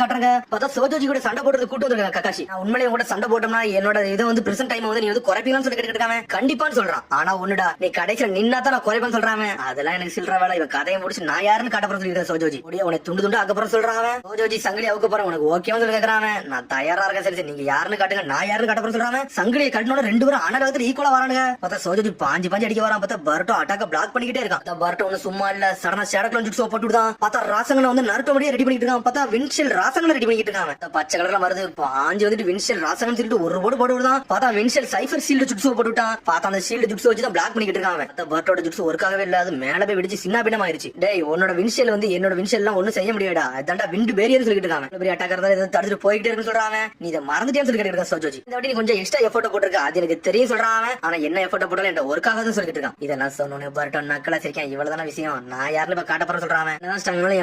காட்டுறாங்க. பார்த்தா சோஜோஜி கூட சண்டை போடுறது கூட்டு வந்திருக்காங்க கக்காஷி. நான் உண்மையிலேயே கூட சண்டை போட்டோம்னா என்னோட இதை வந்து பிரசன்ட் டைம் வந்து நீ வந்து குறைப்பீங்கன்னு சொல்லி கேட்டுருக்காங்க. கண்டிப்பான்னு சொல்றான். ஆனா ஒண்ணுடா, நீ கடைசியில நின்னா தான் நான் குறைப்பேன்னு சொல்றாங்க. அதெல்லாம் எனக்கு சில்ற வேலை. இவன் கதையை முடிச்சு நான் யாருன்னு காட்டப்புறம் சொல்லிட்டு சோஜோஜி உன்னை துண்டு துண்டு அக்கப்புறம் சொல்றாங்க. சோஜோஜி சங்கிலி அவுக்க போறேன் உனக்கு ஓகேன்னு சொல்லி கேட்கறாங்க. நான் தயாரா இருக்கேன். சரி நீங்க யாருன்னு காட்டுங்க, நான் யாருன்னு காட்டப்புறம் சொல்றாங்க. சங்கிலியை கட்டினோட ரெண்டு பேரும் அனலகத்துல ஈக்குவலா வரானுங்க. பார்த்தா சோஜோஜி பாஞ்சு அடிக்க வரான். பார்த்தா பர்ட்டோ அட்டாக்க பிளாக் பண்ணிக்கிட்டே இருக்கான். பர்ட்டோ ஒண்ணு சும்மா இல்ல, சடனா ஷேடக்ல ஜுட்ஸோ போட்டுதான். பார்த்தா ராசங்கனை வந்து நருட்டோ முடியே ரெடி பண்ணிட்டு இருக்கான். பார்த்தா வின்ஷெல் ராசங்கனை ரெடி பண்ணிட்டு இருக்காங்க. பச்சை கலர்ல வருது பாஞ்சு வந்துட்டு வின்ஷெல் ராசங்கன்னு சொல்லிட்டு ஒரு போடு போட்டு விடுதான். பார்த்தா வின்ஷெல் சைஃபர் ஷீல்டு ஜுட்ஸோ போட்டுட்டான். பார்த்தா அந்த ஷீல்டு ஜுட்ஸோ வச்சு தான் பிளாக் பண்ணிட்டு இருக்காங்க. பார்த்தா பர்ட்டோட ஜுட்ஸ் ஒர்க்காகவே இல்ல, அது மேல போய் வெடிச்சு சின்ன பின்னம் ஆயிருச்சு. டேய் உன்னோட வின்ஷெல் வந்து என்னோட வின்ஷெல் எல்லாம் ஒண்ணும் செய்ய முடியாடா, அதான்டா விண்டு பேரியர் சொல்லிட்டு இருக்காங்க. பெரிய அட்டாக்கர் தான் இதை தடுத்து போயிட்டே இருக்குன்னு சொல்றாங்க. நீ இதை மறந்துட்டேன்னு சொல்லி கேட்டு சோஜோஜி. இந்த வாட்டி நீ கொஞ்சம் எக்ஸ்ட்ரா எஃபோர்ட் போட்டுருக்க, அது எனக்கு தெரியும் சொல்றாங்க. ஆனா என்ன எஃபோர்ட் போட்டாலும் என் ஒர்க்காக தான் சொல்லிட்டு இருக்கான். இதெல்லாம் சொன்னோன்னு பர்ட்டோ நக்கலா சிரிக்கான். இவ்வளவுதான விஷயம், நான் யாருன்னு இப்ப காட்ட போற சொல்றாங்க.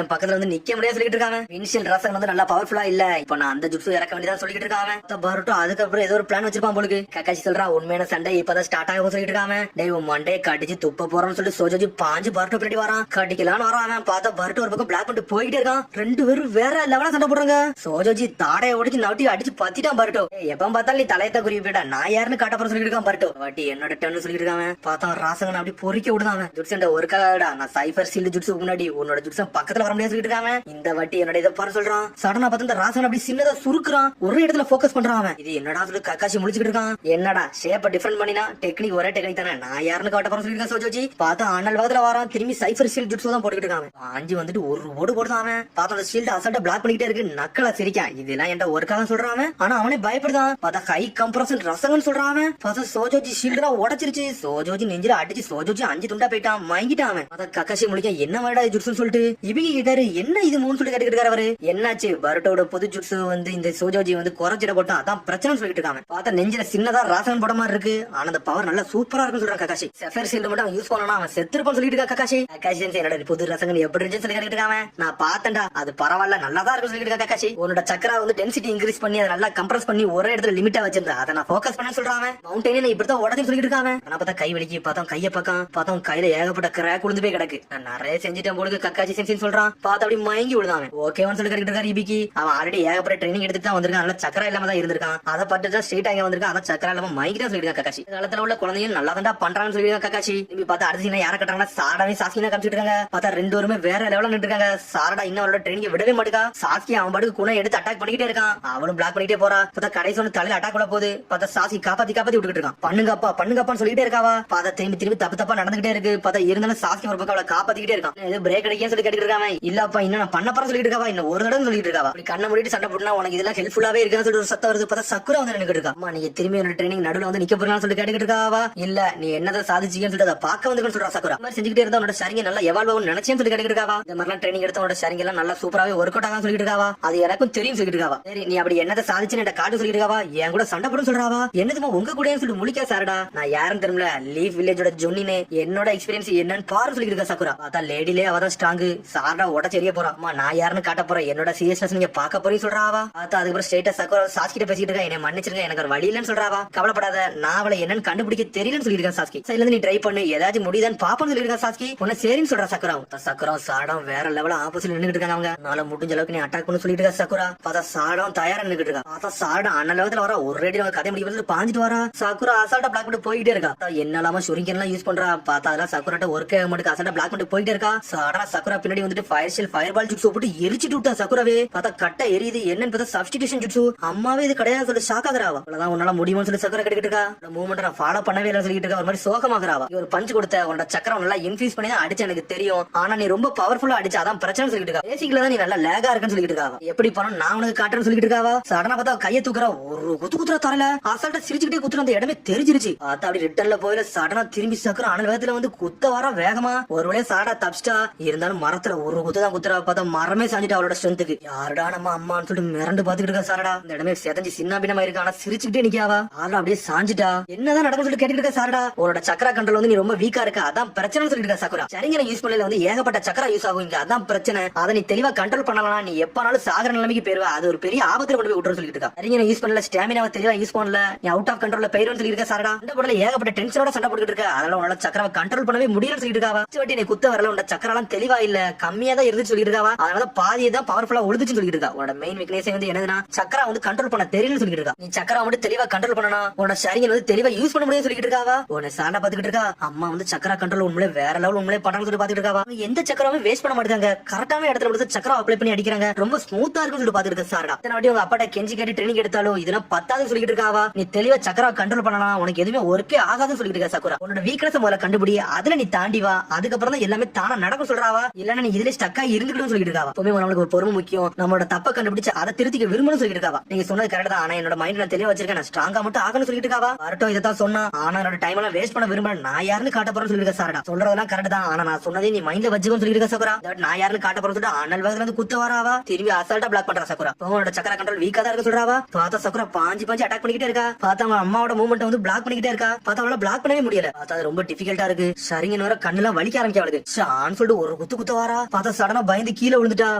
என் பக்கத்துல வந்து நிக்க முடியாது சொல்லிட்டு இருக்காங்க. வின்ஷெல் ராசன் வந்து நல்லா பவர்ஃபுல்லா இல்ல, இப்ப நான் அந்த ஜுட்ஸு இறக்க வேண்டியதான் சொல்லிட்டு இருக்காங்க. பர்ட்டோ அதுக்கப்புறம் ஏதோ ஒரு பிளான் வச்சிருப்பான் போலுக்கு. கக்காஷி சொல்றா உண்மையான சண்டை இப்பதான் ஸ்டார்ட் ஆகும் சொல்லிட்டு இருக்காங்க. டேய் உன் மண்டையை கடிச்சு துப்ப போறோம்னு சொல்லி சோஜோஜி பாஞ்சு பர்ட்டோ பின்னாடி வரான். கடிக்கலான்னு வரான். பார்த்தா பர்ட்டோ ஒரு பக்கம் பிளாக் பண்ணிட்டு போயிட்டே இருக்கான். ரெண்டு பேரும் வேற லெவலா சண்டை போடுறாங்க. சோஜோஜி தாடையை உடைச்சு நவட்டி அடிச்சு பத்திட்டான் பர்ட்டோ. எப்ப பார்த்தாலும் நீ தலையத்த குறிப்பிட்டா நான் யாருன்னு காட்ட போற சொல்லிட்டு இருக்கான் பர்ட்டோ. வாட்டி என்னோட டர்ன் சொல்லிட்டு இருக்காங்க. பார்த்தா ராசங்கன் அப்படி பொறிக்க விடுதாங்க. ஜுட்ஸ் ஒருக்காடா நான் சைஃபர் சீல்டு ஜுட்ஸுக்கு முன்னாடி உன்னோட ஜுட்ஸ் பக்கத்துல வர முடியாது சொல்லிட்டு இருக்காங்க. இந்த வாட்டி என்னோட இதை பாரு சொல்றான். சடனா பார்த்து இந்த ராசன் அப்படி சின்னதா சுருக்குறான். ஒரு இடத்துல போக்கஸ் பண்றான். இது என்னடா சொல்லி கக்காஷி முடிச்சுட்டு இருக்கான். என்னடா ஷேப்ப டிஃபரெண்ட் பண்ணினா டெக்னிக் ஒரே டெக்னிக் தானே, நான் யாருன்னு காட்ட போற சொல்லிட்டு இருக்கான் சோஜோஜி. பார்த்தா அனல் வாதத்துல வரான். திரும்பி சைஃபர் ஷீல்டு ஜுட்ஸ் தான் போட்டுக்கிட்டு இருக்காங்க. அஞ்சு வந்துட்டு ஒரு ஓடு போடுதான். பார்த்தா அந்த ஷீல்டு அசால்ட்டா பிளாக் பண்ணிக்கிட்டே இருக்கு. நக்கலா சிரிக்கான். இதெல்லாம் என்கிட்ட ஒர்க்காக சொல்றான். ஆனா அவனே பயப்படுதான். பார்த்தா ஹை கம்ப்ரஷன் ரசங்கன்னு சொல்றான். பார்த்தா சோஜோஜி ஷீல்டா உடச்சிருச்சு. சோஜோஜி நெஞ்சில அடிச்சு சோஜோஜி அஞ்சு துண்டா போயிட்டான். வாங்கிட்டான். பார்த்தா கக்காஷி முடிக்க என்ன வேடா ஜுட்ஸ்னு சொல்லிட்டு இவங்க கேட்டாரு. என்ன இது மூணு சொல்லி கேட்டுக்கிட்டு அவரு. என்னாச்சு பர்ட்டோட புது ஜுட்ஸ் வந்து இந்த சோஜோஜி வந்து குறைச்சிட போட்டான், அதான் பிரச்சனை சொல்லிட்டு இருக்காங்க. பார்த்தா நெஞ்சில சின்னதா ராசன் போட மாதிரி இருக்கு. ஆனா அந்த பவர் நல்லா சூப்பரா இருக்குன்னு சொல்றான் கக்காஷி. செஃபர் ஷீல்டு மட்டும் அவன் யூஸ் பண்ணா அவன் செத்துருப்பான்னு சொல்லிட்டு இருக்கா கக்காஷி. கக்காஷி என்னோட புது ரசங்கன் எப்படி இருந்துச்சு சொல்லி கேட்டுட்டு இருக்காங்க. நான் பார்த்தேன்டா, அது பரவாயில்ல நல்லாதான் இருக்குன்னு சொல்லிட்டு இருக்கா கக்காஷி. உன்னோட சக்கரா வந்து டென்சிட்டி இன்க்ரீஸ் பண்ணி அதை நல்லா கம்ப்ரஸ் பண்ணி ஒரே இடத்துல லிமிட்டா வச்சிருந்தா அதை நான் ஃபோக்கஸ் பண்ண சொல்றாங்க. மவுண்டனே இப்படித்தான் உடச்சு சொல்லிட்டு இருக்காங்க. ஆனா பார்த்தா கை வலிக்கு பார்த்தா கைய பக்கம் பார்த்தா கையில ஏகப்பட்ட கிராக் உளுந்து போய் கிடக்கு. நான் நிறைய செஞ்சுட்டேன் போலுக்கு கக்காச்சி செஞ்சு சொல்றான். பார்த்தா அப்படி மயங்கி விழுதாங்க. ஓகேவான்னு சொல்லி கேட்டுட்டு இருக்காரு இபிக்கு. அவன் ஆல்ரெடி ஏகப்பட்ட ட்ரைனிங் எடுத்துட்டு தான் வந்திருக்கான். நல்லா சக்கரா இல்லாம தான் இருந்திருக்கான். அதை பட்டு ஸ்ட்ரெயிட் ஆகி வந்திருக்கான். அதான் சக்கரா இல்லாம மயங்கிதான் சொல்லிருக்கான் கக்காச்சி. காலத்துல உள்ள குழந்தைங்க நல்லா தான் பண்றாங்கன்னு சொல்லிருக்காங்க கக்காச்சி. திரும்பி பார்த்தா அடுத்த யார கட்டுறாங்கன்னா சாரடாவே சாஸ்கினா காமிச்சிட்டு இருக்காங்க. பார்த்தா ரெண்டு பேருமே வேற லெவல்ல நின்று இருக்காங்க. சாரடா இன்னும் அவளோட ட்ரைனிங் விடவே மாட்டேங்கா. சாஸ்கி அவன் பாட்டுக்கு குணம் எடுத்து அட்டாக் பண்ணிக்கிட்டே இருக்கான். அவனும் பிளாக் பண்ணிட்டே போறா. பார்த்தா கடைசி ஒன்று தலையில அட்டாக் கூட போகுது. பார்த்தா சாஸ்கி காப்பாத்தி விட்டுக்கிட்டு இருக்கான். பண்ணுங்கப்பான்னு சொல்லிட்டே இருக்காவா. பார்த்தா திரும்பி தப்பா நடந்துகிட்டே இருக்கு. பார்த்தா இருந்தாலும் சாஸ்கி ஒரு பக்கம் அவளை காப்பாத்திக்கிட்டே இருக்கான். இது பிரேக் அடிக்கன்னு சொல்லி கேட்டுட்டு இருக்காங்க. இல்லப்பா இன்னும் நான் பண்ண போறேன் சொல்லிட்டு இருக்காவா. இன்னும் ஒரு தடவை சொல்லிட்டு இருக்காவா. அப்படி கண்ணை மூடிட்டு சண்டை போட்டுனா உனக்கு இதெல்லாம் ஹெல்ப்ஃபுல்லாவே இருக்குன்னு சொல்லிட்டு ஒரு சத்தம் வருது. பார்த்தா சக்குரா வந்து நின்னுட்டு இருக்கா. அம்மா நீங்க திரும்பி என்னோட ட்ரைனிங் நடுவுல வந்து நிக்க போறான்னு சொல்லி கேட்டுக்கிட்டு இருக்காவா. இல்ல நீ என்னதான் சாதிச்சீங்கன்னு சொல்லிட்டு அதை பார்க்க வந்து சொல்றா சக்குரா. மாதிரி செஞ்சுக்கிட்டே இருந்தா உன்னோட சரிங்க நல்லா எவால்வ் ஆகும் நினைச்சேன்னு சொல்லி கேட்டுக்கிட்டு இருக்காவா. இந்த மாதிரிலாம் ட்ரைனிங் எடுத்த உன்னோட சரிங்க எல்லாம் நல்லா சூப்பராவே ஒர்க் அவுட் ஆகும் சொல்லிட்டு இருக்காவா. அது எனக்கும் தெரியும் சொல்லிட்டு இருக்காவா. சரி நீ அப்படி என்னதை சாதிச்சுன்னு காட்டு சொல்லிட்டு இருக்காவா. என் கூட சண்டை போடும் சொல்றாவா. என்னதுமா உங்க கூட சொல்லிட்டு முழிக்கா சாரடா. நான் யாரும் தெரியல லீஃப் வில்லேஜோட ஜொன்னினே என்னோட எக்ஸ்பீரியன்ஸ் என்னன்னு பாரு சொல்லிட்டு இருக்கா சக்குரா. பார்த்தா லேடிலே அவதான் ஸ்ட்ராங். சாரடா உடச்சு எரிய போறா. அம்மா நான் யாருன்னு காட்ட போறேன். என்னோட சீரியஸ்னஸ் நீங்க பாக்க போறீங்க சொல்றாவா. பார்த்தா அதுக்கப்புறம் ஸ்ட்ரெயிட்டா சக்குரா சாஸ்கிட்ட பேசிட்டு இருக்கா. என்ன மன்னிச்சிருங்க எனக்கு ஒரு வழி இல்லன்னு சொல்றாவா. கவலைப்படாத நான் அவளை என்னன்னு கண்டுபிடிக்க தெரியலன்னு சொல்லிருக்கேன் சாஸ்கி. சைட்ல இருந்து நீ ட்ரை பண்ணு ஏதாச்சும் முடியுதான்னு பாப்போம்னு சொல்லிருக்கா சாஸ்கி. உன்ன சரின்னு சொல்றா சக்குரா. சக்குரா சாடம் வேற லெவல ஆப்போசிட்ல நின்னுட்டு இருக்காங்க. அவங்க நாள முடிஞ்ச அளவுக்கு நீ அட்டாக் பண்ணு சொல்லிட்டு இருக்கா சக்குரா. பார்த்தா சாடம் தயாரா நின்னுட்டு இருக்கா. பார்த்தா சாடம் அண்ணன் லெவத்துல வர ஒரு ரெடி கதை முடிவு பாஞ்சிட்டு வரா. சக்குரா அசால்ட்டா பிளாக் பண்ணிட்டு போயிட்டே இருக்கா. என்னலாம ஷூரிங்கன் எல்லாம் யூஸ் பண்றா. பார்த்தா அதெல்லாம் சக்குராட்ட ஒர்க் ஆக மாட்டேங்க. அசால்ட்டா பிளாக் பண்ணிட்டு போயிட்டே இருக்கா. சாடா சக்குரா பின்னாடி வந்துட்டு fire shell fire ball jutsu போட்டு எரிச்சிட்டு விட்டா சக்குராவே. பார்த்தா கட்ட எரியுது என்னன்னு பார்த்தா சப்ஸ்டிடியூஷன் ஜுட்ஸு. அம்மாவே இது கிடையாது சொல்லி ஷாக் ஆகுறாவா. அவ்வளவுதான் உன்னால முடியும்னு சொல்லி சக்குரா கேட்டுட்டு இருக்கா. மூவ்மெண்ட் நான் ஃபாலோ பண்ணவே இல்லை சொல்லிட்டு இருக்கா. ஒரு மாதிரி சோகமாகறாவா. ஒரு பஞ்ச் கொடுத்த உன்னோட சக்கரம் நல்லா இன்ஃபியூஸ் பண்ணி தான் அடிச்சு எனக்கு தெரியும். ஆனா நீ ரொம்ப பவர்ஃபுல்லா அடிச்சு அதான் பிரச்சனை சொல்லிட்டு இருக்கா. பேசிக்கல தான் நீ நல்லா லேகா இருக்குன்னு சொல்லிட்டு இருக்காவா. எப்படி பண்ணணும் நான் உனக்கு காட்டுறேன்னு சொல்லிட்டு இருக்காவா. சடனா பார்த்தா கையை தூக்குறா. ஒரு குத்துறா தரல அசால்ட்டா சிரிச்சுக்கிட்டே குத்துற அந்த இடமே தெரிஞ்சிருச்சு. பார்த்தா அப்படி ரிட்டர்ன்ல போயில சடனா திரும்பி சக்கரம் அனல் வேகத்துல வந்து குத்த வர வேகமா ஒரு வேளைய சாடா தப்ஸ்டா இருந்தாலும் மரத்துல ஒரு குத்துதான் குத்துறா. பார்த்தா மரமே சாஞ்சிட்டு அவளோட ஸ்ட்ரென்த்துக்கு. யாருடா நம்ம அம்மான்னு சொல்லிட்டு மிரண்டு பாத்துக்கிட்டு இருக்கா சாரடா. இந்த இடமே செதஞ்சு சின்ன பின்னமா இருக்கு. ஆனா சிரிச்சுக்கிட்டே நிக்காவா. ஆளா அப்படியே சாஞ்சிட்டா. என்னதான் நடக்கும் சொல்லிட்டு கேட்டுட்டு இருக்கா சாரடா. உன்னோட சக்கரா கண்ட்ரோல் வந்து நீ ரொம்ப வீக்கா இருக்க அதான் பிரச்சனை சொல்லிட்டு இருக்கா சக்குரா. சரிங்க யூஸ் பண்ணல வந்து ஏகப்பட்ட சக்கரா யூஸ் ஆகும் இங்க அதான் பிரச்சனை. அதை நீ தெளிவா கண்ட்ரோல் பண்ணலாம். நீ எப்பனாலும் சாகர நிலைமைக்கு போயிருவா. அது ஒரு பெரிய ஆபத்துல கொண்டு போய் விட்டுற சொல்லிட்டு இருக்கா. சரிங்க யூஸ் பண்ணல ஸ்டாமினாவை தெளிவா யூஸ் பண்ணல. நீ அவுட் ஆஃப் கண்ட்ரோல்ல போயிருன்னு சொல்லிட்டு இருக்கா சாரடா. இந்த போடல ஏகப்பட்ட டென்ஷனோட சண்டை போட்டுட்டு இருக்க. அதனால உன்னால சக்கராவை கண்ட்ரோல் பண்ணவே முடியலன்னு சொல்லிட்டு இருக்காவா. வட்டி நீ குத்த வரல உன்னோட சக்கரெல்லாம் தெளிவா இல்ல கம்மியா தான் இருந்து சொல்லிட்டு இருக்காவா. அதனால பாதியை தான் பவர்ஃபுல்லா உழுதுச்சு சொல்லிட்டு இருக்கா. உன்னோட மெயின் வீக்னஸே வந்து என்னதுன்னா சக்கரா வந்து கண்ட்ரோல் பண்ண தெரியலன்னு சொல்லிட்டு இருக்கா. நீ சக்கரா வந்து தெளிவா கண்ட்ரோல் பண்ணனா உன்னோட ஷரிங்கன் வந்து தெளிவா யூஸ் பண்ண முடியும்னு சொல்லிட்டு இருக்காவா. உன்னை சாண்டா பாத்துக்கிட்டு இருக்கா. அம்மா வந்து சக்கரா கண்ட்ரோல் உண்மையிலே வேற லெவல் உண்மையிலே பண்றான்னு சொல்லி பாத்துட்டு இருக்காவா. எந்த சக்கராவும் வேஸ்ட் பண்ண மாட்டாங்க. கரெக்டான இடத்துல மட்டும் சக்கரா அப்ளை பண்ணி அடிக்கிறாங்க. ரொம்ப ஸ்மூத்தா இருக்குன்னு சொல்லி பாத்துட்டு இருக்கா சாரடா. இத்தனை வாட்டி உங்க அப்பாட்ட கெஞ்சி கேட்டு ட்ரெயினிங் எடுத்தாலும் இதெல்லாம் பத்தாதுன்னு சொல்லிட்டு இருக்காவா. நீ தெளிவா சக்கரா கண்ட்ரோல் பண்ணலாம். உனக்கு எதுவுமே ஒர்க்கே ஆகாதுன்னு சொல்லிட்டு இருக்கா சக்குரா. உன்னோட வீக்னஸ் முதல்ல கண்டுபிடி. அதுல நீ தாண்டி வா. அதுக்கப்புறம் தான் எல்லாமே தானா நடக்கும் சொல்றாவா. இல்லன்னா நீ இதுல ஸ்டக்கா இருந்துக்கிட்டு சொல்லிட்டு இருக்காவா. எப்பவுமே நம்மளுக்கு ஒரு பொறுமை முக்கியம். நம்மளோட தப்ப கண்டுபிடிச்சு அதை திருத்திக்க விரும்பணும் சொல்லிட்டு இருக்காவா. நீங்க சொன்னது கரெக்ட் தான். ஆனா என்னோட மைண்ட் நான் தெளிவா வச்சிருக்கேன். நான் ஸ்ட்ராங்கா மட்டும் ஆகணும்னு சொல்லிட்டு இருக்காவா. வரட்டும் இதான் சொன்னா. ஆனா என்னோட டைம் எல்லாம் வேஸ்ட் பண்ண விரும்பல. நான் யாருன்னு காட்ட போறேன்னு சொல்லிருக்க சாரடா. சொல்றதெல்லாம் கரெக்ட் தான். ஆனா நான் சொன்னதே நீ மைண்ட்ல வச்சுக்கணும் சொல்லிட்டு இருக்க சக்குரா. நான் யாருன்னு காட்ட போறது அனல் வேகத்துல இருந்து குத்த வராவா. திரும்பி அசால்ட்டா பிளாக் பண்றா சக்குரா. உன்னோட சக்கரா கண்ட்ரோல் வீக்கா தான் இருக்க சொல்றாவா. பார்த்தா சக்குரா பாஞ்சு அட்டாக் பண்ணிக்கிட்டே இருக்கா. பார்த்தா அவங்க அம்மாவோட மூவ்மெண்ட் வந்து பிளாக் பண்ணிக்கிட்டே இருக்கா. பார்த்தா அவளால பிளாக் பண்ணவே முடியல. பார்த்தா அது ரொம்ப டிஃபிகல்ட்டா இருக்கு. சரிங்கன்னு வர கண்ணெல்லாம் வலிக்க ஆரம்பிக்க அவளுக்கு. ஷான் சொல்லிட்டு ஒரு குத்து வாரா. பார்த்தா சடனா பயந்து கீழே விழுந்துட்டா.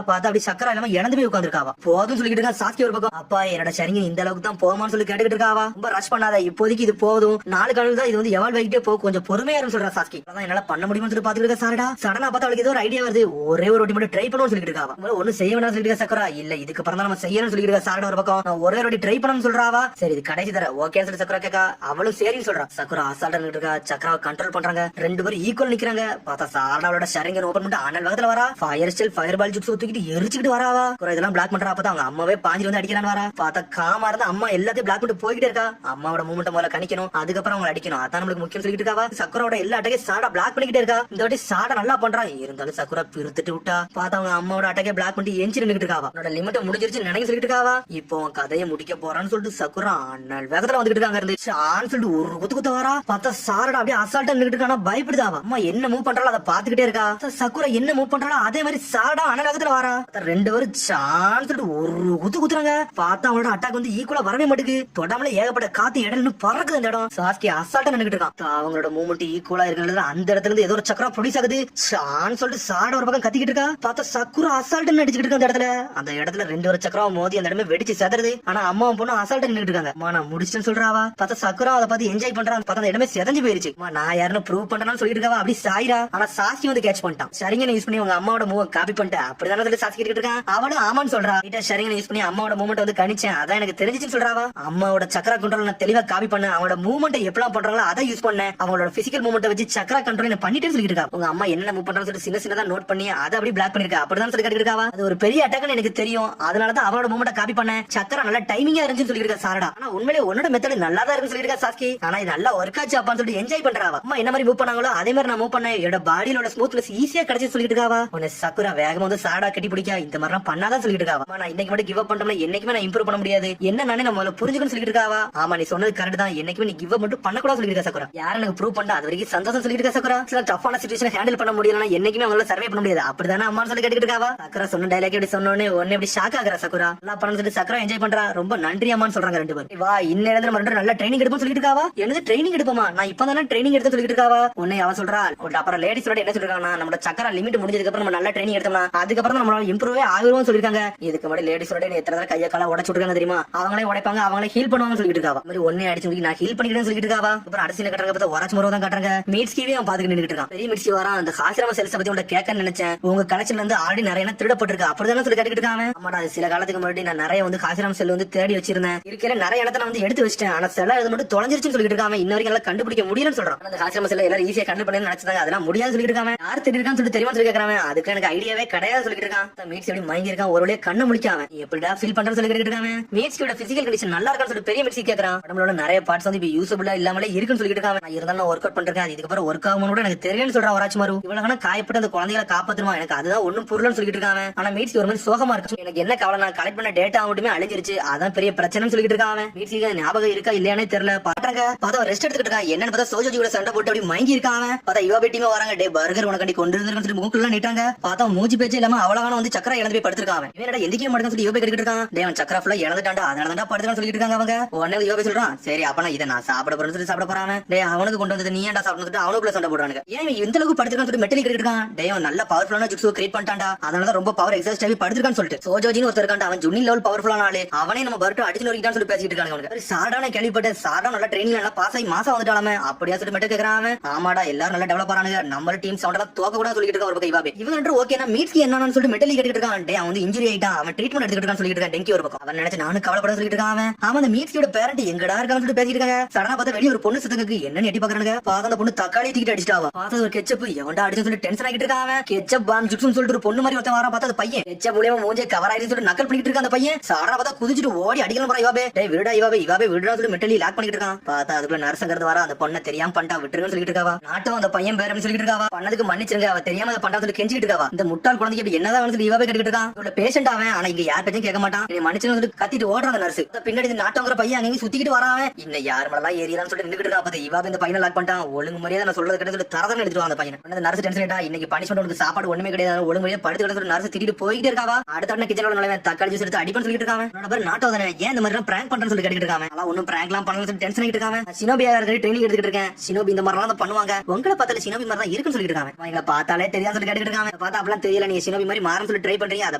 பார்த்தா அப்படி சக்கரா இல்லாம இழந்து போய் உட்காந்துருக்காவா. போதும் சொல்லிட்டு இருக்கா சாஸ்கி ஒரு பக்கம். அப்பா என்னோட சரிங்க இந்த அளவுக்கு தான் போமான்னு சொல்லி கேட்டுக்கிட்டு இருக்காவா. ரொம்ப ரஷ் பண்ணாத. இப்போதைக்கு இது போதும். 4 காலம் தான் இது வந்து எவால்வ் ஆகிட்டே போகும். கொஞ்சம் பொறுமையா இருக்கும் சொல்றா சாஸ்கி. அதான் என்னால பண்ண முடியும்னு சொல்லி பாத்துட்டு இருக்கா சாரடா. சடனா பார்த்தா அவளுக்கு ஏதோ ஒரு ஐடியா வருது. ஒரே ஒரு வாட்டி மட்டும் ட்ரை பண்ணணும்னு சொல்லிட்டு இருக்காவா. ஒன்னும் செய்ய வேணாம் சொல்லிட்டு இருக்கா சக்கரா. இல்ல இதுக்கு அப்புறம் தான் நம்ம செய்யணும்னு சொல்லிட்டு இருக்கா சாரடா ஒரு பக்கம். நான் ஒரே வாட்டி ட்ரை பண்ணணும்னு சொல்றாவா. சரி இது கடைசி தர ஓகேன்னு சொல்லி சக்கரா கேட்கா. அவளும் சரின்னு சொல்றா. சக்கரா அசால்ட்டா இருக்கா. சக்கராவை கண்ட்ரோல் பண்றாங்க. 2 பேரும் ஈக்குவல் நிக்கிறாங்க. பார்த்தா சாரடாவோட ஷரிங்கன் ஓபன் பண்ணிட்டு அனல் வேகத்துல வரா. ஃபயர் ஸ்டைல் ஃபயர் பால் ஜுட்ஸ் தூக்கிட்டு எரிச்சுக்கிட்டு வராவா. இதெல்லாம் பிளாக் பண்றா. அப்பதான் அவங்க அம்மாவே பாஞ்சு வந்து அடிக்கிறான்னு வரா. பார்த்தா காமா இருந்தா அம்மா எல்லாத்தையும் பிளாக் பண்ணிட்டு போய்கிட்டே இருக்கா. அம்மாவோட மூமெண்ட் முதல்ல கணிக்கணும். அதுக்கப்புறம் அவங்க அடிக்கணும். அதான் நம்மளுக்கு முக்கியம் சொல்லிட்டு இருக்காவா. சக்கரோட எல்லா அட்டையும் சாடா பிளாக் பண்ணிக்கிட்டே இருக்கா. இந்த வாட்டி சாடா நல்லா பண்றா. இருந்தாலும் சக்குரா பிரித்துட்டு விட்டா. பார்த்தா அவங்க அம்மாவோட அட்டையை பிளாக் பண்ணிட்டு எஞ்சி நின்னுட்டு இருக்காவா. அவனோட லிமிட் முடிஞ்சிருச்சு நினைக்க சொல்லிட்டு இருக்காவா. இப்போ கதையை முடிக்க போறான்னு சொல்லிட்டு சக்குரா அண்ணல் வேகத்துல வந்துட்டு இருக்காங்க. இருந்து ஷான் சொல்லிட்டு ஒரு குத்து வரா. பார்த்தா சாரடா அப்படியே அசால்ட்டா நின்னுட்டு இருக்கானா. பயப்படுதாவா. அம்மா என்ன மூவ் பண்றாலும் அதை பாத்துக்கிட்டே இருக்கா. சக்குரா என்ன மூவ் பண்றாலும் அதே மாதிரி சாரடா அனல் வேகத்துல வரா. 2 பேரும் ஷான் சொல்லிட்டு ஒரு குத்துறாங்க. பார்த்தா அவனோட அட்டாக் வந்து ஈக்குவலா வரவே மாட்டுக்கு. தொடாமல ஏகப்பட்ட காத்து இடம் பறக்குது அந்த இடம். சாஸ்கி அசால்ட்டா நின்னுட்டு இருக்கான். அவங்களோட மூவ்மெண்ட் ஈக்குவலா இருக்கிறது அந்த இடத்துல இருந்து ஏதோ ஒரு சக்கரா ப்ரொடியூஸ் ஆகுது. ஷான் சொல்லிட்டு சாரடா ஒரு பக்கம் கத்திக்கிட்டு இருக்கா. பார்த்தா சக்குரா அசால்ட்டா நடிச்சுக்கிட்டு இருக்கா. அந்த இடத்துல 2 ஒரு சக்கரா மோதி அந்த இடமே வெடிச்சு செதறது. ஆனா அம்மாவும் பொண்ணு அசால்ட்டா நின்னுட்டு இருக்காங்க. நான் முடிச்சிட்டேன்னு சொல்றாவா. பார்த்தா சக்குரா அதை பார்த்து என்ஜாய் பண்றான். பார்த்தா அந்த இடமே செதஞ்சு போயிருச்சு. நான் யாருன்னு ப்ரூவ் பண்றேன்னு சொல்லிட்டு இருக்கா. அப்படி சாயிரா. ஆனா சாஸ்கி வந்து கேட்ச் பண்ணிட்டான். சரிங்க யூஸ் பண்ணி உங்க அம்மாவோட மூவ் காப்பி பண்ணிட்டேன் அப்படிதானே சொல்லி சாஸ்கி கிட்ட இருக்கான். அவளும் ஆமான்னு சொல்றா. சரிங்க யூஸ் பண்ணி அம்மாவோட மூவ்மெண்ட் வந்து கணிச்சேன். அதான் எனக்கு தெரிஞ்சிச்சுன்னு சொல்றாவா. அம்மாவோட சக்கரா கண்ட்ரோல் நான் தெளிவா காப்பி பண்ணேன். அவனோட மூவ்மெண்ட் எப்பலாம் பண்றாங்களோ அதை யூஸ் பண்ணேன். அவங்களோட பிசிக்கல் மூவ்மெண்ட் வச்சு சக்கரா கண்ட்ரோல் பண்ணிட்டே சொல்லிட்டு இருக்கா. உங்க அம்மா என்ன மூவ் பண்றான்னு சொல்லி சின்ன சின்னதா நோட் பண்ணி அதை அப்படி பிளாக் பண்ணிருக்கா. அப்படிதான் சொல்லி கேட்டுட்டு இருக்காவா. அது ஒரு பெரிய அட்டாக்னு எனக்கு தெரியும். அதனாலதான் அவனோட மூவ்மெண்ட் காப்பி பண்ணேன். சக்கரா நல்லா டைமிங்கா இருந்துச்சு சொல்லிட்டு இருக்கா சாரடா. ஆனா உண்மையிலே உன்னோட மெத்தட் நல்லா தான் இருக்குன்னு சொல்லிட்டு இருக்கா சாஸ்கி. ஆனா இது நல்லா ஒர்க் ஆச்சு அப்பான்னு சொல்லிட்டு என்ஜாய் பண்றாவா. அம்மா என்ன மாதிரி மூவ் பண்ணாங்களோ அதே மாதிரி நான் மூவ் பண்ணேன். என்னோட பாடியோட ஸ்மூத்னஸ் ஈஸியா கிடைச்சு சொல்லிட்டு இருக்காவா. உன்னை சக்குரா வேகமா வந்து சாரடா கட்டி பிடிக்கா. இந்த மாதிரி பண்ணாதான் சொல்லிட்டு இருக்காவா. நான் இன்னைக்கு மட்டும் கிவ் அப் பண்ணோம்னா என்னைக்குமே நான் இம்ப்ரூவ் பண்ண முடியாது. என்ன நானே நம்ம புரிஞ்சுக்கணும் சொல்லிட்டு இருக்காவா. ஆமா நீ சொன்னது கரெக்ட் தான். என்னைக்குமே நீ கிவ் அப் மட்டும் பண்ணக்கூடாது சொல்லிட்டு இருக்கா சக்குரா. யாரும் எனக்கு ப்ரூவ் பண்ணா அது வரைக்கும் சந்தோஷம் சொல்லிட்டு இருக்கா சக்குரா. சில டஃப்பான சிச்சுவேஷன் ஹேண்டில் பண்ண முடியலன்னா என்னைக்குமே அவங்களால சர்வே பண்ண முடியாது. அப்படிதானே அம்மா சொல்லி கேட்டுட்டு இருக்காவா. சக்குரா சொன்ன டைலாக் எப்படி சொன்னோன்னு ஒன்னு எப்படி ஷாக் ஆகுறா சக்குரா. நல்லா பண்ணு சொல்லி சக்குரா என்ஜாய் பண்றா. ரொம்ப நன்றி அம்மான்னு சொல்றாங்க 2 பேரும். வா இன்னும் நம்ம 2 நல்லா ட்ரைனிங் எடுப்போம் சொல்லிட்டு இருக்காவா. என்னது ட்ரைனிங் எடுப்போமா. நான் இப்பதானே ட்ரைனிங் எடுத்து சொல்லிட்டு இருக்காவா. உன்னை அவ சொல்றா. அப்புறம் லேடிஸோட என்ன சொல்றாங்கன்னா நம்ம சக்கரா லிமிட் முடிஞ்சதுக்கு அப்புறம் நம்ம நல்லா ட்ரைனிங் எடுத்தோம்னா அதுக்கப்புறம் நம்மளால இம்ப்ரூவே ஆகிரும் சொல்லிருக்காங்க. இதுக்கு முன்னாடி லேடிஸோட எத்தனை தடவை கையை கால உடைச்சு விட்டுருக்காங்க தெரியுமா. அவங்களே உடைப்பாங்க அவங்களே ஹீல் பண்ணுவாங்க சொல்லிட்டு இருக்காவா. மாதிரி ஒன்னே அடிச்சு நான் ஹீல் பண்ணிக்கிறேன்னு சொல்லிட்டு இருக்காவா. அப்புறம் அரசியல் கட்டுறாங்க பார்த்தா ஒராச்சு முறை தான் காட்டுறாங்க. மீட்ஸ்கிவே அவன் பாத்துக்கிட்டு நின்னுட்டு இருக்கான். பெரிய மீட்ஸ்கி வரான். அந்த ஹாசிரம செல்ஸ் பத்தி உங்க கேட்க நினைச்சேன். உங்க கலெக்ஷன்ல இருந்து ஆல்ரெடி நிறைய திருடப்பட்டிருக்கு அப்படிதானே சொல்லி கேட்டுக்கிட்டு இருக்காங்க. ஆமாடா சில காலத்துக்கு முன்னாடி நான் நிறைய வந்து ஹாசிரம செல் வந்து தேடி வச்சிருந்தேன். இருக்கிற நிறைய இடத்துல வந்து எடுத்து வச்சிட்டேன். ஆனா சில இது மட்டும் தொலைஞ்சிருச்சுன்னு சொல்லிட்டு இருக்காங்க. இன்ன வரைக்கும் எல்லாம் கண்டுபிடிக்க முடியலன்னு சொல்றான். அந்த ஹாசிரம செல் எல்லாரும் ஈஸியா கண்டு பண்ணி நினைச்சாங்க. அதெல்லாம் முடியாது சொல்லிட்டு இருக்காங்க. யார் தெரியிருக்கான்னு சொல்லி தெரியுமா சொல்லி கேட்கறாங்க. அதுக்கு எனக்கு ஐடியாவே கிடையாது சொல்லிட்டு இருக்கான். மீட்ஸ் எப்படி மயங்கி இருக்கான். ஒரு வழியா கண்ணை முடிக்காம எப்படிடா ஃபீல் பண்றேன்னு சொல்லி கேட்டுட்டு இருக்காங்க. மீட்ஸ்கியோட பிசிக்கல் கண்டிஷன் நல்லா இருக்கான்னு சொல்லி பெரிய மீட்ஸ் கேட்கறான். நம்மளோட நிறைய பார்ட்ஸ் வந்து இப்ப யூஸபிளா இல்லாமலே இருக்குன்னு சொல்லிட்டு இருக்காங்க. நான் இருந்தாலும் ஒர்க் அவுட் பண்றேன். இதுக்கப்புறம் ஒர்க் ஆகும் கூட எனக்கு தெரியலன்னு சொல்றான் வராச்சு மாறு. இவ்வளவு காயப்பட்டு அந்த குழந்தைகளை காப்பாத்துமா எனக்கு அதுதான் ஒண்ணும் புரியலன்னு சொல்லிட்டு இருக்காங்க. ஆனா மீட்ஸ் ஒரு மாதிரி சோகமா இருக்கு. எனக்கு என்ன கவலை நான் கலெக்ட் பண்ண டேட்டா மட்டுமே அழிஞ்சிருச்சு. அதான் பெரிய பிரச்சனைன்னு சொல்லிட்டு இருக்காங்க. மீட்ஸ்க்கு ஞாபகம் இருக்கா இல்லையானே தெரியல. பாக்குறாங்க பார்த்தா ரெஸ்ட் எடுத்துட்டு இருக்கான். என்னன்னு பார்த்தா சோஜோஜி கூட சண்டை போட்டு அப்படி மயங்கி இருக்காங்க. பார்த்தா இவா பேட்டியுமே வராங்க. டே பர்கர் உனக்கு கொண்டு இருந்திருக்குன்னு சொல்லி மூக்குள்ள நீட்டாங்க. பார்த்தா மூஞ்சி பேச்சு இல்லாம அவ்வளவான வந்து சக்கரா இழந்து போய் படுத்திருக்காங்க. இவனடா எந்திரிக்க மாட்டேன்னு சொல்லி யோபே கேட்டுட்டு இருக்கான். டே அவன் சக்கரா ஃபுல்லா இழந்துட்டான்டா அதனால தான் படுத்துறான்னு சொல்லிட்டு இருக்காங்க அவங்க. உடனே யோபே சொல்றான் சரி அப்பனா இதை நான் சாப்பிட போறேன்னு சொல்லி சாப்பிட போறாங்க. டே அவனுக்கு கொண்டு வந்து நீ ஏன்டா சாப்பிட்டு அவனுக்குள்ள சண்டை போடுறாங்க. ஏன் இந்த அளவுக்கு படுத்துருக்கான்னு சொல்லி மெட்டலி கேட்டுட்டு இருக்கான். டே அவன் நல்ல பவர்ஃபுல்லான ஜுட்ஸு கிரியேட் பண்ணிட்டான்டா அதனாலதான் ரொம்ப பவர் எக்ஸாஸ்ட் ஆகி படுத்திருக்கான்னு சொல்லிட்டு சோஜோஜின்னு ஒருத்தர் இருக்கான். அவன் ஜுன்னி லெவல் பவர்ஃபுல்லான ஆளு. அவனே நம்ம பர்ட்டு அடிச்சு நோக்கிட்டான்னு சொல்லி பேசிட்டு இருக்காங்க. சாடான கேள்விப்பட்டேன். சாடா நல்லா ட்ரைனிங் நல்லா பாஸ் ஆகி மாசம் வந்துட்டாலுமே அப்படியா சொல்லி மெட்டல் கேட்கறான். ஆமாடா எல்லாரும் நல்லா டெவலப் ஆறானுங்க. நம்ம டீம் சவுண்டா தோக்க கூட சொல்லிட்டு இருக்கா ஒரு பக்கம் இவாபே. இவங்க ஓகேனா மீட்ஸ்கி என்னன்னு சொல்லிட்டு மெட்டலி கேட்டுட்டு இருக்கான். டே அவன் வந்து இன்ஜுரி ஆயிட்டான், அவன் ட்ரீட்மெண்ட் எடுத்துக்கிட்டு சொல்லிட்டு இருக்கான் டெங்கி ஒரு பக்கம். அவன் நினைச்சு நானும் கவலைப்பட சொல்லிட்டு இருக்கான். அவன் அந்த மீட்சியோட பேரண்ட் எங்கடா இருக்கான்னு சொல்லிட்டு பேசிட்டு இருக்காங்க. சடனா பார்த்தா வெளிய ஒரு பொண்ணு சுத்தக்கு என்னன்னு எட்டி பாக்குறாங்க. பார்த்த அந்த பொண்ணு தக்காளி தூக்கிட்டு அடிச்சிட்டாவா. பார்த்தது ஒரு கெச்சப் எவன்டா அடிச்சு சொல்லி டென்ஷன் ஆகிட்டு இருக்கான். அவன் கெச்சப் பான் ஜுக்ஸ்னு சொல்லிட்டு ஒரு பொண்ணு மாதிரி ஒருத்தன் வரான். பார்த்தா அந்த பையன் கெச்சப் மூலமா மூஞ்சே கவர் ஆயிடுச்சு சொல்லிட்டு நக்கல் பண்ணிட்டு இருக்கான். அந்த பையன் சடனா பார்த்தா குதிச்சிட்டு ஓடி அடிக்கலாம் போறா. இவாபே டேய் விடுடா இவாபே விடுடா சொல்லி மெட்டலி லாக் பண்ணிட்டு இருக்கான். பார்த்தா அதுக்குள்ள நர்சங்கிறது வர அந்த பொண்ணை தெரியாம பண்ணிட்டா விட்டுருன்னு சொல்லிட்டு இருக்காவா. நாட்டம் அந்த பையன் பேரும் சொல்லிட்டு இருக்காவா. பண்ணதுக்கு மன்னிச்சிருங்க, அவ தெரியாம அதை பண்ணா சொல்லி கெஞ்சிட்டு இருக்காவா. இந்த முட்டாள் குழந்தைக்கு இப்படி என்னதான் சொல்லி இவாபே கேட்டுட்டு இருக்கான். இவளோட பேஷண்ட் அவன், ஆனா இங்க யார் பேச்சும் கேட்க மாட்டான். நீ மன்னிச்சுன்னு சொல்லி கத்திட்டு ஓடுறான் அந்த நர்ஸ். பின்னாடி இந்த நாட்டங்கிற பையன் அங்கேயும் சுத்திக்கிட்டு வரான். இன்னும் யார் மேலாம் ஏறியான்னு சொல்லிட்டு நின்றுட்டு இருக்கா. பார்த்தா இவாபே இந்த பையனை லாக் பண்ணிட்டான். ஒழுங்கு முறையா நான் சொல்றது கிட்ட சொல்லி தரதான் எடுத்துருவான் அந்த பையன். அந்த நர்ஸ் டென்ஷன் ஆயிட்டா. இன்னைக்கு பனிஷ்மெண்ட் உனக்கு சாப்பாடு ஒண்ணுமே கிடையாது, ஒழுங்கு முறையா படுத்து கிட்ட சொல்லி நர்ஸ் திட்டிட்டு போயிட்டே இருக்காவா. அடுத்த கிச்சனோட நிலைமை தக்காளி ஜூஸ் எடுத்து அடிப்பன்னு சொல்லிட்டு இருக்கான். என்னோட பேர் நாட்டோ தானே, ஏன் இந்த மாதிரி பிராங்க் பண்றேன்னு சொல்லி கேட்டுட்டு இருக்கான். அதெல்லாம் ஒன்னும் பிராங்க்லாம் பண்ணல சொல்லி டென்ஷன் ஆகிட்டு இருக்கான். சினோபியா ட்ரைனிங் எடுத்துக்கிட்டு இருக்கேன். சினோபி இந்த மாதிரிலாம் தான் பண்ணுவாங்க, உங்களை பார்த்தாலே சினோபி மாதிரி தான் இருக்குன்னு சொல்லிட்டு இருக்காங்க. எங்களை பார்த்தாலே தெரியாது சொல்லி கேட்டுட்டு இருக்காங்க. பார்த்தா அப்பலாம் தெரியல, நீங்க சினோபி மாதிரி மாறன்னு சொல்லி ட்ரை பண்றீங்க, அதை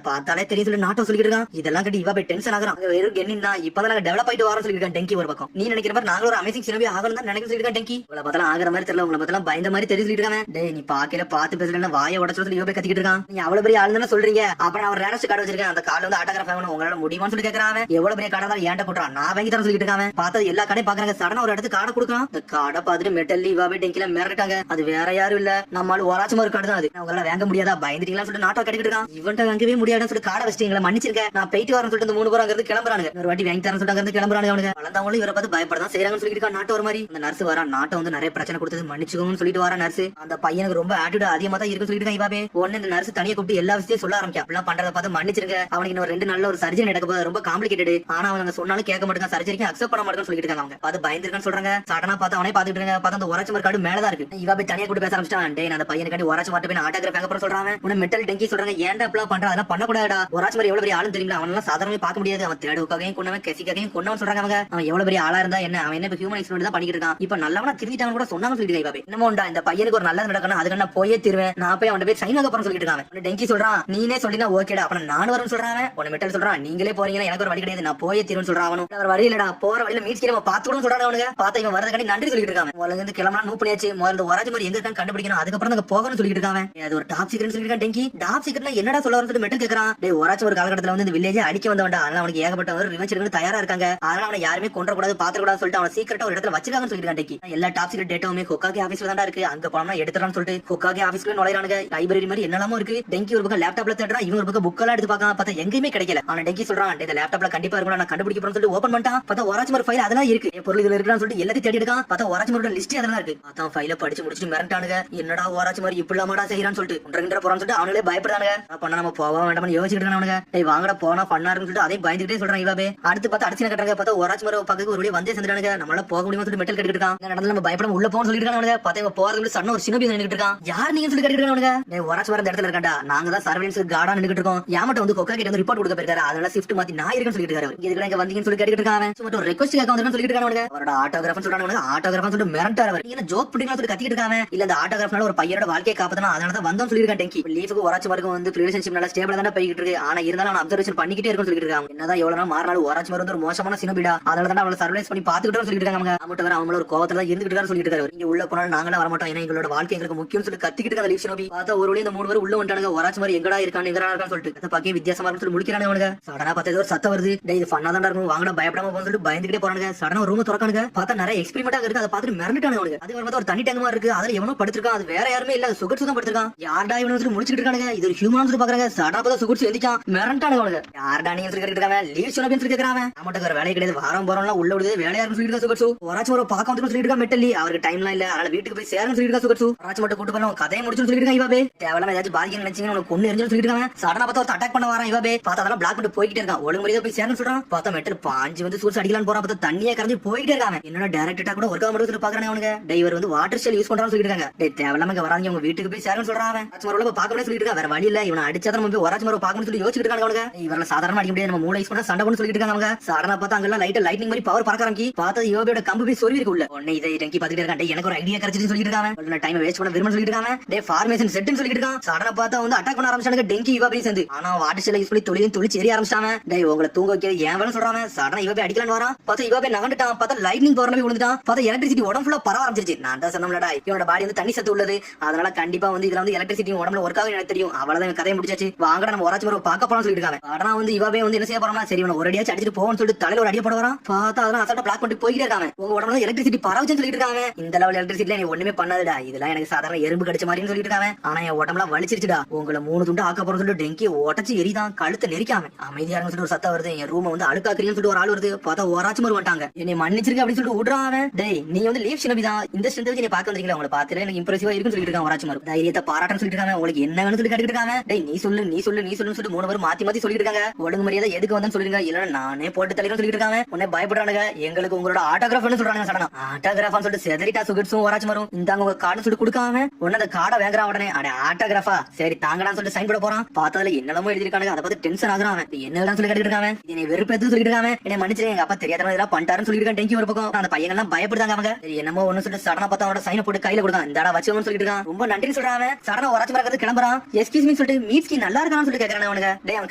பார்த்தாலே தெரியும் சொல்லி நாட்டோ சொல்லிட்டு இருக்கான். இதெல்லாம் கட்டி இவா போய் டென்ஷன் ஆகுறான். வெறும் கென்னின் தான் இப்பதான் நாங்க டெவலப் ஆயிட்டு வரோம் சொல்லி இருக்கேன். டெங்கி ஒரு பக்கம் நீ நினைக்கிற மாதிரி நாங்களும் ஒரு அமேசிங் சினோபி ஆகணும் தான் நினைக்க சொல்லிட்டு இருக்கேன். டெங்கி உங்களை பார்த்தாலும் ஆகிற மாதிரி தெரியல, உங்களை பார்த்தாலும் பயந்த மாதிரி தெரியும் சொல்லிட்டு இருக்காங்க. டேய் நீ பாக்கல பார்த்து பேசல வாயை உடச்சு சொல்லி இவ போய் கத்திக்கிட்டு இருக்கான். நீங்க அவ்வளவு பெரிய ஆளுன்னு சொல்றீங்க, அப்புறம் அவர் ரேடஸ்ட் கார்டு வச்சிருக்கேன், அந்த கார்டு வந்து ஆட்டோகிராஃப் ஆகணும், உங்களால முடியுமான்னு சொல்லி கேட்கறான். எவ்வளவு பெரிய கார்டா தான் ஏன்ட்ட போட்டுறான், நான் வாங்கி தரேன் சொல்லிட்டு இருக்காங்க. பார்த்தா எல்லா கடையும் பாக்குறாங்க. சடனா ஒரு இடத்துக்கு கார்டை கொடுக்கலாம். இந்த கார்டை பார்த்துட்டு மெட்டல் இவாவே டெங்கில மிரட்டாங்க. அது வேற யாரும் இல்ல, நம்மளால ஒராச்சும் ஒரு கார்டு தான். அது உங்களால வாங்க முடியாதா, பயந்துட்டீங்களா சொல்லிட்டு நாட்டோ கட்டிக்கிட்டு இருக்கான். இவன்ட்ட வாங்கவே முடியாதுன்னு சொல்லி கார்டை வச்சிட்டீங்களா, மன்னிச்சிருக்கேன், நான் போயிட்டு வரேன் சொல்லிட்டு இந்த 3 பேரும் அங்கிருந்து கிளம்புறாங்க. ஒரு வாட்டி வாங்கி தரேன் சொல்லிட்டு அங்கிருந்து கிளம்புறாங்க. அவனுக்கு வளர்ந்தவங்களும் இவரை பார்த்து பயப்படதான் செய்யறாங்கன்னு சொல்லிட்டு இருக்கான் நாட்டோ ஒரு மாதிரி. அந்த நர்ஸ் வரா, நாட்டோ வந்து நிறைய பிரச்சனை கொடுத்தது மன்னிச்சுக்கோன்னு சொல்லிட்டு வர நர்ஸ். அந்த பையனுக்கு ரொம்ப ஆட்டிடியூட் அதிகமா தான் இருக்குன்னு சொல்லிட்டு இவாவே. ஒன்னு இந்த நர்ஸ் தனியா கூப்பிட்டு எல்லா விஷயத்தையும் சொல்ல ஆரம்பிக்கும். அப்படிலாம் பண்றத பார்த்து மன்னிச்சிருங்க, அவனுக்கு இன்னும் 2 நாள்ல ஒரு சர்ஜரி நடக்க போது, ரொம்ப காம்ப்ளிகேட்டட். ஆனா அவங்க சொன்னாலும் கேட்க மாட்டாங்க, சர்ஜரிக்கு அக்செப்ட் பண்ண மாட்டாங்கன்னு சொல்லிட்டு இருக்காங்க. அவங்க பார்த்து பயந்துருக்கான்னு சொல்றாங்க. சடனா பார்த்து அவனே பாத்துட்டு இருக்காங்க. பார்த்து அந்த ஒராச்சு கார்டு மேலதான் இருக்கு. இவா போய் தனியா கூப்பிட்டு பேச ஆரம்பிச்சிட்டான். டேய் அந்த பையனுக்காண்டி ஒராச்சு மாட்டு போய் ஆட்டோகிராஃப் வாங்க போற சொல்றாங்க. உன்ன மெட்டல் டெங்கி சொல்றாங்க, ஏன்டா அப்பலாம் பண்ற, அதெல்லாம் பண்ணக்கூடாதுடா. ஒராச்சு மாதிரி எவ்வளவு பெரிய ஆளுன்னு தெரியுமா, அவனெல்லாம் சாதாரணமா பார்க்க முடியாது. அவன் தேடுக்காகையும் கொண்டவன் கெசிக்காகையும் கொண்டவன் சொல்றாங்க. அவன் எவ்வளவு பெரிய ஆளா இருந்தா என்ன, அவன் என்ன ஹியூமன் எக்ஸ்பெரிமெண்ட் தான் பண்ணிட்டு இருக்கான். இப்ப நல்லவனா திரும்பிட்டாங்க கூட சொன்னாங்க சொல்லிட்டு இவாவே. என்னமோண்டா இந்த பையனுக்கு ஒரு நல்லது நடக்கணும், அதுக்கு நான் போயே தீருவேன், நான் போய் அவன் போய் சைன் வாங்க போறேன்னு சொல்லிட்டு இருக்காங்க. டெங்கி சொல்றான், நீனே சொல்லினா ஓகேடா, அப்ப நான் வரேன்னு சொல்றான். உன்ன மெட்டல் சொல்றான், நீங்களே போறீங்கன்னா எனக்கு ஒரு வழி கிடையாது, நான் போயே தீருவேன்னு சொல்றான். அவனும் அவர் வழி இல்லடா, போற வழியில மீட்ஸ் நம்ம பாத்துக்கணும் சொல்றாங்க. அவனுங்க பார்த்தா இவன் வரதுக்காண்டி நன்றி சொல்லிட்டு இருக்காங்க. முதல்ல இருந்து கிளம்பலாம் நூ பண்ணியாச்சு, முதல்ல ஒராஜ் மாதிரி எங்க இருக்கான்னு கண்டுபிடிக்கணும், அதுக்கப்புறம் நாங்க போகணும்னு சொல்லிட்டு இருக்காங்க. அது ஒரு டாப் சீக்ரெட் சொல்லிட்டு டெங்கி. டாப் சீக்ரெட்னா என்னடா சொல்ல வரது மெட்டல் கேக்குறான். டேய் ஒராஜ் ஒரு காலகட்டத்துல வந்து இந்த வில்லேஜ் அடிக்க வந்தவன்டா, அதனால அவனுக்கு ஏகப்பட்ட ஒரு ரிவெஞ்ச் எடுக்க தயாரா இருக்காங்க, அதனால அவனை யாருமே கொன்ற கூடாது பாத்திர கூடாது சொல்லிட்டு அவன் சீக்கிரட்டா ஒரு இடத்துல வச்சிருக்காங்கன்னு சொல்லிட்டு டெங்கி. எல்லா டாப் சீக்ரெட் டேட்டாவுமே ஹோக்காகி ஆபீஸ்ல தான் இருக்கு, அங்க போனா எடுத்துறான்னு சொல்லிட்டு ஹோக்காகி ஆபீஸ்ல நுழையறானுங்க. லைப்ரரி மாதிரி என்னெல்லாமோ இருக்கு. டெங்கி ஒரு பக்கம் லேப்டாப்ல தேடுறான், இவன் ஒரு பக்கம் புக் எல்லாம் எடுத்து பார்க்க, பார்த்தா எங்கேயுமே கிடைக்கல. ஆனா டெங்கி சொல்றான், இந்த லேப்டாப்ல கண்டிப்பா இருக்கும், நான் கண்டுபிடிக்க போறேன்னு சொல்லிட்டு ஓபன் பண்ணிட்டான். பார்த்தா ஒராஜ் மாதிரி ஃபைல் அதெல்லாம் இருக்கு, பொருள் இதுல இருக்குன்னு சொல்லிட்டு எல்லாத்தையும் தேடி எடுக்கான். பார்த்தா ஒராஜ் மாதிரியோட லிஸ்ட் அதெல்லாம் இருக்கு. பார்த்தா ஃபைல படிச்சு முடிச்சுட்டு மிரட்டானுங்க. என்னடா ஒராஜ் மாதிரி இப்படிலாமாடா செய்யறான்னு சொல்லிட்டு ஒன்றரை போறான்னு சொல்லிட்டு அவங்களே பயப்படுறானுங்க. பண்ண நம்ம போவா வேண்டாம்னு யோசிச்சுட்டு இருக்கானுங்க. டேய் வாங்கடா போனா பண்ணாருன்னு சொல்லிட்டு அதே பயந்துட்டே சொல்றான் இவாவே. அடுத்து பார்த்தா அடிச்சு கட்டுறாங்க. பார்த்தா ஒராஜ் மாதிரி பக்கத்துக்கு ஒரு வழியா வந்தே செஞ்சுறானுங்க. நம்மளால போக முடியுமா சொல்லிட்டு மெட்டல் கட்டிட்டு இருக்கான். நடந்து நம்ம பயப்படாம உள்ள போன்னு சொல்லிட்டு இருக்கானுங்க. பார்த்தா இவன் போறதுக்கு சன்ன ஒரு சினோபி நின்னுட்டு இருக்கான். யார் நீங்க சொல்லி கட்டிட்டு இருக்கானுங்க. டேய் ஒராஜ் மாதிரி இடத்துல இருக்காண்டா, நாங்க தான் சர்வேலன்ஸ் கார்டா நின்னுட்டு இருக்கோம். யாமட்ட வந்து கொக்கா கிட்ட வந்து ரிப்போர்ட் கொடுக்க போயிருக்காரு, அதனால ஷிஃப்ட் மாத்தி நான் இருக்கேன்னு சொல்லிட்டு இருக்காரு. இதுக்கு இங்க வந்தீங்கன்னு சொல்லி கட்டிட்டு இருக்காங்க. சும்மா ஒரு ரெக்வெஸ்ட் கேட்க வந்தேன்னு சொல்லிட்டு இருக்கானுங்க. அவரோட ஆட்டோகிராஃப்னு சொல்றானுங்க. ஆட்டோகிராஃப்னு சொல்லிட்டு மிரட்டாரு. அவர் நீங்க ஜோக் பிடிக்கலாம் சொல்லி கத்திட்டு இருக்காங்க. இல்ல இந்த ஆட்டோகிராஃப்னால ஒரு பையனோட வாழ்க்கையை காப்பாத்தணும், அதனால தான் வந்தோம் சொல்லிருக்கான் டெங்கி. லீஃபுக்கு ஒராஜ் மாதிரி வந்து ரிலேஷன்ஷிப் நல்லா ஸ்டேபிளா தான் போயிட்டு இருக்கு, ஆனா இருந்தாலும் அவன் அப்சர்வேஷன் பண்ணிக்கிட்டே இருக்குன்னு சொல்லிட்டு இருக்காங்க. என்னதான் எவ்வளவு நாள் மாறினாலும் ஒராஜ் மாதிரி வந்து ஒரு மோசமான சினோபிடா, அதனால தான் அவளை சர்வலைஸ் பண்ணி பாத்துக்கிட்டோம்னு சொல்லிட்டு இருக்காங்க. அவங்கள்ட்ட வேற அவங்கள ஒரு கோவத்துல தான் இருந்துட்டு இருக்காரு சொல்லிட்டு இருக்காரு. நீங்க உள்ள போனாலும் நாங்களே வர மாட்டோம், ஏன்னா எங்களோட வாழ்க்கை எங்களுக்கு முக்கியம் சொல்லி கத்திக்கிட்டு இருக்காங்க லீஃப் சினோபி. பார்த்தா ஒரு வழி இந்த 3 பேர் உள்ள வந்துட்டானுங்க. ஒராஜ் மாதிரி எங்கடா இருக்கான்னு எங்கடா இருக்கான்னு சொல்லிட்டு பக்கம் வித்தியாசமா இருக்குன்னு சொல்லி முடிக்கிறானே அவனுங்க. சடனா பார்த்தா ஏதோ ஒரு சத்தம் வருது. டேய் இது ஃபன்னா தான் இருக்கும், வாங்கடா பயப்படாம போன்னு சொல்லிட்டு பயந்துகிட்டே போறானுங்க. சடனா ஒரு ரூம் திறக்கானுங்க. பார்த்தா நிறைய எக்ஸ்பெரிமெண்டா இருக்கு, அதை பார்த்துட்டு மிரண்டுட்டானுங்க அவனுங்க. அது பார்த்தா ஒரு தண்ணி டேங்க் மாதிரி இருக்கு, அதுல எவனோ படுத்திருக்கான், அது வேற யாருமே இல்ல, சுகர்ஸ் தான் படுத்திருக்கான். யார்டா இவனு சொல்லி முடிச்சிட்டு இருக்கானுங்க. இது ஒரு ஹியூமன் சொல்லி பாக்குறாங்க. சடனா பார்த்தா சுகர்ஸ் எந்திக்கான், மிரண்டானுங்க அவனுங்க. யார்டா நீங்க சொல்லி இருக்காங்க, லீவ் சினோபின்னு சொல்லி கேக்குறாங்க. நம்மட்ட ஒரு வேலை கிடையாது, வாரம் போறோம்லாம் உள்ள விடுது, வேலையா இருக்குன்னு சொல்லிட்டு இருக்க சுகர்ஸ். ஒராஜ் ஒரு பாக்க வந்து சொல்லிட்டு இருக்கா மெட்டலி, அவருக்கு டைம்லாம் இல்ல, அதனால வீட்டுக்கு போய் சேரன்னு சொல்லிட்டு இருக்கா சுகர்ஸ். ஒராஜ் மட்டும் கூட்டு போய் கதையை முடிச்சுன்னு சொல்லிட்டு இருக்காங்க. இவாபே தேவையில்லாம ஏதாச்சும் பாதிக்க நினைச்சீங்க உனக்கு கொண்டு எரிஞ்சு சொல்லிட்டு இருக்காங்க. சடனா பார்த்தா ஒரு அட்டாக் பண்ண வரான் இவாபே. பார்த்தா அதெல்லாம் பிளாக் பண்ணி போய்கிட்டே இருக்கான். ஒழுங்கு முறையா போய் சேரன்னு சொல்றான். பார்த்தா மெட்டல் பாஞ்சு வந்து சூழ்ச்சி அடிக்கலான்னு போறான். பார்த்தா தண்ணியே கரைஞ்சு போயிட்டே இருக்காங்க. என்னோட டைரக்டா கூட ஒர்க் ஆக முடியும் பாக்குறாங்க அவனுங்க. டிரைவர் வந்து வாட்டர் ஷெல் யூஸ் பண்றான்னு சொல்லிட்டு இருக்காங்க. டேய் தேவையில்லாம இங்க வராங்க, உங்க வீட்டுக்கு போய் சேரன்னு சொல்றான். அவன் பாக்கணும்னு சொல்லிட்டு இருக்கா, வேற வழி இல்ல, இவனை அடிச்சா நம்ம போய் ஒராஜ் மாதிரி பாக்கணும்னு சொல்லி யோசிச்சுட்டு இருக்காங்க அவனுங்க. இவரெல்லாம் சாதாரண அடிக்க முடியாது, நம்ம மூளை யூஸ் பண்ணா சண்டை பண்ணு சொல்லிட்டு இருக்காங்க அவங்க. சடனா பார்த்தா அங்கெல்லாம் லைட்டிங் மாதிரி பவர் பறக்க ஆரம்பி. பார்த்தா யோபியோட கம்பு போய் சொருவி இருக்கு உள்ள. உடனே இதை டெங்கி பாத்துட்டு இருக்கான். எனக்கு ஒரு ஐடியா கிடைச்சிட்டு சொல்லிட்டு இருக்காங்க. டைம் வேஸ்ட் பண்ண விரும்புன்னு சொல்லிட்டு இருக்காங்க. டே ஃபார்மேஷன் செட்னு சொல்லிட்டு இருக்கான். சடனா பார்த்தா வந்து அட்டாக் பண்ண ஆரம்பிச்சானுங்க டெங்கி இவாபே சேர்ந்து. ஆனா வாட்டர் ஷெல் யூஸ் பண்ணி தொழில் ஏறி ஆரம்பிச்சாங்க. டேய் உங்களை தூங்க வைக்கிறது ஏன் வேலை சொல்றாங்க. சடனா இவாபே அடிக்கலான்னு வரான். பார்த்தா இவாபே நகண்டுட்டான். பார்த்தா லைட்னிங் பவர்ல போய் விழுந்துட்டான். பார்த்தா எலக்ட்ரிசிட்டி உடம்பு ஃபுல்லா பரவ ஆரம்பிச்சிருச்சு. நான் தான் சொன்னேன்டா இவனோட பாடி வந்து தண்ணி சத்து உள்ளது, அதனால கண்டிப்பா வந்து இதுல வந்து எலக்ட்ரிசிட்டி உடம்புல ஒர்க் ஆகும் எனக்கு தெரியும். அவ்வளவுதான் கதையை முடிச்சாச்சு. வாங்கடா நம்ம ஒராச்சு மாதிரி பார்க்க போறான்னு சொல்லிட்டு இருக்காங்க. ஆனா வந்து இவாவே வந்து என்ன செய்ய போறானா, சரி இவனை ஒரு அடியாச்சு அடிச்சிட்டு போவோம்னு சொல்லிட்டு தலையில ஒரு அடிய போட வரான். பார்த்தா அதெல்லாம் அசால்ட்டா பிளாக் பண்ணிட்டு போயிட்டே இருக்காங்க. உங்க உடம்புல எலக்ட்ரிசிட்டி பரவச்சுன்னு சொல்லிட்டு இருக்காங்க. இந்த லெவல் எலக்ட்ரிசிட்டில நீ ஒண்ணுமே பண்ணாதடா, இதெல்லாம் எனக்கு சாதாரண எறும்பு கடிச்ச மாதிரின்னு சொல்லிட்டு இருக்காங்க. ஆனா என் உடம்புல வலிச்சிருச்சுடா, உங்களை 3 துண்டு ஆக்க போறோம்னு சொல்லிட்டு டெங்கி உடச்சு எரிதான் கழுத்தை நெரிக்காம அமைதியா சொல்லிட்டு ஒரு சத்தம் வருது. என் ரூம் வந்து அழுக்காக்குறீங்கன்னு சொல்லிட்டு ஒரு ஆள் வருது. பார்த்தா ஒராச்சு மாதிரி வந்துட்டாங்க. என்னை மன்னிச்சிருக்க அப்படின்னு சொல்லிட்டு விடுறாங்க. டேய் நீ வந்து லீவ் சினபிதான், இந்த ஸ்ட்ரென்த் வச்சு நீ பாக்க வந்தீங்களா, உங்களை பார்த்து எனக்கு இம்ப்ரெசிவா இருக்குன்னு சொல்லிட்டு இருக்காங்க. ஒராச்சு மாதிரி தைரியத்தை பாராட்டன்னு சொல்லிட்டு இருக்காங்க. உங்களுக்கு என்ன வேணும்னு சொல்லி கேட்டுட்டு இருக்காங்க. டேய் நீ சொல்லு நீ சொல்லு நீ சொல்லுன்னு சொல்லிட்டு 3 பேர் மாத்தி மாத்தி சொல்லிட்டு இருக்காங்க. ஒழுங்கு மரியாதை எதுக்கு வந்தேன்னு சொல்லிருங்க, இல்லன்னா நானே போட்டு தலைன்னு சொல்லிட்டு இருக்காங்க. உன்னை பயப்படுறானுங்க. எங்களுக்கு உங்களோட ஆட்டோகிராஃப்னு சொல்றாங்க. சடனா ஆட்டோகிராஃப்னு சொல்லிட்டு செதறிட்டா சுகட்ஸும் ஒராச்சு மாறும். இந்தாங்க உங்க கார்டு சொல்லிட்டு கொடுக்காம உன்ன அந்த கார்டை வாங்குறான். உடனே அட ஆட்டோகிராஃபா சரி தாங்கடான்னு சொல்லிட்டு சைன் போட போறான். பார்த்ததுல என்னென்னமோ எழுதிருக்காங்க. அதை பார்த்து டென்ஷன் ஆகுறான். என்னதான் சொல்லி கேட்டுட்டு இருக்காங்க. என்னை வெறுப்பேத்து சொல்லிட்டு இருக்காங்க. என்னை மன்னிச்சு எங்க அப்பா தெரியாத இதெல்லாம் பண்ணிட்டாருன்னு சொல்லிட்டு டெங்கி ஒரு பக்கம். அந்த பையன் எல்லாம் பயப்படுறாங்க. அவங்க சரி என்னமோ ஒன்னு சொல்லிட்டு சடனா பார்த்தா அவனோட சைனை போட்டு கையில கொடுக்கான். இந்தாடா வச்சுக்கணும்னு சொல்லிட்டு இருக்கான். ரொம்ப நன்றின்னு சொல்றாங்க. சடனா ஒராச்சு மாதிரி கிளம்புறான். எஸ்கியூஸ் மீ சொல்லிட்டு மீட்ஸ்கி நல்லா இருக்கான்னு சொல்லிட்டு கேட்கறாங்க. அவனுங்க டேய் அவன்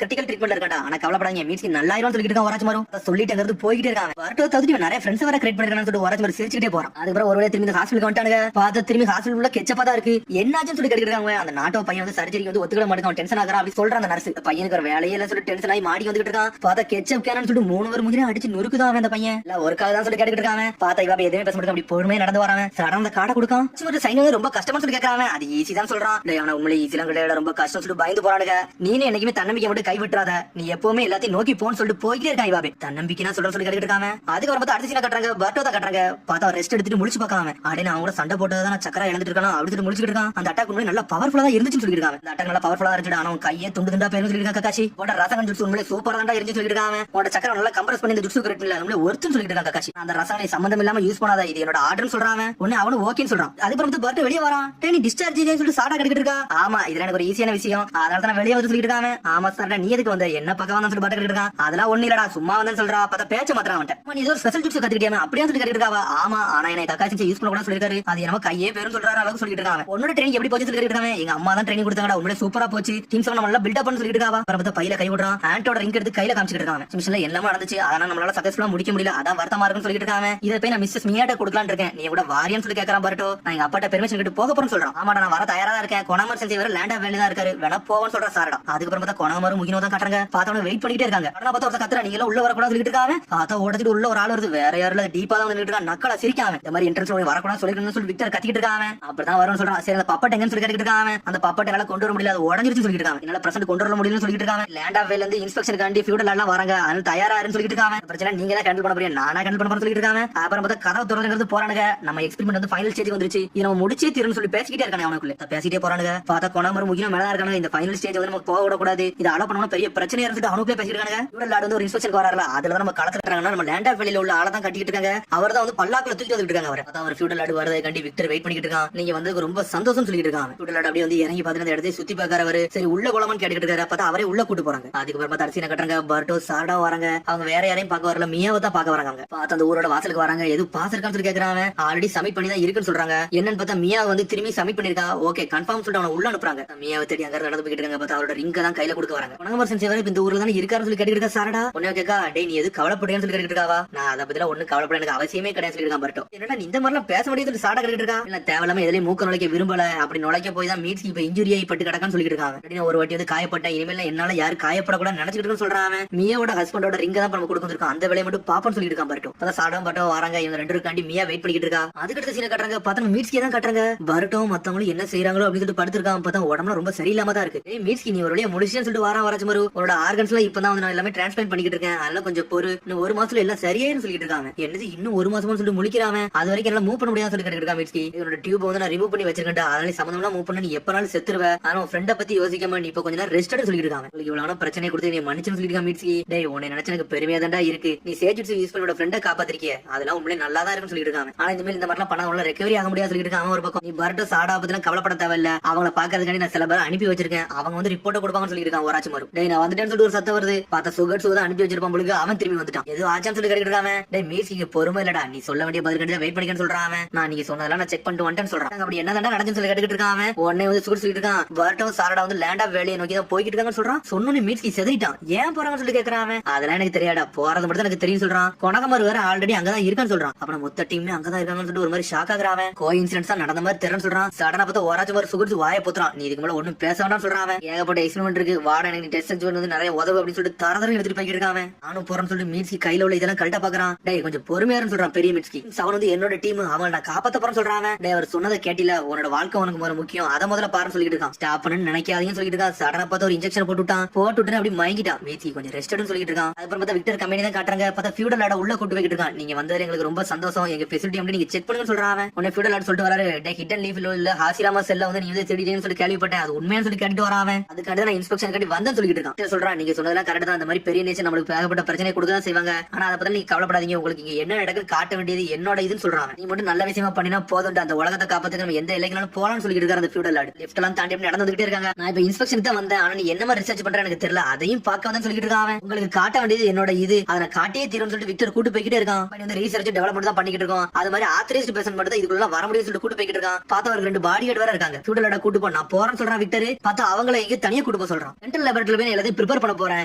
கிரிட்டிக்கல் ட்ரீட்மெண்ட்ல இருக்காடா, ஆனா கவலைப்படாதீங்க மீட்ஸ்கி நல்லா இருக்கும்னு சொல்லிட்டு இருக்கான். ஒராச்சு மாரும் சொல்லிட்டு அங்கிருந்து போயிட்டே இருக்காங்க. வரட்டோ தவிர்த்து நிறைய ஃப்ரெண்ட்ஸ் வேற கிரியேட் பண்ணிருக்கான்னு சொல்லிட்டு ஒராச்சு மாதிரி சிரிச்சுட்டே போறான். அதுக்கப்புறம் ஒரு வேளை திரும்பி ஹாஸ்பிட்டலுக்கு வந்துட்டானுங்க. பார்த்து திரும்பி ஹாஸ்பிட்டல் உள்ள கெச்சப்பா தான் இருக்கு. என்னாச்சுன்னு சொல்லி கேட்டுருக்காங்க. அந்த நாட்டோ பையன் வந்து சர்ஜரிக்கு வந்து ஒத்துக்கிட மாட்டேங்க, டென்ஷன் ஆகுறான் அப்படி சொல்றான். அந்த நர்ஸ் பையனுக்கு ஒரு வேலையே இல்ல சொல்லிட்டு டென்ஷன் ஆகி மாடி வந்துட்டு இருக்கான். பார்த்தா கெச்சப் கேனன்னு சொல்லிட்டு 3 பேர் முகினா அடிச்சு நொறுக்குதான் அந்த பையன். இல்ல ஒர்க்காக தான் சொல்லி கேட்டுட்டு இருக்காங்க. பார்த்தா இவ எதுவுமே பேச மாட்டாங்க, அப்படி பொறுமையா நடந்து வராங்க. சடனா அந்த கார்டை கொடுக்கான். சைன் வந்து ரொம்ப கஷ்டமா சொல்லி கேட்கறாங்க. அது ஈஸி தான் சொல்றான். ஆனா உண்மையிலே ஈஸிலாம் கிடையாது, ரொம்ப கஷ்டம் சொல்லிட்டு பயந்து போறானுங்க. நீனே என்னைக்குமே தன்னம்பிக்கை மட்டும் கை விட்டுறாத, நீ எப்பவுமே எல்லாத்தையும் நோக்கி போன்னு சொல்லிட்டு போயிட்டே இருக்கான். இவாபே தன்னம்பிக்கை சொல்ற சொல்லி கேட்டுட்டு இருக்காங்க. அதுக்கப்புறம் பார்த்தா அடுத்த சீனை கட்டுறாங்க. பர்ட்டோ தான் கட்டுறாங்க. பார்த்தா ரெஸ்ட் எடுத்துட்டு முடிச்சு பார்க்காம அடே நான் கூட சண்டை போட்டதான் நான் சக்கரா இழந்துட்டு இருக்கான் அப்படின்னு முடிச்சுட்டு இருக்கான். அந்த அட்டாக் உண்மையிலே நல்லா பவர்ஃபுல்லா தான் இருந்துச்சுன்னு சொல்லிருக்காங்க. அந்த அட்டாக் நல்லா பவர்ஃபுல்லா இருந்துச்சு. ஆனா கையே துண்டு துண்டா பேரு சொல்லிருக்காங்க. கக்காஷி போட ரசகன் ஜுட்சு உண்மையிலே சூப்பரா தான் இருந்துச்சு சொல்லிருக்காங்க. உன்னோட சக்கரம் நல்லா கம்ப்ரஸ் பண்ணி இந்த ஜுட்சு கரெக்ட் இல்ல உண்மையிலே ஒருத்தன் சொல்லிட்டு இருக்காங்க. கக்காஷி அந்த ரசகனை சம்பந்தம் இல்லாம யூஸ் பண்ணாத, இது என்னோட ஆர்டர்னு சொல்றாங்க. உடனே அவனு ஓகேன்னு சொல்றான். அதுக்கப்புறம் வந்து பர்ட்டோ வெளியே வரான். நீ டிஸ்சார்ஜ் சொல்லிட்டு சாடா கட்டிட்டு இருக்கா. ஆமா இதுல எனக்கு ஒரு ஈஸியான விஷயம், அதனால தான் வெளியே வந்து சொல்லிட்டு இருக்காங்க. ஆமா சார் நீ எதுக்கு வந்த, என்ன பக்கம் வந்து சொல்லிட்டு பர்ட்டோ இருக்கான். அதெல்லாம் ஒண்ணு இல்லடா சும்மா வந்து சொல்றா. பார்த்தா பேச்ச மாத்திரம் அவன் நீ ஏதோ ஸ்பெஷல் ஜுட்சு கத்துக்கிட்டியா அப்படியே சொல்லி கட்டிட்டு இருக்காவா. ஆமா ஆனா என்ன கக்காஷி யூஸ் பண்ண கூட சொல்லிருக்காரு. அது என்னமோ கையே பேரும் சொல்றாரு அளவுக்கு சொல்லிட்டு இருக்காங்க. உன்னோட ட்ரைனிங் எப்படி போச்சு சொல்லிட்டு இருக்காங்க. எங்க அம்மா தான் ட்ரைனிங் கொடுத்தாங்கடா, உண்மையிலே சூப்பரா போச்சு. டீம்ஸ் நம்ம நல்லா பில்ட் அப் பண்ணி சொல்லிட்டு இருக்காவா. அப்புறம் பார்த்தா பையில கை விடுறான். ஆண்டோட ரிங் எடுத்து கையில காமிச்சிட்டு இருக்காங்க. மிஷன்ல எல்லாமே நடந்துச்சு, அதனால நம்மளால சக்சஸ்ஃபுல்லா முடிக்க முடியல, அதான் வருத்தமா இருக்குன்னு சொல்லிட்டு இருக்காங்க. இதை போய் நான் மிஸ்ஸஸ் மியாட்ட கொடுக்கலான்னு இருக்கேன், நீ கூட வாரியன்னு சொல்லி கேட்கறான். பர்ட்டோ நான் எங்க அப்பாட்ட பெர்மிஷன் கிட்ட போக போறேன்னு சொல்றான். ஆமாடா நான் வர தயாரா தான் இருக்கேன், கொனாமர் சென்சி வேற லேண்ட் ஆஃப் வேலை தான் இருக்காரு, வேணா போவோன்னு சொல்றா சாரடா. அதுக்கப்புறம் பார்த்தா கொனாமரும் முகினோ தான் காட்டுறாங்க. பார்த்தவங்க வெயிட் பண்ணிட்டே இருக்காங்க. ஆனா பார்த்தா ஒருத்தர் கத்துறா நீங்க எல்லாம் உள்ள வரக்கூடாது சொல்லிட்டு இருக்காங்க. பார்த்தா ஓடச்சிட்டு உள்ள ஒரு ஆள் வருது. வேற யாரும் இல்ல டீப்பா தான் வந்துட்டு இருக்காங்க. நக்கலா சிரிக்காம இந்த மாதிரி என்ட்ரன்ஸ் வரக்கூடாது சொல்லிட்டு சொல்லி விக்டர் கத்திட்டு இருக்காங்க. அப்படிதான் வரும்னு சொல்றான். சரி அந்த பப்பட் எங்கன்னு சொல்லி கேட்டுட்டு இருக்காங்க. அந்த பப்பட் என்னால கொண்டு வர முடியல, அது உடஞ்சிருச்சு சொல்லிட்டு இருக்காங்க. என்னால பிரசன்ட் கொண்டு வர முடியலன்னு சொல்லிட்டு இருக்காங்க. லேண்ட் ஆஃப் வேல இருந்து இன்ஸ்பெக்ஷன் காண்டி ஃபியூடல் எல்லாம் வராங்க, அதனால தயாரா இருன்னு சொல்லிட்டு இருக்காங்க. பிரச்சனை நீங்க தான் ஹேண்டில் பண்ண போறீங்க, நானா ஹேண்டில் பண்ண போறேன்னு சொல்லிட்டு இருக்காங்க. அப்புறம் பார்த்தா கதவு திறந்துங்கிறது போறானுங்க. நம்ம எக்ஸ்பெரிமெண்ட் வந்து ஃபைனல் ஸ்டேஜ் வந்துருச்சு, இது நம்ம முடிச்சே தீரணும்னு சொல்லி பேசிக்கிட்டே இருக்காங்க. அவனுக்குள்ள பேசிட்டே போறானுங்க. பார்த்தா கொனாமர் முக்கியம் மேல இருக்காங்க. இந்த ஃபைனல் ஸ்டேஜ் வந்து நம்ம போக விடக்கூடாது, இது அலோ பண்ணணும் பெரிய பிரச்சனையா இருந்துட்டு அவனுக்குள்ளே பேசிட்டு இருக்காங்க. ஃபியூடல் லார்ட் வந்து ஒரு இன்ஸ்பெக்ஷன் வராருல, அதுல நம்ம கலத்துறாங்கன்னா நம்ம லேண்ட் ஆஃப் வேலையில உள்ள ஆளை தான் கட்டிட்டு இருக்காங்க. அவர் தான் வந்து பல்லாக்குல தூக்கிட்டு வந்துட்டு இருக்காங்க. அவர் அதான் ஒரு ஃபியூடல் லார்ட் வரதை கண்டி விக்டர் வெயிட் பண்ணிட்டு இருக்கான். நீங்க வந்து ரொம்ப சந்தோஷம் சொல்லிட்டு இருக்காங்க. ஃபியூடல் லார்ட் அப்படியே வந்து இறங்கி பார்த்து அந்த இடத்தை சுத்தி பார்க்கறவரு. சரி உள்ள குளமான்னு கேட்டுக்கிட்டு இருக்காரு. பார்த்தா அவரே உள்ள கூட்டு போறாங்க. அதுக்கப்புறம் பார்த்தா அரசியனை கட்டுறாங்க. பர்ட்டோ சாரடா வராங்க. அவங்க வேற யாரையும் பார்க்க வரல, மியாவை தான் பார்க்க வராங்க. பார்த்து அந்த ஊரோட வாசலுக்கு வராங்க. எது பாஸ் இருக்கான்னு சொல்லி கேக்குறாங்க. ஆல்ரெடி சப்மிட் பண்ணி தான் இருக்குன்னு சொல்றாங்க. என்னன்னு பார்த்தா மியா வந்து திரும்பி சப்மிட் பண்ணிருக்கா. ஓகே கன்ஃபார்ம் சொல்லிட்டு அவனை உள்ள அனுப்புறாங்க. மியாவை தேடி அங்க நடந்து போயிட்டு இருக்காங்க. பார்த்தா அவரோட ரிங்க தான் கையில கொடுக்க வராங்க. கொனாமர் சென்சி வேற இந்த ஊர்ல தான் இருக்காருன்னு சொல்லி கேட்டுக்கிட்டு இருக்கா. சாரடா உன்ன கேக்கா டேய் நீ எது கவலைப்படுறேன்னு சொல்லி கேட்டுக்கிட்டு இருக்காவா. நான் அதை பத்தில ஒண்ணு கவலைப்பட எனக்கு அவசியமே கிடையாது சொல்லி இருக்கான். பர்ட்டோ என்னடா இந்த மாதிரிலாம் பேச முடியாது சாரடா கேட்டுட்டு இருக்கா. இல்ல தேவையில்லாம எதுலயும் மூக்க நுழைக்க விரும்பல, அப்படி நுழைக்க போய் தான் மீட்ஸ் இப்ப இன்ஜுரி ஆகி பட்டு கிடக்கான்னு சொல்லிட்டு இருக்காங்க. ஒரு வாட்டி வந்து காயப்பட்ட இனிமேல் என்னால யாரும் காயப்படக்கூடாது நினைச்சிட்டு சொல்றாங்க. மியாவோட ஹஸ்பண்டோட ரிங்க தான் நம்ம கொடுத்துருக்கோம், அந்த வேலையை மட்டும் பாப்பன்னு சொல்லிட்டு இருக்கான். பர்ட்டோ அதான் சாடம் பட்டோ வராங்க. இவங்க 2 பேருக்காண்டி மியா வெயிட் பண்ணிட்டு இருக்கா. அதுக்கடுத்த சீனை கட்டுறாங்க. பார்த்தா மீட்ஸ்கி தான் கட்டுறாங்க. பர்ட்டோ மத்தவங்களும் என்ன செய்யறாங்களோ அப்படின்னு சொல்லிட்டு படுத்திருக்கான். பார்த்தா உடம்புல ரொம்ப சரியில்லாம தான் இருக்கு. மீட்ஸ்கி நீ ஒரு வழியா முடிச்சுன்னு சொல்லிட்டு வராச்சு மறு உன்னோட ஆர்கன்ஸ் எல்லாம் இப்பதான் வந்து நான் எல்லாமே டிரான்ஸ்பிளான்ட் பண்ணிட்டு இருக்கேன், அதனால கொஞ்சம் பொறு, இன்னும் 1 மாசத்துல எல்லாம் சரியாயிரும் சொல்லிட்டு இருக்காங்க. என்னது இன்னும் 1 மாசமா சொல்லிட்டு முழிக்கிறாங்க. அது வரைக்கும் எல்லாம் மூவ் பண்ண முடியாது சொல்லி கேட்டுட்டு இருக்கா. மீட்ஸ்கி என்னோட டியூப் வந்து நான் ரிமூவ் பண்ணி வச்சிருக்கேன், அதனால சம்பந்தமா மூவ் பண்ண நீ எப்பனாலும் செத்துருவ, ஆனா உன் ஃப்ரெண்ட பத்தி யோசிக்காம நீ இப்ப கொஞ்ச நேரம் ரெஸ்ட் எடுத்து சொல்லிட்டு இருக்காங்க. இவ்வளவு பிரச்சனை கொடுத்து நீ மன்னிச்சுன்னு சொல்லிட்டு இருக்கா. மீட்ஸ்கி டேய் உன்னை நினைச்சு எனக்கு பெருமையா தான்டா இருக்கு, நீ சேஜுட்சு யூஸ் பண்ணோட ஃப்ரெண்ட காப்பாத்திருக்கிய, அதெல்லாம் உண்மையிலே நல்லா தான் இருக்குன்னு சொல்லிட்டு இருக்காங்க. ஆனா இந்த மாதிரி இந்த மாதிரிலாம் பண்ண உள்ள ரெக்கவரி ஆக முடியாது சொல்லிட்டு இருக்காங்க. ஒரு பக்கம் நீ பர்ட்டோ சாடா பத்தினா கவலைப்பட தேவையில்ல, அவங்கள பாக்கிறதுக்காண்டி நான் சில பேர் அனுப்பி வச்சிருக்கேன், அவங்க வந்து ரிப்போர்ட் கொடுப்பாங்கன்னு சொல்லிட்டு இருக்காங்க. ஒராச்சு மாறு டேய் நான் வந்துட்டேன்னு சொல்லிட்டு ஒரு சத்தம் வருது. பார்த்தா சுகர் தான் அனுப்பி வச்சிருப்பான் பொழுது அவன் திரும்பி வந்துட்டான். எது ஆச்சான்னு சொல்லி கேட்டுட்டு இருக்காங்க. டேய் மீட்ஸ்கி பொறுமை இல்லடா, நீ சொல்ல வேண்டிய பதில் கட்டி வெயிட் பண்ணிக்கன்னு சொல்றான். நான் நீங்க சொன்னதெல்லாம் நான் செக் பண்ணிட்டு வந்துட்டேன்னு சொல்றாங்க. அப்படி என்ன தான் நடந்துன்னு சொல்லி கேட்டுட்டு இருக்காங்க. உடனே வந்து சுகர் சொல்லிட்டு இருக்கான். பர்ட்டோ சாரடா வந்து லேண்ட் ஆஃப் வேலையை நோக்கி தான் போய்கிட்டு இருக்காங்கன்னு சொல்றான். சொன்னோன்னு மீட்ஸ்கி செதறிட்டான். ஏன் போறாங்கன்னு சொல்லி கேக்குறான். அதெல்லாம் எனக்கு தெரியாடா, போறது மட்டும் எனக்கு தெரியும் சொல்றான். கொனகமர் வேற ஆல்ரெடி அங்கதான் இருக்கான்னு சொல்றான். அப்புறம் மொத்த டீமே அங்கதான் இருக்காங்கன்னு சொல்லிட்டு ஒரு மாதிரி ஷாக் ஆகுறான். கோ இன்சிடென்ட்ஸ் நடந்த மாதிரி தெரியன்னு சொல்றான். சடனா பார்த்தா ஒராச்சு மாதிரி சுகர் வாயை போத்துறான். நீ இதுக்கு மேல ஒண்ணும் பேச வேண்டாம்னு சொல்றான். ஏகப்பட்ட எக்ஸ்பிளைன் எக்ஸ்பெரிமெண்ட் இருக்கு வாடா எனக்கு டெஸ்ட் வந்து நிறைய உதவு அப்படின்னு சொல்லிட்டு தரதரம் எடுத்துட்டு போய்கிட்டு இருக்காங்க. நானும் போறேன்னு சொல்லிட்டு மீட்ஸ்கி கையில உள்ள இதெல்லாம் கரெக்டா பாக்குறான். டேய் கொஞ்சம் பொறுமையாருன்னு சொல்றான் பெரிய மீட்ஸ்கி. அவன் வந்து என்னோட டீம் அவன் நான் காப்பாத்த போறேன்னு சொல்றான். டேய் அவர் சொன்னதை கேட்டில உன்னோட வாழ்க்கை உனக்கு முதல்ல முக்கியம் அதை முதல்ல பாருன்னு சொல்லிட்டு இருக்கான். ஸ்டாப் பண்ணு நினைக்காதீங்கன்னு சொல்லிட்டு இருக்கான். சடனா பார்த்து ஒரு இன்ஜெக்ஷன் போட்டுட்டு அப்படி மயங்கிட்டான். மீட்ஸ்கி கொஞ்சம் ரெஸ்ட் எடுன்னு சொல்லிட்டு இருக்கான். அதுக்கப்புறம் பார்த்தா விக்டர் கம்பெனி தான் காட்டுறாங்க. பார்த்தா ஃபியூடல் ஆட உள்ள கூட்டு போய்கிட்டு இருக்கான். நீங்க வந்தது எங்களுக்கு ரொம்ப சந்தோஷம் எங்க ஃபெசிலிட்டி அப்படி நீங்க செக் பண்ணுங்கன்னு சொல்றான். உடனே ஃபியூடல் ஆட சொல்லிட்டு வராரு. டே ஹிடன் லீஃப்ல உள்ள ஹாசிராமா செல்ல வந்து நீ வந்து தேடிட்டேன்னு சொல்லி கேள்விப்பட்டேன் அது உண்மையான்னு சொல்லி கேட்டுட்டு வரான். அதுக்காக நான் இன்ஸ்பெக்ஷன் கட்டி வந்தேன்னு சொல்லிட்டு இருக்கான். சொல்றான் நீங்க சொன்னதெல்லாம் கரெக்ட் தான். அந்த மாதிரி பெரிய நேச்சர் நம்மளுக்கு ஏகப்பட்ட பிரச்சனை கொடுக்க தான் செய்வாங்க. ஆனா அதை பத்தி நீங்க கவலைப்படாதீங்க. உங்களுக்கு இங்க என்ன நடக்குது காட்ட வேண்டியது என்னோட இதுன்னு சொல்றாங்க. நீ மட்டும் நல்ல விஷயமா பண்ணினா போதும். அந்த உலகத்தை காப்பாத்துக்கு நம்ம எந்த எல்லைகளும் போலாம்னு சொல்லிட்டு இருக்காரு அந்த ஃபியூடல் ஆடு. லெஃப்ட் எல்லாம் தாண்டி நடந்துகிட்டே இருக்காங்க. நான் இப்ப இன்ஸ்பெக்ஷன் தான் வந்தேன். ஆனா நீ என்ன மாதிரி ரிசர்ச் பண்ற எனக்கு தெரியல அதையும் பார்க்க வந்தேன்னு சொல்லிட்டு இருக்கான். உங்களுக்கு காட்ட வேண்டியது என்னோட இது அதை காட்டியே தீரும் சொல்லிட்டு விக்டர் கூட்டு போய்கிட்டே இருக்கான். வந்து ரீசர்ச் டெவலப்மெண்ட் தான் பண்ணிட்டு இருக்கோம். அது மாதிரி ஆத்தரைஸ்ட் பேஷன் மட்டும் தான் இதுக்குள்ள வர முடியும்னு சொல்லிட்டு கூட்டு போய்கிட்டு இருக்கான். பார்த்தா அவருக்கு 2 பாடி கார்டு வேற இருக்காங்க. ஃபியூடல் ஆட கூட்டு போ நான் போறேன்னு சொல்றான் விக்டர். பார்த்தா அவங்களை இங்க தனியா கூட்டு போக சொல்றான். மென்டல் லேபரேட்டரியில போய் எல்லாத்தையும் ப்ரிப்பேர் பண்ண போறேன்.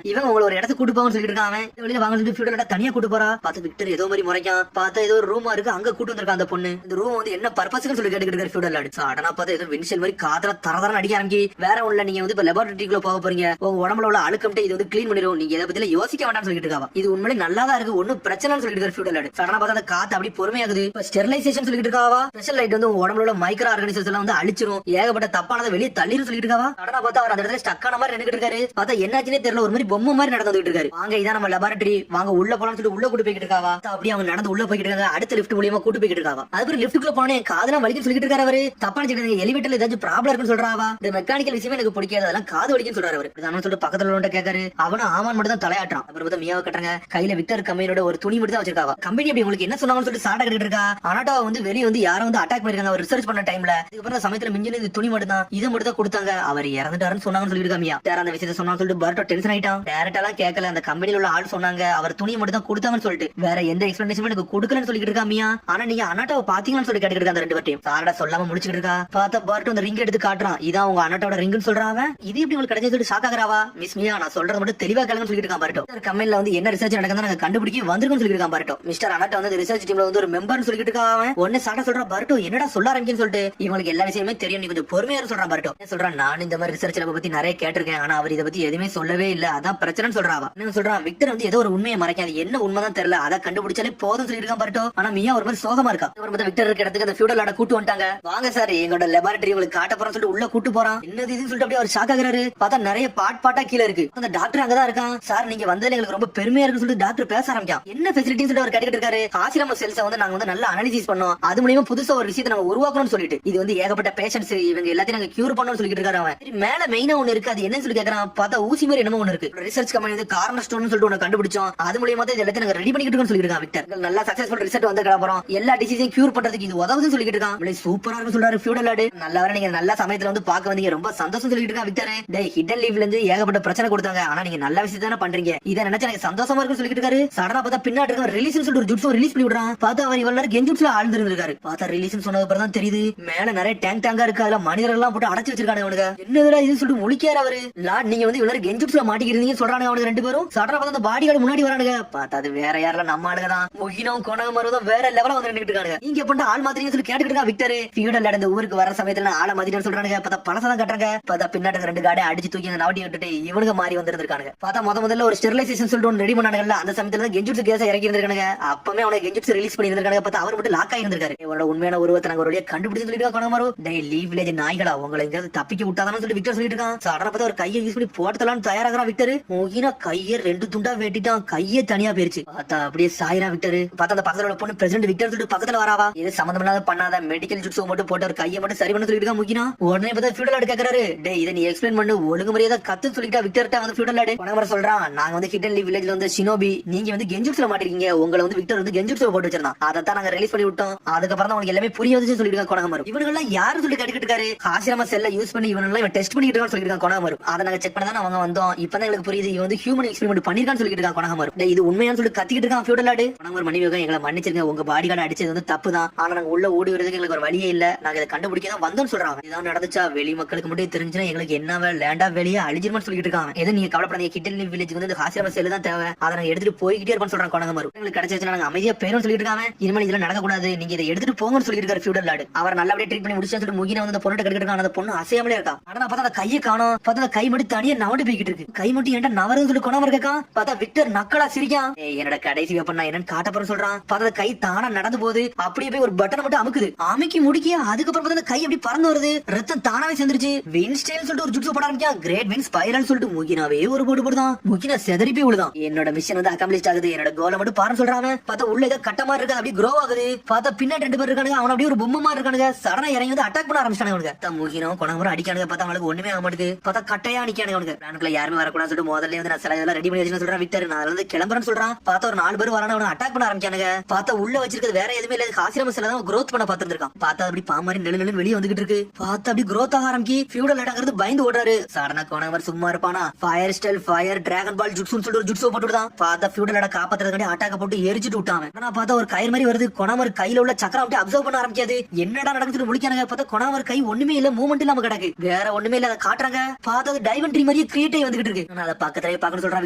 இவங்க உங்களை ஒரு இடத்துக்கு கூட்டு போவான்னு சொல்லிட்டு இருக்காங்க. வெளியில வாங்க சொல்லிட்டு ஃபியூடல் ஆட தனியா கூட்டு போறா. பார்த்து விக்டர் ஏதோ மாதிரி முறைக்கான். பார்த்தா ஏதோ ஒரு ரூமா இருக்கு அங்க கூட்டு வந்திருக்கான் அந்த பொண்ணு. இந்த ரூம் வந்து என்ன பர்பஸ்க்கு சொல்லி கேட்டுக்கிட்டு இருக்காரு ஃபியூடல் ஆடு. சடனா பார்த்தா ஏதோ வின்ஷல் மாதிரி காதல தரதரன்னு அடிக்க ஆரம்பி. வேற ஒண்ணுல நீங்க வந்து இப்ப லெபார்டரிக்குள்ள போக போறீங்க. உங்க உடம்புல உள்ள அழுக்கம்ட்டு இது வந்து கிளீன் பண்ணிடும். நீங்க இதை பத்தி யோசிக்க வேண்டாம்னு சொல்லிட்டு இருக்காங்க. இது உண்மையிலே நல்லாதான் இருக்கு ஒன்னும் பிரச்சனைன்னு சொல்லிட்டு இருக்காரு ஃபியூடல் ஆடு. சடனா பார்த்தா அந்த காத்து அப்படி பொறுமையாகுது. இப்ப ஸ்டெரிலைசேஷன் சொல்லிட்டு இருக்காவா. ஸ்பெஷல் லைட் வந்து உங்க உடம்புல உள்ள மைக்ரோ ஆர்கானிசம்ஸ் எல்லாம் வந்து அழிச்சிரும். ஏகப்பட்ட தப்பானதை வெளியே தள்ளிரும் சொல்லிட்டு இருக்காவா. சடனா பார்த்தா அவர் அந்த இடத்துல ஸ்டக் ஆன மாதிரி நின்னுட்டு இருக்காரு. பார்த்தா என்னாச்சுன்னே தெரியல ஒரு மாதிரி பொம்மை மாதிரி நடந்துட்டு இருக்காரு. வாங்க இதான் நம்ம லெபார்டரி வாங்க உள்ள போலாம்னு சொல்லிட்டு உள்ள கூட்டு போய்கிட்டு இருக்காவா. அப்படியே அவங்க நடந்து உள்ள போய்கிட்டு இருக்காங்க. அடுத்த லிஃப்ட் மூலியமா கூட்டு போய்கிட்டு இருக்காவா. அதுக்கு லிஃப்ட்டுக்குள்ள போனே காதெல்லாம் வலிக்குன்னு சொல்லிட்டு இருக்காரு அவரு. தப்பான சொல்லிட்டு எலிவேட்டர்ல ஏதாச்சும் ப்ராப்ளம் இருக்குன்னு சொல்றாவா. இந்த மெக்கானிக்கல் விஷயமே எனக்கு பிடிக்காது அதெல்லாம் காது வலிக்குன்னு சொல்றாரு அவரு. நான் சொல்லிட்டு பக்கத்துல உள்ள கேட்காரு. அவனும் ஆமான் மட்டும் தான் தலையாட்டுறான். அப்புறம் பார்த்தா மியாவை கட்டுறாங்க. கையில விக்டர் கம்பெனியோட ஒரு துணி மட்டும் தான் வச்சிருக்காவா. கம்பெனி அப்படி உங்களுக்கு என்ன சொன்னாங்கன்னு சொல்லிட்டு சாட்டா கட்டிட்டு இருக்கா. அனாட்டாவை வந்து வெளியே வந்து யாரும் வந்து அட்டாக் பண்ணிருக்காங்க அவர் ரிசர்ச் பண்ண டைம்ல. இதுக்கப்புறம் சமயத்துல மிஞ்சின இந்த துணி மட்டும் தான் இதை மட்டும் தான் கொடுத்தாங்க. அவர் இறந்துட்டாருன்னு சொன்னாங்கன்னு சொல்லிட்டு இருக்காமியா. வேற அந்த விஷயத்த சொன்னான்னு சொல்லிட்டு பர்ட்டோ டென்ஷன் ஆயிட்டான். டேரக்டாலாம் கேட்கல அந்த கம்பெனில உள்ள ஆள் சொன்னாங்க அவர் துணியை மட்டும் தான் கொடுத்தாங்கன்னு சொல்லிட்டு வேற எந்த எக்ஸ்பிளனேஷனும் எனக்கு கொடுக்கலன்னு சொல்லிட்டு இருக்காமியா. ஆனா நீங்க அனாட்டாவை பாத்தீங்கன்னு சொல்லி கேட்டுட்டு இருக்காங்க 2 பேர்ட்டையும். சாரடா சொல்லாம முடிச்சுட்டு இருக்கா. பார்த்தா பர்ட்டோ அந்த ரிங் எடுத்து காட்டுறான். இதான் உங்க அனாட்டாவோட ரிங்னு சொல்றான். இது எப்படி உங்களுக்கு கிடைச்சது சொல்லிட்டு ஷாக் ஆகறாவா. மிஸ் மியா நான் சொல்றது மட்டும் தெளிவா கேளுங்கன்னு சொல்லிட்டு இருக்கான் பர்ட்டோ. கம்பெனில வந்து என்ன ரிசர்ச் நடக்குதுன்னு நாங்க கண்டுபிடிக்க வந்திருக்கோம்னு சொல்லிட்டு இருக்கான் பர்ட்டோ. மிஸ்டர் அனாட்டா வந்து ரிசர்ச் டீம்ல வந்து ஒரு மெம்பர்னு சொல்லிட்டு இருக்கான். ஒன்னு சாட்டா சொல்றான் பர்ட்டோ என்னடா சொல்ல ஆரம்பிக்குன்னு சொல்லிட்டு இவங்களுக்கு எல்லா விஷயமே தெரியும் நீ கொஞ்சம் பொறுமையா சொல்றான் பர்ட்டோ. சொல்றான் நான் இந்த மாதிரி ரிசர்ச் லேப் பத்தி நிறைய கேட்டிருக்கேன் ஆனா அவர் இதை பத்தி எதுவுமே சொல்லவே இல்ல அதான் பிரச்சனைன்னு சொல்றாவா. என்ன சொல்றான் விக்டர் வந்து ஏதோ ஒரு உண்மையை மறைக்காது என்ன உண்மைதான் தெரியல அதை கண்டுபிடிச்சாலே போதும் சொல்லிட்டு இருக்கான் பர்ட்டோ. ஆனா மியா ஒரு மாதிரி சோகமா இருக்கா. விக்டர் இருக்க இடத்துக்கு அந்த ஃபியூடல் ஆட கூட்டு வந்துட்டாங்க. வாங்க சார் எங்களோட லெபார்டரி உங்களுக்கு காட்ட போறோம்னு சொல்லிட்டு உள்ள கூட்டு போறான். என்னது இதுன்னு சொல்லிட்டு அப்படியே அவர் ஷாக் ஆகுறாரு. பார்த்தா நிறைய பாட்டா கீழ இருக்கு. அந்த டாக்டர் அங்கதான் இருக்கான். சார் நீங்க வந்ததுல எங்களுக்கு ரொம்ப பெருமையா இருக்குன்னு சொல்லிட்டு டாக்டர் பேச ஆரம்பிக்கான். என்ன ஃபெசிலிட்டின்னு சொல்லிட்டு அவர் கேட்டுட்டு இருக்காரு. ஆசிரம செல்ஸை வந்து நாங்க வந்து நல்லா அனாலிசிஸ் பண்ணோம் அது மூலமா புதுசா ஒரு விஷயத்தை நாங்க உருவாக்கணும்னு சொல்லிட்டு இது வந்து ஏகப்பட்ட பேஷன்ஸ் இவங்க எல்லாத்தையும் நாங்க கியூர் பண்ணணும்னு சொல்லிட்டு இருக்காரு அவன். மேல மெயினா ஒண்ணு இருக்கு அது என்னன்னு சொல்லி கேக்குறான். பார்த்தா ஊசி மாதிரி என்னமோ ஒண்ணு இருக்கு. ரிசர்ச் கம்பெனி வந்து கார்னர் ஸ்டோன் சொல்லிட்டு ஒண்ணு கண்டுபிடிச்சோம் அது மூலமா தான் எல்லாத்தையும் நாங்க ரெடி பண்ணிட்டு இருக்கோம்னு சொல்லிட்டு இருக்கான் விக்டர். நல்லா சக்சஸ்ஃபுல் ரிசல்ட் வந்து கிளம்புறோம் எல்லா டிசீஸையும் கியூர் பண்றதுக்கு இது உதவுதுன்னு சொல்லிட்டு இருக்கான். சூப்பரா இருக்கு சொல்றாரு ஃபியூடல் ஆடு. நல்லா நீங்க நல்ல சமயத்துல வந்து பாக்க வந்தீங்க ரொம்ப சந்தோஷம் சொல்லிட்டு இருக்கான் விக்டர். டேய் ஹிடன் லீவ்ல இருந்து ஏகப்பட்ட பிரச்சனை கொடுத்தாங்க ஆனா நீங்க நல்ல விஷயம் தானே பண்றீங்க இதை நினைச்சு எனக்கு சந்தோஷமா இருக்குன்னு சொல்லிட்டு இருக்காரு. சடனா பார்த்தா பின்னாடி இருக்க ரிலீஸ் சொல்லிட்டு ஒரு ஜுட்ஸு ரிலீஸ் பண்ணி விடுறான். பார்த்தா அவர் இவ்வளவு நேரம் கெஞ்சுட்ஸ்ல ஆழ்ந்திருந்திருக்காரு. பார்த்தா ரிலீஸ் சொன்னது அப்புறம் தான் தெரியுது மேல நிறைய டேங்கா இருக்கு அதுல மனிதர்கள் எல்லாம் போட்டு அடைச்சு வச்சிருக்காங்க அவனுக்கு. என்னதுடா இது சொல்லிட்டு முழிக்காரு அவரு. லார்ட் நீங்க வந்து இவ்வளவு கெஞ்சுட்ஸ்ல மாட்டிக்கிறீங்க சொல்றாங்க அவனுக்கு 2 பேரும். சடனா பார்த்தா அந்த பாடி கார்டு முன்னாடி வரானுங்க. பார்த்தா அது வேற யாரல நம்ம ஆளுங்க தான். முகினவும் கொனகமரும் வேற லெவல்ல வந்து நின்னுட்டு இருக்காங்க. நீங்க எப்ப ஆள் மாதிரின்னு சொல்லி கேட்டுட்டு இருக்கா விக்டர். ஃபியூடல் நடந்த ஊருக்கு வர சமயத்துல ஆள மாதிரின்னு சொல்றானுங்க. பார்த்தா பழசதான் கட்டுறாங்க. பார்த்தா பின்னாடி 2 கார்டை அடிச்சு தூக்கி அந்த நாவட்டி விட்டுட்டு இவனுக்கு மாறி வந்திருக்கானுங்க. பார்த்தா முதல்ல ஒரு ஸ்டெரிலைசேஷன் சொல்லிட்டு ஒன்று ரெடி பண்ணானுங்கல்ல அந்த சமயத்துல தான் கெஞ்சுட்ஸ் கேஸை இறக்கி இருந்திருக்கானுங்க. அப்பவே அவனை கெஞ்சுட்ஸ் ரிலீஸ் பண்ணி இருந்திருக்காங்க. பார்த்தா அவர் மட்டும் லாக் ஆகி இருந்திருக்காரு. இவனோட உண்மையான உருவத்தை நாங்க ஒரு வழியா கண்டுபிடிச்சு சொல்லிட்டு கொனகமரும். டேய் லீவ் வில்லேஜ் நாய்களா உங்களை எங்கேயாவது தப்பிக்க விட்டாதானு சொல்லி விக்டர் சொல்லிட்டு இருக்கான். சடனா பார்த்தா ஒரு கையை யூஸ் பண்ணி போட்டலான்னு தயாராகிறான் விக்டர். முகினா கையை 2 துண்டா வெட்டிட்டான். கையே தனியா போயிருச்சு. பார்த்தா அப்படியே சாயிரா விக்டர். பார்த்தா அந்த பக்கத்துல பொண்ணு பிரசிடென்ட் விக்டர் சொல்லிட்டு பக்கத்துல வராவா. இது சம்பந்தம் இல்லாத பண்ணாத மெடிக்கல் ஜுட்ஸோ மட்டும் போட்டு ஒரு கையை மட்டும் சரி பண்ண சொல்லிட்டு இருக்கான் முகினா. உடனே பார்த்தா ஃபியூடல் ஆடு கேக்குறாரு. டேய் இதை நீ எக்ஸ்பிளைன் பண்ணு ஒழுங்கு முறையா கத்து சொல்லிட்டா விக்டர்ட்ட வந்து ஃபியூடல் ஆடு கொனகமரம் சொல்றான். நாங்க வந்து ஹிடன் லீவ் வில்லேஜ்ல வந்து ஷினோபி நீங்க வந்து கெஞ்சுட்ஸ்ல மாட்டிருக்கீங்க உங்களை வந்து விக்டர் வந்து கெஞ்சுட்ஸ்ல போட்டு வச்சிருந்தான் அதான் நாங்க ரிலீஸ் பண்ணி விட்டோம். அதுக்கப்புறம் தான் உங்களுக்கு எல்லாமே புரிய வந்துச்சு சொல்லிட்டு கொனகமரம். இவங்க எல்லாம் யாரும் சொல்லி கேட்டுக்கிட்டு இருக்காரு. ஆசிரம செல்ல யூஸ் பண்ணி இவங்க இவன் டெஸ்ட் பண்ணிட்டு இருக்கான்னு சொல்லிட்டு கொனகமரம். அதை நாங்க செக் பண்ணதான் அவங்க வந்தோம். இப்பதான் எங்களுக்கு புரியுது இவன் வந்து ஹியூமன் எக்ஸ்பெரிமெண்ட் பண்ணிருக்கான்னு சொல்லிட்டு இருக்கான் கொனகமரம். இது உண்மையானு சொல்லி கத்திக்கிட்டு இருக்கான் ஃபியூடல் ஆடு. கொனகமரம் மனைவியாக எங்களை மன்னிச்சிருங்க உங்க பாடி கார்டு அடிச்சது வந்து தப்பு தான் ஆனா நாங்க உள்ள ஓடி வரதுக்கு எங்களுக்கு ஒரு வழியே இல்ல நாங்க இதை கண்டுபிடிக்க தான் வந்தோம்னு சொல்றாங்க. இதான் நடந்துச்சா வெளி மக்களுக்கு மட்டும் தெரிஞ்சுன்னா எங்களுக்கு என்ன லேண்டா வெளியே அழிஞ்சிருமான்னு சொல்லிட்டு இருக்காங்க. எது நீங்க கவலைப்படாதீங்க ஹிடன் லீவ் வில்லேஜ் வந்து ஆசிரம செல்லு தான் தேவை அதை நாங்க எடுத்துட்டு போய்கிட்டே இருப்போம்னு சொல்றாங்க கொனகமரம். எங்களுக்கு கிடைச்சிருச்சுன்னா நாங்க அமைதியா பேரும் சொல்லிட்டு இருக்காங்க. இனிமேல் இதெல்லாம் நடக்க கூடாது நீங்க இதை எடுத்துட்டு போங்கன்னு சொல்லிட்டு இருக்காரு ஃபியூடல் ஆடு. அவர் நல்லபடியா ட்ரீட் பண்ணி முடிச்சு முகினா வந்து அந்த பொண்ணு கட்டுக்கிட்டு அந்த பொண்ணு அசையாமலே இருக்கா. ஆனா பார்த்தா அந்த கையை காணோம். பார்த்தா கை மட்டும் தனியா நவண்டு போய்கிட்டு இருக்கு. கை மட்டும் ஏன்டா நவருன்னு சொல்லி கொண்டாம இருக்கான். பார்த்தா விக்டர் நக்கலா சிரிக்கான். என்னோட கடைசி வெப்பன் நான் என்னன்னு காட்ட போறேன்னு சொல்றான். பார்த்தா கை தானா நடந்து போகுது. அப்படியே போய் ஒரு பட்டனை மட்டும் அமுக்குது. அமைக்கி முடிக்கிய அதுக்கப்புறம் பார்த்தா கை அப்படி பறந்து வருது. ரத்தம் தானாவே சேர்ந்துருச்சு. வின்ஸ்டைல் சொல்லிட்டு ஒரு ஜுட்ஸு போட ஆரம்பிக்கான். கிரேட் வின் ஸ்பைரல் சொல்லிட்டு முகினாவே ஒரு போட்டு போடுதான். முகினா செதறி போய் விழுதான். என்னோட மிஷன் வந்து அக்கம்ப்ளிஷ் ஆகுது. என்னோட கோலை மட்டும் பாருன்னு சொல்றாங்க. பார்த்தா உள்ள ஏதோ கட்ட மாதிரி இருக்கு. அப்படியே க்ரோ ஆகுது. பார்த்தா பின்னாடி 2 பேர் இருக்கானுங்க. அவன் அப்படியே ஒரு பொம்மை மாதிரி இருக்கானுங்க. சடனா இறங்கி வந்து அட்டாக் பண்ண ஆரம்பிச்சானுங்க. முகினும் கொணமுறை அடிக்கானுங்க. பார்த்தா அவனுக்கு ஒண்ணுமே ஆக மாட்டேங்குது. பார்த்தா கட்டையா நிக்கானுங்க. அவனுக்கு பிளானுக்குள்ள யாருமே வரக்கூடாதுன்னு சொல்லிட்டு முதல்ல வந்து நான் சில இதெல்லாம் ரெடி பண்ணி வச்சுன்னு சொல்றேன். விக்டர் நான் வந்து கிளம்புறேன்னு சொல்றான். பார்த்தா ஒரு 4 பேர் வரானு அவனை அட்டாக் பண்ண ஆரம்பிச்சானுங்க. பார்த்தா உள்ள வச்சிருக்கிறது வேற எதுவுமே இல்ல. ஆசிரம சில தான் growth பண்ண பாத்துருக்கான். பார்த்தா அப்படி பாமாரி நெழு வெளியே வந்துகிட்டு இருக்கு. பார்த்தா அப்படி growth ஆக ஆரம்பிக்கி ஃபியூடல் அட்டாக்கிறது பயந்து ஓடுறாரு. சடனா கொணவர் சும்மா இருப்பானா. ஃபயர் ஸ்டைல் ஃபயர் டிராகன் பால் ஜுட்ஸுன்னு சொல்லிட்டு ஒரு ஜுட்ஸு போட்டுதான். பார்த்தா ஃபியூடல் அட்டாக் காப்பாத்துறதுக்காண்டி அட்டாக்க போட்டு எரிச்சிட்டு விட்டான். ஆனா பார்த்தா ஒரு கயிறு மாதிரி வருது. கொணவர் கையில உள்ள சக்கரம் அப்படியே அப்சர்வ் பண்ண ஆரம்பிக்காது. என்னடா நடக்குது முழிக்கானுங்க. பார்த்தா கொணவர் கை ஒண்ணுமே இல்ல, மூவ்மெண்ட் இல்லாம கிடக்கு. வேற ஒண்ணுமே இல்ல, அதை காட்டுறாங்க. பார்த்தா அது டைமண்ட் ட்ரீ மாதிரியே கிரியேட் ஆகி வந்துகிட்டு இருக்கு. அதை பக்கத்திலேயே பாக்கணும் சொல்றான்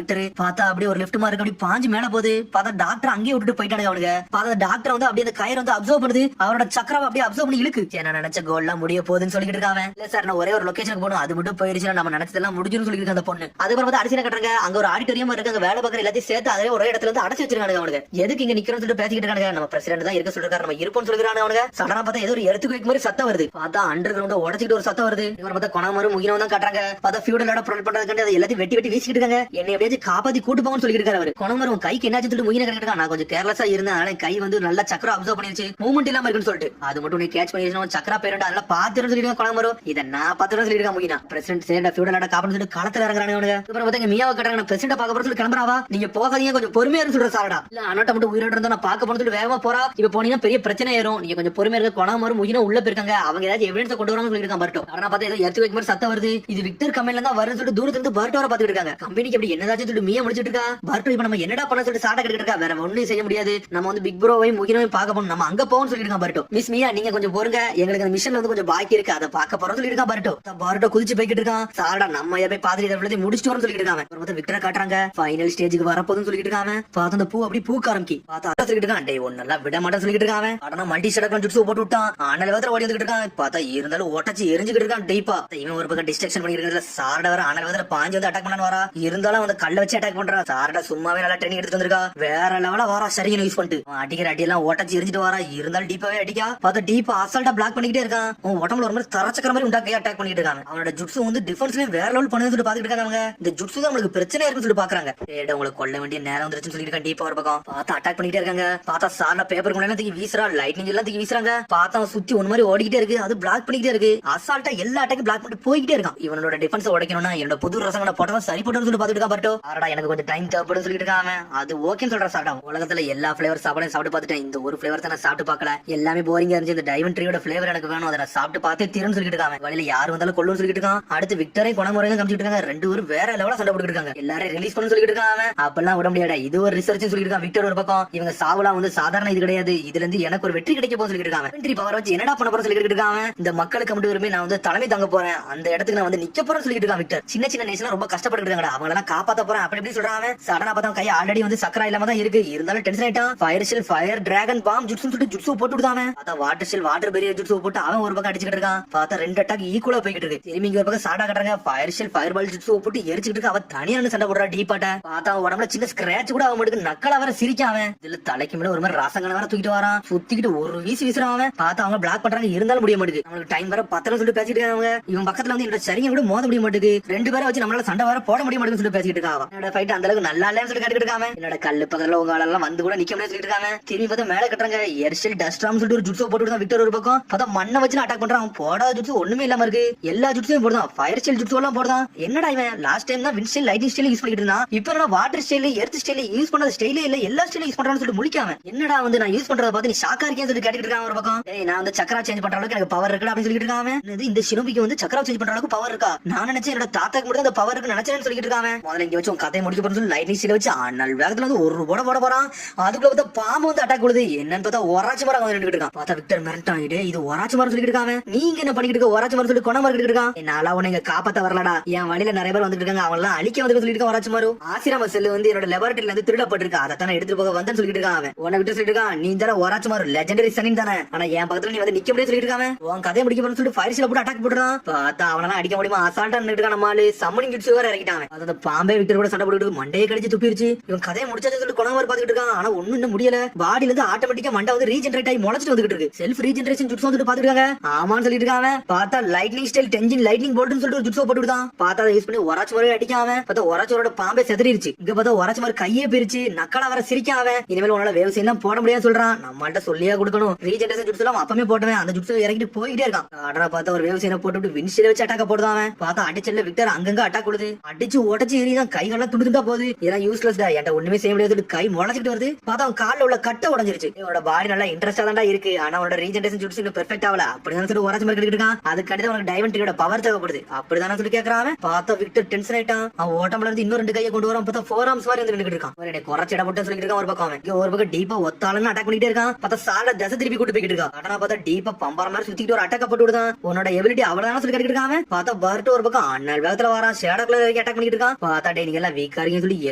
விக்டர். பார்த்தா அப்படியே ஒரு லெஃப்ட் மார்க் அப்படி பாஞ்சு மேல போகுது. பார்த்தா டாக்டர் அங்கேயே விட்டுட்டு போயிட்டானுங்க அவனுங்க. பார்த்தா டாக்டர் வந்து அப்படியே அந்த கயிறு வந்து அப்சர்வ் பண்ணுது. அவரோட சக்கரம் அப்படியே அப்சர்வ் பண்ணி இழுக்கு. நான் நினைச்ச கோல் எல்லாம் முடிய போகுதுன்னு சொல்லிட்டு இருக்காங்க. இல்ல சார் நான் ஒரே ஒரு லொகேஷனுக்கு போகணும், அது மட்டும் போயிருச்சுன்னா நம்ம நினைச்சதெல்லாம் முடிஞ்சுன்னு சொல்லிட்டு அந்த பொண்ணு. அதுக்கப்புறம் வந்து அரிசியை கட்டுறாங்க. அங்க ஒரு ஆடிட்டோரியம் இருக்கு. அங்க வேலை பார்க்குற எல்லாத்தையும் சேர்த்து அதே ஒரே இடத்துல இருந்து அடைச்சு வச்சிருக்காங்க. அவனுக்கு எதுக்கு இங்க நிக்கிறோம்னு சொல்லிட்டு பேசிக்கிட்டு இருக்காங்க. நம்ம பிரசிடென்ட் தான் இருக்க சொல்லிருக்காரு, நம்ம இருப்போம்னு சொல்லிருக்காங்க. அவனுக்கு சடனா பார்த்தா ஏதோ ஒரு எர்த்குவேக் மாதிரி சத்தம் வருது. பார்த்தா அண்டர் கிரவுண்ட உடைச்சிட்டு ஒரு சத்தம் வருது. இவரை பார்த்தா கொணாமரும் முகினவும் தான் காட்டுறாங்க. பார்த்தா ஃபியூடலோட ப்ரொடக்ட் பண்றதுக்கு அதை எல்லாத்தையும் வெட்டி வீசிட்டு இருக்காங்க. என்னை எப்படியாச்சும் காப்பாத்தி கூட்டு போங்கன்னு சொல்லிட்டு இருக்காரு. கொணாமரும் கைக்கு என்னாச்சு சொல்லிட்டு முகின கேட்டுருக்கான். நான் கொஞ்சம் கேர்லெஸ்ஸா இருந்தேன், ஆனா கை வந்து நல்லா சக்கரம் அப்சர்வ் பண்ணிருச்சு, மூவ்மெண்ட் இல்லாம இருக்குன்னு சொல்லிட்டு அது மட்டும் நீ கேட்ச் பண்ணி சக்கரா பேருண்டா அதெல்லாம் பாத்துட்டு சொல்லிருக்காங்க. கொணாமரும் இதை நான் பாத்துட்டு சொல்லிருக்கான். முகினா பிரசிடென்ட் சேர்ந்த ஃபியூடலோட காப்பான்னு சொல்லிட்டு களத்துல இறங்குறாங்க. அப்புறம் பார்த்தா மியாவை கட்டுறாங்க. நான் பிரசிடென்ட் பார்க்க போற சொல்லி கிளம்புறாவா. நீங்க போகாதீங்க, கொஞ்சம் பொறுமையா இருந்து சொல்ற சாரடா. இல்ல அண்ணாட்ட மட்டும் உயிரோட இருந்தா நான் பார்க்க போறேன்னு சொல்லிட்டு வேகமா போறா. இப்ப போனீங்கன்னா பெரிய பிரச்சனை ஏறும், நீங்க கொஞ்சம் பொறுமையா இருக்க. கொணாமரும் முகினும் உள்ள போயிருக்காங்க. அவங்க ஏதாச்சும் எவிடன்ஸ் கொண்டு வராங்கன்னு சொல்லிருக்கான் பர்ட்டோ. ஆனா பார்த்தா ஏதோ எர்த்குவேக் மாதிரி சத்தம் வருது. இது விக்டர் கம்பெனில தான் வருதுன்னு சொல்லிட்டு தூரத்துல இருந்து பர்ட்டோ வர பாத்துட்டு இருக்காங்க. கம்பெனிக்கு அப்படி என்னதாச்சும் சொல்லிட்டு மியா முடிச்சிட்டு இருக்கா. பர்ட்டோ இப்ப நம்ம என்னடா பண்ண சொல்லிட்டு சாட்டா கேட்டு இருக்கா. வேற ஒண்ணும் செய்ய முடியாது, நம்ம வந்து பிக் ப்ரோவையும் முகினையும் பார்க்க போறோம், நம்ம அங்க போவோம்னு சொல்லிருக்கான் பர்ட்டோ. மிஸ் மியா நீங்க கொஞ்சம் பொறுங்க, எங்களுக்கு அந்த மிஷன்ல வந்து கொஞ்சம் பாக்கி இருக்கு, அதை பார்க்க போறோம்னு சொல்லிருக்கான் பர்ட்டோ. பர்ட்டோ குதிச்சு போய்கிட்டு இருக்கான். சாரடா நம்ம போய் பாத்துட்டு இதை முடிச்சுட்டு வரோம்னு சொல்லிட்டு இருக்காங்க. அப்புறம் விக்டரை காட்டுறாங்க. ஃபைனல் ஸ்டேஜுக்கு வரப்போதுன்னு சொல்லிட்டு இருக்காங்க. பார்த்தா அந்த பூ அப்படி பூக்க ஆரம்பிக்கி. பார்த்தா சொல்லிட்டு இருக்கான். டேய் ஒன்னெல்லாம் விட மாட்டேன்னு சொல்லிட்டு இருக்காங்க. ஆனா மல்டி ஷட்டர் ஜுட்ஸு போட்டு விட்டான். ஆனல வேதத்துல ஓடி வந்துட்டு இருக்கான். பார்த்தா இருந்தாலும் ஓட்டச்சு எரிஞ்சுக்கிட்டு இருக்கான் டீப்பா. இவன் ஒரு பக்கம் டிஸ்ட்ரக்ஷன் பண்ணிட்டு சாரடா வர ஆனல வேதத்துல பாஞ்சு வந்து அட்டாக் பண்ணான்னு வரா. இருந்தாலும் அந்த கல்ல வச்சு அட்டாக் பண்றா. சாரடா சும்மாவே நல்லா ட்ரைனிங் எடுத்துட்டு வந்திருக்கா. வேற லெவலா வரா. சரிங்க யூஸ் பண்ணிட்டு அடிக்கிற அடி எல்லாம் ஓட்டச்சு எரிஞ்சிட்டு வரா. இருந்தாலும் டீப்பாவே அடிக்கா. பார்த்தா டீப்பா அசால்ட்டா பிளாக் பண்ணிக்கிட்டே இருக்கான். அவன் உடம்புல ஒரு மாதிரி தரச்சக்கிற மாதிரி உண்டாக்கி அட்டாக் பண்ணிட்டு இருக்காங்க. அவனோட ஜுட்ஸு வந்து டிஃபென்ஸ்லயும் வேற லெவல் பண்ணுன்னு சொல்லிட்டு பாத்துட்டு இருக்காங்க. அவங்க இந்த ஜுட்ஸு தான் நம்மளுக்கு பிரச்சனை இருக்குன்னு சொல்லிட்டு பாக்குறாங்க. உங்களுக்கு கொல்ல வேண்டிய நேரம் வந்துருச்சுன்னு சொல்லிட்டு டீப்பா ஒரு பக்கம் பார்த்தா அட்டாக் பண்ணிட்டே இருக்காங்க. பார்த்தா சாரடா பேப்பர் கொண்டு தூக்கி வீசுறா. லைட்னிங் எல்லாம் தூக்கி வீசுறாங்க. பார்த்தா அவன் சுத்தி ஒன்னு மாதிரி ஓடிக்கிட்டே இருக்கு. அது பிளாக் பண்ணிக்கிட்டே இருக்கு. அசால்ட்டா எல்லா அட்டாக்கும் பிளாக் பண்ணிட்டு போய்கிட்டே இருக்கான். இவனோட டிஃபென்ஸ் உடைக்கணும்னா என்னோட புது ரசங்களை போட்டா சரி போட்டோம்னு சொல்லி பாத்துட்டு இருக்கான். பர்ட்டோ சாரடா எனக்கு கொஞ்சம் டைம் தேவைப்படுன்னு சொல்லிட்டு இருக்காங்க. அது ஓகேன்னு சொல்ற சாரடா. உலகத்துல எல்லா ஃபிளேவர் சாப்பிட்டு பார்த்துட்டேன், இந்த ஒரு ஃபிளேவர் தான் நான் சாப்பிட்டு பார்க்கல, எல்லாமே போரிங்கா இருந்துச்சு. இந்த டைமண்ட் ட்ரீயோட ஃபிளேவர் எனக்கு வேணும், அதை நான் சாப்பிட்டு பார்த்தே தீரன்னு சொல்லிட்டு இருக்காங்க. வழியில யார் வந்தாலும் கொள்ளுன்னு சொல்லிட்டு இருக்கான். அடுத்து விக்டரை கொணமுறையும் காமிச்சிட்டு இருக்காங்க. 2 பேரும் வேற லெவலா சண்டை போட்டு இருக்காங்க. எல்லாரும் ரிலீஸ் பண்ணு சொல்லிட்டு இருக்காங்க. அப்பெல்லாம் விட முடியாடா, இது ஒரு ரிசர்ச் சொல்லிட்டு இருக்கான். விக்டர் ஒரு பக்கம் இவங்க சாவலாம் வந்து சாதாரண இது கிடையாது, இதுல இருந்து எனக்கு ஒரு வெற்றி கிடைக்க போன்னு சொல்லிட்டு இருக்காங்க. வெற்றி பவர் வச்சு என்னடா பண்ண போறேன்னு சொல்லிட்டு இருக்காங்க. இந்த மக்களுக்கு மட்டும் வருமே நான் வந்து தலைமை தாங்க போறேன், அந்த இடத்துக்கு நான் வந்து நிக்க போறேன்னு சொல்லிட்டு இருக்கான். விக்டர் சின்ன சின்ன நேஷன் ரொம்ப கஷ்டப்பட்டு இருக்காங்க, அவங்க எல்லாம் காப்பாத்த போறேன் அப்படி எப்படி சொல்றாங்க. சடனா பார்த்தா கை ஆல்ரெடி வந்து சக்கரா இல்லாம தான் இருக்கு, இருந்தாலும் டென்ஷன் ஆயிட்டான். Fire shell fire dragon bomb ஜுட்ஸுன்னு சொல்லிட்டு ஜுட்ஸு போட்டு விடுதாங்க. பார்த்தா வாட்டர் ஷெல் வாட்டர் பெரிய ஜுட்ஸு போட்டு அவன் ஒரு பக்கம் அடிச்சுட்டு இருக்கான். பார்த்தா 2 அட்டாக் ஈக்குவலா போய்கிட்டு இருக்கு. திரும்பி இங்க ஒரு பக்கம் சாடா கட்டுறாங்க. Fire shell fire ball jutsu போட்டு எரிச்சுட்டு இருக்கு. அவ தனியா சண்டை போடுறா டீப்பாட்ட. பார்த்தா உடம்புல சின்ன ஸ்கிராட்ச் கூட அவன் மட்டும் நக்கலா வர சிரிக்காம. இதுல தலைக்கு மேல ஒரு மாதிரி ராசங்கன வர தூக்கிட்டு வரான். சுத்திக்கிட்டு ஒரு வீசுறான். பார்த்தா அவங்க பிளாக் பண்றாங்க, இருந்தாலும் முடிய மாட்டேங்குது. நம்மளுக்கு டைம் வர 10 சொல்லிட்டு பேசிட்டு இருக்காங்க. இவன் பக்கத்துல வந்து என்னோட சரிங்க கூட மோத முடிய மாட்டேங்குது. 2 பேரை வச்சு நம்மளால சண்டை வர போட முடிய மாட்டேங்குது சொல்லிட்டு பேசிட்டு இருக்கான். என்னோட ஃபைட் அந்த அளவுக்கு நல்லா இல்லன்னு சொல்லி கேட்டுட்டு இருக்காங்க. என்னோட கல்லு பக்கத்துல உங்க ஆளெல்லாம் வந்து கூட நிக்க முடியாது சொல்லிட்டு இருக்காங்க. திரும்பி பார்த்தா மேல கட்டுறாங்க. எர்ஷெல் டஸ்ட்ராம் சொல்லிட்டு ஒரு ஜுட்ஸோ போட்டு விடுறான். விக்டர் ஒரு பக்கம் பார்த்தா மண்ணை வச்சு அட்டாக் பண்றான். அவன் போடாத ஜுட்ஸு ஒண்ணுமே இல்லாம இருக்கு, எல்லா ஜுட்ஸையும் போடுதான். ஃபயர் ஸ்டைல் ஜுட்ஸோ எல்லாம் போடுதான். என்னடா இவன் லாஸ்ட் டைம் தான் wind style lighting style use பண்ணிட்டு இருந்தான், இப்ப என்ன water style earth style use பண்ணாத ஸ்டைலே இல்ல, எல்லா ஸ்டைலும் யூஸ் பண்றான்னு சொல்லிட்டு முழிக்காம. என்னடா வந்து நான் யூஸ் பண்றத பார்த்து நீ ஷாக்கா இருக்கேன்னு சொல்லி கேட்டுட்டு இருக்கான் ஒரு பக்கம். நான் வந்து சக்கரா சேஞ்ச் பண்ற அளவுக்கு எனக்கு பவர் இருக்கு அப்படின்னு சொல்லிட்டு இருக்காங்க. இந்த ஷினோபிக்கு வந்து சக்கரா சேஞ்ச் பண்ற அளவுக்கு பவர் இருக்கா? நான் நினைச்சேன் என்னோட தாத்தாக்கு மட்டும் அந்த பவர் இருக்கு நினைச்சேன்னு சொல்லிட்டு இருக்காங்க. முதல்ல இங்க வச்சு உன் கதையை முடிக்க போறேன்னு சொல்லி லைட்னிங் ஸ்டைல வச்சு அண்ணல் வேகத்துல வந்து ஒரு போட போறான். அதுக்குள்ள பார்த்தா பாம்பு வந்து அட்டாக் கொடுது. என்னன்னு பார்த்தா ஒராச்சி மரம் வந்து நின்னுட்டு இருக்கான். பார்த்தா விக்டர் மிரட்டாயிட்டு இது ஒராச்சி மரம் சொல்லிட்டு இருக்காங்க. நீங்க என்ன பண்ணிட்டு இருக்க? ஒராச்சி மரம் சொல்லி கொணமா இருக்கிட்டு இருக்கான். என்னால உன்னை இங்க காப்பாத்த வரலடா, என் வழியில நிறைய பேர் வந்துட்டு இருக்காங்க, அவங்க எல்லாம் அழிக்க வந்து சொல்லிட்டு இருக்கான். ஒராச்சி மரம் ஆசிரம செல்லு வந்து என்னோட லெபார்டரியில இருந்து திருடப்பட்டிருக்கு, அதை தான் எடுத்துட்டு போக வந்தேன்னு சொல்லிட்டு இருக்கான். உன்னை விட்டு சொல்லிட்டு இருக்கான் நீ தானே ஒராச்சி மரம் லெஜெண்டரி சனின் தானே, ஆனா என் பக்கத்துல நீ வந்து நிக்க முடியாது சொல்லிட்டு இருக்காங்க. உன் கதையை முடிக்க போறேன்னு சொல்லிட்டு ஃபயர் ஷெல் போட்டு அட்டாக் போடுறான். பார்த்தா அவனால அடிக்க முடியுமா? அசால்ட்டா நின்னுட்டு நம்மளு சம்மனிங் கிட்ஸ் வேற இறக்கிட்டாங்க. அந்த பாம்பே விக்டர் கூட சண்டை போட்டுட்டு மண்டையை கடிச்சு துப்பிருச்சு. இவன் கதையை முடிச்சாச்சு சொல்லி கொணவர் பாத்துக்கிட்டு இருக்கான். ஆனா ஒண்ணும் இன்னும் முடியல. பாடியில இருந்து ஆட்டோமேட்டிக்கா மண்டை வந்து ரீஜெனரேட் ஆகி முளைச்சிட்டு வந்துட்டு இருக்கு. செல்ஃப் ரீஜெனரேஷன் ஜுட்ஸ் வந்துட்டு பாத்துட்டு இருக்காங்க. ஆமான்னு சொல்லிட்டு இருக்காங்க. பார்த்தா லைட்னிங் ஸ்டைல் டென்ஜின் லைட்னிங் போல்ட்னு சொல்லிட்டு ஒரு ஜுட்ஸோ போட்டுட்டான். பார்த்தா அதை யூஸ் பண்ணி ஒராச்சு மாதிரி அடிக்காம பார்த்தா ஒராச்சோட பாம்பே செதறிடுச்சு. இங்க பார்த்தா ஒராச்சு மாதிரி கையே பிரிச்சு நக்கலா வர சிரிக்காம இனிமேல் உன்னால வேவ் எல்லாம் போட முடியாது சொல்றான். நம்மள்ட்ட சொல்லியா கொடுக்கணும். ரீஜெனரேஷன் ஜுட்ஸ் எல்லாம் அப்பமே போட்டவன் அந்த ஜுட்ஸ் இறக்கிட்டு போயிட்டே இருக்கான். ஆடா பார்த்தா ஒரு வேவ் சீனை போட்டு விண்ஷீல்ட வச்சு அட்டாக்க போடுதான். பார்த்தா அடிச்சல்ல விக்டர் அங்கங்க அட்டாக் கொடுது. அடிச்சு உடச்சு எரிதான் கைகள்லாம் துண்டு துண்டா போகுது. இதெல்லாம் யூஸ்லெஸ் தான். என்கிட்ட ஒண்ணுமே செய்ய முடியாது. கை முளைச்சிட்டு வருது. பார்த்தா அவன் கால்ல உள்ள கட்டை உடஞ்சிருச்சு. இவனோட பாடி நல்லா இன்ட்ரெஸ்டா தான் இருக்கு. ஆனா அவனோட ரீஜெனரேஷன் ஜுட்ஸ் இன்னும் பெர்ஃபெக்ட் ஆகல. அப்படிதான் சொல்லி ஒராச்சு மாதிரி இருக்கான். அதுக்கு அடுத்து அவனுக்கு டைமண்ட் பவர் தேவைப்படுது. அப்படிதானே சொல்லி கேட்கறான். பார்த்தா விக்டர் டென்ஷன் ஆயிட்டான். அவன் ஓட்டம்ல இருந்து இன்னும் 2 கையை கொண்டு வரான். பார்த்தா 4 ஆர்ம்ஸ் மாதிரி வந்து நின்னுட்டு இருக்கான். அவன் குறைச்சு இட போட்டு சொல்லிட்டு இருக்கான். ஒரு பக்கம் அவன் ஒரு பக்கம் டீப்பா ஒத்தாலன்னு அட்டாக் பண்ணிட்டே இருக்கான். பார்த்தா சால தசை திருப்பி கூட்டு போய்கிட்டு இருக்கான். ஆனா பார்த்தா டீப்பா பம்பர மாதிரி சுத்திட்டு ஒரு அட்டாக்க போட்டு விடுதான். உன்னோட எபிலிட்டி அவ்வளவுதான சொல்லி கேட்டுட்டு இருக்கான். பார்த்தா பர்ட் ஒரு பக்கம் அண்ணல் வேகத்துல வரான். ஷேடோக்குள்ள அட்டாக் பண்ணிட்டு இருக்கான். பார்த்தா டே நீங்க எல்லாம் வீக்கா இருக்கீங்கன்னு சொல்லி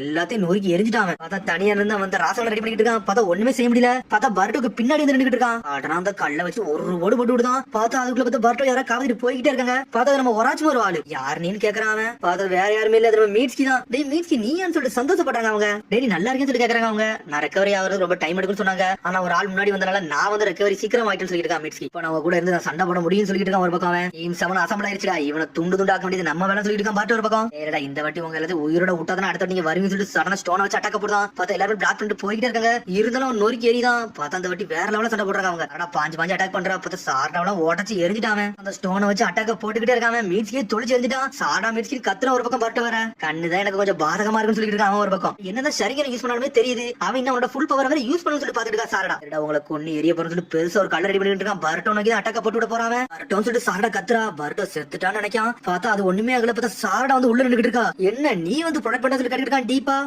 எல்லாத்தையும் நொறுக்கி எரிஞ்சிட்டான். பார்த்தா தனியா இருந்து வந்து ராசங்களை ரெடி பண்ணிட்டு இருக்கான். பார்த்தா ஒண்ணுமே செய்ய முடியல. பார்த்தா பர்ட்டுக்கு பின்னாடி வந்து நின்னுட்டு இருக்கான். ஆனா அந்த கல்ல வச்சு ஒரு ஓடு போட்டு விடுதான். பார்த்தா அதுக்குள்ள பார்த்தா பர்ட்டோ யாரா காவதிட்டு போய்கிட்டே இருக்காங்க. பார்த்தா நம்ம ஒராச்சு ஒரு ஆளு யார் நீன்னு கேக்குறான். பார்த்தா வேற யாருமே இல்ல. நம்ம மீட்ஸ்கி தான். டேய் மீட்ஸ்கி நீயான்னு சொல்லிட்டு சந்தோஷப்பட்டாங்க அவங்க. டேய் நீ நல்லா இருக்கேன்னு சொல்லி கேக்குறாங்க அவங்க. நான் ரெக்கவரி ஆகுறது ரொம்ப டைம் எடுக்கும்னு சொன்னாங்க. ஆனா ஒரு ஆள் முன்னாடி வந்தனால நான் வந்து ரெக்கவரி சீக்கிரம் ஆயிட்டுன்னு சொல்லிட்டு இருக்கான் மீட்ஸ்கி. இப்போ நம்ம கூட இருந்து சண்டை போட முடியும்னு சொல்லிட்டு இருக்கான். ஒரு பக்கம் டீம் 7 அசம்பிள் ஆயிருச்சுடா. இவனை துண்டு துண்டாக்க வேண்டியது நம்ம வேலை சொல்லிட்டு இருக்கான். பாட்டு ஒரு பக்கம் ஏடா இந்த வாட்டி உங்க எல்லாத்தையும் உயிரோட விட்டாதான் அடுத்த நீங்க வருவீங்கன்னு சொல்லிட்டு சடனா ஸ்டோனை வச்சு அட்டாக்க போடுதான். பார்த்தா எல்லாரும் பிளாக் பண்ணிட்டு போய்கிட்டே இருக்காங்க. இருந்தாலும் நொறுக்கி எரிதான். பார்த்தா அந்த வாட்டி வேற லெவல சண்டை போடுறாங்க அவங்க. ஆனா பாஞ்சு அட்டாக் பண்றா. பார்த்தா சார்டாவெல்லாம் உடச்சு எரிஞ்சிட்டான். அந்த ஸ்டோனை வச்சு அட்டாக்க போட்டுக்கிட்டே இருக்காங்க. மீட்ஸ்கி தொழிச்சு எரிஞ்சிட்டான். சார்டா மீட்ஸ்கி கத்துற ஒரு பக்கம் பாட்டு வர கண்ணுதான் எனக்கு கொஞ்சம் பாதகமா இருக்குன்னு சொல்லிட்டு இருக்கான். ஒரு பக்கம் என்னதான் சரிங்க யூஸ் பண்ணாலுமே தெரியுது. அவன் இன்னும் அவனோட ஃபுல் பவர் வேற யூஸ் பண்ணு சொல்லி பாத்துட்டு இருக்கா. சாரடா உங்களை கொன்னு எரிய போறன்னு சொல்லி பெருசா ஒரு கலர் ரெடி பண்ணிட்டு இருக்கான். பர்ட்டோ நோக்கி அட்டாக்க போட்டு விட போறான். பர்ட்டோன்னு சொல்லிட்டு சாரடா கத்துறா. பர்ட்டோ செத்துட்டான்னு நினைக்கான். பார்த்தா அது ஒண்ணுமே ஆகல. பார்த்தா சாரடா வந்து உள்ள நின்னுட்டு இருக்கா. என்ன நீ வந்து ப்ரொடக்ட் பண்ண சொல்லி கட்டிட்டு இருக்கான் டீப்பா.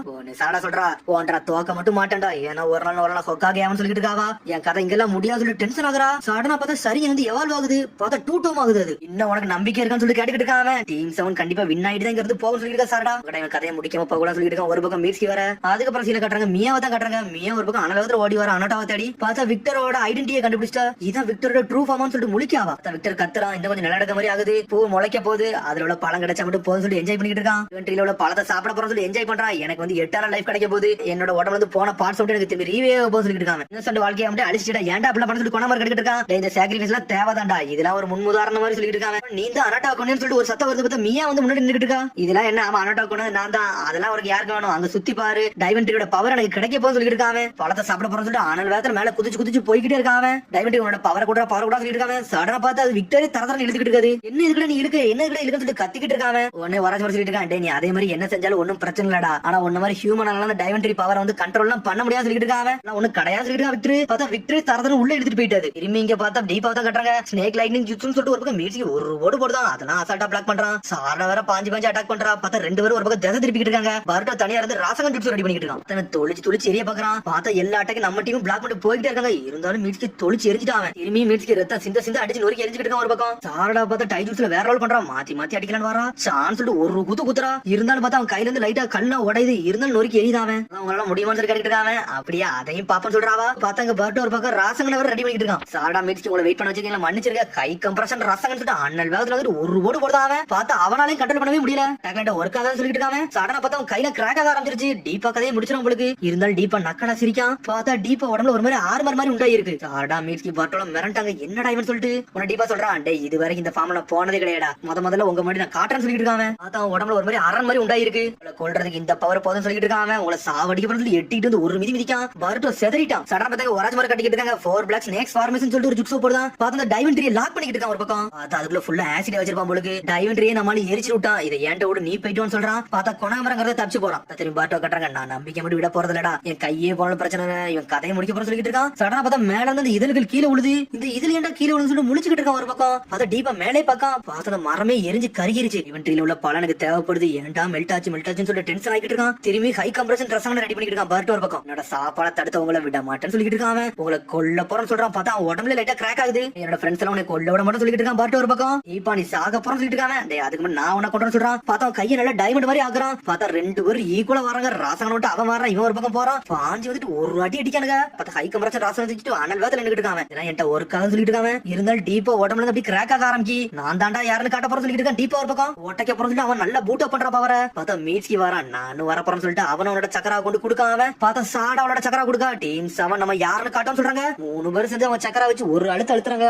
சாரடா சொல்றா போன்றா தோக்க மட்டும் மாட்டேன்டா. ஏன்னா ஒரு நாள் சொக்காக ஏவன் சொல்லிட்டு இருக்காவா. என் கதை இங்கெல்லாம் முடியாது சொல்லி டென்ஷன் ஆகுறா. சாடனா பார்த்தா சரி வந்து எவால்வ் ஆகுது. பார்த்தா 2-2 ஆகுது. அது இன்னும் உனக்கு நம்பிக்கை இருக்கான்னு சொல்லி கேட்டுக்கிட்டு இருக்கான். டீம் 7 கண்டிப்பா வின் ஆயிட்டு தான் இங்க இருந்து போகும் சொல்லிட்டு இருக்கா. சாரடா இவன் கதையை முடிக்காம போக சொல்லிட்டு இருக்கான். ஒரு பக்கம் மீட்ஸ்கி வர. அதுக்கப்புறம் சீன கட்டுறாங்க. மியாவை தான் கட்டுறாங்க. மியா ஒரு பக்கம் அனலகத்துல ஓடி வர அனோட்டாவை தேடி. பார்த்தா விக்டரோட ஐடென்டிட்டியை கண்டுபிடிச்சா. இதான் விக்டரோட ட்ரூ ஃபார்ம்னு சொல்லிட்டு முழிக்காவா. விக்டர் கத்துறான். இந்த கொஞ்சம் நிலடக்க மாதிரி ஆகுது. பூ முளைக்க போகுது. அதுல உள்ள பழம் கிடைச்சா மட்டும் போதும் சொல்லி என்ஜாய் பண்ணிட்டு இருக்கான். இவன்ட்ரியில உள்ள பழத்தை சாப்பிட போறோம் சொல்லி என்ஜாய் பண்றான். எனக்கு வந்து 8 நாள் லைஃப் கிடைக்க போகுது. என்னோட உடம்புல இருந்து போன பார்ட்ஸ் விட்டு எனக்கு திரும்பி ரீவே போக சொல்லிட்டு இருக்காங்க. இன்னொரு வாழ்க்கையை வந்து அழிச்சிட்டா ஏன்டா அப்படி பண்ண சொல்லி கொண்ட மாதிரி கிடைக்கிட்டு இருக்கான். இந்த சாக்ரிஃபைஸ் எல்லாம் தேவைதான்டா. இதெல்லாம் ஒரு முன்னுதாரணம் மாதிரி சொல்லிட்டு இருக்காங்க. நீ தான் அனோட்டா கொண்டு சொல்லிட்டு ஒரு சத்தம் வருது. பார்த்தா மியா வந்து முன்னாடி நின்னுட்டு இருக்கா. இதெல்லாம் என்ன அவன் அனோட்டா கொண்டு நான் தான். அதெல்லாம் அவருக்கு யாருக்கு வேணும். அங்க சுத்தி பாரு. டைவன்ட்ரியோட பவர் எனக்கு கிடைக்க போகுது சொல்லிட்டு இருக்காங்க. பழத்தை சாப்பிட போறோம்னு சொல்லிட்டு அனல் வேகத்துல மேல குதிச்சு போய்கிட்டே இருக்காங்க. டைவன்ட்ரி உன்னோட பவர் கூட சொல்லிட்டு இருக்காங்க. சடனா பார்த்து அது விக்டரி தரதரன்னு இழுத்துக்கிட்டு இருக்காது. என்ன இதுக்கு நீ இழுக்க என்ன இழுக்க சொல்லிட்டு கத்திக்கிட்டு இருக்காங்க. உடனே வர சொல்லிட்டு இருக்கான். நீ அதே மாதிரி என்ன செஞ்சாலும் ஒன்னும் பிரச்சனை இல்லடா. ஆனா ஒன்ன மாதிரி ஹியூமனால அந்த டைவன்ட்ரி பவர் வந்து கண்ட்ரோல் எல்லாம் பண்ண முடியாது சொல்லிட்டு இருக்காங்க. நான் ஒண்ணு கிடையாது சொல்லிட்டு இருக்கான். விக்டரி பார்த்தா விக்டரி தரதரன்னு உள்ள எடுத்துட்டு போயிட்டாது. திரும்பி இங்க பார்த்தா டீப்பா தான் கட்டுறாங்க. ஸ்னேக் லைட்னிங் ஜுட்ஸ்னு சொல்லிட்டு ஒரு பக்கம் மீட்ஸ்கி ஒரு ஓடு போடுதான். அதெல்லாம் அசால்ட்டா பிளாக் பண்றான். சாரடா வேற பாஞ்சு அட்டாக் பண்றா. பார்த்தா 2 பேரும் ஒரு பக்கம் திசை திருப்பிட்டு இருக்காங்க. பர்ட்டோ தனியா இருந்து ராசகன் ஜுட்ஸ் ரெடி பண்ணிட்டு இருக்கான். தொழிச்சு எரிய பாக்குறான். பார்த்தா எல்லா அட்டாக்கும் நம்ம டீம் பிளாக் பண்ணி போயிட்டே இருக்காங்க. இருந்தாலும் மீட்ஸ்கி தொழிச்சு எரிஞ்சிட்டான். திரும்பி மீட்ஸ்கி ரத்தம் சிந்த அடிச்சு நொறுக்கி எரிஞ்சுக்கிட்டு இருக்கான். ஒரு பக்கம் சாரடா பார்த்தா டை ஜுட்ஸ்ல வேற ரோல் பண்றான். மாத்தி அடிக்கலான்னு வரா. சான் சொல்லிட்டு ஒரு குத்துறா. இருந்தாலும் பார்த்தா அவன் கையில இருந்து லைட்டா கல்லா உடையுது. இருந்தாலும் நொறுக்கி எரியுதாவன். அவங்களால முடியுமான்னு சொல்லி கேட்டுட்டு இருக்கான். அப்படியே அதையும் பாப்பன்னு சொல்றாவா. பார்த்தாங்க பர்ட்டோ ஒரு பக்கம் ராசங்களை வேற ரெடி பண்ணிட்டு இருக்கான். சாரடா மீட்ஸ்கி உங்களை வெயிட் பண்ண வச்சிருக்கீங்களா மன்னிச்சிருக்க. கை கம்ப்ரஷன் ரசங்கன்னு சொல்லிட்டு அண்ணல் வேகத்துல வந்து ஒரு ஓடு போடுதான். பார்த்தா அவனாலையும் கண்ட்ரோல் பண்ணவே முடியல. டேக்லைட் ஒர்க் ஆகாத சொல்லிட்டு இருக்காங்க. சாடனா பார்த்தா அவன் கையில கிராக் ஆக ஆரம்பிச்சிருச்சு. டீப்பா கதையை முடிச்சிடும் உங்களுக்கு. இருந்தாலும் டீப்பா நக்கடா சிரிக்கான். பார்த்தா டீப்பா உடம்புல ஒரு மாதிரி ஆர்மர் மாதிரி உண்டாயிருக்கு. சாரடா மீட்ஸ்கி பர்ட்டோல மிரண்டாங்க. என்னடா இவன் சொல்லிட்டு உன டீப்பா சொல்றான். டேய் இது வரைக்கும் இந்த ஃபார்ம்ல நான் போனதே கிடையாடா. முதல்ல உங்க மாதிரி நான் காட்டுறேன்னு சொல்லிட்டு இருக்காங்க. பார்த்தா அவன் உடம்புல ஒரு மாதிரி அரண் மாதிரி உண்டாயிருக்கு. உங்களை கொல்றதுக்கு இந்த பவர் போதும் சொல்லிட்டு இருக்காங்க. உங்களை சாவடிக்க சொல்லி எட்டிட்டு வந்து ஒரு மிதிக்கான். பர்ட்டோ செதறிட்டான். சடனா பார்த்தா ஒராஜ் மாதிரி கட்டிக்கிட்டு இருக்காங்க. 4 black snakes formation சொல்லிட்டு ஒரு ஜுட்ஸோ போடுதான். பார்த்தா அந்த டைவன்ட்ரியை லாக் பண்ணிக்கிட்டு இருக்கான். ஒரு பக்கம் பார்த்தா அதுக்குள்ள ஃபுல்லா ஆசிட் வச்சிருப்பான் போலுக்கு. டைவன்ட்ரியை நம்மால எரிச்சு விட்டான். இதை ஏன்ட்ட விட நீ போயிட்டு சொல்றான். பார்த்தா கொணாமரங்கிறத தப்பிச்சு போறான். திரும்பி பர்ட்டோ கட்டுறாங்க. நான் நம்பிக்கை மட்டும் விட போறது இல்லடா. என் கையே போனாலும் பிரச்சனை. இவன் கதையை முடிக்க போற சொல்லிட்டு இருக்கான். சடனா பார்த்தா மேல இருந்து இதழ்கள் கீழே விழுது. இந்த இதுல ஏன்டா கீழே விழுந்து சொல்லிட்டு முழிச்சுக்கிட்டு இருக்கான். ஒரு பக்கம் பார்த்தா டீப்பா மேலே பார்க்கான். பார்த்தா மரமே எரிஞ்சு கருகிருச்சு. இவன்ட்ரியில உள்ள பலன் எனக்கு தேவைப்படுது. ஏன்டா மெல்ட் ஆச்சுன்னு சொல்லிட்டு டென்ஷன் ஆகிட்டு இருக்கான். திரும்பி ஹை கம்ப்ரஷன் ரசங்களை ரெடி பண்ணிட்டு இருக்கான். பர்ட்டோ ஒரு பக்கம் என்னோட சாப்பாட தடுத்தவங்களை விட மாட்டேன்னு சொல்லிட்டு இருக்கான். உங்களை கொல்ல போறன்னு சொல்றான். பார்த்தா அவன் உடம்புல லைட்டா கிராக் ஆகுது. என்னோட ஃப்ரெண்ட்ஸ் எல்லாம் உனக்கு கொல்ல விட மாட்டேன்னு சொல்லிட்டு இருக்கான். பர்ட்டோ ஒரு பக்கம் இப்ப நீ சாக போறன்னு சொல்லிட்டு இருக்கான். அதுக்கு முன்னாடி நான் உன்னை கொண்டு சொல்றான். பார்த்தா அவன் கையை நல்லா டைமண்ட் மாதிரி ஆக்குறான். பார்த்தா 2 பேரும் ஈக்குவலா வராங்க. ராசகன் விட்டு அவன் வரான். இவன் ஒரு பக்கம் போறான். பாஞ்சு வந்துட்டு ஒரு அடி அடிக்கானுங்க. பார்த்தா ஹை கம்ப்ரஷன் ராசகன் வச்சுட்டு அனல் வேகத்துல நின்னுட்டு இருக்கான். என்கிட்ட ஒர்க் ஆகுன்னு சொல்லிட்டு இருக்கான். இருந்தாலும் டீப்பா உடம்புல அப்படி கிராக் ஆக ஆரம்பிச்சு நான் தாண்டா யாருன்னு காட்ட போறேன்னு சொல்லிட்டு இருக்கான் டீப்பா ஒரு பக்கம் ஓட்டைக்க போறோம் சொல்லிட்டு அவன் நல்லா பூட் அப் பண்றா பவர பார்த்தா மீட்ஸ்கி வரான் நானும் வர போறேன்னு சொல்லிட்டு அவனோட சக்கரா கொண்டு கொடுக்கான் அவன் பார்த்தா சாடா அவனோட சக்கரா கொடுக்கா டீம் 7 நம்ம யாருன்னு காட்டோம் சொல்றாங்க 3 பேரும் சேர்ந்து அவன் சக்கரா வச்சு ஒரு அழுத்துறாங்க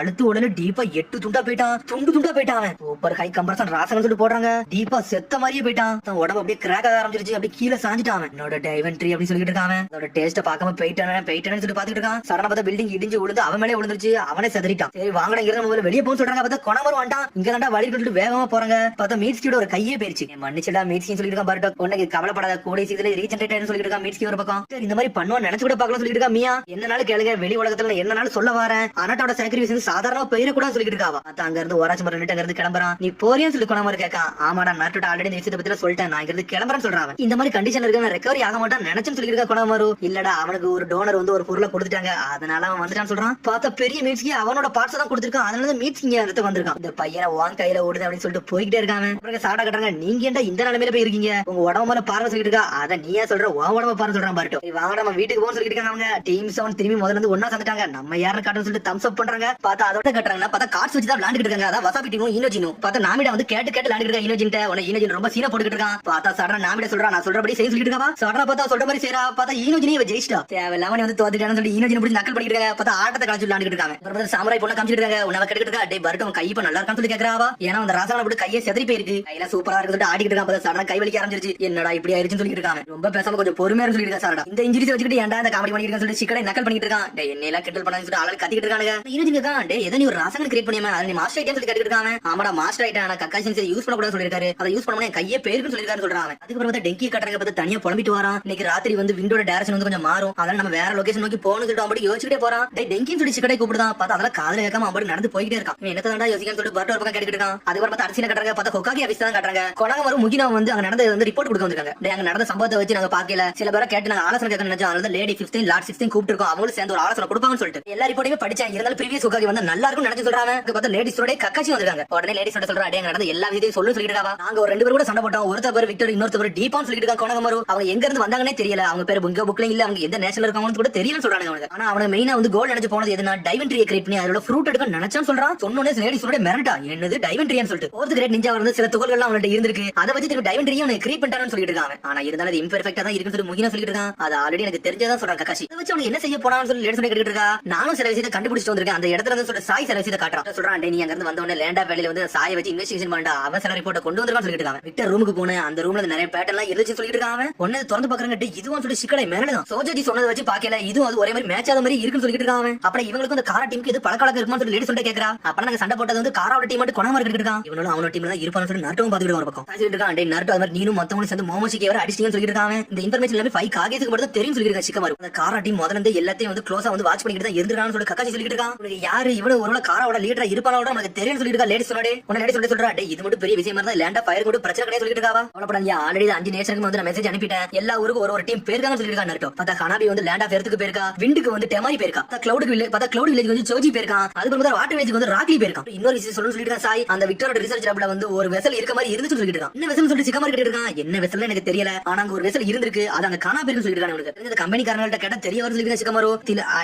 அழுத்து உடனே டீப்பா 8 துண்டா போயிட்டான் துண்டா போயிட்டான் அவன் சூப்பர் ஹை கம்ப்ரஷன் ராசன் சொல்லிட்டு போடுறாங்க டீப்பா செத்த மாதிரியே போயிட்டான் தன் உடம்பு அப்படியே கிராக் ஆக ஆரம்பிச்சிருச்சு அப்படியே கீழே சாஞ்சிட்டான் அவன் என்னோட டைவென்ட்ரி அப்படின்னு சொல்லிட்டு இருக்கான் அதோட டேஸ்ட பார்க்காம போயிட்டானு சொல்லி பாத்துட்டு இருக்கான் சடனா பார்த்தா பில்டிங் இடிஞ்சு விழுந்து அவன் மேலே விழுந்துருச்சு அவனே செதறிட்டான் சரி வாங்கடா இங்க முதல்ல வெளியே போன்னு சொல்றாங்க பார்த்தா கொணமர் வந்துட்டான் இங்க தாண்டா வழி சொல்லிட்டு வேகமா போறாங்க பார்த்தா மீட்ஸ்கியோட ஒரு கையே போயிருச்சு மன்னிச்சடா மீட்ஸ்கின்னு சொல்லிட்டு இருக்கான் பர்டோ உனக்கு கவலைப்படாத கூட சீக்கிரம் ரீசென்ட் சொல்லிட்டு இருக்கான் மீட்ஸ்கி ஒரு பக்கம் சரி இந்த மாதிரி பண்ணுவான் நினைச்சு கூட பார்க்கலாம் சொல்லிட்டு இருக்கா மியா என்னனாலும் கேளுங்க வெளி உலகத்துல என்னனாலும் சொல்ல வரேன் அனாட்டோட சாக்ரிஃபைஸ் சாதாரணமா போயிடக்கூடாது சொல்லிட்டு இருக்காவா அங்க இருந்து ஒராச்சு மரம் அங்க இருந்து கிளம்புறான் நீ போறியான்னு சொல்லி கொணமர் கேட்கான் ஆமாடா நாட்டோட ஆல்ரெடி இந்த விஷயத்தை பத்தி சொல்லிட்டேன் நான் இங்க இருந்து கிளம்புறேன்னு சொல்றான் இந்த மாதிரி கண்டிஷன் இருக்க ரெக்கவரி ஆக மாட்டான் நினைச்சுன்னு சொல்லிட்டு இருக்கா கொணமரு இல்லடா அவனுக்கு ஒரு டோனர் வந்து ஒரு பொருளை கொடுத்துட்டாங்க அதனால அவன் வந்துட்டான்னு சொல்றான் பார்த்தா பெரிய மீட்ஸ்கி அவனோட பார்ட்ஸ் தான் கொடுத்திருக்கான் அதனால மீட்ஸ் இங்க இடத்துக்கு வந்திருக்கான் இந்த பையனை வாங்க கையில ஓடுது அப்படின்னு சொல்லிட்டு போய்கிட்டே இருக்காங்க அப்புறம் சாடா கட்டுறாங்க நீங்க ஏன்டா இந்த நிலைமையில போய் இருக்கீங்க உங்க உடம்பு மேல பாருங்க சொல்லிட்டு இருக்கா அத நீயா சொல்ற உன் உடம்ப பாருங்க சொல்றான் பாருட்டோ வாங்க நம்ம வீட்டுக்கு போன்னு சொல்லிட்டு இருக்காங்க அவங்க டீம் 7 திரும்பி முதல்ல இருந்து ஒண்ணா சேர்ந்துட்டாங்க நம்ம யாருன்னு காட்டுன்னு சொல்லிட்டு தம்ஸ் அப் பண்றாங்க பார்த்தா அதோட கட்டுறாங்க பார்த்தா கார்ட்ஸ் வச்சு தான் விளையாண்டுட்டு இருக்காங்க அதான் வசாபி டீமும் இனோஜினும் பார்த்தா நாமிடா வந்து கேட்டு விளையாண்டுட்டு இருக்கா இனோஜின்ட்ட உன இனோஜின் ரொம்ப சீனா போட்டுக்கிட்டு இருக்கான் பார்த்தா சடனா நாமிடா சொல்றா நான் சொல்றபடி செய்ய சொல்லிட்டு இருக்கா சடனா பார்த்தா சொல்ற மாதிரி செய்யறா பார்த்தா இனோஜினி இவ ஜெயிச்சிட்டா தேவையில்லாம வந்து தோத்துட்டான்னு சொல்லி இனோஜின் பிடிச்சி நக்கல் பண்ணிட்டு இருக்காங்க பார்த்தா ஆட்டத்தை கலச்சு விளையாண்டுட்டு இருக்காங்க அப்புறம் சாமுராய் பொண்ணை காமிச்சிட்டு இருக்காங்க உனக்கு கெடுக்கிட்டு இருக்கா டே பர்ட் அவன் கை இப்ப நல்லா இருக்கான்னு சொல்லி கேக்குறாவா ஏன்னா அந்த ராசாவை போட்டு கையை செதறி போயிருக்கு கையில சூப்பரா இருக்கு ஆடிக்கிட்டு இருக்கான் பார்த்தா சடனா கை வலிக்க ஆரம்பிச்சிருச்சு என்னடா இப்படி ஆயிருச்சுன்னு சொல்லிட்டு இருக்காங்க ரொம்ப பேசாம கொஞ்சம் பொறுமையா சொல்லிட்டு இருக்கா சாரடா இந்த இன்ஜிரிஸ் வச்சுக்கிட்டு ஏன்டா இந்த காமெடி பண்ணிட்டு இருக்கான்னு சொல்லி சிக்கனை நக்கல் பண்ணிட்டு இருக்கான் டே என்ன கிண்டல் பண்ணான்னு சொல்லி ஆளு கத்திக்கிட்டு இருக்காங்க இனோஜின் இருக்கான் டே எதை நீ ஒரு ராசனை கிரியேட் பண்ணியாம அதை நீ மாஸ்டர் ஐட்டம் சொல்லி கட்டிட்டு இருக்காங்க ஆமாடா மாஸ்டர் ஐட்டம் ஆனா கக்காசி சரி யூஸ் பண்ண கூடாது சொல்லிருக்காரு அதை யூஸ் பண்ணா கையே பேருக்குன்னு சொல்லிருக்காரு சொல்றான் அதுக்கப்புறம் பார்த்தா டெங்கி கட்டுறத பார்த்து தனியா புலம்பிட்டு வரான் இன்னைக்கு ராத்திரி வந்து விண்டோட டைரக்ஷன் வந்து கொஞ்சம் மாறும் அதனால நம்ம வேற லொகேஷன் நோக்கி போகணும்னு சொல்லிட்டு அப்படி யோசிச்சுட்டே போறான் டே டெங்கின்னு சொல்லி சிக்கடை கூப்பிடுதான் பார்த்தா அதெல்லாம் காதல கேட்காம அப்படி நடந்து போயிட்டே இருக்கான் என்னதான் யோசிக்கன்னு சொல்லிட்டு பர்ட் ஒரு பக்கம் கேட்டுட்டு இருக்கான் அதுக்கப்புறம் பார்த்தா அரசியல் கட்டுறாங்க பார்த்தா ஹொக்காகி ஆபீஸ் தான் கட்டுறாங்க கொனகமரு முகினா வந்து அங்க நடந்த வந்து ரிப்போர்ட் கொடுக்க வந்திருக்காங்க டே அங்க நடந்த சம்பவத்தை வச்சு நாங்க பாக்கல சில பேரை கேட்டு நாங்க ஆலோசனை கேட்க நினைச்சோம் அதனால லேடி 15 லார்ட் 16 கூப்பிட்டு இருக்கோம் அவங்களும் சேர்ந்து ஒரு ஆலோசனை கொடுப்பாங்கன்னு சொல்லிட்டு எல்லா ரிப்போர்ட்டையும் படிச்சேன் இருந்தாலும் ப்ரீவியஸ் ஹொக்காகி வந்து நல்லா இருக்கும் நினைச்சு சொல்றாங்க பார்த்தா லேடிஸோட கக்காச்சி வந்திருக்காங்க உடனே லேடிஸ் சொல்றா டே நடந்த எல்லா விஷயத்தையும் சொல்லு சொல்லிட்டு இருக்காங்க நாங்க ஒரு 2 பேர் கூட சண்டை போட்டோம் ஒருத்தர் பேர் விக்டர் இன்னொருத்தர் பேர் டீபான்னு சொல்லிட்டு இருக்காங்க கொனகமரு அவங்க எங்க இருந்து வந்தாங்கன்னே தெரியல அவங்க பேர் புங்க புக்ல இல்ல அவங்க எந்த நேஷனல் இருக்காங்கன்னு கூட தெரியலன்னு சொல்றாங்க அவங்க ஆனா அவன மெயினா வந்து கோல் நினைச்சு போனது எதுனா டைவென்ட்ரியை கிரியேட் பண்ணி அதோட ஃப்ரூட் எடுக்க நினைச்சான்னு சொல்றான் சொன்னோனே லேடிஸோட மிரண்டா என்னது டைவென்ட்ரியான்னு சொல்லிட்டு ஃபோர்த் கிரேட் நிஞ்சா வந்து சில துகள்கள் எல்லாம் அவன்கிட்ட இருந்திருக்கு அதை வச்சு திரும்ப டைவென்ட்ரியை அவனை கிரியேட் பண்ணிட்டான்னு சொல்லிட்டு இருக்காங்க ஆனா இருந்தாலும் அது இம்பெர்ஃபெக்ட்டா தான் இருக்குன்னு சொல்லி முகினா சொல்லிட்டு இருக்கான் அது ஆல்ரெடி எனக்கு தெரிஞ்சதா சொல்றான் கக்காஷி அதை வச்சு அவன் என்ன செய்ய போனான்னு சொல்லி லேடிஸ் கேட்டுட்டு இருக்கா நானும் சில விஷயத்தை கண்டுபிடிச்சிட்டு வந்திருக்கேன் அந்த இடத்துல இருந்து சொல்ற சாய் சில விஷயத்தை காட்டுறான் சொல்றான் டே நீ அங்க இருந்து வந்த உடனே லேண்டா வேலையில வந்து சாயை வச்சு இன்வெஸ்டிகேஷன் பண்ணா அவன் சில ரிப்போர்ட்டை கொண்டு வந்திருக்கான்னு சொல்லிட்டு இருக்காங்க விக்டர் ரூமுக்கு போன அந்த ரூம்ல நிறைய பேட்டர்ன் எல்லாம் இருந்துச்சு சொல்லிட்டு இருக்காங்க ஒன்னு திறந்து பாக்குறாங்க இதுவும் சொல்லி சிக்கலை மேலதான் சோஜாஜி சொன்னதை வச்சு பாக்கல இதுவும் அது ஒரே மாதிரி மேட்ச் ஆத மாதிரி இருக்குன்னு சொல்லிட்டு இருக்காங்க அப்புறம் இவங்களுக்கு அந்த காரா டீமுக்கு இது பழக்கழகம் இருக்குன்னு சொல்லி லேடி சொல்லிட்டு கேக்குறா அப்ப நாங்க சண்டை போட்டது வந்து காராவோட டீம் மட்டும் கொணமா இருக்கிட்டு இருக்கான் இவனும் அவனோட டீம்ல தான் இருப்பான்னு சொல்லி நருட்டவும் பாத்துக்கிட்டு ஒரு பக்கம் சொல்லிட்டு இருக்கான் டே நருட்டோ அது மாதிரி நீனும் மத்தவங்களும் சேர்ந்து மோமோஷிக்கு வர அடிச்சிங்கன்னு சொல்லிட்டு இருக்காங்க இந்த இன்ஃபர்மேஷன் எல்லாமே 5 காகேஸ்க்கு மட்டும் தெரியும் சொல்லிட்டு இருக்காங்க சிக்கமாரு அந்த காரா டீம் முதல்ல இருந்து எல்லாத்தையும் வந்து க்ளோஸா வந்து வாட்ச் பண்ணிட்டு தான் இருந்திருக்கான்னு சொல்லி கக்காச்சி சொல்லிட்டு இருக்கான் உனக்கு யாரு இவனு ஒருவேளை காராவோட லீடரா இருப்பானோட நமக்கு தெரியும் சொல்லிட்டு இருக்கா லேடி சொன்னாடே உன லேடி சொல்லிட்டு சொல்றா டே இது மட்டும் பெரிய விஷயமா இருந்தா லேண்டா ஃபயர் கூட பிரச்சனை கிடையாது சொல்லிட்டு இருக்காவா அவ்வளவு ஆல்ரெடி 5 நேஷனுக்கு வந்து நான் மெசேஜ் அனுப்பிட்டேன் எல்லா ஊருக்கும் ஒரு டீம் பேருக்கான்னு சொல்லிட்டு இருக்கான் நருட்டோ பார்த்தா ஹனாபி வந்து லேண்டா ஃபயருக்கு போயிருக்கா விண்டுக்கு வந்து டெமாரி போயிருக்கா கிளவுட் வில்லேஜ் பார்த்தா கிளவுட் வில்லேஜ் வந்து சோஜி போயிருக்கான் அதுக்கு வந்து வாட்டர் வில்லேஜ் வந்து ராக்லி போயிருக்கான் இன்னொரு விஷயம் சொல்லணும்னு சொல்லிட்டு இருக்கான் சாய் அந்த விக்டரோட ரிசர்ச் லேப்ல வந்து ஒரு வெசல் இருக்க மாதிரி இருந்துச்சு சொல்லிட்டு இருக்கான் என்ன வெசல் சொல்லிட்டு சிக்கமா கிட்ட இருக்கான் என்ன வெசல் எனக்கு தெரியல ஆனா அங்க ஒரு வெசல் இருந்திருக்கு அது அங்க காணா போயிருக்கு சொல்லிட்டு இருக்கான் இந்த கம்பெனிக்காரங்கள்ட்ட கேட்டா தெரிய வர சொல்லிட்டு சிக்கமாரோ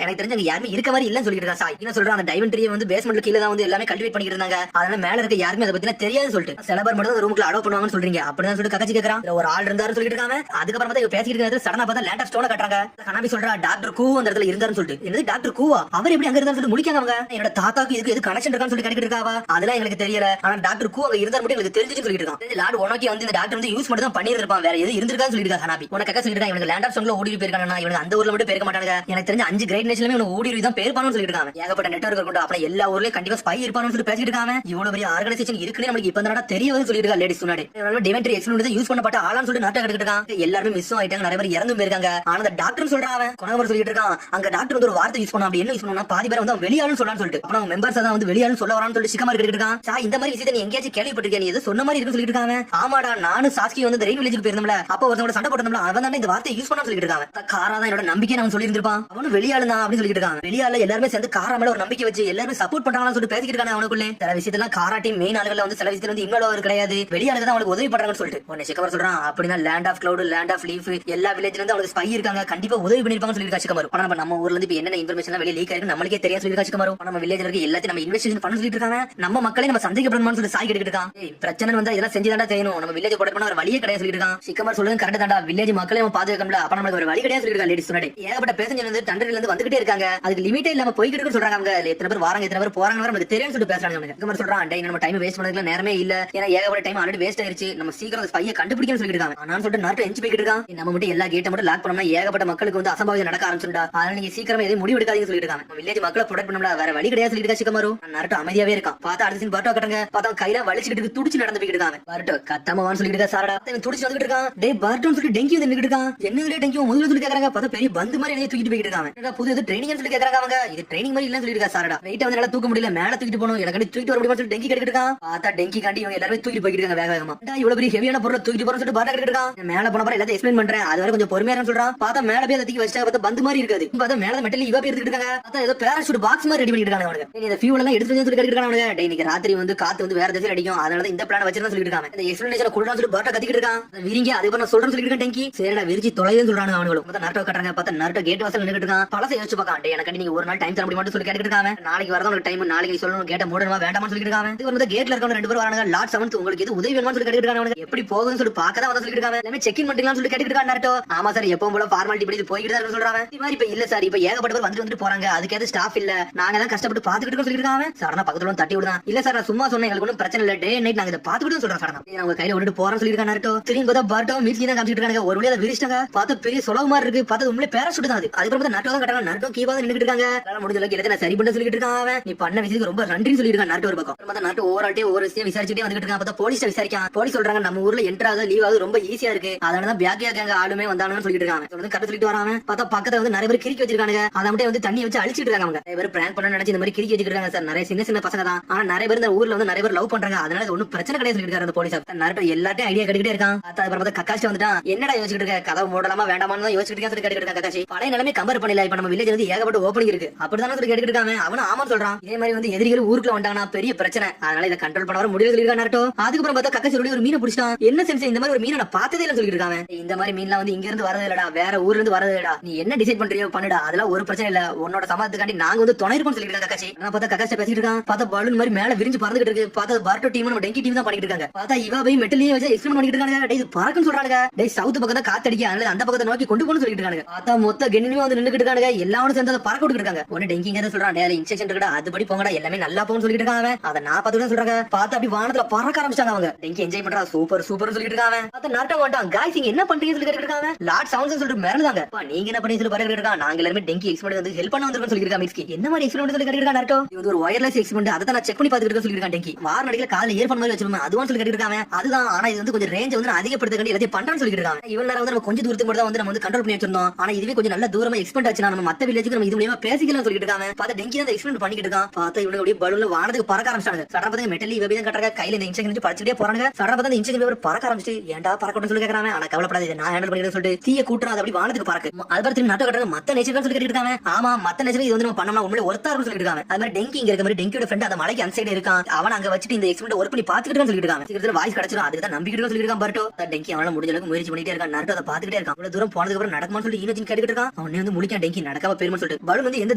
எனக்கு தெரிஞ்ச அங்க யாருமே இருக்க மாதிரி இல்லன்னு சொல்லிட்டு இருக்கான் சாய் என்ன சொல்றான் அந்த டைவென்ட்ரியை வந்து பேஸ்மெண்ட்ல கீழ தான் வந்து எல்லாமே கல்டிவேட் பண்ணிட்டு இருந்தாங்க அதனால மேல இருக்க யாருமே அதை பத்தின தெரியாது சொல்லிட்டு சில பேர் மட்டும் ரூமுக்குள்ள அலோவ் பண்ணுவாங்கன்னு சொல்றீங்க அப்படிதான் சொல்லிட்டு கக்காச்சி கேக்குறான் ஒரு ஆள் இருந்தாரு சொல்லிட்டு இருக்காங்க அதுக்கப்புறம் பார்த்தா பேசிட்டு இருக்கிறது சடனா பார்த்தா லேண்ட் ஆஃப் ஸ்டோனை கட்டுறாங்க கனாபி சொல்றா டாக்டர் கூ அந்த இடத்துல இருந்தாருன்னு சொல்லிட்டு என்னது டாக்டர் கூவா அவர் எப்படி அங்க இருந்தாரு சொல்லிட்டு முடிக்காங்க அவங்க என்னோட தாத்தாக்கு இதுக்கு எது கனெக்ஷன் இருக்கான்னு சொல்லி கேட்டுட்டு இருக்காவா அதெல்லாம் எங்களுக்கு தெரியல ஆனா டாக்டர் கூ அங்க இருந்தாரு மட்டும் எனக்கு தெரிஞ்சுன்னு சொல்லிட்டு இருக்கான் லார்ட் உனக்கு வந்து இந்த டாக்டர் வந்து யூஸ் மட்டும் தான் பண்ணி இருப்பான் வேற எது இருந்திருக்கான்னு சொல்லிட்டு இருக்காங்க கனாபி உனக்கு கக்கா சொல்லிட்டு இவங்க லேண்ட் ஆஃப் ஸ்டோன்ல ஓடி போயிருக்கானா இவங்க அந்த ஊர்ல மட்டும் பேருக்க மாட்டாங்க எனக்கு தெரிஞ்ச 5 கிரேட் நேஷன்லமே இவங்க ஓடி தான் பேர்ப்பானு சொல்லிட்டு இருக்காங்க ஏகப்பட்ட நெட்வொர்க் கொண்டு அப்புறம் எல்லா ஊர்லயும் கண்டிப்பா ஸ்பை இருப்பானு சொல்லி பேசிட்டு இருக்காங்க இவ்வளவு பெரிய ஆர்கனைசேஷன் இருக்குன்னு நமக்கு இப்ப தான் தெரிய வந்து சொல்லிட்டு இருக்கா லேடிஸ் முன்னாடி டிவென்ட்ரி எக்ஸ்பிளோன் யூஸ் பண்ணப்பட்ட ஆளான்னு சொல்லி நாட்டை கட்டிட்டு இருக்காங்க எல்லாரும் மிஸ் ஆயிட்டாங்க நிறைய பேர் இறந்து போயிருக்காங்க ஆனா அந்த டாக்டர் சொல்றான் அவன் கொனவர் சொல்லிட்டு இருக்கான் அங்க டாக்டர் வந்து ஒரு வார்த்தை யூஸ் பண்ணா அப்படி என்ன யூஸ் பண்ணா பாதி பேர் வந்து வெளியாளுன்னு சொல்லலாம்னு சொல்லிட்டு அப்புறம் மெம்பர்ஸ் தான் வந்து வெளியாளுன்னு சொல்ல வரான்னு சொல்லி சிக்கமா கேட்டுட்டு இருக்கான் சா இந்த மாதிரி விஷயத்தை நீ எங்கேயாச்சும் கேள்விப்பட்டிருக்கேன் நீ எது சொன்ன மாதிரி இருக்கு சொல்லிட்டு இருக்காங்க ஆமாடா நானும் சாஸ்கி வந்து ரெயின் வில்லேஜுக்கு போயிருந்தோம்ல அப்ப ஒருத்தனோட சண்டை போட்டோம்ல அவன் தான் இந்த வார்த்தை யூஸ் பண்ணா சொல்லிட்டு இருக்காங்க காரா தான் என்னோட நம்பிக்கை அவன் சொல்லி இருந்திருப்பான் அவனும் வெளியாளுனா அப்படின்னு சொல்லிட்டு இருக்காங்க வெளியால எல்லாருமே சேர்ந்து காரா மேல ஒரு நம்பிக்கை வச்சு எல்லாரும் சப்போர்ட் பண்றாங்கன்னு சொல்லிட்டு பேசிட்டு இருக்காங்க அவனுக்குள்ளே சில விஷயத்தெல்லாம் காரா டீம் மெயின் ஆளுகள் வந்து சில விஷயத்துல வந்து இன்வால்வ் கிடையாது வெளியாளுக்கு தான் அவனுக்கு உதவி பண்றாங்கன்னு சொல்லிட்டு உடனே சிக்கமர் சொல்றான் அப்படின்னா land of cloud land of leaf எல்லா வில்லேஜ்ல இருந்து அவனுக்கு ஸ்பை இருக்காங்க கண்டிப்பா உதவி பண்ணிருப்பாங்க சொல்லிட்டு சிக்கமர் ஆனா நம்ம ஊர்ல இருந்து இப்ப என்ன இன்ஃபர்மேஷன் வெளியே லீக் ஆயிருக்கு நம்மளுக்கே தெரியாது சொல்லிட்டு சிக்கமர் நம்ம வில்லேஜ்ல இருக்க எல்லாத்தையும் நம்ம இன்வெஸ்டிகேஷன் பண்ண சொல்லிட்டு இருக்காங்க நம்ம மக்களே நம்ம ரொம்ப சந்தேகப்படணும்னு சொல்லி சாய் கேட்டுட்டு இருக்கான். பிரச்சனை வந்தா இதெல்லாம் செஞ்சுதாண்டா செய்யணும், நம்ம வில்லேஜ் ப்ரொடெக்ட் பண்ண ஒரு வழியே கிடையாது சொல்லிட்டு இருக்கான். சிக்கமார் சொல்லுங்க கரெக்ட் தான்டா, வில்லேஜ் மக்களே நம்ம பாதுகாக்கணும்ல, அப்ப நமக்கு ஒரு வழி கிடையாது சொல்லிட்டு இருக்கான். லேடிஸ் சொன்னாடி ஏகப்பட்ட பேசஞ்சர் வந்து டண்டரில இருந்து வந்துகிட்டே இருக்காங்க, அதுக்கு லிமிட்டே இல்லாம போய்கிட்டு இருக்குன்னு சொல்றாங்க. அவங்க எத்தனை பேர் வராங்க எத்தனை பேர் போறாங்க நமக்கு தெரியும் சொல்லிட்டு பேசுறாங்க. சிக்கமார் சொல்றான், டேய் நம்ம டைம் வேஸ்ட் பண்ணதுக்கு நேரமே இல்ல, ஏன்னா ஏகப்பட்ட டைம் ஆல்ரெடி வேஸ்ட் ஆயிருச்சு, நம்ம சீக்கிரம் அந்த ஸ்பையை கண்டுபிடிக்கணும்னு சொல்லிட்டு இருக்காங்க. நான் சொல்லிட்டு நாட்டு எஞ்சி போய்கிட்டு இருக்கான். நம்ம மட்டும் எல்லா கேட்டை மட்டும் லாக் பண்ணோம்னா ஏகப்பட்ட மக்களுக்கு வந்து அசம்பாவிதம் நடக்க ஆரம்பிச்சுடா, அதனால நீங்க சீக்கிரமா எதையும் முடிவு எடுக்காதீங்கன்னு சொல்லிட்டு இருக்காங்க. வில்லேஜ் மக்களை ப்ரொடெக்ட் பண்ணல வேற வழி கிடையாது சொல்லிட்டு இருக்காங்க. சிக்கமாரு நாட்டு அமைதியாவே இருக்கான். பார்த்தா அடுத்த சீன் பர்ட்டோ கட்டுங்க, பார்த்தா கையில வலிச்சுக்கிட்டு துடிச்சு நடந்து போய்கிட்டு இருக்காங்க. பர்ட்டோ கத்தமாவான்னு சொல்லிட்டு இருக்கா. சாரடா துடிச்சு வந்துட்டு இருக்கான். டேய் பர்ட்டோன்னு சொல்லி டெங்கி வந்து நின்னுட்டு இருக்கான். என்னதுல டெங்கி முதல்ல சொல்லி கேக்குறாங்க. பார்த்தா பெரிய பந்து மாதிரி என்ன தூக்கிட்டு போய்கிட்டு இருக்காங்க. புது எது ட்ரைனிங் சொல்லி கேக்குறாங்க. அவங்க இது ட்ரைனிங் மாதிரி இல்லன்னு சொல்லிட்டு இருக்கா. சாரடா வெயிட்ட வந்து நல்லா தூக்க முடியல, மேல தூக்கிட்டு போகணும், எனக்கு தூக்கிட்டு வர முடியுமா சொல்லி டெங்கி கேட்டுட்டு இருக்கான். பார்த்தா டெங்கி காண்டி இவங்க எல்லாரும் தூக்கிட்டு போய்கிட்டு இருக்காங்க வேக வேகமா. இவ்வளவு பெரிய ஹெவியான பொருளை தூக்கிட்டு போறேன்னு சொல்லிட்டு பர்ட்டோ கேட்டுட்டு இருக்கான். மேல போன அப்புறம் எல்லாத்தையும் எக்ஸ்பிளைன் பண்றேன், அது வரை கொஞ்சம் பொறுமையா சொல்றான். பார்த்தா மேல போய் தூக்கி வச்சா பார்த்தா பந்து மாதிரி இருக்காது, பார்த்தா மேல மெட்டல் இவ பேர் எடுத்துட்டு இருக்காங்க. பார்த்தா ஏதோ பேராசூட் பாக்ஸ் மாதிரி ரெடி பண்ணிட்டு இருக்காங்க. அவனுக்கு இந்த ஃபியூல் எல்லாம் எடுத்து சொல்லி கேட்டுட்டு இருக்காங்க. டேய் இன்னைக்கு ராத்திரி வந்து காத்து வந்து வேற திசையில அடிக்கும், அதனால இந்த பிளான் வச்சிருந்தா சொல்லிட்டு இருக்காங்க. இந்த எக்ஸ்பிளனேஷன் குடுறா சொல்லி பர்ட்டோ கத்திக்கிட்டு இருக்கான். விரிங்க அதுக்கு நான் சொல்றேன்னு சொல்லிட்டு இருக்கேன். டெங்கி சரிடா விரிச்சி தொலைன்னு சொல்றாங்க. அவனுங்களும் பார்த்தா நாட்டோ கட்டுறாங்க. பார்த்தா நாட்டோ கேட் வாசல் நின்னுட்டு இருக்கான். பழசை யோசிச்சு பார்க்கான். டேய் எனக்கு நீங்க ஒரு நாள் டைம் தர முடியுமான்னு சொல்லி கேட்டுட்டு இருக்காங்க. நாளைக்கு வரதான் உங்களுக்கு டைம், நாளைக்கு சொல்லணும் கேட்ட மூடணுமா வேண்டாமான்னு சொல்லிட்டு இருக்காங்க. இது வந்து கேட்ல இருக்கவங்க ரெண்டு பேரும் வராங்க. லார்ட் 7 உங்களுக்கு எது உதவி வேணும்னு சொல்லி கேட்டுட்டு இருக்காங்க. எப்படி போகுதுன்னு சொல்லி பார்க்க தான் வந்து சொல்லிட்டு இருக்காங்க. எல்லாமே செக் இன் பண்ணிக்கலாம்னு சொல்லி கேட்டுட்டு இருக்காங்க. நாட்டோ ஆமா சார் எப்பவும் போல ஃபார்மாலிட்டி படி போயிட்டு தான் சொல்றாங்க. இது மாதிரி இப்ப இல்ல சார், இப்ப ஏகப்பட்ட பேர் வந்துட்டு போறாங்க, அதுக்கு ஸ்டாஃப் இல்ல, நாங்க தான் கஷ்டப்பட்டு பாத்துக்கிட்டு சொல்லிட்டு இருக்காங்க. சரணா பக்கத்துல தட்டி விடுதான். இல்ல சார் நான் சும்மா சொன்னேன், எங்களுக்கு ஒன்றும் பிரச்சனை இல்ல, டே நைட் நாங்க இதை பாத்துக்கிட்டு சொல்றோம். சரணா அவங்க கையில விட்டு போறோம்னு சொல்லிருக்காங்க. நாட்டோ திரும்பி பார்த்தா பர்ட்டோ மீட்லி தான் காமிச்சிட்டு இருக்காங்க. ஒரு வழியா விரிச்சிட்டாங்க. பார்த்தா பெரிய சொலவு மாதிரி இருக்கு, பார்த்தா உண்மையிலே பேராசூட் தான் அது. அதுக்கப்புறம் நாட்டோ தான் கட்டாங்க. நாட்டோ கீவா நின்னுட்டு இருக்காங்க. முடிஞ்ச அளவுக்கு எல்லாத்தையும் சரி பண்ண சொல்லிட்டு இருக்காங்க. நீ பண்ண விஷயத்துக்கு ரொம்ப நன்றின்னு சொல்லிருக்காங்க. நாட்டோ ஒரு பக்கம் பார்த்தா நாட்டோ ஓவரால்ட்டே ஒரு விஷயம் விசாரிச்சுட்டே வந்துட்டு இருக்காங்க. பார்த்தா போலீஸ் விசாரிக்கான். போலீஸ் சொல்றாங்க நம்ம ஊர்ல என்டர் ஆகுது லீவ் ஆகுது ரொம்ப ஈஸியா இருக்கு, அதனாலதான் பேக்கியா கேங்க ஆளுமே வந்தாங்கன்னு சொல்லிட்டு இருக்காங்க. கரெக்ட் சொல்லிட்டு வராங்க. பார்த்தா பக்கத்துல வந்து நிறைய பேர் கிறுக்கி வச்சிருக்காங்க. அதை மட்டும் வந்து தண்ணி வச்சு அழிச்சிட்டு இருக்காங்க. அவங்க நிறைய பேர் பிராங்க் பண்ண நினைச்சு இந்த மாதிரி கிறுக்கி வச்சிருக்காங்க சார். நிறைய சின்ன சின்ன பசங்க தான், ஆனா நிறைய பேர் இந்த ஊர்ல வந்து நிறைய பேர் லவ் பண்றாங்க, அதனால ஒன்னும் பிரச்சனை கிடையாது சொல்லிட்டு அந்த போலீஸ். நாட்டோ எல்லாத்தையும் ஐடியா கிடைக்கிட்டே இருக்கான். பார்த்தா கக்காசி வந்துட்டான். என்னடா யோசிச்சுட்டு இருக்க, கதவு மூடலாமா வேண்டாமான்னு தான் யோசிச்சுட்டு இருக்கேன் சொல்லி கேட்டுட்டு கக்காசி. பழைய நிலைமை கம்பேர் பண்ணல, இப்ப நம்ம வில்லேஜ் வந்து ஏகப்பட்ட ஓப்பனிங் இருக்கு அப்படிதான் சொல்லி கேட்டுட்டு இருக்காங்க. அவனும் ஆமா சொல்றான். இதே மாதிரி வந்து எதிரிகள் ஊருக்குள்ள வந்தாங்கன்னா பெரிய பிரச்சனை, அதனால இதை கண்ட்ரோல் பண்ண வர முடியல சொல்லிருக்காங்க நாட்டோ. அதுக்கப்புறம் பார்த்தா கக்காசி ஒரு மீனை பிடிச்சான். என்ன சென்ஸ் இந்த மாதிரி ஒரு மீனை நான் பார்த்ததே இல்ல சொல்லிட்டு இருக்காங்க. இந்த மாதிரி மீன்லாம் வந்து இங்க இருந்து வரது இல்லடா, வேற ஊர்ல இருந்து வரது இல்லடா, நீ என்ன டிசைட் பண்றியோ பண்ணுடா, அதெல்லாம் ஒரு பிரச்சனை இல்ல, உன்னோட சமாதத்துக்காண்டி நாங்க வந்து துணை இருப்போம் சொல்லிட்டு இருக்காங்க கக்காசி. நான் பார்த்தா கக்காசி பேசிட்டு இருக்கான். பார்த்தா பலூன் மாதிரி மேல விரிஞ்சு பறந்துகிட்டு இருக்கு. பார்த்தா பர்ட்டோ டீம் நம்ம டெங்கி டீம் தான் பண்ணிட்டு இருக்காங்க. பார்த்தா இவ போய் மெட்டலியே வச்சு எக்ஸ்பிளைன் பண்ணிட்டு இருக்காங்க. டேய் இது பறக்குன்னு சொல்றாங்க. டேய் சவுத் பக்கம் தான் காத்தடிக்க, அதனால அந்த பக்கத்தை நோக்கி கொண்டு போன்னு சொல்லிட்டு இருக்காங்க. பார்த்தா மொத்த கென்னிமே வந்து நின்னுட்டு இருக்காங்க. எல்லாரும் சேர்ந்து அதை பறக்க விட்டுட்டு இருக்காங்க. ஒன்னு டெங்கிங்க தான் சொல்றான். டேய் இன்ஜெக்ஷன் இருக்கடா, அதுபடி போங்கடா, எல்லாமே நல்லா போன்னு சொல்லிட்டு இருக்காங்க. அதை நான் பார்த்துட்டு சொல்றாங்க. பார்த்தா அப்படி வானத்துல பறக்க ஆரம்பிச்சாங்க. அவங்க டெங்கி என்ஜாய் பண்றா, சூப்பர் சூப்பர் சொல்லிட்டு இருக்காங்க. பார்த்தா நாட்டோ வந்துட்டான். गाइस நீங்க என்ன பண்றீங்கன்னு சொல்லி கேட்டுட்டு இருக்காங்க. லார்ட் சவுண்ட்ஸ் சொல்லிட்டு மிரளுதாங்க. நீங்க என்ன பண்ணீங்க சொல்லி பாருங்க இருக்காங்க. நாங்க எல்லாரும் டெங்கி எக்ஸ்பெரிமெண்ட் வந்து ஹெல்ப் பண்ண வந்திருக்கோம் சொல்லி இருக்காங்க. மிக்ஸ்கி என்ன மாதிரி எக்ஸ்பெரிமெண்ட் சொல்லி கேட்டுட்டு இருக்காங்க. நாட்டோ இது ஒரு வயர்லெஸ் எக்ஸ்பெரிமெண்ட், அதை நான் செக் பண்ணி பார்த்துட்டு இருக்கேன் சொல்லி இருக்காங்க. டெங்கி வார நடிகல காதுல இயர்போன் மாதிரி வச்சிருந்தோம், அதுவும் சொல்லி கேட்டுட்டு இருக்காங்க. அதுதான், ஆனா இது வந்து கொஞ்சம் ரேஞ்ச் வந்து அதிகப்படுத்த எல்லாத்தையும் பண்றான்னு சொல்லிட்டு இருக்காங்க. இவன் நேரம் வந்து நம்ம கொஞ்சம் தூரத்துக்கு மட்டும் வந்து நம்ம வந்து கண்ட்ரோல் பண்ணி வச்சிருந்தோம், ஆனா இதுவே கொஞ்சம் நல்ல தூரமா எக்ஸ்பெண்ட் ஆச்சுனா நம்ம மத்த வில்லேஜுக்கு நம்ம இது மூலமா பேசிக்கலாம் சொல்லிட்டு இருக்காங்க. பார்த்தா டெங்கி தான் எக்ஸ்பெரிமெண்ட் பண்ணிட்டு இருக்கான். பார்த்தா இவங்க அப்படியே பலூன்ல வானத்துக்கு பறக்க ஆரம்பிச்சாங்க. சடா பார்த்தா மெட்டலி வெபிதான் கட்டறாங்க. கையில இந்த இன்ஜெக்ஷன் வச்சு பறிச்சிட்டே போறாங்க. சடா பார்த்தா இந்த இன்ஜெக்ஷன் பேப்பர் பறக்க ஆரம்பிச்சு ஏன்டா பறக்கணும்னு சொல்லி கேக்குறாங்க. ஆனா கவலைப்படாத, இதை நான் ஹேண்டில் பண்ணிடுறேன்னு சொல்லிட்டு தீய கூட்டுறா அப்படி வானத்துக்கு பறக்கு. அது பார்த்து நாட்டோ கட்டுறாங்க. மத்த நேச்சர் சொல்லி கேட்டுட்டு இருக்காங்க. ஆமா மத்த நேச்சர் இது வந்து நம்ம பண்ணோம்னா உண்மையிலே ஒருத்தா இருக்கும் சொல்லிட்டு இருக்காங்க. அது மாதிரி டெங்கி இங்க இருக்க மாதிரி டெங்கியோட ஃப்ரெண்ட் அந்த மலைக்கு அந்த சைடு இருக்கான். அவன் அங்க வச்சுட்டு இந்த எக்ஸ்பெரிமெண்ட் ஒர்க் பண்ணி பாத்துக்கிட்டு சொல்லிட்டு இருக்காங்க. சீக்கிரத்துல வாய்ஸ் கிடைச்சிடும், அதுக்கு தான் நம்பிக்கிட்டு சொல்லிட்டு இருக்கான். பர்ட்டோ டெங்கி அவனால முடிஞ்ச அளவுக்கு முயற்சி பண்ணிட்டே இருக்கான். நாட்டோ அதை பாத்துக்கிட்டே இருக்கான். அவ்வளவு தூரம் போனதுக்கு அப்புறம் நடக்குமான்னு சொல்லி ஈனோஜின் கேட்டுட்டு இருக்கான். அவனே வந்து முழிக்கான். டெங்கி நடக்காம பெருமை சொல்லிட்டு பலூன் வந்து எந்த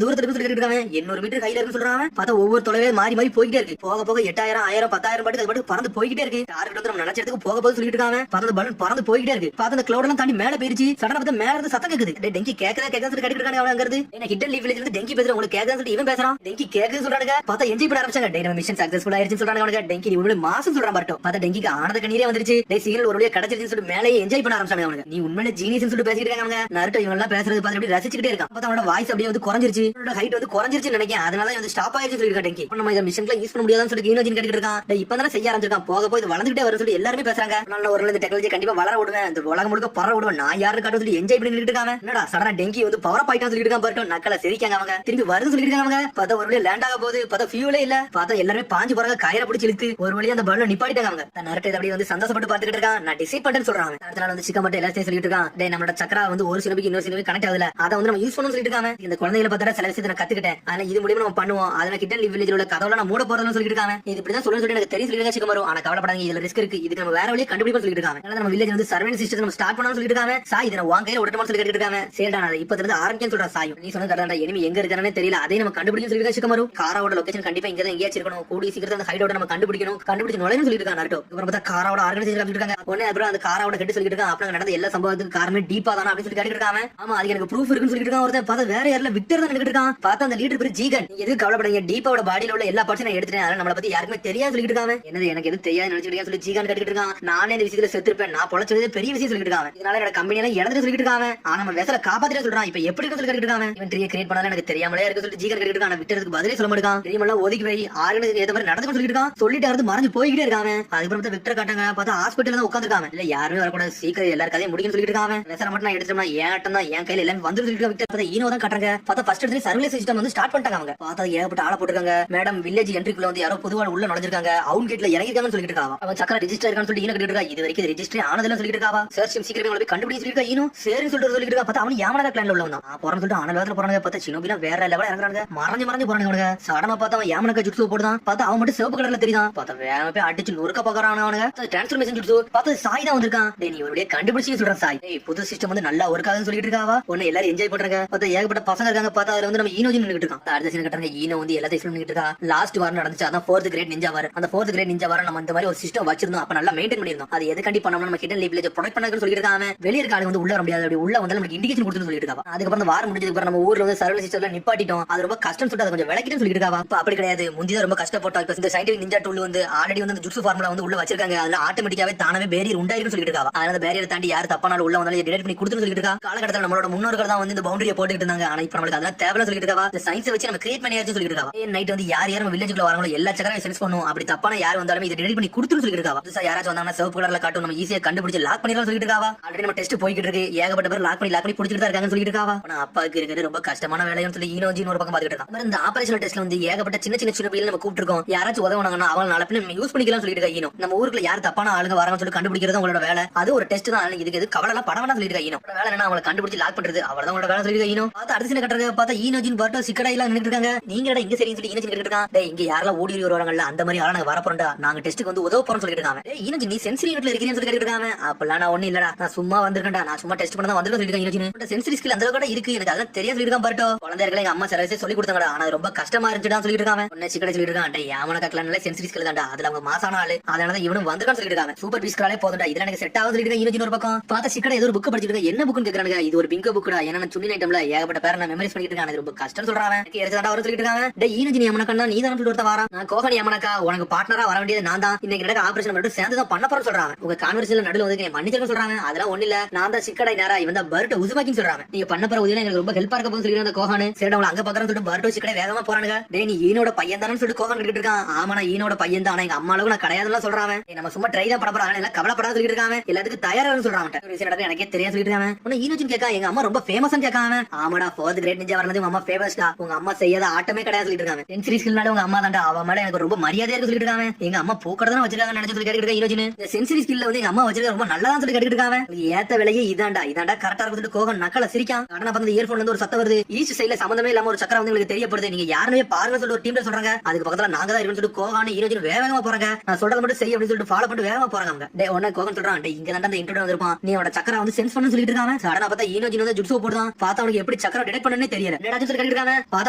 தூரத்துல இருக்கு சொல்லிட்டு இருக்காங்க. 800 மீட்டர் கையில இருக்குன்னு சொல்றாங்க. பார்த்தா ஒவ்வொரு தொலைவே மாறி மாறி போயிட்டே இருக்கு. போக போக 8000 1000 10000 பாட்டுக்கு அது பாட்டுக்கு பறந்து போய்கிட்டே இருக்கு. டார்கெட் வந்து நம்ம நினைச்ச இடத்துக்கு போக போது சொல்லிட்டு இருக்காங்க. பார்த்தா பலூன் பறந்து போய்கிட்டே இருக்கு. பார்த்தா அந்த கிளவுட் எல்லாம் தாண்டி மேல போயிருச்சு. சடனா பார்த்தா மேல இருந்து சத்தம் கேக்குது. டெங்கி கேக்குதா சொல்லி கேட்டுட்டு இருக்காங்க. அவன் அங்க இருந்து என்ன ஹிடன் லீவ் வில்லேஜ்ல இருந்து டெங்கி பேசுற உங்களுக்கு கேக்குதான்னு சொல்லி இவன் பேசுறான். டெங்கி கேக்குதுன்னு சொல்றாங்க. பார்த்தா என்ஜாய் பண்ண ஆரம்பிச்சாங்க. டே நம்ம மிஷன் சக்சஸ்ஃபுல் ஆயிருச்சுன்னு சொல்றாங்க. அவனுக்கு டெங்கி நீ உண்மையிலே மாசம் சொல்றான். பர்ட்டோ பார்த்தா டெங்கிக்கு ஆனந்த கண்ணீரே வந்துருச்சு. டே சிக்னல் ஒரு வழியா கிடைச்சிருச்சுன்னு சொல்லி மேலேயே என்ஜாய் பண்ண ஆரம்பிச்சாங்க. அவனுக்கு நீ உண்மையிலே ஜீனியஸ்னு சொல்லிட்டு பேசிட்டு இருக்காங்க. நாருட்டோ இவங்க எல்லாம் பேசுறது பார்த்து அப்படியே ரசிச்சுக்கிட்டே இருக்கான். பார்த்தா அவனோட வாய்ஸ் அப்படியே வந்து குறைஞ்சிருச்சு, அவனோட ஹைட் வந்து குறைஞ்சிருச்சுன்னு நினைக்கிறேன். அதனால வந்து ஸ்டாப் ஆயிருச்சு சொல்லிருக்கா டெங்கி. நம்ம இந்த மிஷன்ல யூஸ் பண்ண முடியாதுன்னு சொல்லி ஈனோஜின் கேட்டுட்டு இருக்கான். இப்ப தானே செய்ய ஆரம்பிச்சிருக்கான், போக போய் வளர்ந்துட்டே வரும் சொல்லி எல்லாருமே பேசுறாங்க. நல்ல ஒரு இந்த டெக்னாலஜி கண்டிப்பா வளர விடுவேன், இந்த உலகம் முழுக்க பரவ விடுவேன், நான் யாரு காட்டும் சொல்லி என்ஜாய் பண்ணிட்டு இருக்காங்க. என்னடா சடனா டெங்கி வந்து பவர் அப் ஆயிட்டான்னு சொல்லிட்டு இருக்கான். பர்ட்டோ நக்கல சிரிக்காங்க. அவங்க திரும்பி வருது சொல்லிட்டு இருக்காங்க. பார்த்தா ஒரு வழியா லேண்ட் ஆக போகுது. பார்த்தா ஃபியூலே இல்ல. பார்த்தா எல்லாருமே பாஞ்சு போறாங்க. கயிறை பிடிச்சி இழுத்து ஒரு வழியா அந்த பலூன் நிப்பாட்டிட்டாங்க. அவங்க நாருட்டோ அப்படியே வந்து சந்தோஷப்பட்டு பார்த்துட்டு இருக்கான். நான் டிசைட் பண்ணிட்டேன்னு சொல்றாங்க. அதனால வந்து சிக்கா மட்டும் எல்லாத்தையும் சொல்லிட்டு இருக்கான். டே நம்மளோட சக்கரா வந்து ஒரு சிலபுக்கு இன்னொரு சிலபுக்கு கனெக்ட் ஆகுதுல, அதை வந்து நம்ம யூஸ் பண்ணணும்னு சொல்லிட்டு இருக்காங்க. இந்த குழந்தைகளை பார்த்தா சில விஷயத்தை நான் கத்துக்கிட்டேன், ஆனா இது மூலியமா நம்ம பண்ணுவோம். அதனால கிட்ட லீவ் வில்லேஜ்ல உள்ள கதவுல நான் மூட போறதுன்னு சொல்லிட்டு இருக்காங்க. இது இப்படிதான் சொல்லணும்னு சொல்லி எனக்கு தெரியும் சொல்லிட்டு சிக்கா வரும். ஆனா கவலைப்படாதீங்க, இதுல ரிஸ்க் இருக்கு, இதுக்கு நம்ம வேற வழியை கண்டுபிடிப்போம் சொல்லிட்டு இருக்காங்க. அதனால நம்ம வில்லேஜ் வந்து சர்வேலன்ஸ் சிஸ்டம் நம்ம ஸ்டார்ட் பண்ணணும்னு சொல்லிட்டு இருக்காங்க. சாய் இதை உன் கையில விடணும்னு சொல்லி கேட்டுட்டு இருக்காங்க. சரிடா நான் இப்ப இருந்து ஆரம்பிக்கன்னு சொல்றா சாய். நீ சொன்ன கரெக்டா, எனிமி எங்க இருக்கானே தெரியல, அதே நம்ம கண்டுபிடிக்கணும்னு சொல்லிட்டு சிக்கா வரும். காரோட லொகேஷன் கண்டிப்பா இங்க தான் எங்கேயாச்சும் இருக்கணும். கூடி சீக்கிரத்துல அந்த ஹைடோட நம்ம கண்டுபிடிச்சு நுழைன்னு சொல்லிட்டு இருக்காங்க நருட்டோ. அப்புறம் பார்த்தா காரோட ஆர்கனைசேஷன் அப்படி இருக்காங்க. உடனே அப்புறம் அந்த காரோட ஹெட் சொல்லிட்டு இருக்காங்க அப்புறம் நடந்த எல்லா சம்பவத்துக்கு காரணமே டீப்பா தான அப்படி சொல்லி கேட்டுட்டு இருக்காங்க. ஆமா அதுக்கு எனக்கு ப்ரூஃப் இருக்குன்னு சொல்லிட்டு இருக்கான். ஒருத்தன் பார்த்தா வேற யாரல விக்டர் தான் நின்னுட்டு இருக்கான். பார்த்தா அந்த லீடர் பேரு ஜீகன். நீங்க எதுக்கு கவலைப்படாதீங்க, டீப்பாவோட பாடியில உள்ள எல்லா பார்ட்ஸும் நான் எடுத்துட்டேன், அதனால நம்மள பத்தி யாருக்குமே தெரியாது சொல்லிட்டு இருக்காங்க. என்னது எனக்கு எதுவும் தெரியாது நினைச்சிட்டு சொல்லி ஜீகன் கேட்டுட்டு இருக்கான். நானே இந்த விஷயத்துல செத்துருப்பேன், நான் பொழைச்சதே பெரிய விஷயம் சொல்லிட்டு இருக்காங்க. இதனால என்னோட கம்பெனி எல்லாம் இழந்து சொல்லிட்டு இருக்காங்க. ஆனா நம்ம வெசல காப்பாத்திட்டு சொல்றான். இப்ப எப்படி சொல்லி கேட்டுட்டு இருக்காங்க. இவன் கிரியேட் பண்ணாலும் எனக்கு தெரியாமலே இருக்கு சொல்லி ஜீகன் கேட்டுட்டு இருக்கான். விக்டருக்கு பதிலே சொல்ல மாட்டான். தெரியுமல ஒதுக்கி போய் ஆர்கனைசேஷன் ஏத்த மாதிரி நடந்து சொல்லிட்டு இருக்கான். சொல்லிட்டு இருந்து மறைஞ்சு போய்கிட்டே இருக்காங்க. அதுக்கப்புறம் விக்டர் காட்டாங்க. பார்த்தா ஹாஸ்பிட்டல்ல தான் உட்கார்ந்திருக்காங்க. இல்ல யாருமே வரக்கூடாது, சீக்கிரம் எல்லாரும் கதையை முடிக்கணும்னு சொல்லிட்டு இருக்காங்க. வெசல மட்டும் நான் எடுத்துட்டோம்னா ஏன் தான் என் கையில எல்லாமே வந்து சொல்லிட்டு விக்டர். பார்த்தா ஈனோ தான் காட்டுறாங்க. பார்த்தா ஃபர்ஸ்ட் எடுத்து சர்வீஸ் சிஸ்டம் வந்து ஸ்டார்ட் பண்ணிட்டாங்க. அவங்க பார்த்தா ஏகப்பட்ட ஆள போட்டுருக்காங்க. மேடம் வில்லேஜ் என்ட்ரிக்குள்ள வந்து யாரோ பொதுவா உள்ள நுழைஞ்சிருக்காங்க, அவுட் கேட்ல இறங்கிருக்காங்கன்னு சொல்லிட்டு இருக்காங்க. அவன் சக்கர ரெஜிஸ்டர் இருக்கான்னு சொல்லி ஈனோ கேட்டுட்டு இருக்கா. இது வரைக்கும் ரெஜிஸ்டர் ஆனதெல்லாம் சொல்லிட்டு இருக்காவா. சர்ச் சீக்கிரமே போய் கண்டுபிடிச்சு சொல்லிட்டு ஈனோ சரின்னு சொல்லிட்டு சொல்லிட்டு இருக்கா. பார்த்தா அவன் யாமனக பிளான்ல உள்ளவன் தான் போறான்னு சொல்லிட்டு ஆன வேகத்துல போறாங்க. பார்த்தா சினோபினா வேற லெவல்ல இறங்குறாங்க. மறைஞ்சு போறாங்க அவனுங்க. சடமா பார்த்தா அவன் யாமனக ஜுட்சு போடுதான். பார்த்தா அவன் மட்டும் சிவப்பு கலர்ல தெரியுதான். பார்த்தா வேகமா போய் அடிச்சு நொறுக்க பாக்குறான் அவனுங்க. டிரான்ஸ்ஃபர்மேஷன் ஜுட்சு பார்த்தா சாய் தான் வந்திருக்கான். நீ ஒருடைய கண்டுபிடிச்சு சொல்றான் சாய். புது சிஸ்டம் வந்து நல்லா ஒர்க் ஆகுதுன்னு சொல்லிட்டு இருக்காவா. ஒன்னு எல்லாரும் என்ஜாய் பண்றாங்க. பார்த்தா ஏகப்பட்ட பசங்க இருக்காங்க. பார்த்தா அதுல வந்து நம்ம ஈனோஜி நின்னுட்டு இருக்கான். அடுத்த சீன் கட்டுறாங்க. ஈனோ வந்து எல்லாத்தையும் எக்ஸ்பிளைன் பண்ணிட்டு இருக்கா. லாஸ்ட் வாரம் நடந்துச்சு, அதான் 4th கிரேட் நிஞ்சா வார். அந்த 4th கிரேட் நிஞ்சா வாரம் நம்ம இந்த மாதிரி ஒரு சிஸ்டம் வச்சிருந்தோம். அப்ப நல்லா மெயின்டைன் பண்ணிருந்தோம். அது எதுக்காண்டி பண்ணோம்னா நம்ம ஹிடன் வில்லேஜ் ப்ரொடெக்ட் பண்ணணும்னு சொல்லிட்டு இருக்காங்க. வெளிய இருக்க ஆளு வந்து உள்ள வர முடியாது, அப்படி உள்ள வந்து நமக்கு இண்டிகேஷன் கொடுத்துன்னு சொல்லிட்டு இருக்காங்க. அதுக்கப்புறம் அந்த வாரம் முடிஞ்சதுக்கு அப்புறம் நம்ம ஊர்ல வந்து சர்வீஸ் சிஸ்டம்ல நிப்பாட்டிட்டோம். அது ரொம்ப கஷ்டம் சொல்லிட்டு அதை கொஞ்சம் விளக்கிட்டு சொல்லிட்டு இருக்காங்க. இப்ப அப்படி கிடையாது, முந்திதான் ரொம்ப கஷ்டப்பட்டோம். இப்ப இந்த சயின்டிபிக் நிஞ்சா டூல் வந்து ஆல்ரெடி வந்து அந்த ஜுட்சு ஃபார்முலா வந்து உள்ள வச்சிருக்காங்க. அதுல ஆட்டோமேட்டிக்காவே தானவே பேரியர் உண்டாயிருக்குன்னு சொல்லிட்டு இருக்காங்க. அதனால பேரியர் தாண்டி யார் தப்பானாலும் உள்ள வந்தாலும் டிடெக்ட் பண்ணி கொடுத்துன்னு சொல்லிட்டு இருக்கா. காலகட்டத்தில் நம்மளோட முன்னோர்கள் தான் வந்து இந்த பவுண்டரியை போட்டுட்டு இருந்தாங்க. ஆனா இப்ப நம்மளுக்கு அதெல்லாம் தேவைன்னு சொல்லிட்டு இருக்கா. இந்த சயின்ஸை வச்சு நம்ம கிரியேட் பண்ணியாச்சுன்னு சொல்லிட்டு இருக்கா. நைட் வந்து யார் யாரும் வில்லேஜுக்குள்ள வராங்களோ எல்லா சக்கரையும் சென்ஸ் பண்ணும். அப்படி தப்பான யார் வந்தாலும் இதை டிடெக்ட் பண்ணி கொடுத்துன்னு சொல்லிட்டு இருக்கா. புதுசா யாராச்சும் வந்தாங்கன்னா சிவப்பு கலர்ல காட்டும், நம்ம ஈஸியா கண்டுபிடிச்சு லாக் பண்ணிடலாம் சொல்லிட்டு இருக்கா. ஆல்ரெடி நம்ம டெஸ்ட் போய்கிட்டு இருக்கு, ஏகப்பட்ட பேர் லாக் பண்ணி பிடிச்சிட்டு தான் இருக்காங்கன்னு சொல்லிட்டு இருக்கா. ஆனா அப்பாவுக்கு இருக்கிறது ரொம்ப கஷ்டமான வேலைன்னு சொல்லி ஈனோஜி ஒரு பக்கம் பாத்துட்டு இருக்காங்க. இந்த ஆபரேஷனல் டெஸ்ட்ல வந்து ஏகப்பட்ட சின்ன பிள்ளைங்க நம்ம கூப்பிட்டுருக்கோம். யாராச்சும் உதவுனாங்கன்னா அவன் நாளை நம்ம யூஸ் பண்ணிக்கலாம் சொல்லிட்டு இருக்கா. ஈனோ நம்ம ஊருக்குள்ள யார் தப்பான ஆளுங்க வராங்கன்னு சொல்லி கண்டுபிடிக்கிறது உங்களோட வேலை. அது ஒரு டெஸ்ட் தான். இதுக்கு எது கவலை எல்லாம் படமா சொல்லிட்டு இருக்கா. ஈனோ வேலை என்ன அவங்களை கண்டுபிடிச்சு லாக் பண்றது, அவ்வளவுதான் உங்களோட வேலை சொல்லிட்டு ஈனோ. பார்த்தா அடுத்த சீன் கட்டுறது. பார்த்தா ஈனோஜின் பர்ட்டோ சிக்கடா எல்லாம் நின்னுட்டு இருக்காங்க. நீங்க இங்க சரின்னு சொல்லி ஈனோஜி நின்னுட்டு இருக்கான். டேய் இங்க யாரெல்லாம் ஓடி வருவாங்கல்ல அந்த மாதிரி ஆள நாங்க வர போறோம்டா, நாங்க டெஸ்ட்டுக்கு வந்து உதவ போறோம் சொல்லிட்டு இருக்காங்க. டேய் ஈனோஜி நீ சென்சரி யூனிட்ல இருக்கீங்கன்னு சொல்லி கேட்டுட்டு இருக்காங்க. அப்பலாம் நான் ஒண்ணு இல்லடா, நான் சும்மா வந்திருக்கேன்டா, நான் சும்மா டெஸ்ட் பண்ண தான் வந்திருக்கேன் சொல்லிட்டு இருக்காங்க. ஈனோஜி சென்சரி ஸ்கில் அந்த கூட இருக்கு, எனக்கு அதான் தெரியாது சொல்லிட்டு இருக்கான். பர்ட்டோ குழந்தைகளை எங்க அம்மா சர்வீஸ் சொல்லி கொடுத்தாங்கடா, ஆனா ரொம்ப கஷ்டமா இருந்துச்சுடா சொல்லிட்டு இருக்காங்க. உன்னை சிக்கடை சொல்லிட்டு இருக்கான். டேய் யாமன கக்கலனால சென்சரி ஸ்கில் தான்டா, அதுல அவங்க மாசான ஆளு, அதனால இவனும் வந்திருக்கான்னு சொல்லிட்டு இருக்காங்க. சூப்பர் பீஸ்களாலே போதும்டா, இதெல்லாம் எனக்கு செட் ஆகுது சொல்லிட்டு இருக்காங்க. ஈனோஜி ஒரு பக்கம் பார்த்தா சிக்கடை ஏதோ ஒரு புக் படிச்சிட்டு இருக்காங்க. என்ன புக்னு கேக்குறாங்க. இது ஒரு பிங்கோ புக்டா, ஏன்னா சுண்ணி ஐட்டம்ல ஏகப்பட்ட பேரை நான் மெமரிஸ் பண்ணிட்டு இருக்காங்க. ரொம்ப கஷ்டம் சொல்றாங்க. எரிச்சலா வர சொல்லிட்டு இருக்காங்க. டேய் ஈனோஜி நீ அம்மனக்கா நீ தான் சொல்லிட்டு வாரா, நான் கோகனி அம்மனக்கா உனக்கு பார்ட்னரா வர வேண்டியது நான் தான். இன்னைக்கு நடக்க ஆபரேஷன் மட்டும் சேர்ந்து தான் பண்ண போறேன்னு சொல்றாங்க. உங்க கான்வர்சேஷன்ல நடுவுல வந்து மன்னிச்சிருக்க சொல்றாங்க. அதெல்லாம் ஒண்ணு இல்ல, நான் தான் சிக்கடை நேரா இவன் தான் பர்ட்டோ உசுமாக்கின்னு சொல்றாங்க. நீங்க பண்ண போற உதவி எனக்கு ரொம்ப ஹெல்ப்பா இருக்க போகுது சொல்லிட்டு அந்த கோகானு. சரி அவங்களை அங்க பாக்குறேன்னு சொல்லிட்டு பர்ட்டோ சிக்கடை வேகமா போறானுங்க. டேய் நீ ஈனோட பையன் தானு சொல்லிட்டு கோகான் கேட்டுட்டு இருக்கான். ஆமா நான் ஈனோட பையன் தான், ஆனா எங்க அம்மா அளவுக்கு நான் கிடையாதுன்னு சொல்றாங்க. நம்ம சும்மா ட்ரை தான் பண்ண போறாங்க, எல்லாம் கவலைப்படாத சொல்லிட்டு இருக்காங்க. எல்லாத்துக்கும் தயாரான்னு சொல்றாங்க. எனக்கே தெரியாது சொல்லிட்டு இருக்காங்க. உன்ன ஈனோஜின் கேட்கா எங்க அம்மா ரொம்ப ஃபேமஸ் கேட்காங்க. ஆமாடா 4th கிரேட் நிஞ்சா வரது உங்க அம்மா ஃபேமஸ்டா, உங்க அம்மா செய்யாத ஆட்டமே கிடையாது சொல்லிட்டு இருக்காங்க. சென்சரி ஸ்கில்னால உங்க அம்மா தான்டா, அவ மேல எனக்கு ரொம்ப மரியாதையா இருக்கு சொல்லிட்டு இருக்காங்க. எங்க அம்மா பூக்கடை தான் வச்சிருக்காங்க நினைச்சு சொல்லி கேட்டுட்டு ஈனோஜின். இந்த சென்சரி ஸ்கில்ல வந்து எங்க அம்மா வச்சிருக்க ரொம்ப நல்லதா சொல்லி கேட்டுட்டு இருக்காங்க. ஏத்த விலையே இதாண்டா கரெக்டா இருக்கு சொல்லிட்டு கோகன் நக்கல சிரிக்கான். கடனா பார்த்து இயர்போன்ல இருந்து ஒரு சத்தம் வருது. ஈஸ்ட் சைடுல சம்பந்தமே இல்லாம ஒரு சக்கரம் வந்து உங்களுக்கு தெரியப்படுது, நீங்க யாருமே பாருங்க சொல்லிட்டு ஒரு டீம்ல சொல்றாங்க. அதுக்கு பக்கத்துல நாங்க தான் இருக்கணும் சொல்லிட்டு கோகான் ஈனோஜின் வேகமா போறாங்க. நான் சொல்றது மட்டும் செய்ய அப்படின்னு சொல்லிட்டு ஃபாலோ பண்ணிட்டு வேகமா போறாங்க. அவங்க டேய் உடனே கோகன் சொல்றான். டேய் இங்க தான் அந்த இன்ட்ரோட வந்திருப்பான், நீ அவனோட சக்கரம் வந்து சென்ஸ் பண்ணு சொல்லிட்டு இருக்காங்க. சடனா பார்த்தா ஈனோஜின் வந்து ஜுட்சு போடுதான். பார்த்தா அவனுக்கு எப்படி சக்கரம் டிடெக்ட் பண்ணனே தெரியல. என்னடா சொல்லி கேட்டுருக்காங்க. பார்த்தா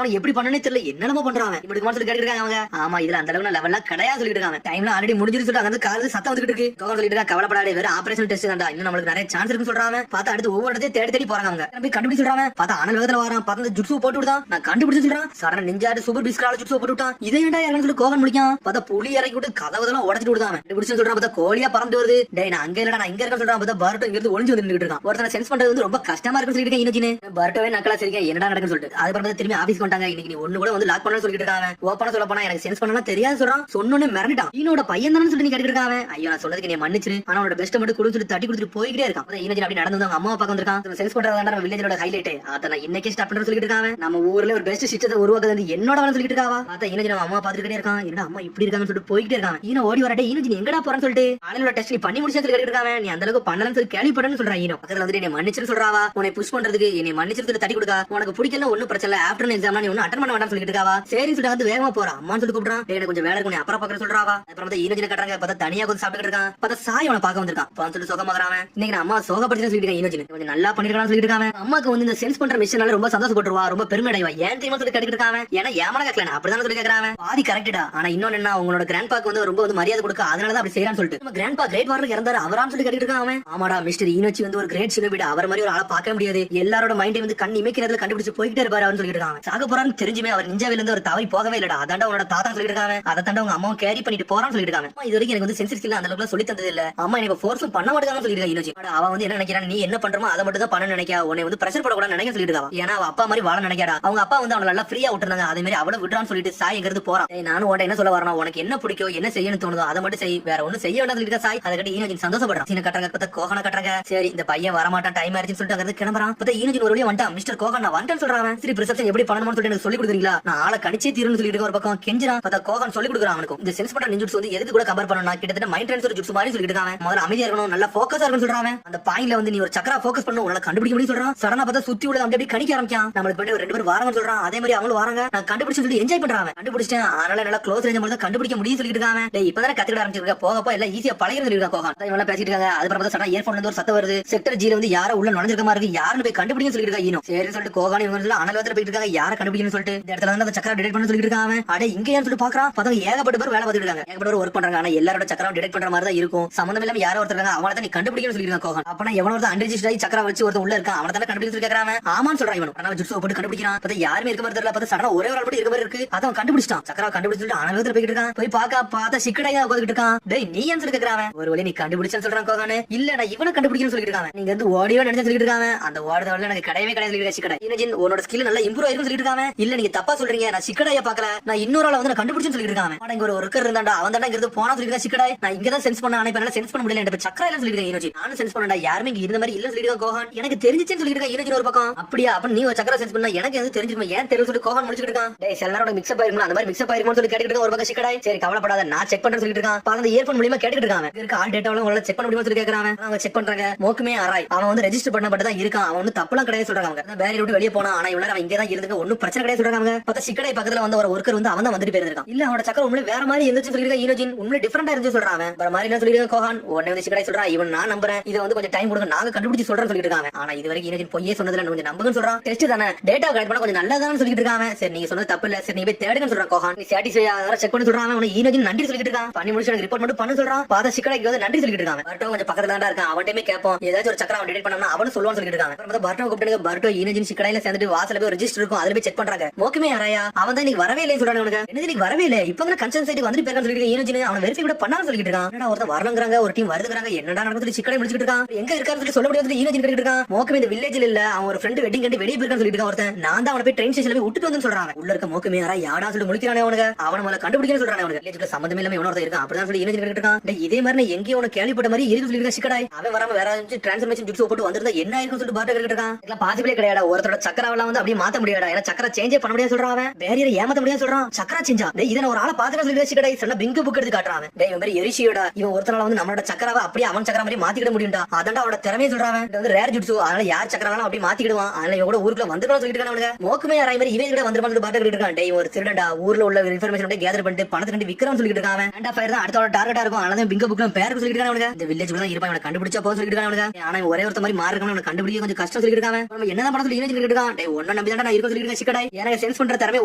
அவனுக்கு எப்படி பண்ணனே தெரியல, என்னென்னமோ பண்றாங்க. இப்படி சொல்லி கேட்டுருக்காங்க அவங்க. ஆமா இதுல அந்த அளவுக்கு லெவல்ல கிடையாது சொல்லிட்டு இருக்காங்க. டைம்ல ஆல்ரெடி முடிஞ்சிரு சொல்லிட்டு அங்க காலையில சத்தம் வந்துட்டு இருக்கு. கோகன் சொல்லிட்டு இருக்கா கவலைப்படாதே, வேற ஆபரேஷன் டெஸ்ட் தான்டா, இன்னும் நம்மளுக்கு நிறைய சான்ஸ் இருக்குன்னு சொல்றாங்க. பார்த்தா அடுத்து ஒவ்வொரு இடத்தையும் தேடி போறாங்க. அவங்க போய் கண்டுபிடிச்சு சொல்றாங்க. பார்த்தா அனல் வேகத்துல வரான். பார்த்தா ஜுட்சு போட்டு விடுதான். நான் கண்டுபிடிச்சு சொல்றான். சரண நிஞ்சாடு சூப்பர் பீஸ்களால ஜுட்சு போட்டு விட்டான். இதை ஏன்டா இறங்கி சொல்லி கோகன் முடிக்கான். பார்த்தா புலி இறக்கி விட்டு கதவதெல்லாம் உடச்சிட்டு விடுதான். கண்டுபிடிச்சு சொல்றான். பார்த்தா கோழியா பறந்து வருது. டேய் நான் அங்க இல்லடா, நான் இங்க இருக்க சொல்றான். பார்த்தா பர்ட்டோ இங்க இருந்து ஒளிஞ்சு வந்துட்டு இருக்கான். ஒருத்தனை சென்ஸ் பண்றது வந்து ரொம்ப கஷ்டமா இருக்குன்னு சொல்லிட்டு ஈனோஜின். பர்ட்டோவே நக்கலா சரிங்க என்னடா நடக்குன்னு சொல்லிட்டு அதுக்கப்புறம் திரும்பி ஆபீஸ்க்கு வந்தாங்க. இன்னைக்கு நீ ஒண்ணு கூட வந்து லாக் பண்ணணும்னு சொல்லிட்டு இருக்காங்க. ஓப்பனா சொல்ல போனா எனக்கு சென்ஸ் பண்ணலாம் தெரியாது சொல்றான். சொன்னோனே மிரண்டிட்டான். ஈனோட பையன் தானே சொல்லி நீ கேட்டுட்டு இருக்காங்க. ஐயோ நான் சொன்னதுக்கு நீ மன்னிச்சிரு, ஆனா அவனோட பெஸ்ட் மட்டும் கொடுத்து சொல்லி தட்டி கொடுத்துட்டு போய்கிட்டே இருக்கான். ஈனோஜின் அப்படி நடந்து அவங்க அம்மாவை பார்க்க வந்திருக்கான். சென்ஸ் பண்றதா நம்ம வில்லேஜோட ஹைலைட். அத நான் இன்னைக்கே ஸ்டார்ட் பண்றேன்னு சொல்லிட்டு இருக்காங்க. நம்ம ஊர்ல ஒரு பெஸ்ட் சிஸ்டத்தை உருவாக்குறது என்னோட வேலை சொல்லிட்டு இருக்காவா. பார்த்தா ஈனோஜின் அம்மா பாத்துக்கிட்டே இருக்கான். என்னடா அம்மா இப்படி இருக்காங்கன்னு சொல்லிட்டு போய்கிட்டே இருக்காங்க. ஈனோ ஓடி வரட்டே ஈனோஜின் எங்கடா போறன்னு சொல்லிட்டு ஆளுங்களோட டெஸ்ட் நீ பண்ணி முடிச்சு கேட்டுட்டு இருக்காங்க. நீ அந்த அளவுக்கு பண்ணலன்னு சொல்லி கேள்விப்பட்டேன்னு சொல்றான். ஈனோ பக்கத்துல வந்து என்னை மன்னிச்சிரு சொல்றாவா. உன்னை புஷ் பண்றதுக்கு என்னை மன்னிச்சிரு தட்டி கொடுக்கா. உனக்கு பிடிக்கல ஒன்னும் பிரச்சனை இல்ல, ஆஃப்டர்நூன் எக்ஸாம் நீ ஒன்னும் அட்டெண்ட் பண்ண வேண்டாம்னு சொல்லிட்டு இருக்காவா. சரி சொல்லிட்டு வந்து வேகமா போறான். அம்மான்னு சொல்லி கூப்பிடுறான். எனக்கு கொஞ்சம் வேலை இருக்கு, அப்புறம் பாக்குற சொல்றாவா. அப்புறம் வந்து ஈனோஜின் கட்டுறாங்க. பார்த்தா தனியா கொஞ்சம் சாப்பிட்டு இருக்கான். பார்த்தா சாய் அவனை பார்க்க வந்திருக்கான். சொல்லிட்டு சோகமாகறான். இன்னைக்கு அம்மா சோகப்படுத்தி சொல்லிட்டு ஈனோஜின் கொஞ்சம் நல்லா பண்ணிருக்கான்னு சொல்லிட்டு இருக்காங்க. அம்மாக்கு வந்து இந்த சென்ஸ் பண்ற மிஷினால ரொம்ப சந்தோஷப்பட்டுருவா, ரொம்ப பெருமை அடைவா. ஏன் தெரியுமா சொல்லி கேட்டுட்டு இருக்காங்க. ஏன்னா ஏமான கேட்கல அப்படிதான் சொல்லி கேட்கறாங்க. பாதி கரெக்ட் ஓகேடா. ஆனா இன்னொன்னு என்ன, உங்களோட கிராண்ட் பாக்கு வந்து ரொம்ப வந்து மரியாதை கொடுக்க, அதனாலதான் அப்படி செய்யறான்னு சொல்லிட்டு நம்ம கிராண்ட் பா கிரேட் வார்ல இறந்தாரு அவரான்னு சொல்லி கேட்டுட்டு இருக்கான் அவன். ஆமாடா மிஸ்டர் ஈனோச்சி வந்து ஒரு கிரேட் சிலோபிடா, அவர் மாதிரி ஒரு ஆளை பார்க்க முடியாது, எல்லாரோட மைண்டை வந்து கண் இமைக்கிறதுல கண்டுபிடிச்சு போயிட்டே இருப்பாரு அவன் சொல்லிட்டு இருக்காங்க. சாக போறான்னு தெரிஞ்சுமே அவர் நிஞ்சாவில இருந்து ஒரு தவறி போகவே இல்லடா, அதாண்டா உன்னோட தாத்தா சொல்லிட்டு இருக்காங்க, அதை தாண்டா உங்க அம்மாவும் கேரி பண்ணிட்டு போறான்னு சொல்லிட்டு இருக்காங்க. இது வரைக்கும் எனக்கு வந்து சென்சிட்டிவ் ஸ்கில் அந்த அளவுக்கு சொல்லி தந்தது இல்ல, அம்மா எனக்கு ஃபோர்ஸும் பண்ண மாட்டாங்கன்னு சொல்லிட்டு இருக்காங்க ஈனோச்சி. அவன் வந்து என்ன நினைக்கிறான், நீ என்ன பண்றமோ அதை மட்டும் தான் பண்ண நினைக்கா, உன்னை வந்து பிரஷர் போடக்கூடாது நினைக்க சொல்லிட்டு இருக்கான். ஏன்னா அவ அப்பா மாதிரி வாழ நினைக்காடா, அவங்க அப்பா வந்து அவனை நல்லா ஃப்ரீயா விட்டுறாங்க, அதே மாதிரி அவளை விட்டுறான்னு சொல்லிட்டு சாய் எங்கிறது போறான். நானும் உன்ட்ட என்ன சொல்ல வரணும், உனக்கு என்ன பிடிக்கும் என்ன செய்யணும் தோணுதோ அதை மட்டும் செய், வேற ஒன்னும் செய்ய வேண்டாம் சொல்லிட்டு சாய். அதை கட்டி ஈனோஜின் சந்தோஷப்படுறான். சீன கட்டுறாங்க, பார்த்தா கோகனை கட்டுறாங்க. சரி இந்த பையன் வரமாட்டான் டைம் ஆயிடுச்சுன்னு சொல்லிட்டு அங்க கிளம்புறான். பார்த்தா ஈனோஜின் ஒரு வழியா வந்துட்டான். மிஸ்டர் கோகன் நான் வந்துட்டேன்னு சொல்றான். சரி ரிசப்ஷன் எப்படி பண்ணணும்னு சொல்லிட்டு எனக்கு சொல்லி கொடுக்குறீங்களா, நான் ஆளை கணிச்சே தீருன்னு சொல்லிட்டு ஒரு பக்கம் கெஞ்சிரான். பார்த்தா கோகன் சொல்லி கொடுக்குறான் அவனுக்கு. இந்த சென்ஸ் பண்ற நிஞ்சுட்ஸ் வந்து எதுக்கு கூட கம்பேர் பண்ணணும், கிட்டத்தட்ட மைண்ட் ட்ரான்ஸ்ஃபர் ஜுட்ஸ் மாதிரி சொல்லிட்டு இருக்கான். முதல்ல அமைதியா இருக்கணும், நல்லா ஃபோக்கஸா இருக்கணும்னு சொல்றான். அந்த பாயிண்ட்ல வந்து நீ ஒரு சக்கரா ஃபோக்கஸ் பண்ணணும், உன்னால கண்டுபிடிக்க முடியும் சொல்றான். சடனா பார்த்தா சுத்தி உள்ள அப்படியே கணிக்க ஆரம்பிச்சான். நம்மளுக்கு வந்து ரெண்டு பேரும் வாரங்கன்னு சொல்றான், அதே மாதிரி அவங்களும் வாராங்க. நான் கண்டுபிடிச்சு சொல்லி என்ஜாய் பண்றான். கண்டுபிடிச்சேன், அதனால நல்லா க்ளோஸ் ரேஞ்ச் மட்டும் கண்டுபிடிக்க முடியும் சொல்லிட்டு இருக்காங்க. டேய் இப்பதான் கத்துக்கிட ஆரம்பிச்சிருக்க, போகப்போ எல்லாம் ஈஸியா பழகிற சொல்லிட்டு கோகன். இவங்க பேசிட்டு இருக்காங்க. அதுக்கப்புறம் பார்த்தா சடனா இயர்போன்ல இருந்து ஒரு சத்தம் வருது. செக்டர் ஜீல வந்து யாரோ உள்ள நுழைஞ்சிருக்க மாதிரி இருக்கு, யாருன்னு போய் கண்டுபிடிக்க சொல்லிட்டு இருக்கா ஈனோ. சரி சொல்லிட்டு கோகன் இவங்க சொல்ல அனலத்துல போயிட்டு இருக்காங்க, யாரை கண்டுபிடிக்கணும்னு சொல்லிட்டு. இந்த இடத்துல வந்து அந்த சக்கரா டிடெக்ட் பண்ண சொல்லிட்டு இருக்காங்க. அடே இங்க ஏன்னு சொல்லிட்டு பாக்குறான். பார்த்தா ஏகப்பட்ட பேர் வேலை பார்த்துட்டு இருக்காங்க, ஏகப்பட்ட பேர் ஒர்க் பண்றாங்க. ஆனா எல்லாரோட சக்கரா டிடெக்ட் பண்ற மாதிரி தான் இருக்கும், சம்பந்தம் இல்லாம யாரோ ஒருத்தர் இருக்காங்க, அவனை தான் நீ கண்டுபிடிக்கணும்னு சொல்லிட்டு இருக்கான் கோகன். அப்பனா எவனோ ஒருத்தர் அன்ரிஜிஸ்டர் ஆகி சக்கரா வச்சு ஒருத்தர் உள்ள இருக்கான், அவனை தான் கண்டுபிடிச்சு கேக்குறான். ஆமான்னு சொல்றான் இவனும். ஆனா ஜுட்ஸோ போட்டு கண்டுபிடிக்கிறான். பார்த்தா யாருமே இருக்க மாதிரி தெரியல. பார்த்தா சடனா ஒரே ஒரு ஆள் மட்டும் இருக்க மாதிரி இருக்கு, அதான் கண்டுபிடிச்சான். சக்கரா கண்டுபிடிச்சிட்டு அனலத்துல போயிட்டு இருக்கான். போய் பார்த்தா சிக்கடையா உட்கார்ந்துட்டு இருக்கான். டேய் நீ ஏன் சொல்லி கேக்குறான். ஒரு வழி நீ கண்டுபிடிச்சன்னு சொல்றான் கோகன். இல்ல நான் இவனை கண்டுபிடிக்கணும்னு சொல்லிட்டு இருக்கான். நீங்க வந்து ஓடியோ நினைச்சு சொல்லிட்டு இருக்காங்க. அந்த ஓடுறதுல எனக்கு கிடையவே கிடையாது சொல்லிட்டு சிக்கடை. ஈனோஜின் உன்னோட ஸ்கில் நல்லா இம்ப்ரூவ் ஆயிருக்கும் சொல்லிட்டு இருக்காங்க. இல்ல நீங்க தப்பா சொல்றீங்க, நான் சிக்கடையா பாக்கல, நான் இன்னொரு ஆளை வந்து நான் கண்டுபிடிச்சேன்னு சொல்லிட்டு இருக்காங்க. ஆனா இங்க ஒரு ஒர்க்கர் இருந்தாண்டா, அவன் தாண்டா இங்க போனா சொல்லிட்டு சிக்கடை. நான் இங்க தான் சென்ஸ் பண்ண, ஆனா இப்ப என்னால சென்ஸ் பண்ண முடியல, எனக்கு சக்கரா இல்ல சொல்லிட்டு ஈனோஜி. நானும் சென்ஸ் பண்ணடா, யாருமே இங்க இருந்த மாதிரி இல்ல சொல்லிட்டு கோகன். எனக்கு தெரிஞ்சிச்சேன்னு சொல்லிட்டு இருக்கான் ஈனோஜின் ஒரு பக்கம். அப்படியா, அப்ப நீ ஒரு சக்கரா சென்ஸ் பண்ணா எனக்கு எது தெரிஞ்சிருக்கும், ஏன் தெரியும் சொல்லி கோகன் முடிச்சிட்டு இருக்கான். டேய் செல்லரோட மிக்ஸ் அப் ஆயிருக்கும், அந்த மாதிரி மிக்ஸ் அப் ஆயிருக்கும்னு சொல்லி கேட்டுட்டு இருக்கான் ஒரு பக்கம் சிக்கடை. சரி கவலைப்படாத, நான் செக் பண்றேன்னு சொல்லிட்டு இருக்கான். பாருங்க இயர்போன் மூலமா கேட்டுட்டு இருக்காங்க. இருக்க ஆல் டேட்டாவல உங்களால செக் பண்ண முடியுமா சொல்லி கேக்குறாங்க. அவங்க செக் பண்றாங்க. மோக்குமே ஆராய் அவன் வந்து ரெஜிஸ்டர் பண்ணப்பட்டு தான் இருக்கான், அவன் வந்து தப்புலாம் கிடையாது சொல்றாங்க. அவங்க பேரியர் விட்டு வெளியே போனா, ஆனா இவனால அவன் இங்க தான் இருந்துக்க, ஒன்னும் பிரச்சனை கிடையாது சொல்றாங்க. பார்த்தா சிக்கடை பக்கத்துல வந்து ஒரு ஒர்க்கர் வந்து அவன் தான் வந்துட்டு போயிருக்கான். இல்ல அவனோட சக்கரம் உண்மையிலே வேற மாதிரி இருந்துச்சு சொல்லிருக்கா ஈனோஜின். உண்மையிலே டிஃபரெண்டா இருந்துச்சு சொல்றாங்க. வேற மாதிரி என்ன சொல்லிருக்கா கோகன். உடனே வந்து சிக்கடை சொல்றா, இவன் நான் நம்புறேன், இதை வந்து கொஞ்சம் டைம் கொடுங்க, நாங்க கண்டுபிடிச்சு சொல்றேன்னு சொல்லிட்டு இருக்காங்க. ஆனா இது வரைக்கும் ஈனோஜின் பொய்யே சொன்னதுல கொஞ்சம் நம்புங்கன்னு சொல்றான். டெஸ்ட் தானே, டேட்டா கலெக்ட் பண்ண கொஞ்சம் நல்லதான்னு சொல்லிட்டு இருக்காங்க. சரி நீங்க சொன்னது தப்பு இல்ல, சரி நீ போய் தேடுங்கன்னு சொல்றான் கோகன். நீ சாட்டிஸ்ஃபை ஆகாத செக் பண்ணி சொல்றான். அவன் ஈனோஜின் நன்றி சொல்லிட்டு இருக்கான். பண்ணி முடிச்சு எனக்கு ரிப்போர்ட் மட்டும் பண்ண சொல்றான். பாத சிக்கடைக்கு வந்து நன்றி சொல்லிட்டு இருக்காங்க. பர்ட்டோ கொஞ்சம் பக்கத்துல தான் இருக்கான், அவன்கிட்டமே கேட்போம், ஏதாச்சும் ஒரு சக்கரம் அவன் டிடெக்ட் பண்ணா அவனு சொல்லுவான்னு சொல்லிட்டு இருக்காங்க. அப்புறம் பர்ட்டோ கூப்பிட்டு பர்ட்டோ ஈனோஜின் சிக்கடையில சேர்ந்துட்டு வாசல போய் ரெஜிஸ்டர் இருக்கும், அதுல போய் செக் பண்றாங்க. மோக்குமே ஆராயா அவன் தான் இன்னைக்கு வரவே இல்லைன்னு சொல்றாங்க. உனக்கு என்னது இன்னைக்கு வரவே இல்லை, இப்ப வந்து கன்சர்ன் சைட்டுக்கு வந்துட்டு பேருன்னு சொல்லிட்டு ஈனோஜின் அவன் வெரிஃபை கூட பண்ணான்னு சொல்லிட்டு இருக்கான். என்னடா ஒருத்தர் வரலங்கறாங்க, ஒரு டீம் வருதுங்கறாங்க, என்னடா நடக்குது சிக்கடை முடிச்சிட்டு இருக்கான், எங்க இருக்கான்னு சொல்லி சொல்ல முடியாது ஈனோஜின் கேட்டுட்டு இருக்கான். மோக்குமே இந்த வில்லேஜ்ல இல்ல, அவன் ஒரு ஃப்ரெண்ட் வெட்டிங் கட்டி வெளியே போயிருக்கான்னு சொல்லிட்டு இருக்கான் ஒருத்தன். நான் தான் அவனை போய் ட்ரெயின் ஸ்டேஷன்ல போய் விட்டுட்டு வந்து சொல்றாங்க. உள்ள இருக்க மோக்குமே ஆரா யாடா சொல்லி முடிக்கிறானே அவனுக்கு, அவன முதல்ல கண்டுபிடிக்கணும் சொல்றானே அவனுக்கு. வில்லேஜ்ல சம்பந்தமே இல்லாம இவனோட இருக்கான், அப்படிதான் சொல்லி ஈனோஜின் கேட்டுட்டு இருக்கான். இதே மாதிரி நான் எங்கேயோ உனக்கு கேள்விப்பட்ட மாதிரி இருக்கு சொல்லிட்டு சிக்கடை. அவன் வராம வேற டிரான்ஸ்ஃபர்மேஷன் ஜுட்ஸ் போட்டு வந்திருந்தா என்ன ஆயிருக்கும் சொல்லிட்டு பாட்டு கேட்டுட்டு இருக்கான். இதெல்லாம் பாசிபிளே கிடையாது, ஒருத்தரோட சக்கராவெல்லாம் வந்து அப்படியே மாத்த முடியாதா, ஏன்னா சக்கர சேஞ்சே பண்ண முடியாது சொல்றான். அவன் பேரியரை ஏமாத்த முடியாது சொல்றான். சக்கரா சேஞ்சா இதை நான் ஒரு ஆளை பாத்துக்க சொல்லி சிக்கடை சொன்ன பிங்கு புக் எடுத்து காட்டுறான். இவன் மாதிரி எரிசியோட இவன் ஒருத்தனால வந்து நம்மளோட சக்கராவை அப்படியே அவன் சக்கர மாதிரி மாத்திக்கிட முடியும்டா, அதான்டா அவனோட திறமையை சொல்றான். இது வந்து ரேர் ஜுட்ஸ், அதனால யார் சக்கராவெல்லாம் அப்படியே மாத்திக்கிடுவான், அதனால இவன் கூட ஊருக்குள்ள வந்துடும் சொல்லிட்டு இருக்கான். மோக்குமே ஆராய் மாதிரி இவன் கூட வந்துருப்பான்னு பாட்டு கேட்டு இருக்கான். டேய் ஒரு திருடா, ஊர்ல உள்ள இன்ஃபர்மேஷன் கேதர் பண்ணிட்டு பணத்தை கண்டு விக்கிறான்னு சொல்லிட்டு இருக்கான். ஹேண்ட் ஆஃப் ஃபயர் தான் அடுத்த டார்கெட்டா இருக்கும், அதனால பிங்கு புக்ல பேருக்கு சொல்லிட்டு இருக்கான். இந்த வில்லேஜ் தான் இருப்பான், இவனை கண்டுபிடிச்சா போக சொல்லிட்டு இருக்கான். ஆனா ஒரே ஒருத்த மாதிரி மாறி இருக்கான், கண்டுபிடிக்க கொஞ்சம் கஷ்டம் சொல்லிட்டு இருக்கான். நம்ம என்னதான் பண்ண சொல்லி சொல்லிட்டு இருக்கான். டேய் ஒன்ன நம்பி தான் நான் இருக்க சொல்லிட்டு சிக்கடை, எனக்கு சென்ஸ் பண்ற திறமை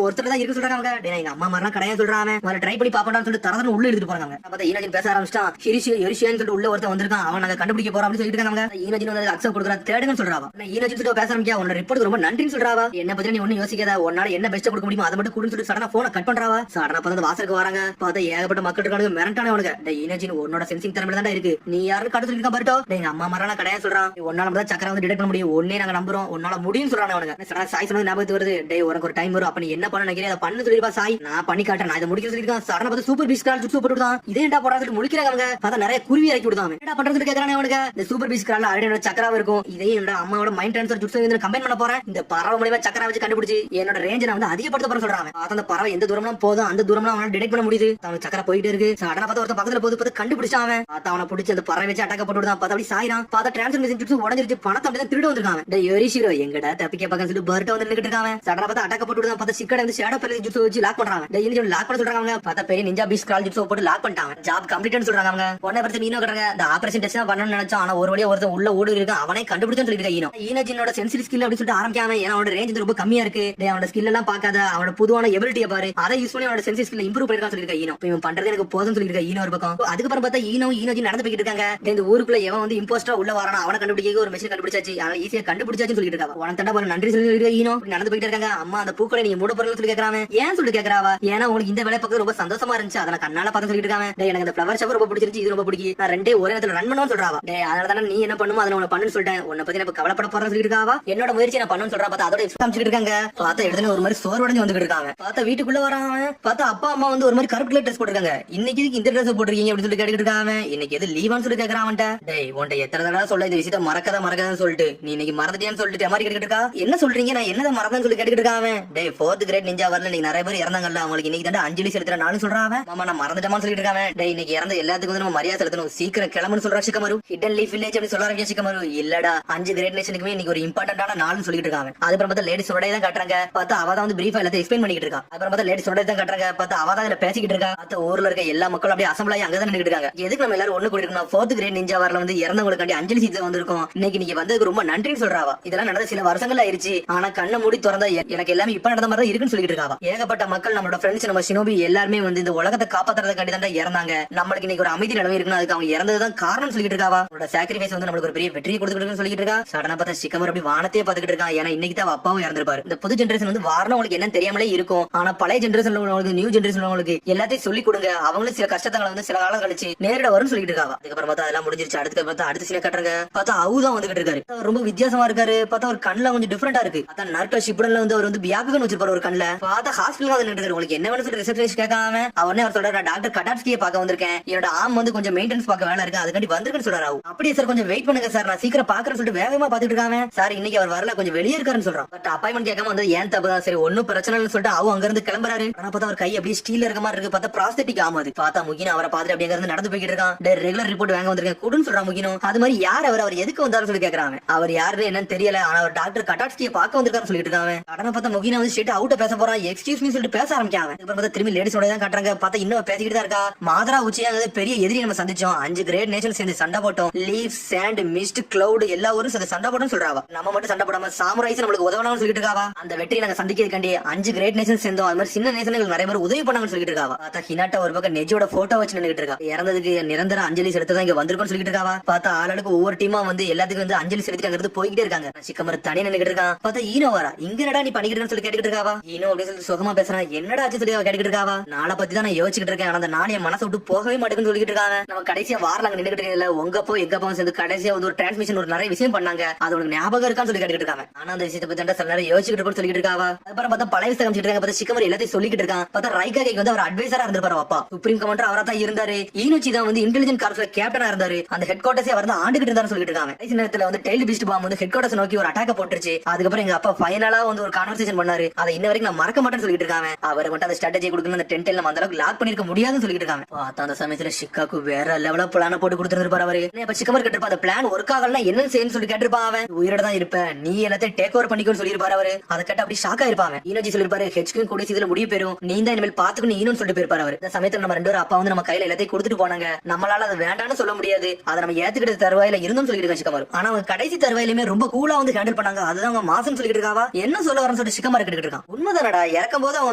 ஒருத்தர் தான் இருக்கு சொல்றாங்க. டேய் எங்க அம்மா மாதிரிலாம் கிடையாது சொல்றான். அவன் ட்ரை பண்ணி பாப்படான்னு சொல்லிட்டு தரதன உள்ள எடுத்துட்டு போறாங்க. பார்த்தா ஈனோஜின் பேச ஆரம்பிச்சிட்டான். எரிசியான்னு சொல்லிட்டு உள்ள ஒருத்தன் வந்திருக்கான், அவன் நாங்க கண்டுபிடிக்க போறோம் அப்படின்னு சொல்லிட்டு இருக்காங்க. ஈனோஜின் வந்து அக்செப்ட் கொடுக்குறா, தேடுங்கன்னு சொல்றாவா. ஈனோஜின் சொல்லிட்டு பேச ஆரம்பிச்சா, உன்னோட ரிப்போர்ட் ரொம்ப நன்றின்னு சொல்றாவா. என்ன பத்தி நீ ஒன்னும் யோசிக்காத, உன்னால என்ன பெஸ்ட் கொடுக்க முடியுமோ அதை மட்டும் கொடுன்னு சொல்லிட்டு சடனா போனை கட் பண்றாவா. சடனா பார்த்து வாசலுக்கு வராங்க. பார்த்தா ஏகப்பட்ட மக்கள் இருக்காங்க, மிரட்டானே அவனுக்கு. டேய் ஈனோஜின் உன்னோட சென்சிங் திறமை தான் இருக்கு, நீ யாரும் கடத்து சொல்லிருக்கா பர்ட்டோ. டேய் அம்மா மரணம் கிடையாது சொல்றான். உன்னால தான் சக்கரை வந்து டிடெக்ட் பண்ண முடியும், ஒன்னே நாங்க நம்புறோம், உன்னால முடியும்னு சொல்றானே அவனுக்கு. சடனா சாய் சொன்னது ஞாபகத்துக்கு வருது. டேய் உனக்கு ஒரு டைம் வரும், அப்ப நீ என்ன பண்ண நினைக்கிறீங்க அதை பண்ணு சொல்லிருப்பா சாய், நான் பண்ணி காட்டுறேன், நான் இதை முடிக்க சொல்லிருக்கான். சடனா பார்த்து சூப்பர் பீஸ் கால் ஜுட்ஸ் போட்டுதான் இதே என்ன போறாங்க முடிக்கிறாங்க. அவங்க பார்த்தா நிறைய குருவி இறக்கி விடுதாங்க. என்ன பண்றது கேக்குறானே அவனுக்கு. இந்த சூப்பர் பீஸ் கால்ல ஆல்ரெடி சக்கரா இருக்கும், இதே என்னோட அம்மாவோட மைண்ட் ட்ரான்ஸ்ஃபர் ஜுட்ஸ் வந்து கம்பைன் பண்ண போறேன், இந்த பறவை மூலமா சக்கரா வச்சு கண்டுபிடிச்சு என்னோட ரேஞ்ச் நான் வந்து அதிகப்படுத்த போறேன் சொல்றாங்க. அந்த பறவை எந்த தூரம்லாம் போதும் அந்த தூரம்லாம் அவனால டிடெக்ட் பண்ண முடியுது. அவன் சக்கரா போயிட்டே இருக்கு. சடனா பார்த்து ஒருத்த பக்கத்துல போது பார்த்து கண்டுபிடிச்சான். அவன் அவனை பிடிச்சி அந்த பறவை வச்சு அட்டாக் போட்டுதான். பார்த்தா அப்படி சாயிரான். பார்த்தா டிரான்ஸ்ஃபர்மேஷன் ஜுட்ஸ் உடஞ்சிருச்சு, பணத்தை அப்படியே திருட வந்திருக்காங்க. டேய் எரிசிரோ எங்கடா தப்பிக்க பக்கம் சொல்லி பர்ட்டோ வந்து நின்னுட்டு இருக்காங்க. சடனா பார்த்து அட்டாக் போட்டுதான். பார்த்தா சிக்கடை வந்து ஷேடோ பெரிய ஜுட்ஸ் வச்சு லாக் பண்றாங்க. டேய் இன்னும் லாக் பண்ண சொல்றாங்க. பார்த்தா பெரிய நிஞ்சா பீஸ் கால் ஜுட்ஸ் போட்டு லாக் பண்ணிட்டாங்க. ஜாப் கம்ப்ளீட்னு சொல்றாங்க. அவங்க உடனே பிரச்சனை ஈனோ கட்டுறாங்க. இந்த ஆபரேஷன் டெஸ்ட் தான் பண்ணணும்னு நினைச்சான், ஆனா ஒரு வழியா ஒருத்தன் உள்ள ஓடி இருக்கான், அவனே கண்டுபிடிச்சன்னு சொல்லிட்டு ஈனோ. ஈனோஜினோட சென்சிட்டிவ் ஸ்கில் அப்படின்னு சொல்லிட்டு ஆரம்பிக்காம, ஏன்னா அவனோட ரேஞ்ச் ரொம்ப கம்மியா இருக்கு. அவனோட ஸ்கில் எல்லாம் பார்க்காத, அவனோட பொதுவான எபிலிட்டியை பாரு, அதை யூஸ் பண்ணி அவனோட அவனோட சென்சிங் ஸ்கில் இம்ப்ரூவ் பண்ணிருக்கான்னு சொல்லிருக்கா ஈனோ. இவன் பண்றது எனக்கு போதும்னு சொல்லிருக்கா ஈனோ ஒரு பக்கம். அதுக்கப்புறம் பார்த்தா ஈனோஜி நடந்து போயிட்டு இருக்காங்க. இந்த ஊருக்குள்ள எவன் வந்து இம்போஸ்டரா உள்ள வரானா அவனை கண்டுபிடிக்க ஒரு மெஷின் கண்டுபிடிச்சாச்சு, அதனால ஈஸியா கண்டுபிடிச்சாச்சுன்னு சொல்லிட்டு இருக்கா. உனக்கு தண்டா பாரு நன்றி சொல்லிருக்கா ஈனோ. நடந்து போயிட்டு இருக்காங்க. அம்மா அந்த பூக்களை நீங்க மூட போறீங்கன்னு சொல்லி கேக்குறாங்க. ஏன் சொல்லி கேக்குறாவா? ஏன்னா உங்களுக்கு இந்த வேலை பார்க்க ரொம்ப சந்தோஷமா இருந்துச்சு, அதை கண்ணால பார்த்து சொல்லிட்டு இருக்காங்க. எனக்கு இந்த ஃபிளவர் ஷவர் ரொம்ப பிடிச்சிருச்சு, இது ரொம்ப பிடிக்கும், நான் ரெண்டே ஒரே நேரத்துல ரன் பண்ணுவேன்னு சொல்றாவா. அதனால தானே நீ என்ன பண்ணுமோ அதை உனக்கு பண்ணுன்னு சொல்லிட்டேன், உன்னை பத்தி நான் கவலைப்பட போறேன்னு சொல்லிட்டு இருக்காவா. என்னோட முயற்சி நான் பண்ணுன்னு சொல்றா. பார்த்தா அதோட காமிச்சிட்டு இருக்காங்க. பார்த்தா எடுத்து ஒரு மாதிரி சோர்வடைஞ்சு வந்துட்டு இருக்காங்க. பார்த்தா வீட்டுக்குள்ள வராங்க. பார்த்தா அப்பா அம்மா வந்து ஒரு மாதிரி கருப்பு கலர் ட்ரெஸ் போட்டுருக்காங்க. இன்னைக்கு இந்த ட்ரெஸ் போட்டுருக்கீங்க அப்படின்னு சொல்லி கேட்டுட்டு இருக்காங்க. இன்னைக்கு எது லீவான்னு சொல்லி கேக்குறான். டேய் உன்ட்ட எத்தனை தடவை சொல்ல இந்த விஷயத்த மறக்காதன்னு சொல்லிட்டு நீ இன்னைக்கு மறந்துட்டியான்னு சொல்லிட்டு மாதிரி கேட்டுட்டு இருக்கா. என்ன சொல்றீங்க, நான் என்னதான் மறந்தேன்னு சொல்லி கேட்டுட்டு இருக்காங்க. டேய் 4th கிரேட் நிஞ்சா வரல, நீங்க நிறைய பேர் இறந்தாங்கல்ல, அவங்களுக்கு இன்னைக்கு தான் அஞ்சலி செலுத்துற நானும் சொல்றாங்க. மாமா நான் மறந்துட்டமான்னு சொல்லிட்டு இருக்காங்க. டேய் இன்னைக்கு இறந்த எல்லாத்துக்கும் வந்து நம்ம மரியாதை செலுத்தணும், சீக்கிரம் கிளம்புன்னு சொல்றா சிக்கமரு. ஹிடன் லீஃப் வில்லேஜ் அப்படி சொல்ல ஆரம்பிச்சா சிக்கமரு. இல்லடா 5 கிரேட் நேஷனுக்குமே இன்னைக்கு ஒரு இம்பார்ட்டன்டான நாள்னு சொல்லிட்டு இருக்காங்க. அதுக்கப்புறம் பார்த்தா லேடி சொடை தான் காட்டுறாங்க. பார்த்தா அவ தான் வந்து பிரீஃபா எல்லாத்தையும் எக்ஸ்பிளைன் பண்ணிட்டு இருக்கா. அப்புறம் பார்த்தா லேடி சொடை தான் காட்டுறாங்க. பார்த்தா அவ தான் இதுல பேசிக்கிட்டு இருக்கா. பார்த்தா ஊர்ல இருக்க எல்லா மக்களும் அப்படியே அசம்பிள் ஆகி அங்கதான் நின்னுட்டு இருக்காங்க. எதுக்கு நம்ம எல்லாரும் ஒண்ணு கூடிருக்கோம், 4th கிரேட் நிஞ்சா வரல வந்து இறந்தவங்களுக்காண்டி அஞ்சலி சீசன் வந்திருக்கும், இன்னைக்கு நீங்க வந்ததுக்கு ரொம்ப நன்றின்னு சொல்றாவா. இதெல்லாம் நடந்த சில வருஷங்கள் ஆயிருச்சு, ஆனா கண்ணை மூடி திறந்தா எனக்கு எல்லாமே இப்ப நடந்த மாதிரி தான் இருக்குன்னு சொல்லிட்டு இருக்காவா. ஏகப்பட்ட மக்கள் நம்மளோட ஃப்ரெண்ட்ஸ் நம்ம ஷினோபி எல்லாருமே வந்து இந்த உலகத்தை காப்பாத்துறதுக்காண்டி தான் இறந்தாங்க, நம்மளுக்கு இன்னைக்கு ஒரு அமைதி நிலைமை இருக்குன்னு அதுக்கு அவங்க இறந்ததுதான் காரணம் சொல்லிட்டு இருக்காவா. அவரோட சாக்ரிஃபைஸ் வந்து நம்மளுக்கு ஒரு பெரிய வெற்றியை கொடுத்துட்டு சொல்லிட்டு இருக்கா. சடனா பார்த்தா சிக்கமர் அப்படி வானத்தையே பாத்துக்கிட்டு இருக்கான். ஏன்னா இன்னைக்கு தான் அப்பாவும் இறந்திருப்பாரு. இந்த புது ஜென்ரேஷன் வந்து வாரணம் உங்களுக்கு என்ன தெரியாமலே இருக்கும், ஆனா பழைய ஜென்ரேஷன் உள்ளவங்களுக்கு நியூ ஜென்ரேஷன் உள்ளவங்களுக்கு எல்லாத்தையும் சொல்லி கொடுங்க, அவங்களும் சில கஷ்டங்களை வந்து சில காலம் கழிச்சு நேரிட வரும்னு சொல்லிட்டு இருக்காவா. அதுக்கப்புறம் பார்த்தா அதெல்லாம் முடிஞ்சிருச்சு. அடுத்த சீனை கட்டுறாங்க. பார்த்தா அவுதான் வந்துகிட்டு இருக்காரு. ரொம்ப வித்தியாசமா இருக்காரு. பார்த்தா ஒரு கண்ணுல கொஞ்சம் டிஃபரெண்டா இருக்கு. பார்த்தா நர்டோ ஷிப்டன்ல வந்து அவர் வந்து பியாக்குன்னு வச்சிருப்பாரு ஒரு கண்ணுல. பார்த்தா ஹாஸ்பிட்டல் வந்து நின்றுட்டு உங்களுக்கு என்ன வேணும் சொல்லி ரிசப்ஷனிஸ்ட் கேட்காம அவனே அவர் சொல்றாரு, டாக்டர் கட்டாட்ஸ்கியை பார்க்க வந்திருக்கேன், என்னோட ஆம் வந்து கொஞ்சம் மெயின்டெனன்ஸ் பார்க்க வேலை இருக்கு, அதுக்காண்டி வந்திருக்குன்னு சொல்றாரு. அப்படியே சார் கொஞ்சம் வெயிட் பண்ணுங்க சார், நான் சீக்கிரம் பாக்குறேன்னு சொல்லிட்டு வேகமா பாத்துட்டு இருக்காங்க. சார் இன்னைக்கு அவர் வரல, கொஞ்சம் வெளியே இருக்காருன்னு சொல்றான். பட் அப்பாயின்மெண்ட் கேட்காம வந்து ஏன் தப்பு தான், சரி ஒன்னும் பிரச்சனை இல்லைன்னு சொல்லிட்டு அவன் அங்க இருந்து கிளம்புறாரு. ஆனா பார்த்தா அவர் கை அப்படியே ஸ்டீல் இருக்க மாதிரி இருக்கு. பார்த்தா ப்ராஸ்தெட்டிக் ஆமாது. பார்த்தா முகின அவரை பார்த்துட்டு அப்படியே இருந்து நடந்து போய்கிட்டு இருக்கான். ரெகுலர் ரிப்போர்ட் வாங்க வந்திருக்கேன் கூடுன்னு சொல்றான் முகினும். அது மாதிரி யார் அவர் எதுக்கு வந்தாருன்னு சொல்லி கேக்குறாங்க. அவர் யாருன்னு என்னன்னு தெரியல, ஆனா அவர் டாக்டர் கட்டாட்ஸ்கியை பார்க்க வந்திருக்காருன்னு சொல்லிட்டு இருக்காங்க. உடனே பார்த்தா முகின வந்து ஸ்ட்ரெயிட் அவுட்ட பேச போறான். எக்ஸ்கியூஸ் மீ சொல்லிட்டு பேச ஆரம்பிக்காங்க. அப்புறம் பார்த்தா திரும்பி லேடிஸோட தான் காட்டுறாங்க. பார்த்தா இன்னும் பேசிக்கிட்டு தான் இருக்கா. மாதரா உச்சியாங்க பெரிய எதிரி நம்ம சந்திச்சோம், 5 கிரேட் நேஷன் சேர்ந்து சண்டை போட்டோம், லீவ் சாண்ட் மிஸ்ட் கிளவுட் எல்லா ஊரும் சேர்ந்து சண்டை போட்டோம்னு சொல்றாவா. நம்ம மட்டும் சண்டை போடாம சாமுரைஸ் நம்மளுக்கு உதவணும்னு சொல்லிட்டு இருக்காவா. அந்த வெற்றி நாங்க சந்திக்கிறதுக்காண்டி 5 கிரேட் நேஷன் சேர்ந்தோம், அது மாதிரி சின்ன நேஷன்கள் நிறைய பேர் உதவி பண்ணாங்கன்னு சொல்லிட்டு இருக்காவா. பார்த்தா ஹினாட்டா ஒரு பக்கம் நெஜோட போட்டோ வச்சு நின்னுட்டு இருக்கா. இறந்ததுக்கு நிரந்தர அஞ்சலி செலுத்ததான் இங்க வந்திருக்கும்னு சொல்லிட்டு இருக்காவா. பார்த்தா ஆளுக்கு ஒவ்வொரு டீமா வந்து எல்லாத்துக்கும் வந்து அஞ்சலி செலுத்திட்டு போய்கிட்டே இருக்காங்க. சிக்கமர் தனி நின்னுட்டு இருக்கான். பார்த்தா ஈனோ வரா. இங்க என்னடா நீ பண்ணிக்கிட்டு சொல்லி கேட்டுட்டு இருக்காவா. ஈனோ அப்படின்னு சொல்லி சுகமா பேசுறான். என்னடா ஆச்சு சொல்லி கேட்டுட்டு இருக்காவா. நாளை பத்தி தான் நான் யோசிச்சுட்டு இருக்கேன், ஆனா அந்த நாள் என் மனசை விட்டு போகவே மாட்டேங்குன்னு சொல்லிட்டு இருக்காங்க. நம்ம கடைசியா வாரலாங்க நின்னுட்டு இருக்கல, உங்க போ எங்க போ சேர்ந்து கடைசியா வந்து ஒரு டிரான்ஸ்மிஷன் ஒரு நிறைய விஷயம் பண்ணாங்க, அது உனக்கு ஞாபகம் இருக்கான்னு சொல்லி கேட்டுட்டு இருக்காங்க. ஆனா அந்த விஷயத்தை பத்தி சில நேரம் யோசிச்சுட்டு இருப்போம் சொல்லிட்டு இருக்காவா. அப்புறம் பார்த்தா பழைய விஷயம் காமிச்சிட்டு இருக்காங்க. பார்த்தா சிக்கமர் எல்லாத்தையும் சொல்லிட்டு இருக்கான். பார்த்தா ரைகா கேக்கு வந்து அவர் அட்வைசரா இருந்திருப்பாரு அப்பா, சுப்ரீம் கமாண்டர் அவரா தான் இருந்தாரு. ஈனோச்சி தான் வந்து இன்டெலிஜென்ட் கார்ப்ஸ்ல கேப்டனா இருந்தாரு, அந்த ஹெட் குவார்டர்ஸே அவர் தான் ஆண்டுகிட்டு இருந்தாரு சொல்லிட்டு இருக்காங்க. கடைசி நேரத்துல வந்து டெய்ல் பீஸ்ட் பாம் வந்து ஹெட் குவார்டர்ஸ் நோக்கி ஒரு அட்டாக் போட்டுருச்சு. அதுக்கப்புறம் எங்க அப்பா ஃபைனலா வந்து ஒரு கான்வர்சேஷன் பண்ணாரு, அதை இன்ன வரைக்கும் நான் மறக்க மாட்டேன்னு சொல்லிட்டு இருக்காங்க. அவர் மட்டும் அந்த ஸ்ட்ராட்டஜி கொடுக்கணும், அந்த டென்ட் நம்ம அந்த அளவுக்கு லாக் பண்ணிருக்க முடியாதுன்னு சொல்லிட்டு இருக்காங்க. பார்த்தா அந்த சமயத்துல சிக்காக்கு வேற லெவல பிளான போட்டு கொடுத்துருப்பாரு அவரு. இப்ப சிக்கமர் கேட்டிருப்பா அந்த பிளான் ஒர்க் ஆகலன்னா என்ன செய்யணும்னு சொல்லி கேட்டிருப்பான். அவன் உயிரோட தான் இருப்ப, நீ எல்லாத்தையும் டேக் ஓவர் பண்ணிக்கோன்னு சொல்லிருப்பாரு அவரு. அதை கேட்ட அப்படி ஷாக்கா இருப்பாங்க. ஈனோஜி சொல்லிருப்பாரு, ஹெச்கியூ கூட இதுல முடிய பெறும், நீ தான் இனிமேல் பாத்துக்கணும் ஈனோன்னு சொல்லிட்டு போயிருப்பாரு அவரு. இந்த சமயத்துல நம்ம 2 பேரும் அப்பா வந்து நம்ம கையில எல்லாத்தையும் கொடுத்துட்டு போனாங்க, நம்மளால அது வேண்டாம்னு சொல்ல முடியாது, அதை நம்ம ஏத்துக்கிட்ட தருவாயில இருந்தும் சொல்லிட்டு இருக்காங்க சிக்கமர். ஆனா அவங்க கடைசி தருவாயிலுமே ரொம்ப கூலா வந்து ஹேண்டில் பண்ணாங்க, அதுதான் அவங்க மாசம் சொல்லிட்டு இருக்காவா. என்ன சொல்ல வரன்னு சொல்லிட்டு சிக்கமர் கேட்டுட்டு இருக்கான். உண்மைதானடா, இறக்கும் போது அவங்க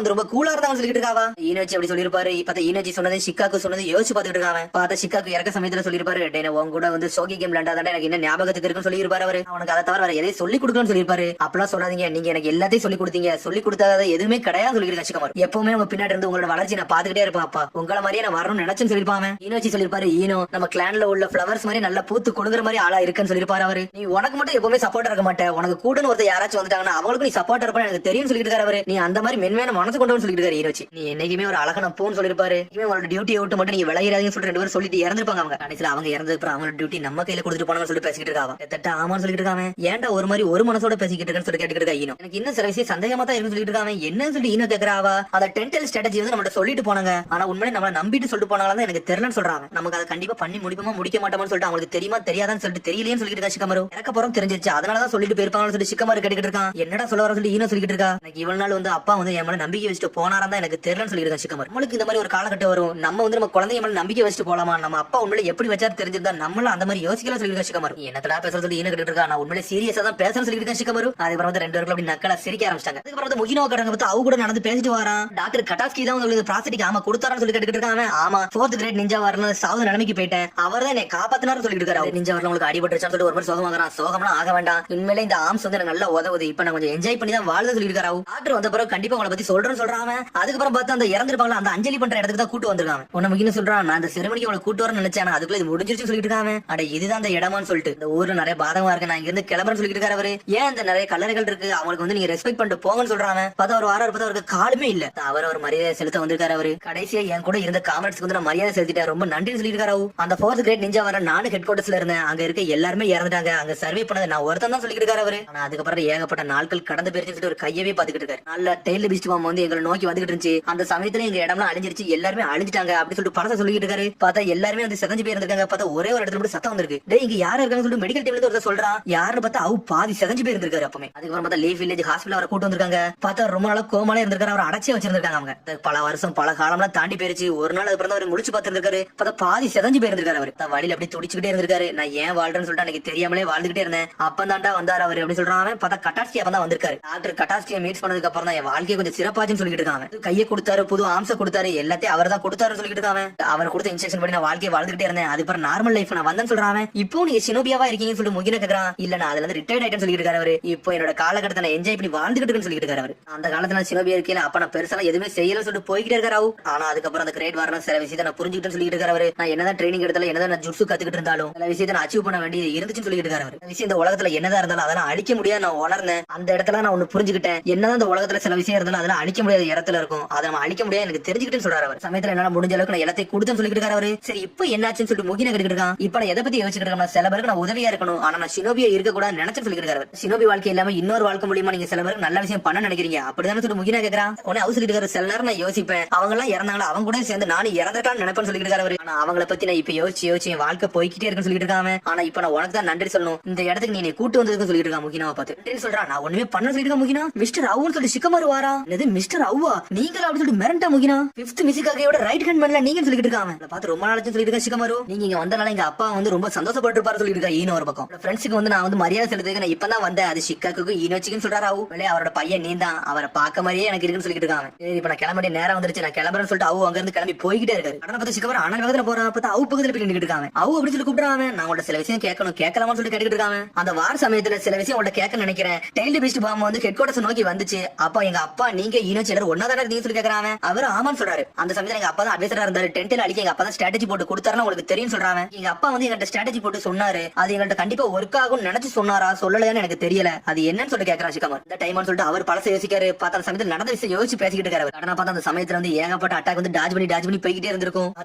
வந்து ரொம்ப கூலா இருந்தாங்க சொல்லிட்டு இருக்காவா. ஈனோஜி அப்படி சொல்லிருப்பாரு. இப்ப ஈனோஜி சொன்னதை சிக்காக்கு சொன்னதை யோசிச்சு பாத்துட்டு இருக்காங்க. பார்த்தா சிக்காக்கு இறக்க சமயத்துல சொல்லிருப்பாரு, உங்க கூட வந்து சோகி கேம் விளையாண்டாதான் எனக்கு என்ன ஞாபகத்துக்கு இருக்குன்னு சொல்லிருப்பாரு அவரு. அவனுக்கு அதை தவிர வேற எதையும் சொல்லி கொடுக்கணும்னு சொல்லிருப்பாரு. அப்பெல்லாம் சொல்லாதீங்க, நீங்க எனக்கு எல்லாத்தையும் சொல்லி கொடுத்தீங்க, சொல்லி கொடுத்தாத எதுவுமே கிடையாது சொல்லிருக்காங்க சிக்கமர். எப்பவுமே உங்க பின்னாடி இருந்து உங்களோட வளர்ச்சி நான் பாத்துக்கிட்டே இருப்பேன் அப்பா, உங்களை மாதிரியே நான் வரணும்னு நினைச்சுன்னு சொல்லிருப்பாங்க. ஈனோச்சி சொல்லிருப்பாரு, ஈனோ நம்ம கிளான்ல உள்ள பிளவர்ஸ் மாதிரி நல்லா பூத்து கொடுக்குற மாதிரி ஆளா இருக்குன்னு சொல்லிருப்பாரு அவரு. நீ உனக்கு மட்டும் எப்பவுமே சப்போர்ட் இருக்க மாட்டேன், உனக்கு கூடன்னு ஒருத்தர் யாராச்சும் வந்துட்டாங்கன்னா அவங்களுக்கு நீ சப்போர்ட் இருப்பான்னு எனக்கு தெரியும் சொல்லிட்டு இருக்காரு அவரு. நீ அந்த மாதிரி மென்மையான மனசு கொண்டு சொல்லிட்டு இருக்காரு ஈனோச்சி. நீ என்னைக்குமே ஒரு அழகான பூன்னு சொல்லிருப்பாரு. உங்களோட டியூட்டியை விட்டு மட்டும் நீங்க விளையாடுறீங்கன்னு சொல்லிட்டு 2 பேரும் சொல்லிட்டு இறந்துருப்பாங்க. அவங்க கடைசியில அவங்க இறந்ததுக்கு அவங்க டியூட்டி நம்ம கையில கொடுத்துட்டு போனாங்கன்னு சொல்லி பேசிக்கிட்டு இருக்காங்க. எத்தட்ட ஆமான்னு சொல்லிட்டு இருக்காங்க. ஏன்டா ஒரு மாதிரி ஒரு மனசோட பேசிக்கிட்டு இருக்கேன்னு சொல்லி கேட்டுக்கிட்டு இருக்கா ஈனோ. எனக்கு இன்னும் சில விஷயம் சந்தேகமா தான் இருக்குன்னு சொல்லிட்டு இருக்காங்க. என்னன்னு சொல்லி ஈனோ கேக்குறாவா. அந்த டென்டல் ஸ்ட்ராட்டஜி வந்து நம்ம சொல்லிட்டு போனாங்க, ஆனா உண்மையிலே நம்மள நம்பிட்டு சொல்லிட்டு போனாங்களா எனக்கு தெரியலன்னு சொல்றாங்க. நமக்கு அதை கண்டிப்பா பண்ணி முடிப்போமா முடிக்க மாட்டோம்னு சொல்லிட்டு அவங்களுக்கு தெரியுமா தெரியாதான்னு சொல்லிட்டு தெரியலையேன்னு சொல்லிட்டு இருக்கா சிக்கமரு. இறக்க போறோம் தெரிஞ்சிருச்சு, அதனாலதான் சொல்லிட்டு போயிருப்பாங்கன்னு சொல்லி சிக்கமரு கேட்டுக்கிட்டு இருக்கான். என்னடா சொல்ல வர சொல்லி ஈனோ சொல்லிட்டு இருக்கா. எனக்கு இவ்வளவு நாள் வந்து அப்பா வந்து என் மேல நம்பிக்கை வச்சுட்டு போனாரா தான் எனக்கு தெரியலன்னு சொல்லிட்டு இருக்கா சிக்கமரு. நம்மளுக்கு இந்த மாதிரி ஒரு காலகட்டம் வரும், நம்ம வந்து நம்ம குழந்தைய மேல நம்பிக்கை வச்சுட்டு போலாமா, நம்ம அப்பா உண்மையில எப்படி வச்சாரு தெரிஞ்சிருந்தா நம்மள அந்த மாதிரி யோசிக்கலாம் சொல்லிட்டு இருக்கா சிக்கமரு. என்னடா பேச சொல்லி ஈனோ கேட்டு இருக்கா. நான் உண்மையிலே சீரியஸா தான் பேசணும்னு சொல்லிட்டு இருக்கேன் சிக்கமரு. அதுக்கப்புறம் வந்து 2 பேரும் அப்படி நக்கலா சிரிக்க ஆரம்பிச்சாங்க. அதுக்கப்புறம் வந்து முகினோ கடங்க பார்த்து அவ கூட நடந்து பேசிட்டு வரான். டாக்டர் கட்டாஸ்கி தான் உங்களுக்கு ப்ராஸ்தட்டிக் ஆமா கொடுத்தாருன்னு சொல்லி கேட்டுக்கிட்டு இருக்காங்க. ஆமா 4th கிரேட் நிஞ்சா வரல சாவு நிலைமைக்கு போயிட்டேன், அவர் தான் என்னை காப்பாத்தினாரு சொல்லிட்டு இருக்காரு. நிஞ்சா வரல உங்களுக்கு அடிபட்டுருச்சான்னு சொல்லிட்டு ஒரு மாதிரி சோகமாகறான். சோகம்லாம் ஆக வேண்டாம், உண்மையிலே இந்த ஆம்ஸ் வந்து எனக்கு நல்லா உதவுது, இப்ப நான் கொஞ்சம் என்ஜாய் பண்ணி தான் வாழ்ந்து சொல்லிட்டு இருக்காரு. டாக்டர் வந்த பிறகு கண்டிப்பா உங்களை பத்தி சொல்றேன்னு சொல்றாங்க. அதுக்கப்புறம் பார்த்து அந்த இறந்துருப்பாங்களா அந்த அஞ்சலி பண்ற இடத்துக்கு தான் கூட்டு வந்திருக்காங்க. உன்ன முக்கியம் சொல்றான், நான் அந்த செரமனிக்கு உங்களை கூட்டு வரேன்னு நினைச்சேன், அதுக்குள்ள இது முடிஞ்சிருச்சு சொல்லிட்டு இருக்காங்க. அட இதுதான் அந்த இடமான்னு சொல்லிட்டு இந்த ஊர்ல நிறைய பாதகமா இருக்கு, நான் இங்க இருந்து கிளம்புறேன்னு சொல்லிட்டு இருக்காரு அவரு. ஏன் இந்த நிறைய கல்லறைகள் இருக்கு அவங்களுக்கு வந்து நீங்க ரெஸ்பெக்ட் பண்ணிட்டு போங்கன்னு சொல்றாங்க. பார்த்தா ஒரு வாரம் பார்த்தா அவருக்கு காலுமே இல்ல, அவர் மரியாதை செலுத்த வந்திருக்காரு அவரு. கடைசியா என் கூட இருந்த காமெண்ட்ஸ்க்கு வந்து நான் மரியாதை செலுத்திட்டேன், ரொம்ப நன்றின்னு சொல்லியிருக்காரு. அந்த 4th கிரேட் நிஞ்சா வர நானும் ஹெட் குவார்டர்ஸ்ல இருந்தேன், அங்க இருக்க எல்லாருமே இறந்துட்டாங்க, அங்க சர்வே பண்ணது நான் ஒருத்தன் தான் சொல்லிட்டு இருக்காரு அவரு. ஆனா அதுக்கப்புறம் ஏகப்பட்ட நாட்கள் கடந்து போயிருச்சு ஒரு கையவே பாத்துக்கிட்டு இருக்காரு. நல்ல டெய்லர் பீஸ்ட் பாம்பு வந்து எங்களை நோக்கி வந்துகிட்டு இருந்துச்சு, அந்த சமயத்துல எங்க இடம்லாம் அழிஞ்சிருச்சு, எல்லாருமே அழிஞ்சிட்டாங்க அப்படி சொல்லிட்டு படத்தை சொல்லிட்டு இருக்காரு. பார்த்தா எல்லாருமே வந்து செதஞ்சு போய் இருந்திருக்காங்க. பார்த்தா ஒரே ஒரு இடத்துல மட்டும் சத்தம் வந்திருக்கு, டேய் இங்க யாரு இருக்காங்க சொல்லிட்டு மெடிக்கல் டீம்ல இருந்து ஒருத்தர் சொல்றான். யாருன்னு பார்த்தா அவ பாதி செதஞ்சு போய் இருந்திருக்காரு. அப்பமே அதுக்கப்புறம் பார்த்தா லீஃப் வில்லேஜ் ஹாஸ்பிடல் அவரை கூட்டு வந்திருக்காங்க. பார்த்தா ரொம்ப நாளா கோமாலே இருந்திருக்காரு, அவர் அடைச்சி வச்சிருந்திருக்காங்க. அவங்க பல வருஷம் பல காலம்லாம் தாண்டி போயிருச்சு. ஒரு நாள் அது பிறந்த அவர் முடிச்சு பார்த்திருக்காரு. பார்த்தா பாதி செதஞ்சு போய் இருந்திருக்காரு. அவர் வழியில அப்படி துடிச்சுக்கிட்டே இருந்திருக்காரு. நான் ஏன் வாழ்றேன்னு சொல்லிட்டு எனக்கு தெரியாமலே வாழ்ந்துகிட்டே இருந்தேன், அப்பந்தாண்டா வந்தாரு அவர் அப்படி சொல்றாங்க. பார்த்தா கட்டாஸ்கி அப்பதான் வந்திருக்காரு. டாக்டர் கட்டாஸ்கியை மீட் பண்ணதுக்கு அப்புறம் தான் என் வாழ்க்கையை கொஞ்சம் சிறப்பாச்சுன்னு சொல்லிட்டு இருக்காங்க. கையை கொடுத்தாரு, புது ஆம்ச கொடுத்தாரு, எல்லாத்தையும் அவர் தான் கொடுத்தாரு சொல்லிட்டு இருக்காங்க. அவர் கொடுத்த இன்ஸ்ட்ரக்ஷன் படி நான் வாழ்க்கையை வாழ்ந்துகிட்டே இருந்தேன், அது பிறகு நார்மல் லைஃப் நான் வந்தேன்னு சொல்றாங்க. இப்போ நீங்க சினோபியாவா இருக்கீங்கன்னு சொல்லிட்டு முகின கேக்குறான். இல்ல நான் அதுல இருந்து ரிட்டையர்ட் ஆயிட்டேன்னு சொல்லிட்டு இருக்காரு அவரு. இப்போ என்னோட காலகட்டத்தை நான் என்ஜாய் பண்ணி வாழ்ந்துகிட்டு இருக்குன்னு சொல்லிட்டு இருக்காரு அவரு. அந்த காலத்துல நான் சினோபியா இருக்கேன், அப்ப நான் பெருசா எதுவுமே செய்யலன்னு சொல்லிட்டு போய்கிட்டே இருக்காரு. ஆனா அதுக்கப்புறம் அந்த கிரேட் வரணும் சில விஷயத்தை நான் புரிஞ்சுக்கிட்டேன்னு சொல்லிட்டு இருக்காரு அவரு. நான் என்னதான் ட்ரைனிங் எடுத்தாலும் என்னதான் நான் ஜுட்சு கத்துக்கிட்டு இருந்தாலும் சில விஷயத்தை நான் அச்சீவ் பண்ண வேண்டியது இருந்துச்சுன்னு சொல்லிட்டு இருக்காரு அவரு. விஷயம் இந்த உலகத்துல என்னதான் இருந்தாலும் அதெல்லாம் அழிக்க முடியாது நான் உணர்ந்தேன். அந்த இடத்துல நான் ஒண்ணு புரிஞ்சுக்கிட்டேன், என்னதான் இந்த உலகத்துல சில விஷயம் இருந்தாலும் அதெல்லாம் அழிக்க முடியாத இடத்துல இருக்கும், அதை நம்ம அழிக்க முடியாது எனக்கு தெரிஞ்சுக்கிட்டேன்னு சொல்றாரு அவர். சமயத்துல என்னால முடிஞ்ச அளவுக்கு நான் எல்லாத்தையும் கொடுத்தேன்னு சொல்லிட்டு இருக்காரு அவரு. சரி இப்போ என்னாச்சுன்னு சொல்லிட்டு முகின கேட்டுக்கிட்டு இருக்கான். இப்ப நான் எதை பத்தி யோசிச்சுட்டு இருக்கேன், சில பேருக்கு நான் உதவியா இருக்கணும், ஆனா நான் சினோபியா இருக்க கூட நினைச்சு சொல்லிட்டு இருக்காரு. சினோபி வாழ்க்கை இல்லாம இன்னொரு வாழ்க்கை மூலியமா நீங்க சில பேருக்கு நல்ல விஷயம் பண்ண நினைக்கிறீங்க அப்படிதான் சொல்லிட்டு முகினா கேக்குறான். உடனே அவர் சொல்லிட்டு இருக்காரு, சில நேரம் நான் யோசிப்பேன் அவங்க எல்லாம் இறந்தாங்களா அவங்க கூட சேர்ந்து நானும் இறந்துட்டான்னு நினைப்பேன்னு சொல்லிட்டு இருக்காரு அவரு. ஆனா அவங்கள பத்தி நான் இப்ப யோசிச்சு என் வாழ்க்கை போய்கிட்டே இருக்குன்னு சொல்லிட்டு இருக்காங்க. ஆனா இப்ப நான் உனக்கு தான் நன்றி சொல்லணும், இந்த இடத்துக்கு நீ கூட்டு வந்ததுக்கு சொல்லிட்டு இருக்கான் முகினாவை பார்த்து. நன்றி சொல்றான், நான் ஒண்ணுமே பண்ண சொல்லிட்டு இருக்கேன் முகினா. மிஸ்டர் அவுன்னு சொல்லி சிக்கமாரு வாரா, இது மிஸ்டர் அவ்வா நீங்க அப்படி சொல்லிட்டு மிரண்டா முகினா. 5th மியூசிக்காகையோட ரைட் ஹேண்ட் மேன்ல நீங்க சொல்லிட்டு இருக்காங்க. பார்த்து ரொம்ப நாளாச்சு சொல்லிட்டு இருக்கேன் சிக்கமாரு. நீங்க இங்க வந்தனால எங்க அப்பா வந்து ரொம்ப சந்தோஷப்பட்டு இருப்பாரு சொல்லிட்டு இருக்கா. ஈனோ ஒரு பக்கம் ஃப்ரெண்ட்ஸுக்கு வந்து நான் வந்து மரியாதை செலுத்துக்கு நான் இப்பதான் வந்தேன், அது சிக்காக்கு ஈனோச்சிக்குன்னு சொல்றாரு. அவரோட பையன் நீ தான், அவரை பார்க்க மாதிரியே எனக்கு இருக்குன்னு சொல்லிட்டு இருக்காங்க. சரி இப்ப நான் கிளம்ப நேரம் வந்துருச்சு, நான் கிளம்புறேன்னு சொல்லிட்டு அவு அங்க இருந்து கிளம்பி போய்கிட்டே இருக்காரு. கடனை பத்தி சிக்கமாரு அண்ணன் வேகத்துல போறான். பார்த்தா அவு பக்கத்துல போய் நின்னுட்டு இருக்காங்க. அவு அப்படி சொல்லி கூப்பிடுறாங்க, நான் உங்கள்ட்ட சில விஷயம் கேட்கணும் கேட்கலாமான்னு சொல்லி கேட்டுட்டு இருக்காங்க. அந்த வார சமயத்துல சில விஷயம் உங்கள்ட்ட கேட்க நினைக்கிறேன். டெய்லி பீஸ்ட் பாம்பு வந்து ஹெட் குவார்டர்ஸ் நோக்கி வந்துச்சு, அப்ப எங்க அப்பா நீங்க ஈனோச்சி எல்லாரும் ஒன்னா தானே நீங்க சொல்லி கேக்குறாங்க. அவர் ஆமான்னு சொல்றாரு. அந்த சமயத்துல எங்க அப்பா தான் அட்வைசரா இருந்தாரு, டென்ட்ல அடிக்க எங்க அப்பா தான் ஸ்ட்ராட்டஜி போட்டு கொடுத்தாருன்னு உங்களுக்கு தெரியும் சொல்றாங்க. எங்க அப்பா வந்து எங்கள்ட்ட ஸ்ட்ராட்டஜி போட்டு சொன்னாரு, அது எங்கள்ட்ட கண்டிப்பா ஒர்க் ஆகும் நினைச்சு சொன்னாரா சொல்லலையான்னு எனக்கு தெரியல, அது என்னன்னு சொல்லிட்டு கேக்குறான் சிக்கமார். இந்த டைம் சொல்லிட்டு அவர் பழச யோசிக்காரு. பார்த்த சமயத்துல நடந்த விஷயம் யோசிச்சு பேசிக்கிட்டு இருக்காரு. கடனா பார்த்தா அந்த சமயத்துல வந்து ஏகப்பட்ட அட்டாக் வந்து டாஜ் பண்ணி போய்கிட்டே இருந்திருக்கும்.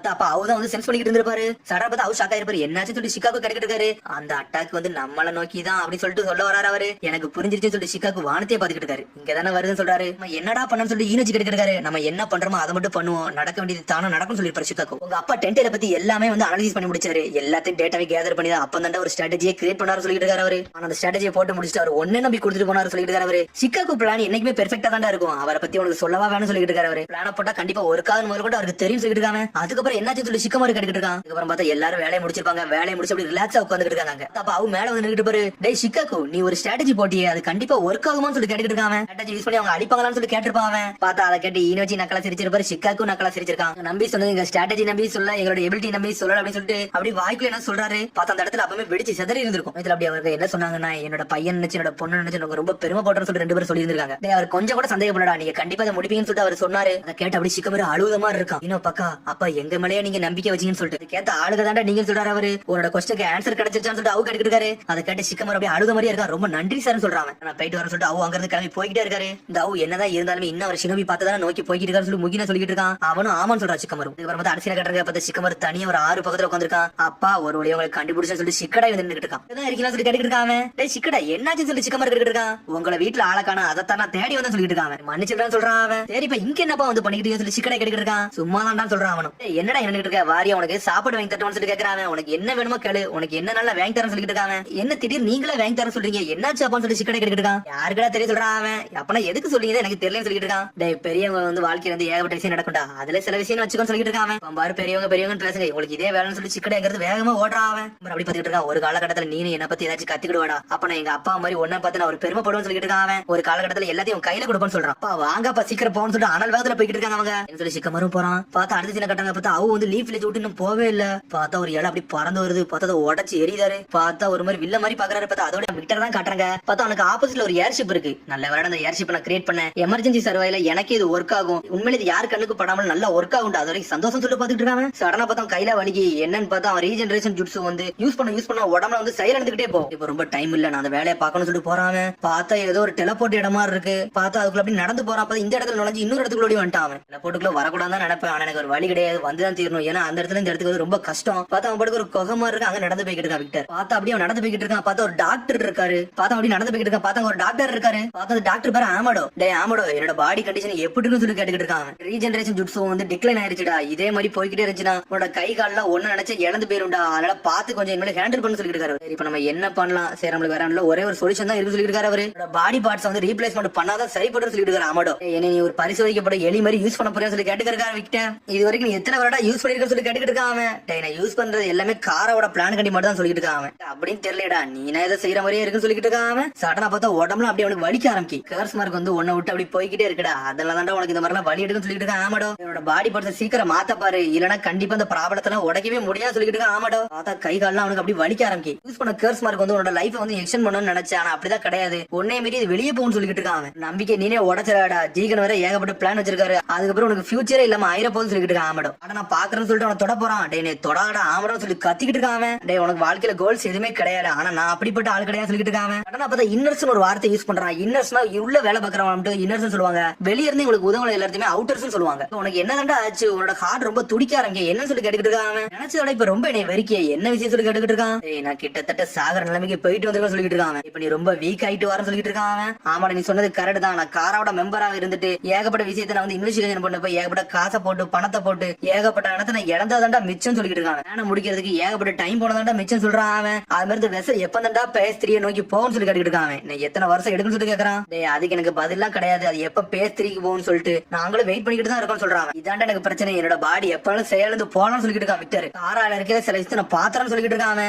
அப்ப அவர் தான் வந்து சென்ஸ் பண்ணிக்கிட்டு இருந்திருப்பாரு. சடா பார்த்தா அவர் ஷாக் ஆயிருப்பாரு, என்னாச்சு சொல்லி சிக்காக்கு கிடைக்கிட்டு இருக்காரு. அந்த அட்டாக் வந்து நம்மள நோக்கி தான் அப்படின்னு சொல்லிட்டு சொல்ல வராரு அவரு. எனக்கு புரிஞ்சிருச்சு சொல்லிட்டு சிக்காக்கு வானத்தையே பாத்துக்கிட்டு இருக்காரு. இங்க தானே வருதுன்னு சொல்றாரு. என்னடா பண்ணு சொல்லி ஈனோச்சி கிடைக்கிறாரு. நம்ம என்ன பண்றோமோ அதை மட்டும் பண்ணுவோம், நடக்க வேண்டியது தானே நடக்கும் சொல்லிருப்பாரு சிக்காக்கு. உங்க அப்பா டென்ட்ல பத்தி எல்லாமே வந்து அனலைஸ் பண்ணி முடிச்சாரு, எல்லாத்தையும் டேட்டாவை கேதர் பண்ணி தான் அப்ப தான் ஒரு ஸ்ட்ராட்டஜியை கிரியேட் பண்ணாரு சொல்லிட்டு இருக்காரு அவரு. ஆனா அந்த ஸ்ட்ராட்டஜியை போட்டு முடிச்சுட்டு அவர் ஒன்னே நம்பி கொடுத்துட்டு போனாரு சொல்லிட்டு இருக்காரு அவரு. சிக்காக்கு பிளான் என்னைக்குமே பெர்ஃபெக்ட்டா தான் இருக்கும், அவரை பத்தி உனக்கு சொல்லவா வேணும்னு சொல்லிட்டு இருக்காரு அவரு. பிளான போட்டா கண்டிப்பா ஒரு காலம் முதல்ல கூட அவருக்கு தெரியும் சொல்லிட்டு இருக்காங்க. அதுக்கப்புறம் என்னாச்சு சொல்லி சிக்கமாரு கேட்டுட்டு இருக்கான். அதுக்கப்புறம் பார்த்தா எல்லாரும் வேலையை முடிச்சிருப்பாங்க, வேலையை முடிச்சு அப்படி ரிலாக்ஸா உட்காந்துட்டு இருக்காங்க. அப்ப அவ மேல வந்து நின்னுட்டு பாரு, டேய் சிக்காக்கு நீ ஒரு ஸ்ட்ராட்டஜி போட்டியே அது கண்டிப்பா ஒர்க் ஆகுமான்னு சொல்லி கேட்டுட்டு இருக்காங்க. ஸ்ட்ராட்டஜி யூஸ் பண்ணி அவங்க அடிப்பாங்களான்னு சொல்லி கேட்டிருப்பாங்க. பார்த்தா அதை கேட்டு ஈனோச்சி நக்கலா சிரிச்சிருப்பாரு, சிக்காக்கு நக்கலா சிரிச்சிருக்காங்க. நம்பி சொன்னது எங்க ஸ்ட்ராட்டஜி நம்பி சொல்ல எங்களோட எபிலிட்டி நம்பி சொல்லல அப்படின்னு சொல்லிட்டு அப்படி வாய்க்குள்ள என்ன சொல்றாரு. பார்த்தா அந்த இடத்துல அப்பவே வெடிச்சு செதறி இருந்திருக்கும். இதுல அப்படி அவருக்கு என்ன சொன்னாங்கன்னா, என்னோட பையன் நினைச்சு என்னோட பொண்ணு நினைச்சு எனக்கு ரொம்ப பெருமைப்படுறேன்னு சொல்லி 2 பேரும் சொல்லி இருந்திருக்காங்க. அவர் கொஞ்சம் கூட சந்தேகப்படா, நீங்க கண்டிப்பா அதை முடிப்பீங்கன்னு சொல்லிட்டு அவர் சொன்னாரு. அதை கேட்டு அப்படி சிக்கமாரு அழுத மாதிரி இருக்கான். இன்னும் பக்கா அப்பா எங்க மேலேயே நீங்க நம்பிக்கை வச்சீங்கன்னு சொல்லிட்டு கேட்ட ஆளுக தாண்டா நீங்க சொல்றாரு அவரு. உங்களோட கொஸ்டினுக்கு ஆன்சர் கிடைச்சிருச்சான்னு சொல்லிட்டு அவங்க கேட்டுட்டு இருக்காரு. அதை கேட்டு சிக்கமாரு அப்படியே அழுத மாதிரியே இருக்கா. ரொம்ப நன்றி சார்னு சொல்றாங்க. நான் போயிட்டு வரேன்னு சொல்லிட்டு அவங்க அங்க இருந்து கிளம்பி போய்கிட்டே இருக்காரு. இந்த அவ என்னதான் இருந்தாலுமே இன்னும் அவர் சினோபி பார்த்தா நோக்கி போய்கிட்டு இருக்காரு சொல்லி முகினா சொல்லிட்டு இருக்கான். அவனும் ஆமான்னு சொல்றா சிக்கமாரு. இதுக்கப்புறம் பார்த்தா அரசியல் கட்டுறத பார்த்து சிக்கமாரு தனியா ஒரு 6 பக்கத்துல உட்காந்துருக்கான். அப்பா ஒரு வழியை உங்களுக்கு கண்டுபிடிச்சா சொல்லி சிக்கடா வந்து நின்னுட்டு இருக்கான். இதான் இருக்கீங்களா சொல்லி கேட்டுட்டு இருக்காங்க. டேய் சிக்கடா என்னாச்சு சொல்லி சிக்கமாரு கேட்டுட்டு இருக்கான். உங்களை வீட்டுல ஆளக்கான அதைத்தான் நான் தேடி வந்து சொல்லிட்டு இருக்காங்க. மன்னிச்சுட்டான்னு சொல்றான் அவன். சரி இப்ப இங்க என்னப்பா வந்து பண்ணிக்கிட்டு சொல்லி சிக்கடா கேட்டுட்டு இருக்கான். சும்மா தான் சொல்றான் அவனும். என்னடா என்ன இருக்க வாரியா உனக்கு சாப்பாடு வாங்கி தட்டுவான்னு சொல்லி கேக்குறான். உனக்கு என்ன வேணுமோ கேளு, உனக்கு என்ன நல்லா வாங்கி தரேன்னு சொல்லிட்டு இருக்காங்க. என்ன திடீர்னு நீங்களே வாங்கி தரேன் சொல்றீங்க, என்னாச்சு அப்பான்னு சொல்லி சிக்கடா கேட்டுட்டு இருக்கான். யாருக்கடா தெரிய சொல்றான் அவன். அப்பனா எதுக்கு சொல்றீங்க எனக்கு தெரியலன்னு சொல்லிட்டு இருக்கான். டேய் பெரியவங்க வந்து வாழ்க்கையில வந்து ஏகப்பட்ட விஷயம் நடக்கும்டா, அதுல சில விஷயம் வச்சுக்கோன்னு சொல்லிட்டு இருக்கான். அவன் பாரு பெரியவங்க பேசுங்க, உங்களுக்கு இதே வேலைன்னு சொல்லி சிக்கடைங்கிறது வேகமா ஓடுறான் அவன். அப்படி பாத்துட்டு இருக்கான். ஒரு காலகட்டத்துல நீ என்ன பத்தி ஏதாச்சும் கத்துக்கிடுவாடா, அப்ப நான் எங்க அப்பா மாதிரி ஒன்ன பார்த்து நான் ஒரு பெருமைப்படுவேன்னு சொல்லிட்டு இருக்கான் அவன். ஒரு காலகட்டத்துல எல்லாத்தையும் கையில கொடுப்பேன்னு சொல்றான். அப்பா வாங்கப்பா சீக்கிரம் போன்னு சொல்லிட்டு அனல் வேகத்துல போய்கிட்டு இருக்காங்க அவங்க சொல்லி சிக்கமரும் போறான். பார்த்தா அடுத்த சீனை கட்டாங்க. பார்த்தா அவ வந்து லீஃப் விட்டு இன்னும் போவே இல்ல. பார்த்தா ஒரு இலை அப்படி பறந்து வருது. பார்த்தா அதை உடச்சு எரியுதாரு. பார்த்தா ஒரு மாதிரி வில்ல மாதிரி பாக்குறாரு. பார்த்தா அதோட விக்டர் தான் காட்டுறாங்க. பார்த்தா அவனுக்கு ஆப்போசிட்ல ஒரு ஏர்ஷிப் இருக்கு. நல்ல வேலை அந்த ஏர்ஷிப் நான் கிரியேட் பண்ணேன். எமர்ஜென்சி சர்வைல எனக்கு இது ஒர்க் ஆகும். உண்மையில இது யாரு கண்ணுக்கு படாமல் நல்லா ஒர்க் ஆகும். அது வரைக்கும் சந்தோஷம் சொல்லிட்டு பாத்துட்டு இருக்காங்க. சடனா பார்த்தா கையில வலிக்கு என்னன்னு பார்த்தா அவன் ரீஜெனரேஷன் ஜுட்ஸு வந்து யூஸ் பண்ண உடம்புல வந்து செயல் எடுத்துக்கிட்டே போ. இப்ப ரொம்ப டைம் இல்ல, நான் அந்த வேலையை பார்க்கணும்னு சொல்லிட்டு போறான். பார்த்தா ஏதோ ஒரு டெலபோர்ட் இடமா இருக்கு. பார்த்தா அதுக்குள்ள அப்படி நடந்து போறான். இந்த இடத்துல நுழைஞ்சு இன்னொரு இடத்துக்குள்ள வந்துட்டான். டெலபோர்ட்டுக்குள்ள வரக்கூடாது நினைப்பேன். ஆனா எனக்கு ஒரு வழி கிடையாது, வந்துதான் தீரணும். ஏன்னா அந்த இடத்துல இந்த இடத்துக்கு ரொம்ப கஷ்டம். பார்த்தா அவன் பாட்டுக்கு ஒரு குகமா இருக்கு, அங்க நடந்து போய்கிட்டு இருக்கான் விக்டர். பார்த்தா அப்படியே அவன் நடந்து போய்கிட்டு இருக்கான். பார்த்தா ஒரு டாக்டர் இருக்காரு. பார்த்தா அப்படி நடந்து போய்கிட்டு இருக்கான். பார்த்தா ஒரு டாக்டர் இருக்காரு. பார்த்தா அந்த டாக்டர் பேரு ஆமடோ. ஆமடோ என்னோட பாடி கண்டிஷன் எப்படின்னு சொல்லி கேட்டுக்கிட்டு இருக்கான். ரீஜெனரேஷன் ஜுட்ஸு வந்து டிக்ளைன் ஆயிருச்சுடா. இதே மாதிரி போய்கிட்டே இருந்துச்சுன்னா உன்னோட கை கால ஒன்னு நினைச்சு இழந்து போயிரும்டா. அதனால பார்த்து கொஞ்சம் இனிமேல் ஹேண்டில் பண்ண சொல்லிட்டு இருக்காரு. சரி இப்ப நம்ம என்ன பண்ணலாம்? சரி நம்மளுக்கு வேற ஒரே ஒரு சொல்யூஷன் தான் இருக்கு சொல்லிட்டு இருக்காரு. அவரு பாடி பார்ட்ஸ் வந்து ரீப்ளேஸ்மெண்ட் பண்ணாதான் சரிப்பட்டு சொல்லிட்டு இருக்காரு. ஆமடோ என்ன நீ ஒரு பரிசோதிக்கப்பட்ட எலி மாதிரி யூஸ் பண்ண போறியா சொல்லி கேட்டுக்கிட்டு விக்டர். இது வரைக்கும் நீ எத்தனை வருடா யூஸ் பண்ணிருக்க சொல்லி கேட்டுக்கிட்டு இருக்கான். நான் யூஸ் பண்றது எல்லாமே காரோட பிளான் கண்டி மட்டும் தான் சொல்லிட்டு இருக்கான். அப்படின்னு தெரியலடா, நீ ஏதோ செய்யற மாதிரியே இருக்குன்னு சொல்லிட்டு இருக்கான். சடனா பார்த்தா உடம்புல அப்படியே அவனுக்கு வலிக்க ஆரம்பிக்கு. கர்ஸ் மார்க் வந்து உன்னை விட்டு அப்படி போய்கிட்டே இருக்குடா. அதெல்லாம் தான் உனக்கு இந்த மாதிரிலாம் வலி எடுக்குன்னு சொல்லிட்டு இருக்கான். ஆமாடோ என்னோட பாடி பார்ட்ஸ் சீக்கிரம் மாத்த பாரு, இல்லனா கண்டிப்பா அந்த ப்ராப்ளத்தெல்லாம் உடைக்கவே முடியாது சொல்லிட்டு இருக்கான். ஆமாடோ பார்த்தா கை கால்லாம் அவனுக்கு அப்படி வலிக்க ஆரம்பிக்கு. யூஸ் பண்ண கர்ஸ் மார்க் வந்து உன்னோட லைஃப் வந்து எக்ஸ்டெண்ட் பண்ணணும்னு நினைச்சேன். ஆனா அப்படிதான் கிடையாது. உன்னை மீறி இது வெளியே போகும்னு சொல்லிட்டு இருக்கான். நம்பிக்கை நீனே உடச்சராடா. ஜீகன் வேற ஏகப்பட்ட பிளான் வச்சிருக்காரு. அதுக்கப்புறம் உனக்கு ஃபியூச்சரே இல்லாம ஆயிர போகுதுன்னு சொல்லிட்டு இருக்கான். ஆமாடோ ஆனா நான் பாக்குறேன்னு சொல்லிட்டு அவனை தொட போறான். டே நீ தொடாடா ஆமாடோ சொல்லி கத்திக்கிட்டு இருக்கான். டே உனக்கு வாழ்க்கையில கோல்ஸ் எதுவுமே கிடையாது. ஆனா நான் அப்படிப்பட்ட ஆள் கிடையாது சொல்லிட்டு இருக்கான். ஆனா பார்த்தா இன்னர்ஸ் ஒரு வார்த்தை யூஸ் பண்றான். இன்னர்ஸ்னா உள்ள வேலை பாக்குறவன் இன்னர்ஸ் சொல்லுவாங்க. வெளிய இருந்து உங்களுக்கு உதவல எல்லாத்தையுமே அவுட்டர்ஸ் சொல்லுவாங்க. உனக்கு என்னதான்டா ஆச்சு? உன்னோட ஹார்ட் ரொம்ப துடிக்க ஆரம்பிக்க என்னன்னு சொல்லி கேட்டுக்கிட்டு இருக்கான். நினைச்சதோட இப்ப ரொம்ப என்னை வெறிக்க என்ன விஷயம் சொல்லி கேட்டுக்கிட்டு இருக்கான். நான் கிட்டத்தட்ட சாகர நிலைமைக்கு போயிட்டு வந்திருக்கேன் சொல்லிட்டு இருக்கான். இப்ப நீ ரொம்ப வீக் ஆயிட்டு வரேன்னு சொல்லிட்டு இருக்கான். ஆமா நீ சொன்னது கரெக்ட் தான். நான் காரோட மெம்பராக இருந்துட்டு ஏகப்பட்ட விஷயத்தை நான் வந்து இன்வெஸ்டிகேஷன் பண்ண போய் ஏகப்பட்ட காசை போட்டு பணத்தை போட்டு ஏகப்பட்ட இடத்த நான் இழந்தாதான்டா மிச்சம் சொல்லிட்டு இருக்காங்க. வேலை முடிக்கிறதுக்கு ஏகப்பட்ட டைம் போனதாண்டா மிச்சம் சொல்றான். அவன் அது மாதிரி வெசல் எப்பதான்டா PS3 நோக்கி போகும்னு சொல்லி கேட்டுக்கிட்டு இருக்கான். நான் எத்தனை வருஷம் எடுக்குன்னு சொல்லி கேக்குறான். அதுக்கு எனக்கு பதிலாம் கிடையாது. அது எப்ப PS3க்கு போகும்னு சொல்லிட்டு நாங்களும் வெயிட் பண்ணிக்கிட்டு தான் இருக்கோம்னு சொல்றான். இதாண்டா எனக்கு பிரச்சனை. என்னோட பாடி எப்ப செயலந்து போலாம்னு சொல்லிட்டு இருக்கான் விக்டர். காரால இருக்கிற சில விஷயத்தை நான் பாத்திரம் சொல்லிட்டு இருக்கான்.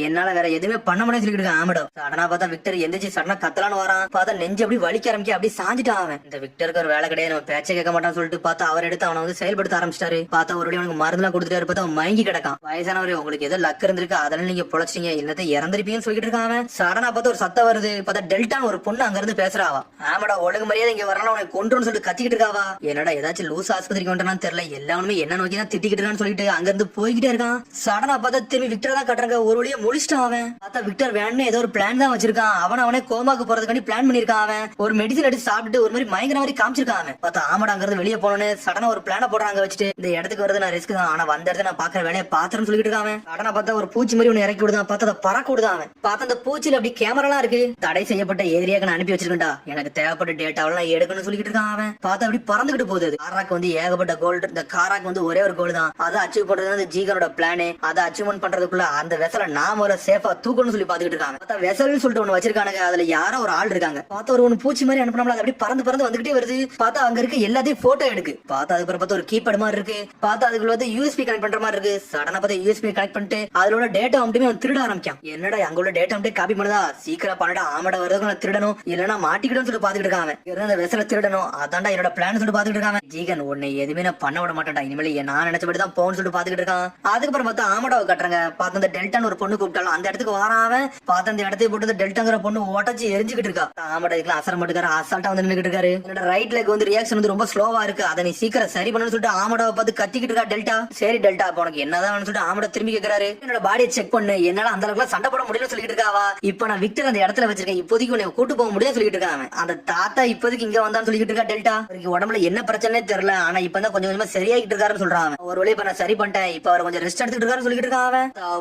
என்னால வேற எதுவுமே பண்ண முடியாது சொல்லிட்டு இருக்கான். ஆமாடோ சடனா பார்த்தா விக்டர் எந்திரிச்சு சடனா கத்தலான்னு வரான். பார்த்தா நெஞ்சு அப்படி வலிக்க ஆரம்பிக்க அப்படி சாஞ்சிட்டான். அவன் இந்த விக்டருக்கு ஒரு வேலை கிடையாது, நம்ம பேச்சை கேட்க மாட்டான்னு சொல்லிட்டு பார்த்தா அவர் எடுத்து அவனை வந்து செயல்படுத்த ஆரம்பிச்சிட்டாரு. பார்த்தா ஒரு அவனுக்கு மருந்துலாம் கொடுத்துட்டாரு. பார்த்தா அவன் மயங்கி கிடக்கான். வயசானவரே உங்களுக்கு ஏதோ லக் இருந்திருக்கு, அதனால நீங்க பொழைச்சிங்க, இல்லத்தை இறந்திருப்பீங்கன்னு சொல்லிட்டு இருக்கான். சடனா பார்த்தா ஒரு சத்தம் வருது. பார்த்தா டெல்டான்னு ஒரு பொண்ணு அங்க இருந்து பேசுறாவா. ஆமாடா ஒழுங்கு மரியாதை இங்க வரலாம் உனக்கு கொண்டுன்னு சொல்லிட்டு கத்திக்கிட்டு இருக்காவா. என்னடா ஏதாச்சும் லூஸ் ஆஸ்பத்திரிக்கு வந்துட்டான்னு தெரியல, எல்லாருமே என்ன நோக்கி தான் திட்டிக்கிட்டு இருக்கான்னு சொல்லிட்டு அங்க இருந்து போய்கிட்டே இருக்கான். சடனா பார்த்தா திரும்பி விக்டர் தான் கட்டுறாங்க. ஒரு வழியா முடிச்சிட்டான். அவன் பார்த்தா விக்டர் வேணும்னு ஏதோ ஒரு பிளான் தான் வச்சிருக்கான். அவனே கோமாக்கு போறதுக்காண்டி பிளான் பண்ணிருக்கான். அவன் ஒரு மெடிசன் எடுத்து சாப்பிட்டு ஒரு மாதிரி மயங்கிற மாதிரி காமிச்சிருக்கான். பார்த்தா ஆமாடா அங்க இருந்து வெளியே போனோன்னு சடனா ஒரு பிளான போடுறாங்க வச்சுட்டு இந்த இடத்துக்கு வருது நான் ரிஸ்க் தான், ஆனா வந்த இடத்துல நான் பாக்குற வேலையை பாத்திரம் சொல்லிட்டு இருக்கான். சடனா பார்த்தா ஒரு பூச்சி மாதிரி ஒண்ணு இறக்கி விடுதான். பார்த்தா அதை பறக்க விடுதான். பார்த்தா அந்த பூச்சியில அப்படி கேமராலாம் இருக்கு. தடை செய்யப்பட்ட ஏரியாக்கு நான் அனுப்பி வச்சிருக்கேன்டா, எனக்கு தேவைப்பட்ட டேட்டாவெல்லாம் எடுக்கணும்னு சொல்லிட்டு இருக்கான். அவன் பார்த்தா அப்படி பறந்துகிட்டு போகுது. காராக்கு வந்து ஏகப்பட்ட கோல்டு. இந்த காராக்கு வந்து ஒரே ஒரு கோல் தான். அதை அச்சீவ் பண்றது வந்து ஜீகனோட பிளானு. அதை அச்சீவ்மெண்ட் பண்றதுக்குள்ள அந்த வெசலை நாம ஒரு சேஃபா தூக்கணும்னு சொல்லி பாத்துக்கிட்டு இருக்காங்க. பார்த்தா வெசல்னு சொல்லிட்டு ஒண்ணு வச்சிருக்கானுங்க. அதுல யாரோ ஒரு ஆள் இருக்காங்க. பார்த்தா ஒரு ஒண்ணு பூச்சி மாதிரி அனுப்பினோம்ல, அது அப்படி பறந்து பறந்து வந்துகிட்டே வருது. பார்த்தா அங்க இருக்க எல்லாத்தையும் போட்டோ எடுக்கு. பார்த்தா அதுக்கப்புறம் பார்த்தா ஒரு கீபேட் மாதிரி இருக்கு. பார்த்தா அதுக்குள்ள வந்து USB கனெக்ட் பண்ற மாதிரி இருக்கு. சடனா பார்த்தா USB கனெக்ட் பண்ணிட்டு அதோட டேட்டா மட்டுமே அவன் திருட ஆரம்பிக்கான். என்னடா அங்க உள்ள டேட்டா மட்டும் காப்பி பண்ணதா, சீக்கிரம் பண்ணடா, ஆமடா வரதுக்கு நான் திருடணும், இல்லனா மாட்டிக்கிடும் சொல்லி பாத்துக்கிட்டு இருக்காங்க. அந்த வெசல திருடணும், அதான்டா என்னோட பிளான் சொல்லி பாத்துக்கிட்டு இருக்காங்க. ஜீகன் உன்னை எதுவுமே நான் பண்ண விட மாட்டேன்டா, இனிமேல் நான் நினைச்சபடி தான் போன்னு சொல்லிட்டு பாத்துக்கிட்டு இருக்கான். அதுக்கப்புறம் பார்த்தா ஆமடாவை கட்டுறாங்க. பார்த்த அந்த டெல்டான்னு ஒரு பொண்ணு கூப்பிட்டாலும் அந்த இடத்துக்கு வரான். பார்த்த அந்த இடத்தை போட்டு டெல்டாங்கிற பொண்ணு ஓட்டச்சு எரிஞ்சுக்கிட்டு இருக்கா. ஆமடா இதுக்கெல்லாம் அசரம் மட்டுக்காரு, அசால்ட்டா வந்து நின்னுக்கிட்டு இருக்காரு. என்னோட ரைட் லெக் வந்து ரியாக்ஷன் வந்து ரொம்ப ஸ்லோவா இருக்கு, அதை நீ சீக்கிரம் சரி பண்ணு சொல்லிட்டு ஆமடாவை பார்த்து கத்திக்கிட்டு இருக்கா டெல்டா. சரி டெல்டா அப்ப உனக்கு என்னதான் சொல்லிட்டு ஆமடா திரும்பி கேக்குறாரு. என்னோட பாடியை செக் பண்ணு, என்னால அந்த அளவுக்கு சண்டை போட முடியல சொல்லிட்டு இருக்காவா. இப்ப நான் விக்டர் அந்த இடத்துல வச்சிருக்கேன், இப்போதைக்கு உன்னை கூட்டு போக முடியாது சொல்லிட்டு இருக்காங்க. அந்த தாத்தா இப்போதைக்கு இங்க வந்தான்னு சொல்லிட்டு இருக்கா டெல்டா. உடம்புல என்ன பிரச்சனை தெரியல, ஆனா இப்பதான் கொஞ்சம் கொஞ்சமா சரியாகிட்டு இருக்காருன்னு சொல்றாங்க. ஒரு வழி இப்ப நான் சரி பண்ணிட்டேன், இப்ப அவர் கொஞ்சம் ரெஸ்ட் எடுத்துட்டு இருக்காரு சொல்லிட்டு இருக்காங்க.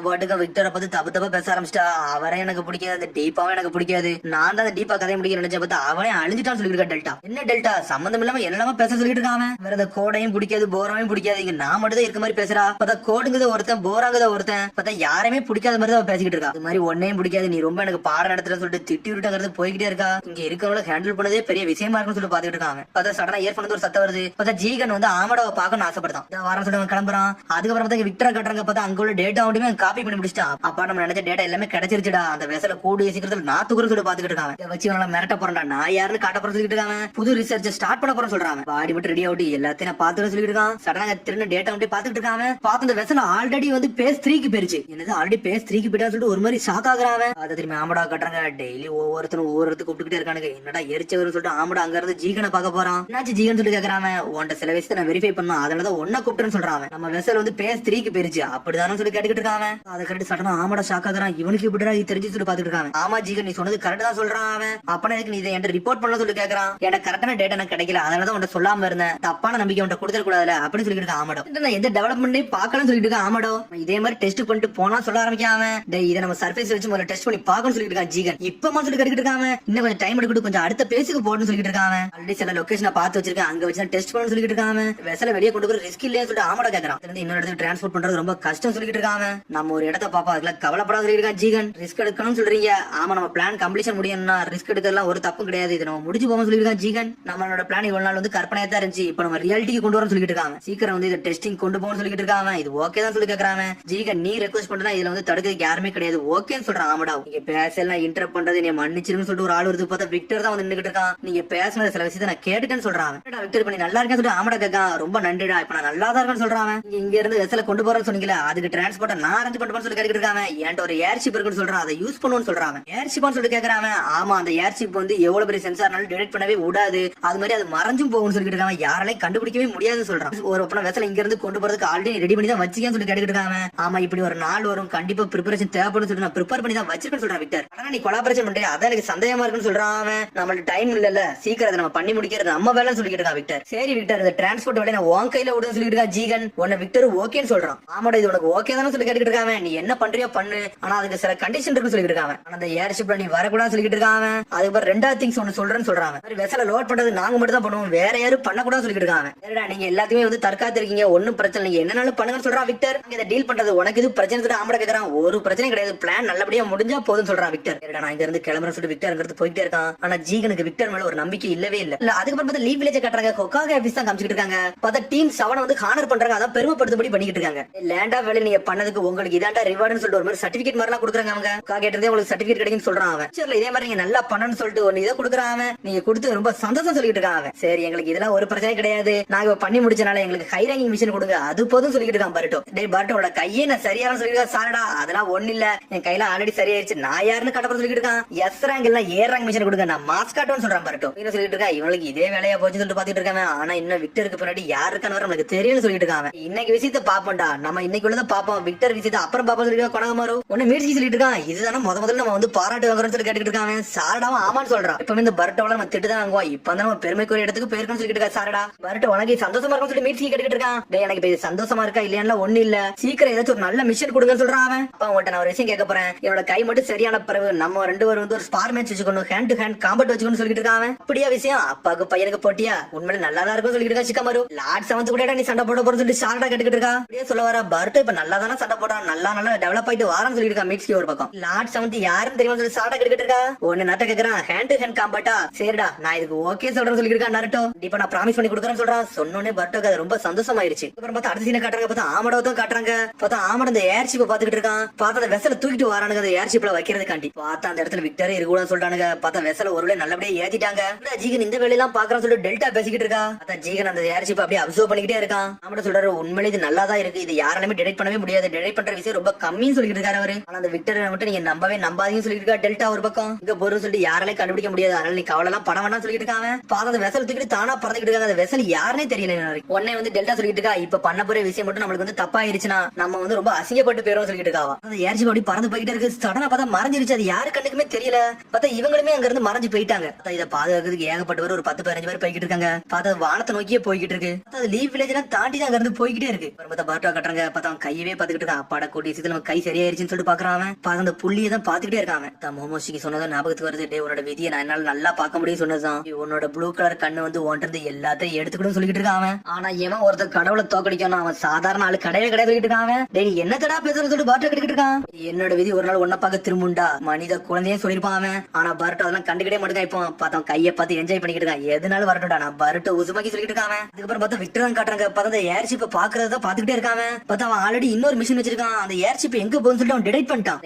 பாட்டுக்கு விக்டரை பத்தி தப்பு தப்பா பேச ஆரம்பிச்சிட்டா. அவரே எனக்கு பிடிக்காது, அந்த டீப்பாவும் எனக்கு பிடிக்காது, நான் தான் அந்த டீப்பா கதையை முடிக்க நினைச்ச பார்த்தா அவனே அழிஞ்சிட்டான்னு சொல்லிட்டு இருக்கா டெல்டா. என்ன டெல்டா சம்பந்தம் இல்லாம என்னெல்லாம பேச சொல்லிட்டு இருக்காங்க. வேற இந்த கோடையும் பிடிக்காது, போராவையும் பிடிக்காது, இங்க நான் மட்டும் தான் இருக்க மாதிரி பேசுறா. பார்த்தா கோடுங்கத ஒருத்தன், போராங்கத ஒருத்தன், பார்த்தா யாருமே பிடிக்காத மாதிரி தான் பேசிக்கிட்டு இருக்கா. அது மாதிரி ஒன்னையும் பிடிக்காது, நீ ரொம்ப எனக்கு பாடம் நடத்துற சொல்லிட்டு திட்டி விட்டுங்கிறது போய்கிட்டே இருக்கா. இங்க இருக்கவங்கள ஹேண்டில் பண்ணதே பெரிய விஷயமா இருக்குன்னு சொல்லிட்டு பாத்துக்கிட்டு இருக்காங்க. பார்த்தா சடனா இயர்போன் வந்து ஒரு சத்தம் வருது. பார்த்தா ஜீகன் வந்து ஆமடாவை பார்க்கணும்னு ஆசைப்படுறான். வாரம் சொல்லிட்டு கிளம்புறான். அதுக்கப்புறம் பார்த்தா விக்டரை கட்டுறாங்க. பார்த்தா அங்க உள்ள டேட்டா மட்டுமே காப்பி பண்ணி முடிச்சிட்டான். அப்பா நம்ம நினைச்ச டேட்டா எல்லாமே கிடைச்சிருச்சுடா. அந்த வெசல கூடிய சீக்கிரத்தில் நான் தூக்குறது சொல்லி பாத்துக்கிட்டு இருக்காங்க. வச்சு மிரட்ட போறா, நான் யாருன்னு காட்ட போற சொல்லிட்டு இருக்காங்க. புது ரிசர்ச் ஸ்டார்ட் பண்ண போறேன்னு சொல்றாங்க. பாடி மட்டும் ரெடி ஆகி எல்லாத்தையும் நான் பாத்துட்டு சொல்லிட்டு இருக்கான். சடனாக திரும்ப டேட்டா மட்டும் பாத்துட்டு இருக்காங்க. பார்த்து அந்த வெசல் ஆல்ரெடி வந்து பேஸ் 3க்கு போயிருச்சு. என்னது ஆல்ரெடி பேஸ் 3க்கு போயிட்டா சொல்லிட்டு ஒரு மாதிரி ஷாக் ஆகுறாங்க. அதை திரும்பி ஆமடா கட்டுறாங்க. டெய்லி ஒவ்வொருத்தரும் ஒவ்வொரு இடத்துக்கு கூப்பிட்டுக்கிட்டே இருக்கானுங்க. என்னடா எரிச்சவர்னு சொல்லிட்டு ஆமடா அங்க இருந்து ஜீகனை பார்க்க போறான். என்னாச்சு ஜீகன் சொல்லி கேக்குறாங்க. உன்ட்ட சில விஷயத்தை நான் வெரிஃபை பண்ணா அதனாலதான் ஒன்ன கூப்பிட்டுன்னு சொல்றாங்க. நம்ம வெசல் வந்து பேஸ் 3க்கு போயிருச்சு அப்படிதானு சொல்லி கேட்டுக்கிட்டு இருக்காங்க. அதை கரெக்ட் சடனா ஆமடா ஷாக் ஆகுறான். இவனுக்கு இப்படிடா தெரிஞ்சு சொல்லி பாத்துட்டு இருக்காங்க. ஆமா ஜீகன் நீ சொன்னது கரெக்ட் தான் சொல்றான் அவன். அப்பனா இதுக்கு நீ இதை என்கிட்ட ரிப்போர்ட் பண்ண சொல்லி கேக்குறான். எனக்கு கரெக்டான டேட்டா எனக்கு கிடைக்கல அதனாலதான் உன்ட்ட சொல்லாம இருந்தேன். தப்பான நம்பிக்கை உன்ட்ட கொடுத்துட கூடாதுல அப்படின்னு சொல்லிட்டு இருக்க ஆமடோ. நான் எந்த டெவலப்மெண்ட்டையும் பார்க்கணும்னு சொல்லிட்டு இருக்க ஆமடோ. இதே மாதிரி டெஸ்ட் பண்ணிட்டு போனா சொல்ல ஆரம்பிக்காம இதை நம்ம சர்ஃபேஸ் வச்சு முதல்ல டெஸ்ட் பண்ணி பார்க்கணும்னு சொல்லிட்டு இருக்கான் ஜீகன். இப்பமா சொல்லி கேட்டுக்கிட்டு இருக்காங்க. இன்னும் கொஞ்சம் டைம் எடுக்கிட்டு கொஞ்சம் அடுத்த பேஸுக்கு போடணும்னு சொல்லிட்டு இருக்காங்க. ஆல்ரெடி சில லொகேஷனை பார்த்து வச்சிருக்கேன் அங்க வச்சு டெஸ்ட் பண்ணணும்னு சொல்லிட்டு இருக்காங்க. வெசல வெளியே கொண்டு போய் ரிஸ்க் இல்லையா சொல்லிட்டு ஆமடோ கேக்குறான். இன்னொரு இடத்துக்கு டிரான்ஸ்போர்ட் பண்றது ரொம்ப கஷ்டம் சொல்லிட்டு இருக்காங்க. நம்ம ஒரு இடத்த பாப்பா அதுல கவலைப்படாத சொல்லி இருக்கான் ஜீகன். ரிஸ்க் எடுக்கணும்னு சொல்றீங்க. ஆமா நம்ம பிளான் கம்ப்ளீஷன் முடியணும்னா ரிஸ்க் எடுக்கலாம் ஒரு தப்பு கிடையாது. இது நம்ம முடிச்சு போக சொல்லி இருக்கான் ஜீகன். நம்மளோட பிளான் இவ்வளவு நாள் வந்து கற்பனையா தான் இருந்துச்சு. இப்ப நம்ம ரியாலிட்டிக்கு கொண்டு வரணும் சொல்லிட்டு இருக்காங்க. சீக்கிரம் வந்து இதை டெஸ்டிங் கொண்டு போகணும்னு சொல்லிட்டு இருக்காங்க. இது ஓகே தான் சொல்லி கேக்குறாங்க. ஜீகன் நீ ரெக்வஸ்ட் பண்றா இதுல வந்து தடுக்கிறதுக்கு யாருமே கிடையாது ஓகேன்னு சொல்றான். ஆமாடா நீங்க பேசலாம் இன்டரப்ட் பண்றது நீ மன்னிச்சிருன்னு சொல்லிட்டு ஒரு ஆள் வருது பார்த்தா விக்டர் தான் வந்து நின்னுட்டு இருக்கான். நீங்க பேசினது சில விஷயத்தை நான் கேட்டுட்டேன்னு சொல்றான். விக்டர் பண்ணி நல்லா இருக்கேன்னு சொல்லிட்டு ஆமடா கேட்கான். ரொம்ப நன்றிடா இப்ப நான் நல்லா தான் இருக்கேன்னு சொல்றான். இங்க இருந்து வெசல கொண்டு போறேன்னு சொன்னீங்களா அதுக்கு டிரான்ஸ்போர்ட் நான் அரேஞ்ச் பண்ணுவேன்னு சொல்லி கேட்டுட்டு இருக்காங்க. என்கிட்ட ஒரு ஏர்ஷிப் இருக்குன்னு சொல்றான். அதை யூஸ் பண்ணுவோம்னு சொல்றாங்க. ஏர்ஷிப்னு சொல்லி கேக்குறாங்க. ஆமா அந்த ஏர்ஷிப் வந்து எவ்வளவு பெரிய சென்சார்னாலும் டிடெக்ட் பண்ணவே விடாது. அது மாதிரி அது மறைஞ்சும் போகும்னு சொல்லிட்டு இருக்காங்க. யாராலையும் கண்டுபிடிக்கவே முடியாதுன்னு சொல்றான். ஒரு வெசல இங்க இருந்து கொண்டு போறதுக்கு ஆல்ரெடி ரெடி பண்ணி தான் வச்சுக்கேன்னு சொல்லி கேட்டுட்டு இருக்காங்க. ஆமா இப்படி ஒரு நாள் வரும் கண்டிப்பா ப்ரிப்பரேஷன் தேவைப்படும் சொல்லிட்டு நான் ப்ரிப்பேர் பண்ணி தான் வச்சிருக்கேன்னு சொல்றான் விக்டர். ஆனா நீ கொலாபரேஷன் பண்றியா அதான் எனக்கு சந்தேகமா இருக்குன்னு சொல்றான். நம்மளுக்கு டைம் இல்ல சீக்கிரம் அதை நம்ம பண்ணி முடிக்கிறது நம்ம வேலைன்னு சொல்லிட்டு இருக்கான் விக்டர். சரி விக்டர் இந்த டிரான்ஸ்போர்ட் வேலையை நான் உன் கையில விடுன்னு சொல்லிட்டு இருக்கா ஜீகன். உன்ன விக்டர் ஓகேன்னு சொல்றான். ஆமாடா இது உனக்கு ஓகே தானே சொல்லி கேட்டுட்டு இருக்காங்க. நீ என்ன பண்றியோ பண்ணு ஆனா அதுக்கு சில கண்டிஷன் இருக்குன்னு சொல்லிட்டு இருக்காங்க. ஆனா அந்த ஏர்ஷிப்ல நீ வரக்கூடாதுன்னு சொல்லிட்டு இருக்காங்க. அதுக்கப்புறம் ரெண்டாவது திங்ஸ் ஒன்னு சொல்றேன்னு சொல்றாங்க. வெசல லோட் பண்றது நாங்க மட்டும் தான் பண்ணுவோம் வேற யாரும் பண்ணக்கூடாதுன்னு சொல்லிட்டு இருக்காங்க. சரிடா நீங்க எல்லாத்தையுமே வந்து தற்காத்து இருக்கீங்க ஒன்னும் பிரச்சனை நீங்க என்னன்னாலும் பண்ணுங்கன்னு சொல்றான் விக்டர். இதை டீல் பண்றது உனக்கு இது பிரச்சனை சொல்லிட்டு ஆமடா கேக்குறான். ஒரு பிரச்சனை கிடையாது பிளான் நல்லபடியா முடிஞ்சா போதும் சொல்றான் விக்டர். சரிடா நான் இங்க இருந்து கிளம்புறேன்னு சொல்லிட்டு விக்டர் அங்க இருந்து போயிட்டே இருக்கான். ஆனா ஜீகனுக்கு விக்டர் மேல ஒரு நம்பிக்கை இல்லவே இல்ல. அதுக்கப்புறம் பார்த்தா லீவ் வில்லேஜ் காட்டுறாங்க. கொக்காக ஆபீஸ் தான் காமிச்சிட்டு இருக்காங்க. பார்த்தா டீம் 7 வந்து ஹானர் பண்றாங்க. அதான் பெருமைப்படுத்தும்படி பண்ணிட்டு இருக்காங்க. லேண்டா வேலை நீங்க பண்ணதுக்கு உங்களுக்கு இதாண்டா ரிவார்டுன்னு சொல்லிட்டு ஒரு மாதிரி சர்டிபிகேட் மாதிரிலாம் கொடுக்குறாங்க. அவங்க கேட்டதே உங்களுக்கு சர்டிபிகேட் கிடைக்குன்னு சொல்றான் அவன். சரி இதே மாதிரி நீங்க நல்லா பண்ணணும்னு சொல்லிட்டு ஒன்னு இதை கொடுக்குறாங்க. நீங்க கொடுத்து ரொம்ப சந்தோஷம் சொல்லிட்டு இருக்காங்க. சரி எங்களுக்கு இதெல்லாம் ஒரு பிரச்சனை கிடையாது நாங்க பண்ணி முடிச்சனால எங்களுக்கு ஹை ரேங்கிங் மிஷன் கொடுங்க அது போதும் சொல்லிட்டு இருக்கான் பர்ட்டோ. டேய் பர்ட்டோட கையே நான் சரியான சொல்லிருக்கேன் சாரடா அதெல்லாம் ஒண்ணு இல்ல என் கையில ஆல்ரெடி சரியாயிருச்சு நான் யாருன்னு கட்டப்பட சொல்லிட்டு இருக்கான். எஸ் ரேங்க் இல்ல ஏ ரேங்க் மிஷன் கொடுங்க நான் மாஸ் காட்டுன்னு சொல்றான் பர்ட்டோ. என்ன சொல்லிட்டு இருக்கா இவங்களுக்கு இதே வேலையா போச்சு சொல்லிட்டு பாத்துட்டு இருக்காங்க. ஆனா இன்னும் விக்டருக்கு பின்னாடி யாரு இருக்கான்னு நமக்கு தெரியும்னு சொல்லிட்டு இருக்காங்க. இன்னைக்கு விஷயத்த பாப்போம்டா நம்ம இன்னைக்கு உள்ளத பாப்போம் விக்டர் விஷயத்த அப்புறம் பாப்போம் சொல்லிட்டு கொணகமாரு ஒன்னு மீட்சி சொல்லிட்டு இருக்கான். இதுதானே முதல்ல நம்ம வந்து பாராட்டு வாங்குறோம்னு சொல்லி கேட்டுட்டு இருக்காங்க. சாரடாவும் ஆமான்னு சொல்றான். இப்ப இந்த பர்ட்டோல நம்ம திட்டு தான் வாங்குவோம். இப்ப நம்ம பெருமைக்குரிய இடத்துக்கு போயிருக்கோம்னு சொல்லிட்டு இருக்கா. சாரடா பர்ட்டோ உனக்கு சந்தோஷமா இருக்கும் சொல்லி மீட்சி கேட்டுட்டு இருக்கான். எனக்கு இப்ப சந்தோஷமா இருக்கா இல்லையா ஒண்ணு இல்ல சீக்கிரம் ஏதாச்சும் ஒரு நல்ல மிஷன் கொடுங்கன்னு சொல்றான் அவன். அப்ப உங்கள்ட்ட நான் ஒரு விஷயம் கேட்க போறேன். என்னோட கை மட்டும் சரியான பிறகு நம்ம 2 பேரும் வந்து ஒரு ஸ்பார் மேட்ச் வச்சுக்கணும் ஹேண்ட் டு ஹேண்ட் காம்பட் வச்சுக்கணும்னு சொல்லிட்டு இருக்கான். அப்படியா விஷயம் அப்பாவுக்கு பையனுக்கு போட்டியா உண்மையில நல்லா தான் இருக்கும் சொல்லிட்டு இருக்கா. சிக்கமாரு லார்ட் 7 கூட நீ சண்டை போட போறன்னு சொல்லிட்டு சாரடா கேட்டுக்கிட்டு இருக்கா. அப்படியே சொல்ல வர பர்ட்டோ இப்ப நல்லா தானே சண்டை போடுறான் நல்லா டெவலப் ஆயிட்டு வாரான்னு சொல்லிட்டு இருக்கா. மிக்ஸ்கி ஒரு பக்கம் லார்ட் 7 யாருன்னு தெரியுமா சொல்லி சாரடா கேட்டுக்கிட்டு இருக்கா. ஒன்னு நட்ட கேக்குறான் ஹேண்ட் டு ஹேண்ட் காம்பட்டா. சரிடா நான் இதுக்கு ஓகே சொல்றேன்னு சொல்லிட்டு இருக்கா நருட்டோ. இப்ப நான் ப்ராமிஸ் பண்ணி கொடுக்குறேன்னு சொல்றான். சொன்னோனே பர்ட்டோக்கு அது ரொம்ப சந்தோஷமாயிருச்சு. அப்புறம் பார்த்தா அடுத்த சீனை காட்டுறாங்க. பார்த்தா ஆமடோதான் காட்டுறாங்க. பார்த்தா ஆமட அந்த ஏர்ஷிப்பை பாத்துக்கிட்டு இருக்கான். பார்த்தா அந்த வெசல தூக்கிட்டு வரானுங்க அந்த ஏர்ஷிப்ல வைக்கிறதுக்காண்டி. பார்த்தா அந்த இடத்துல விக்டரே இருக்கக்கூடாதுன்னு சொல்றானுங்க. பார்த்தா வெசல ஒருவேளை நல்லபடியா ஏத்திட்டாங்க. ஜீகன் இந்த வேலையெல்லாம் பாக்குறான்னு சொல்லிட்டு டெல்டா பேசிக்கிட்டு இருக்கா. பார்த்தா ஜீகன் அந்த ஏர்ஷிப் அப்படியே அப்சர்வ் பண்ணிக்கிட்டே இருக்கான். ஆமட சொல்றாரு உண்மையிலே இது நல்லா தான் இருக்கு இது யாராலுமே டிடெக்ட் பண்ணவே முடியாது டிடெக்ட் பண்ற விஷயம் ரொம்ப கம்மின்னு சொல்லிட்டு இருக்காரு அவரு. ஆனா அந்த விக்டர் மட்டும் நீங்க நம்பாதீங்கன்னு சொல்லிட்டு இருக்கா. டெல்டா ஒரு பக்கம் இங்க பொருள் சொல்லிட்டு யாராலையும் கண்டுபிடிக்க முடியாது அதனால நீ கவலை எல்லாம் பணம் வேணாம் சொல்லிட்டு இருக்காங்க. பார்த்தா அந்த வெசல் தூக்கிட்டு தானா பறந்துக்கிட்டு இருக்காங்க. அந்த வெசல் யாருன்னே தெரியல. உடனே வந்து டெல்டா சொல்லிட்டு இருக்கா இப்ப பண்ண போற விஷயம் மட்டும் நம்மளுக்கு வந்து தப்பா ஆயிருச்சுன்னா நம்ம வந்து ரொம்ப அசிங்கப்பட்டு போயிரும் சொல்லிட்டு இருக்காவா. அந்த ஏர்ஷிப் அப்படி பறந்து போயிட்டே இருக்கு. சடனா பார்த்தா மறைஞ்சிருச்சு. அது யாரு கண்ணுக்குமே தெரியல. பார்த்தா இவங்களுமே அங்க இருந்து மறைஞ்சு போயிட்டாங்க. இதை பாதுகாக்கிறதுக்கு ஏகப்பட்டவர் ஒரு 10-15 பேர் போய்கிட்டு இருக்காங்க. பார்த்தா வானத்தை நோக்கியே போய்கிட்டு இருக்கு. அது லீவ் வில்லேஜ் எல்லாம் தாண்டி தான் அங்க இருந்து போய்கிட்டே இருக்கு. பார்த்தா பர்ட்டோ கட்டுறாங்க. பார்த்தா கையவே பாத்துக்கிட்டு இருக்கான். அப்பாட கூட்டி சீத்துல நம்ம கை சரியாயிருச்சுன்னு சொல்லிட்டு பாக்குறான். பார்த்தா அந்த புள்ளியை தான் பாத்துக்கிட்டே இருக்காங்க. மோமோஷிக்கு சொன்னதான் ஞாபகத்துக்கு வருது. டே உன்னோட விதியை நான் என்னால நல்லா பார்க்க முடியும் சொன்னதுதான். உன்னோட ப்ளூ கலர் கண்ணு வந்து ஒன்றது எல்லாத்தையும் எடுத்துக்கணும் சொல்லிட்டு இருக்கான். ஆனா இவன் ஒருத்தர் கடவுளை தோக்கடிக்கணும் அவன் சாதாரண ஆளு கிடையவே கிடையாது சொல்லிட்டு இருக்கான். டேய் என்ன தடா பேசுறது சொல்லிட்டு பர்ட்டோ கேட்டுக்கிட்டு இருக்கான். என்னோட விதி ஒரு நாள் ஒன்ன பார்க்க திரும்புண்டா மனித குழந்தையே சொல்லிருப்பான் அவன். ஆனா பர்ட்டோ அதெல்லாம் கண்டுக்கிட்டே மட்டும் இப்போ பார்த்தா கையை பார்த்து என்ஜாய் பண்ணிக்கிட்டு இருக்கான். எதுனாலும் வரட்டும்டா நான் பர்ட்டோ உசுமாக்கி சொல்லிட்டு இருக்கான். அதுக்கப்புறம் பார்த்தா விக்டர் தான் காட்டுறாங்க. பார்த்தா அந்த ஏர்ஷிப் பாக்குறத பாத்துக்கிட்டே இருக்கான். பார்த்தா அவன் ஆல்ரெடி இன்னொரு மிஷின் வச்சிருக்கான். அந்த ஏர்ஷிப் எங்க போகுதுன்னு சொல்லிட்டு அவன் டிடெக்ட் பண்ணிட்டான்.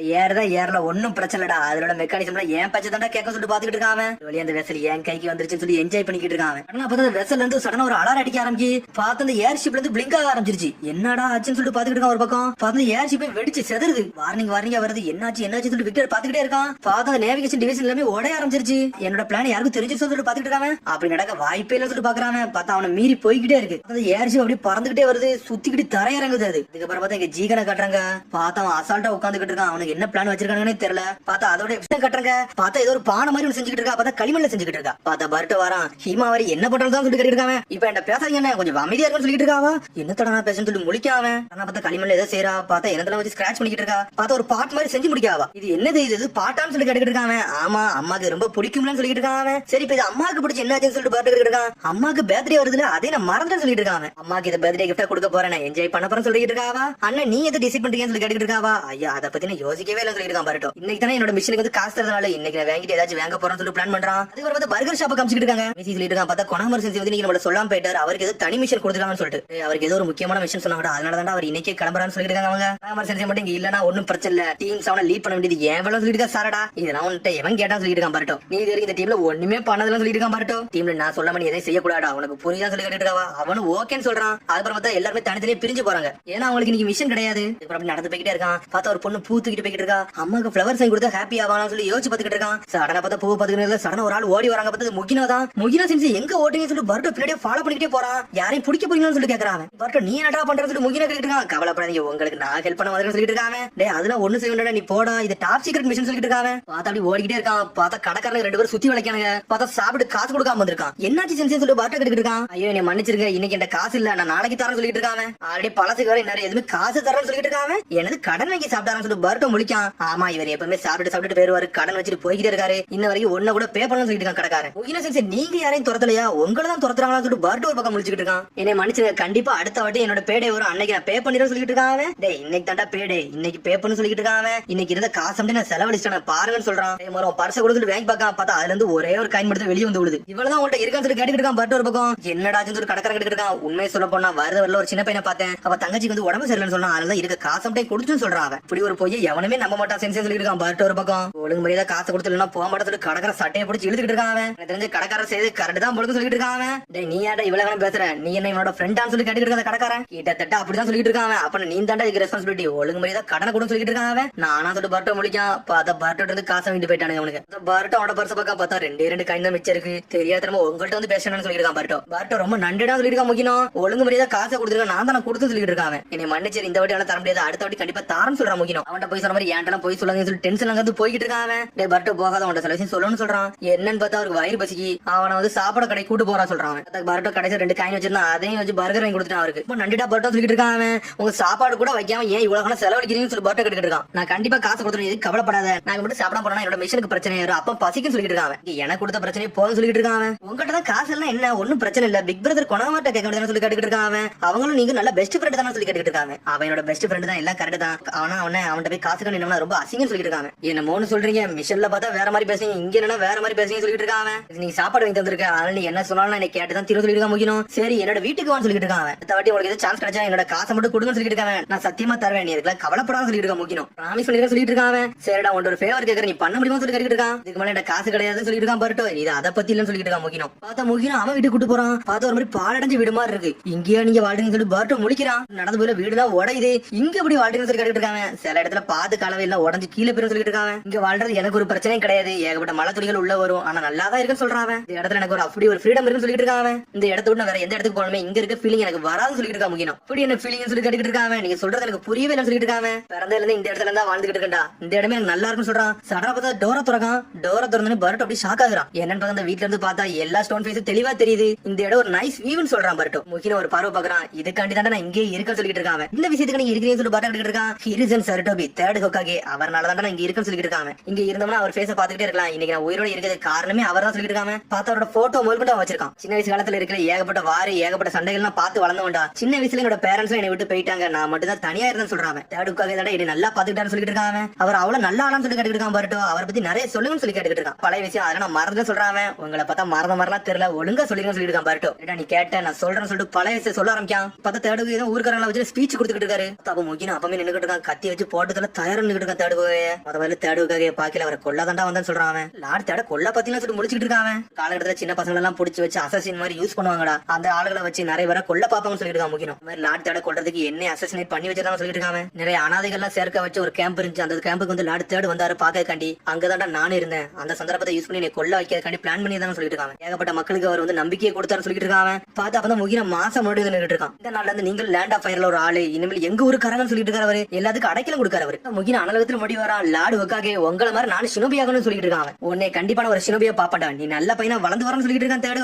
ஏறல ஒன்னும் பிரச்சனை இல்லடா அதோட மெக்கானிசம் ஏன் பச்சை தாண்டா கேட்க சொல்லிட்டு பாத்துக்கிட்டு இருக்கான். அந்த வெசல் என் கைக்கு வந்துருச்சுன்னு சொல்லி என்ஜாய் பண்ணிக்கிட்டு இருக்கான். இருக்கான். ஆனா பார்த்தா வெசல்ல இருந்து சடனா ஒரு அலாரம் அடிக்க ஆரம்பிச்சு பார்த்து அந்த ஏர்ஷிப்ல இருந்து பிளிங்க் ஆக ஆரம்பிச்சிருச்சு. என்னடா ஆச்சுன்னு சொல்லிட்டு பாத்துக்கிட்டு இருக்கான். ஒரு பக்கம் பார்த்து ஏர்ஷிப்பே வெடிச்சு செதறுது. வார்னிங் வருது. என்னாச்சு சொல்லிட்டு விக்டர் பாத்துக்கிட்டே இருக்கான். பார்த்து அந்த நேவிகேஷன் டிவைஸ் எல்லாமே உடைய ஆரம்பிச்சிருச்சு. என்னோட பிளான் யாருக்கும் தெரிஞ்சு சொல்லிட்டு பாத்துக்கிட்டு இருக்கான். அப்படி நடக்க வாய்ப்பே இல்ல சொல்லிட்டு பாக்குறான். பார்த்தா அவனை மீறி போய்கிட்டே இருக்கு. அந்த ஏர்ஷிப் அப்படியே பறந்துகிட்டே வருது. சுத்திக்கிட்டு தரையிறங்குது. அது இதுக்கப்புறம் பார்த்தா இங்க ஜீகனை கட்டுறாங்க. பார்த்தா அவன் அசால்ட்டா உட்காந்துக்கிட்டு இருக்கான். அவனுக்கு என்ன பிளான் வச்சிருக்காங்கன்னு தெரியல. பார்த்தா அதோட கட்டுறாங்க. பார்த்தா ஏதோ ஒரு பானை மாதிரி ஒன்று செஞ்சுக்கிட்டு இருக்கா. பார்த்தா களிமண்ல செஞ்சுக்கிட்டு இருக்கா. பார்த்தா பர்ட் வரான். ஹீமாவரி என்ன பண்றதுதான் சொல்லிட்டு கேட்டு இருக்காங்க. இப்ப என்ன பேசாதீங்க, என்ன கொஞ்சம் அமைதியா இருக்குன்னு சொல்லிட்டு இருக்காவா. என்னத்தடா நான் பேசன்னு சொல்லி முழிக்காம. ஆனா பார்த்தா களிமண்ல ஏதோ செய்யறா. பார்த்தா என்னத்துல வச்சு ஸ்கிராச் பண்ணிக்கிட்டு இருக்கா. பார்த்தா ஒரு பாட் மாதிரி செஞ்சு முடிக்காவா. இது என்னது, இது பாட்டான்னு சொல்லி கேட்டுக்கிட்டு இருக்காங்க. ஆமா, அம்மாக்கு ரொம்ப பிடிக்கும்னு சொல்லிட்டு இருக்காங்க. சரி, இப்ப இது அம்மாக்கு பிடிச்சி என்னாச்சுன்னு சொல்லிட்டு பர்ட் இருக்கான். அம்மாக்கு பர்த்டே வருதுல, அதே நான் மறந்துட்டு சொல்லிட்டு இருக்காங்க. அம்மாக்கு இந்த பர்த்டே கிஃப்டா கொடுக்க போறேன், என்ஜாய் பண்ண போறேன்னு சொல்லிட்டு இருக்காவா. அண்ணன் நீ எதை டிசைட் பண்றீங்கன்னு சொல்லி கேட்டுக்கிட்டு இருக்காவா. ஐயா அதை பத்தி நான் யோசிக்கவே இல்லை சொல்லிட்டு இருக்கான் பர்ட். இன்னைக்கு தானே என்னோட மிஷனுக்கு வந்து காசு தரதுனால இன்னைக்கு நான் வாங்கிட்டு ஏதாச்சும் வாங்க போறேன்னு சொல்லி பிளான் பண்றான். அதுக்கு ஒரு பர்கர் ஷாப்பை காமிச்சிட்டு இருக்காங்க. மிசி சொல்லிட்டு இருக்கான். பார்த்தா கொனாமர் சென்சி வந்து நீங்க நம்மள சொல்லாம போயிட்டாரு. அவருக்கு ஏதோ தனி மிஷன் கொடுத்துருக்காங்கன்னு சொல்லிட்டு அவருக்கு ஏதோ ஒரு முக்கியமான மிஷன் சொன்னாங்க. அதனால தான் அவர் இன்னைக்கே கிளம்புறான்னு சொல்லிட்டு இருக்காங்க. அவங்க கொனாமர் சென்சி மட்டும் இங்க இல்லனா ஒன்னும் பிரச்சனை இல்ல, டீம்ஸ் அவனை லீட் பண்ண வேண்டியது ஏன் வேலை சொல்லிட்டு இருக்கா சாரடா. இதெல்லாம் உன்கிட்ட எவன் கேட்டான்னு சொல்லிட்டு இருக்கான் பர்ட்டோ. நீ இது இந்த டீம்ல ஒண்ணுமே பண்ணதெல்லாம் சொல்லிட்டு இருக்கான் பர்ட்டோ. டீம்ல நான் சொல்லாம நீ எதையும் செய்யக்கூடாடா, அவனுக்கு புரியுதா சொல்லி கேட்டுட்டு இருக்காவா. அவனும் ஓகேன்னு சொல்றான். அதுக்கப்புறம் பார்த்தா எல்லாருமே தனித்தனியே பிரிஞ்சு போறாங்க. ஏன்னா அவங்களுக்கு இன்னைக்கு மிஷன் கிடையாது. அப்புறம் நடந்து போய்கிட்டே இருக்கான். பார்த்தா ஒரு பொண்ணு பூ தூக்கிட்டு போய்கிட்டு இருக்கா. அம்மாக்கு ஃபிளவர் சைன் கொடுத்தா ஹாப்பி ஆவான்னு சொல்லி யோசிச்சு பாத்துக்கிட்டு இருக்கான். சடனா பார்த்தா பூ பாத்துக்கிட்டு சடனா ஒரு ஆள் ஓடி வராங்க. பார்த்தது முகினா தான். முகினா சென்சி எங்க ஓட்டுங்க சொல்லிட்டு பர்ட்டோ பின்னாடியே ஃபாலோ பண்ணிக்கிட்டே போறான். யாரையும் பிடிக்க போறீங்கன்னு சொல்லி கேக்குறான். பர்ட்டோ நீ என்னடா பண்றது சொல்லி முகினா கேட்டுட்டு இருக்கான். கவலைப்படாதீங்க, உங்களுக்கு நான் ஹெல்ப் பண்ண மாதிரி சொல்லிட்டு இருக்காங்க. டேய் அதெல்லாம் ஒண்ணு செய்ய வேண்டாம், நீ போடா, இது டாப் சீக்ரெட் மிஷன் சொல்லிட்டு இருக்காங்க. பார்த்தா அப்படி ஓடிக்கிட்டே இருக்கான். பார்த்தா கடைக்காரங்க ரெண்டு பேரும் சுத்தி வளைக்கானுங்க. பார்த்தா சாப்பிட்டு காசு கொடுக்காம வந்திருக்கான். என்னாச்சு சென்சி சொல்லி பர்ட்டோ கேட்டுட்டு இருக்கான். ஐயோ நீ மன்னிச்சிருக்க, இன்னைக்கு என்கிட்ட காசு இல்ல, நான் நாளைக்கு தரேன்னு சொல்லிட்டு இருக்காங்க. ஆல்ரெடி பழசுக்கு வர இன்னும் எதுவுமே காசு தரேன்னு சொல்லிட்டு இருக்காங்க. எனது கடன் வாங்கி சாப்பிட்டாருன்னு சொல்லி பர்ட்டோ முழிக்கான். ஆமா, இவர் எப்பவுமே சாப்பிட்டு போயிருவாரு, கடன் வச்சுட்டு போய்கிட்டே இருக்காரு. இன்ன வரைக்கும் ஒன்ன கூட பே பண்ணணும்னு சொல்லிட்டு இருக்கான் கடைக்காரன். முகினா சென்சி நீங்க யாரையும் துரத்தலையா, உங்களை தான் துரத்துறாங்கன்னு சொல்லிட்டு பர்ட்டோ ஒரு பக்கம் முழிச்சுக்கிட்டு இருக்கான். என்னை மன்னிச்சிருக்க, கண்டிப்பா அடுத்த வாட்டி என்னோட பேடே வரும், அன்னைக்கு நான் பே பண்ணிடுறேன் சொல்லிட்டு இருக்காங்க. டேய் இன்னைக்கு தாண்டா பேடே, இன்னைக்கு பே பண்ணு சொல்லிட்டு இருக்காங்க. இன்னைக்கு இருந்த காசு அப்படி நான் செலவழிச்சிட்டேன் பாருங்கன்னு சொல்றான். பர்ச கொடுத்துட்டு பேங்க் பார்க்க பார்த்தா அதுல இருந்து ஒரே ஒரு காயின் மட்டும் வெளியே வந்து விடுது. இவ்வளவுதான் உங்கள்ட்ட இருக்கான்னு சொல்லி கேட்டுக்கிட்டு இருக்கான் பர்ட்டோ ஒரு பக்கம். என்னடாச்சுன்னு சொல்லி கடைக்காரன் கேட்டுக்கிட்டு இருக்கான். உண்மையை சொல்ல போனா வரல ஒரு சின்ன பையனை பார்த்தேன், அவ தங்கச்சிக்கு வந்து உடம்பு சரியில்லைன்னு சொன்னா, அதனால இருக்க காசு அப்படியே கொடுத்துன்னு சொல்றான். அவன் இப்படி ஒரு பொய்யை எவனுமே நம்ப மாட்டான் சென்சி சொல்லிட்டு இருக்கான் பர்ட்டோ ஒரு பக்கம். ஒழுங்கு முறையா காசு கொடுத்துலன்னா போக மாட்டேன் சொல்லி கடைக்கார சட்டையை பிடிச்சி இழுத்துக்கிட்டு இருக்கான். அவன் தெரிஞ்ச கடைக்காரர் செய்து கரெக்ட் தான் பொழுது சொல்லிட்டு இருக்கான். டேய் நீ ஏன்டா இவ்வளவு வேணும் பேசுற, நீ என்ன என்னோட ஃப்ரெண்டான்னு சொல்லி கேட்டுக்கிட்டு இருக்க கடைக்காரன். கிட்டத்தட்ட அப்படிதான் சொல்லிட்டு இருக்கான். அப்ப நீ தாண்டா இதுக்கு ரெஸ்பான்சிபிலிட்டி, ஒழுங்கு முறையா கடனை கூட சொல்லிட்டு இருக்கான். நானா சொல்லிட்டு பர்ட்டோ முடிக்கான். பார்த்தா பர்ட்டோ இருந்து காசை வாங்கிட்டு போயிட்டானுங்க அவனுக்கு. பர்ட்டோ அவனோட பர்ச பக்கம் பார்த்தா ரெண்டு காயின் தான் மிச்சம் இருக்கு. தெரியாத உங்கள்கிட்ட வந்து பேசணும்னு சொல்லிருக்கான் பர்ட்டோ. பர்ட்டோ ரொம்ப நன்றிடா சொல்லிருக்கான். முக்கியம் ஒழுங்கு முறையா காசை கொடுத்துருக்கான், நான் தான் கொடுத்து சொல்லிட்டு இருக்கான். என்னை மன்னிச்சு இந்த வாட்டி தர முடியாது, அடுத்த வாட்டி கண்டிப்பா தாரன்னு சொல்றான். முக்கியம் அவன்கிட்ட போய் சொன்ன மாதிரி ஏன்டா போய் சொல்லாங்க சொல்லி டென்ஷன் அங்க போய்கிட்டு இருக்கான். டே பர்ட்டோ போகாத, அவன்கிட்ட சில விஷயம் சொல்லணும்னு சொல்றான். என்னன்னு பார்த்தா அவருக்கு வயிறு பசிக்கு அவனை வந்து சாப்பாடு கடை கூட்டு போறான் சொல்றான். பர்ட்டோ கடைசி 2 காயின் வச்சிருந்தான், அதையும் வச்சு பர்கர் வாங்கி கொடுத்துட்டான் அவருக்கு. இப்போ நண்டிடா பர்ட்டோ சொல்லிட்டு இருக்கான். உங்க சாப்பாடு கூட வைக்காம ஏன் இவ்வளவு செலவழிக்கிறீங்கன்னு சொல்லி பர்ட்டோ கேட்டுட்டு இருக்கான். நான் கண்டிப்பா காசு கொடுத்துருக்கேன், கவலைப்படாத, நான் மட்டும் சாப்பிட போறேன்னா என்னோட மிஷனுக்கு பிரச்சனை வரும், அப்ப பசிக்குன்னு சொல்லிட்டு இருக்கான். எனக்கு கொடுத்த பிரச்சனை போதும் சொல்லிட்டு இருக்கான். உங்ககிட்ட தான் காசு எல்லாம் என்ன ஒன்னும் பிரச்சனை இல்ல, பிக் பிரதர் கொணமாட்ட கேட்க வேண்டியதான் சொல்லி கேட்டுட்டு இருக்கான். அவங்களும் நீங்க நல்ல பெஸ்ட் ஃப்ரெண்ட் தான் சொல்லி கேட்டுட்டு இருக்காங்க. அவனோட பெஸ்ட் ஃப்ரெண்ட் தான், எல்லாம் கரெக்ட் தான். ஆனா அவன்கிட்ட போய் காசு கண்ணா ரொம்ப அசிங்கன்னு சொல்லிட்டு இருக்காங்க. என்ன மோன்னு சொல்றீங்க, மிஷன்ல பார்த்தா வேற மாதிரி பேசுறீங்க, இங்க என்ன வேற மாதிரி பேசுறீங்க சொல்லிட்டு இருக்காங்க. நீங்க சாப்பாடு வாங்கி தந்திருக்க, அதனால நீ என்ன சொன்னாலும் நான் கேட்டுதான் தீர சொல்லிட்டு இருக்க முடியும். சரி என்னோட வீட்டுக்கு வான்னு சொல்லிட்டு இருக்காங்க. அடுத்த வாட்டி உங்களுக்கு ஏதாவது சான்ஸ் கிடைச்சா என்னோட காசை மட்டும் கொடுங்கன்னு சொல்லிட்டு இருக்காங்க. நான் சத்தியமா தருவேன், நீ இதுல கவலைப்படாத சொல்லிட்டு இருக்க முடியும். ராமி சொல்லிட்டு இருக்காங்க. சரிடா உன்ட ஒரு ஃபேவர் கேக்குற, நீ பண்ண முடியுமா சொல்லி கேட்டுட்டு இருக்கான். இதுக்கு மேல காசு கிடையாதுன்னு சொல்லிட்டு இருக்கான் பர்ட்டோ. இது அதை பத்தி இல்லன்னு சொல்லிட்டு இருக்கான். முக்கியம் பார்த்தா முக்கியம் அவன் வீட்டுக்கு கூட்டு போறான். பார்த்தா ஒரு மாதிரி பாலடைஞ்ச வீடு மாதிரி இருக்கு. இங்கேயா நீங்க வாழ்றீங்கன்னு சொல்லி பர்ட்டோ முழிக்கிறான். நடந்து போல வீடுதான் உடையுது, இங்க எப்படி வாழ்றீங்கன்னு சொல்லி கேட்டுட்டு இருக்காங்க. சில இடத்துல பார்த்து கலவை எல்லாம் உடஞ்சு கீழே போய் சொல்லிட்டு இருக்காங்க. இங்க வாழ்றது எனக்கு ஒரு பிரச்சனையும் கிடையாது, ஏகப்பட்ட மழை துளிகள் உள்ள வரும், ஆனா நல்லா தான் இருக்குன்னு சொல்றான். இந்த இடத்துல எனக்கு ஒரு அப்படி ஒரு ஃப்ரீடம் இருக்குன்னு சொல்லிட்டு இருக்காங்க. இந்த இடத்த விட்டு வேற எந்த இடத்துக்கு போகணுமே, இங்க இருக்க ஃபீலிங் எனக்கு வராதுன்னு சொல்லிட்டு இருக்கா. முக்கியம் இப்படி என்ன ஃபீலிங் சொல்லி கேட்டுட்டு இருக்காங்க. நீங்க சொல்றது எனக்கு புரியவே இல்லைன்னு சொல்லிட்டு இருக்காங்க. பிறந்ததுல இருந்து இந்த இடத்துல இருந்தா வாழ்ந்துட்டு இருக்கா, இந்த இடமே எனக்கு நல்லா இருக்குன்னு சொல்றான். சடனா பார்த்தா டோரை திறக்கான். டோரை திறந்து பர்ட்டோ அப்படி ஷாக் ஆகுறான். என்னன்னு பார்த்தா வீட்டுல இருந்து பார்த்தா எல்லா ஸ்டோன் ஃபேஸ் தெளிவா தெரியுது. இந்த இடம் ஒரு நைஸ் வியூன்னு சொல்றான் பர்ட்டோ. முக்கியம் ஒரு பார்வை பாக்குறான். இதுக்காண்டி தான் நான் இங்கே இருக்கேன்னு சொல்லிட்டு இருக்காங்க. இந்த விஷயத்துக்கு நீங்க இருக்கிறீங்கன்னு சொல்லி பர்ட்டோ இருக்கான். ஹிரிசன் சரட்டோபி தேர்ட் ஹோக்காகே அவர்னால தான் நான் இங்க இருக்கேன்னு சொல்லிட்டு இருக்காங்க. இங்க இருந்தோம்னா அவர் ஃபேஸை பாத்துக்கிட்டே இருக்கலாம். இன்னைக்கு நான் உயிரோட இருக்கிறது காரணமே அவர் தான் சொல்லிட்டு இருக்காங்க. பார்த்தா அவரோட போட்டோ முதல்கொண்டு வச்சிருக்கான். சின்ன வயசு காலத்துல இருக்கிற ஏகப்பட்ட வாரி ஏகப்பட்ட சண்டைகள்லாம் பார்த்து வளர்ந்தவன்டா. சின்ன வயசுல என்னோட பேரண்ட்ஸ் என்னை விட்டு போயிட்டாங்க, நான் மட்டும் தான் தனியா இருந்தேன்னு சொல்றாங்க. தேர்டுக்காக தான் என்னை நல்லா பாத்துக்கிட்டான்னு சொல்லிட்டு இருக்காங்க. அவர் அவ்வளவு நல்லா ஆளான்னு சொல்லி கேட்டுட்டு இருக்கான் பர்ட்டோ. அவரை பத்தி நிறைய சொல்லுங்கன்னு சொல்லி கேட்டுட்டு இருக்கான். பழைய விஷயம் அதெல்லாம் நான் மறந்து சொல்றான். உங்களை பார்த்தா மறந்த மாதிரிலாம் தெரியல, ஒழுங்கா சொல்லிருக்கேன்னு சொல்லிட்டு இருக்கான் பர்ட்டோ. நீ கேட்ட நான் சொல்றேன்னு சொல்லிட்டு பழைய விஷயம் சொல்ல ஆரம்பிக்கான். பார்த்தா தேடுக்கு ஏதோ ஊருக்காரங்கள வச்சு ஸ்பீச் கொடுத்துட்டு இருக்காரு. அப்ப முக்கியம் அப்பமே நின்னுட்டு இருக்கான், கத்தி வச்சு போட்டதுல தயாரம் நின்னுட்டு இருக்கான். தேடுவே முதல்ல தேடுக்காக பாக்கல அவரை கொல்லாதாண்டா வந்தான்னு சொல்றான். லார்ட் தேட கொல்ல பத்திலாம் சொல்லி முடிச்சுட்டு இருக்கான். காலகட்டத்துல சின்ன பசங்க பசங்க எல்லாம் புடிச்சு வச்சு அசசின் மாதிரி யூஸ் பண்ணுவாங்கடா. அந்த ஆளுகளை வச்சு நிறைய பேரை கொல்ல பாப்பாங்கன்னு சொல்லிட்டு இருக்கான் முக்கியம். இந்த மாதிரி லார்ட் தேட கொல்றதுக்கு என்ன அசசினேட் பண்ணி வச்சிருக்காங்க சொல்லிட்டு இருக்காங்க. நிறைய அனாதைகள்லாம் சேர்க்க வச்சு ஒரு கேம்ப் இருந்துச்சு. அந்த கேம்புக்கு வந்து லார்ட் தேர்ட் வந்தாரு பாக்கக்காண்டி. அங்கதான்டா நானும் இருந்தேன். அந்த சந்தர்ப்பத்தை யூஸ் பண்ணி கொல்ல வைக்கிறதுக்காண்டி பிளான் பண்ணி தான் சொல்லிட்டு இருக்காங்க. ஏகப்பட்ட மக்களுக்கு அவர் வந்து நம்பிக்கையை கொடுத்தாரு சொல்லிட்டு இருக்காங்க. பார்த்தா அப்பதான் முக்கியம் மாசம் முன்னாடி நின்றுட்டு இருக்கான். இந்த நாள்ல இருந்து நீங்கள் லேண்ட் ஆஃப் ஃபயர்ல ஒரு ஆளு இனிமேல் எங்க ஊரு கரங்கன்னு சொல்லிட்டு இருக்காரு. அவரு எல்லாத்துக்கும் அடைக்கலம் கொடுக்காரு. அவரு முக்கியம் அனலகத்துல முடி வரா லார்டு ஒக்காகே உங்களை மாதிரி நானும் சினோபியாகணும்னு சொல்லிட்டு இருக்காங்க. உன்னை கண்டிப்பான ஒரு சினோபியா பாப்பண்டா. நீ நல்ல பையனா வளர்ந்து வரணும்னு சொல்லிட்டு இருக்கான். தேர்ட்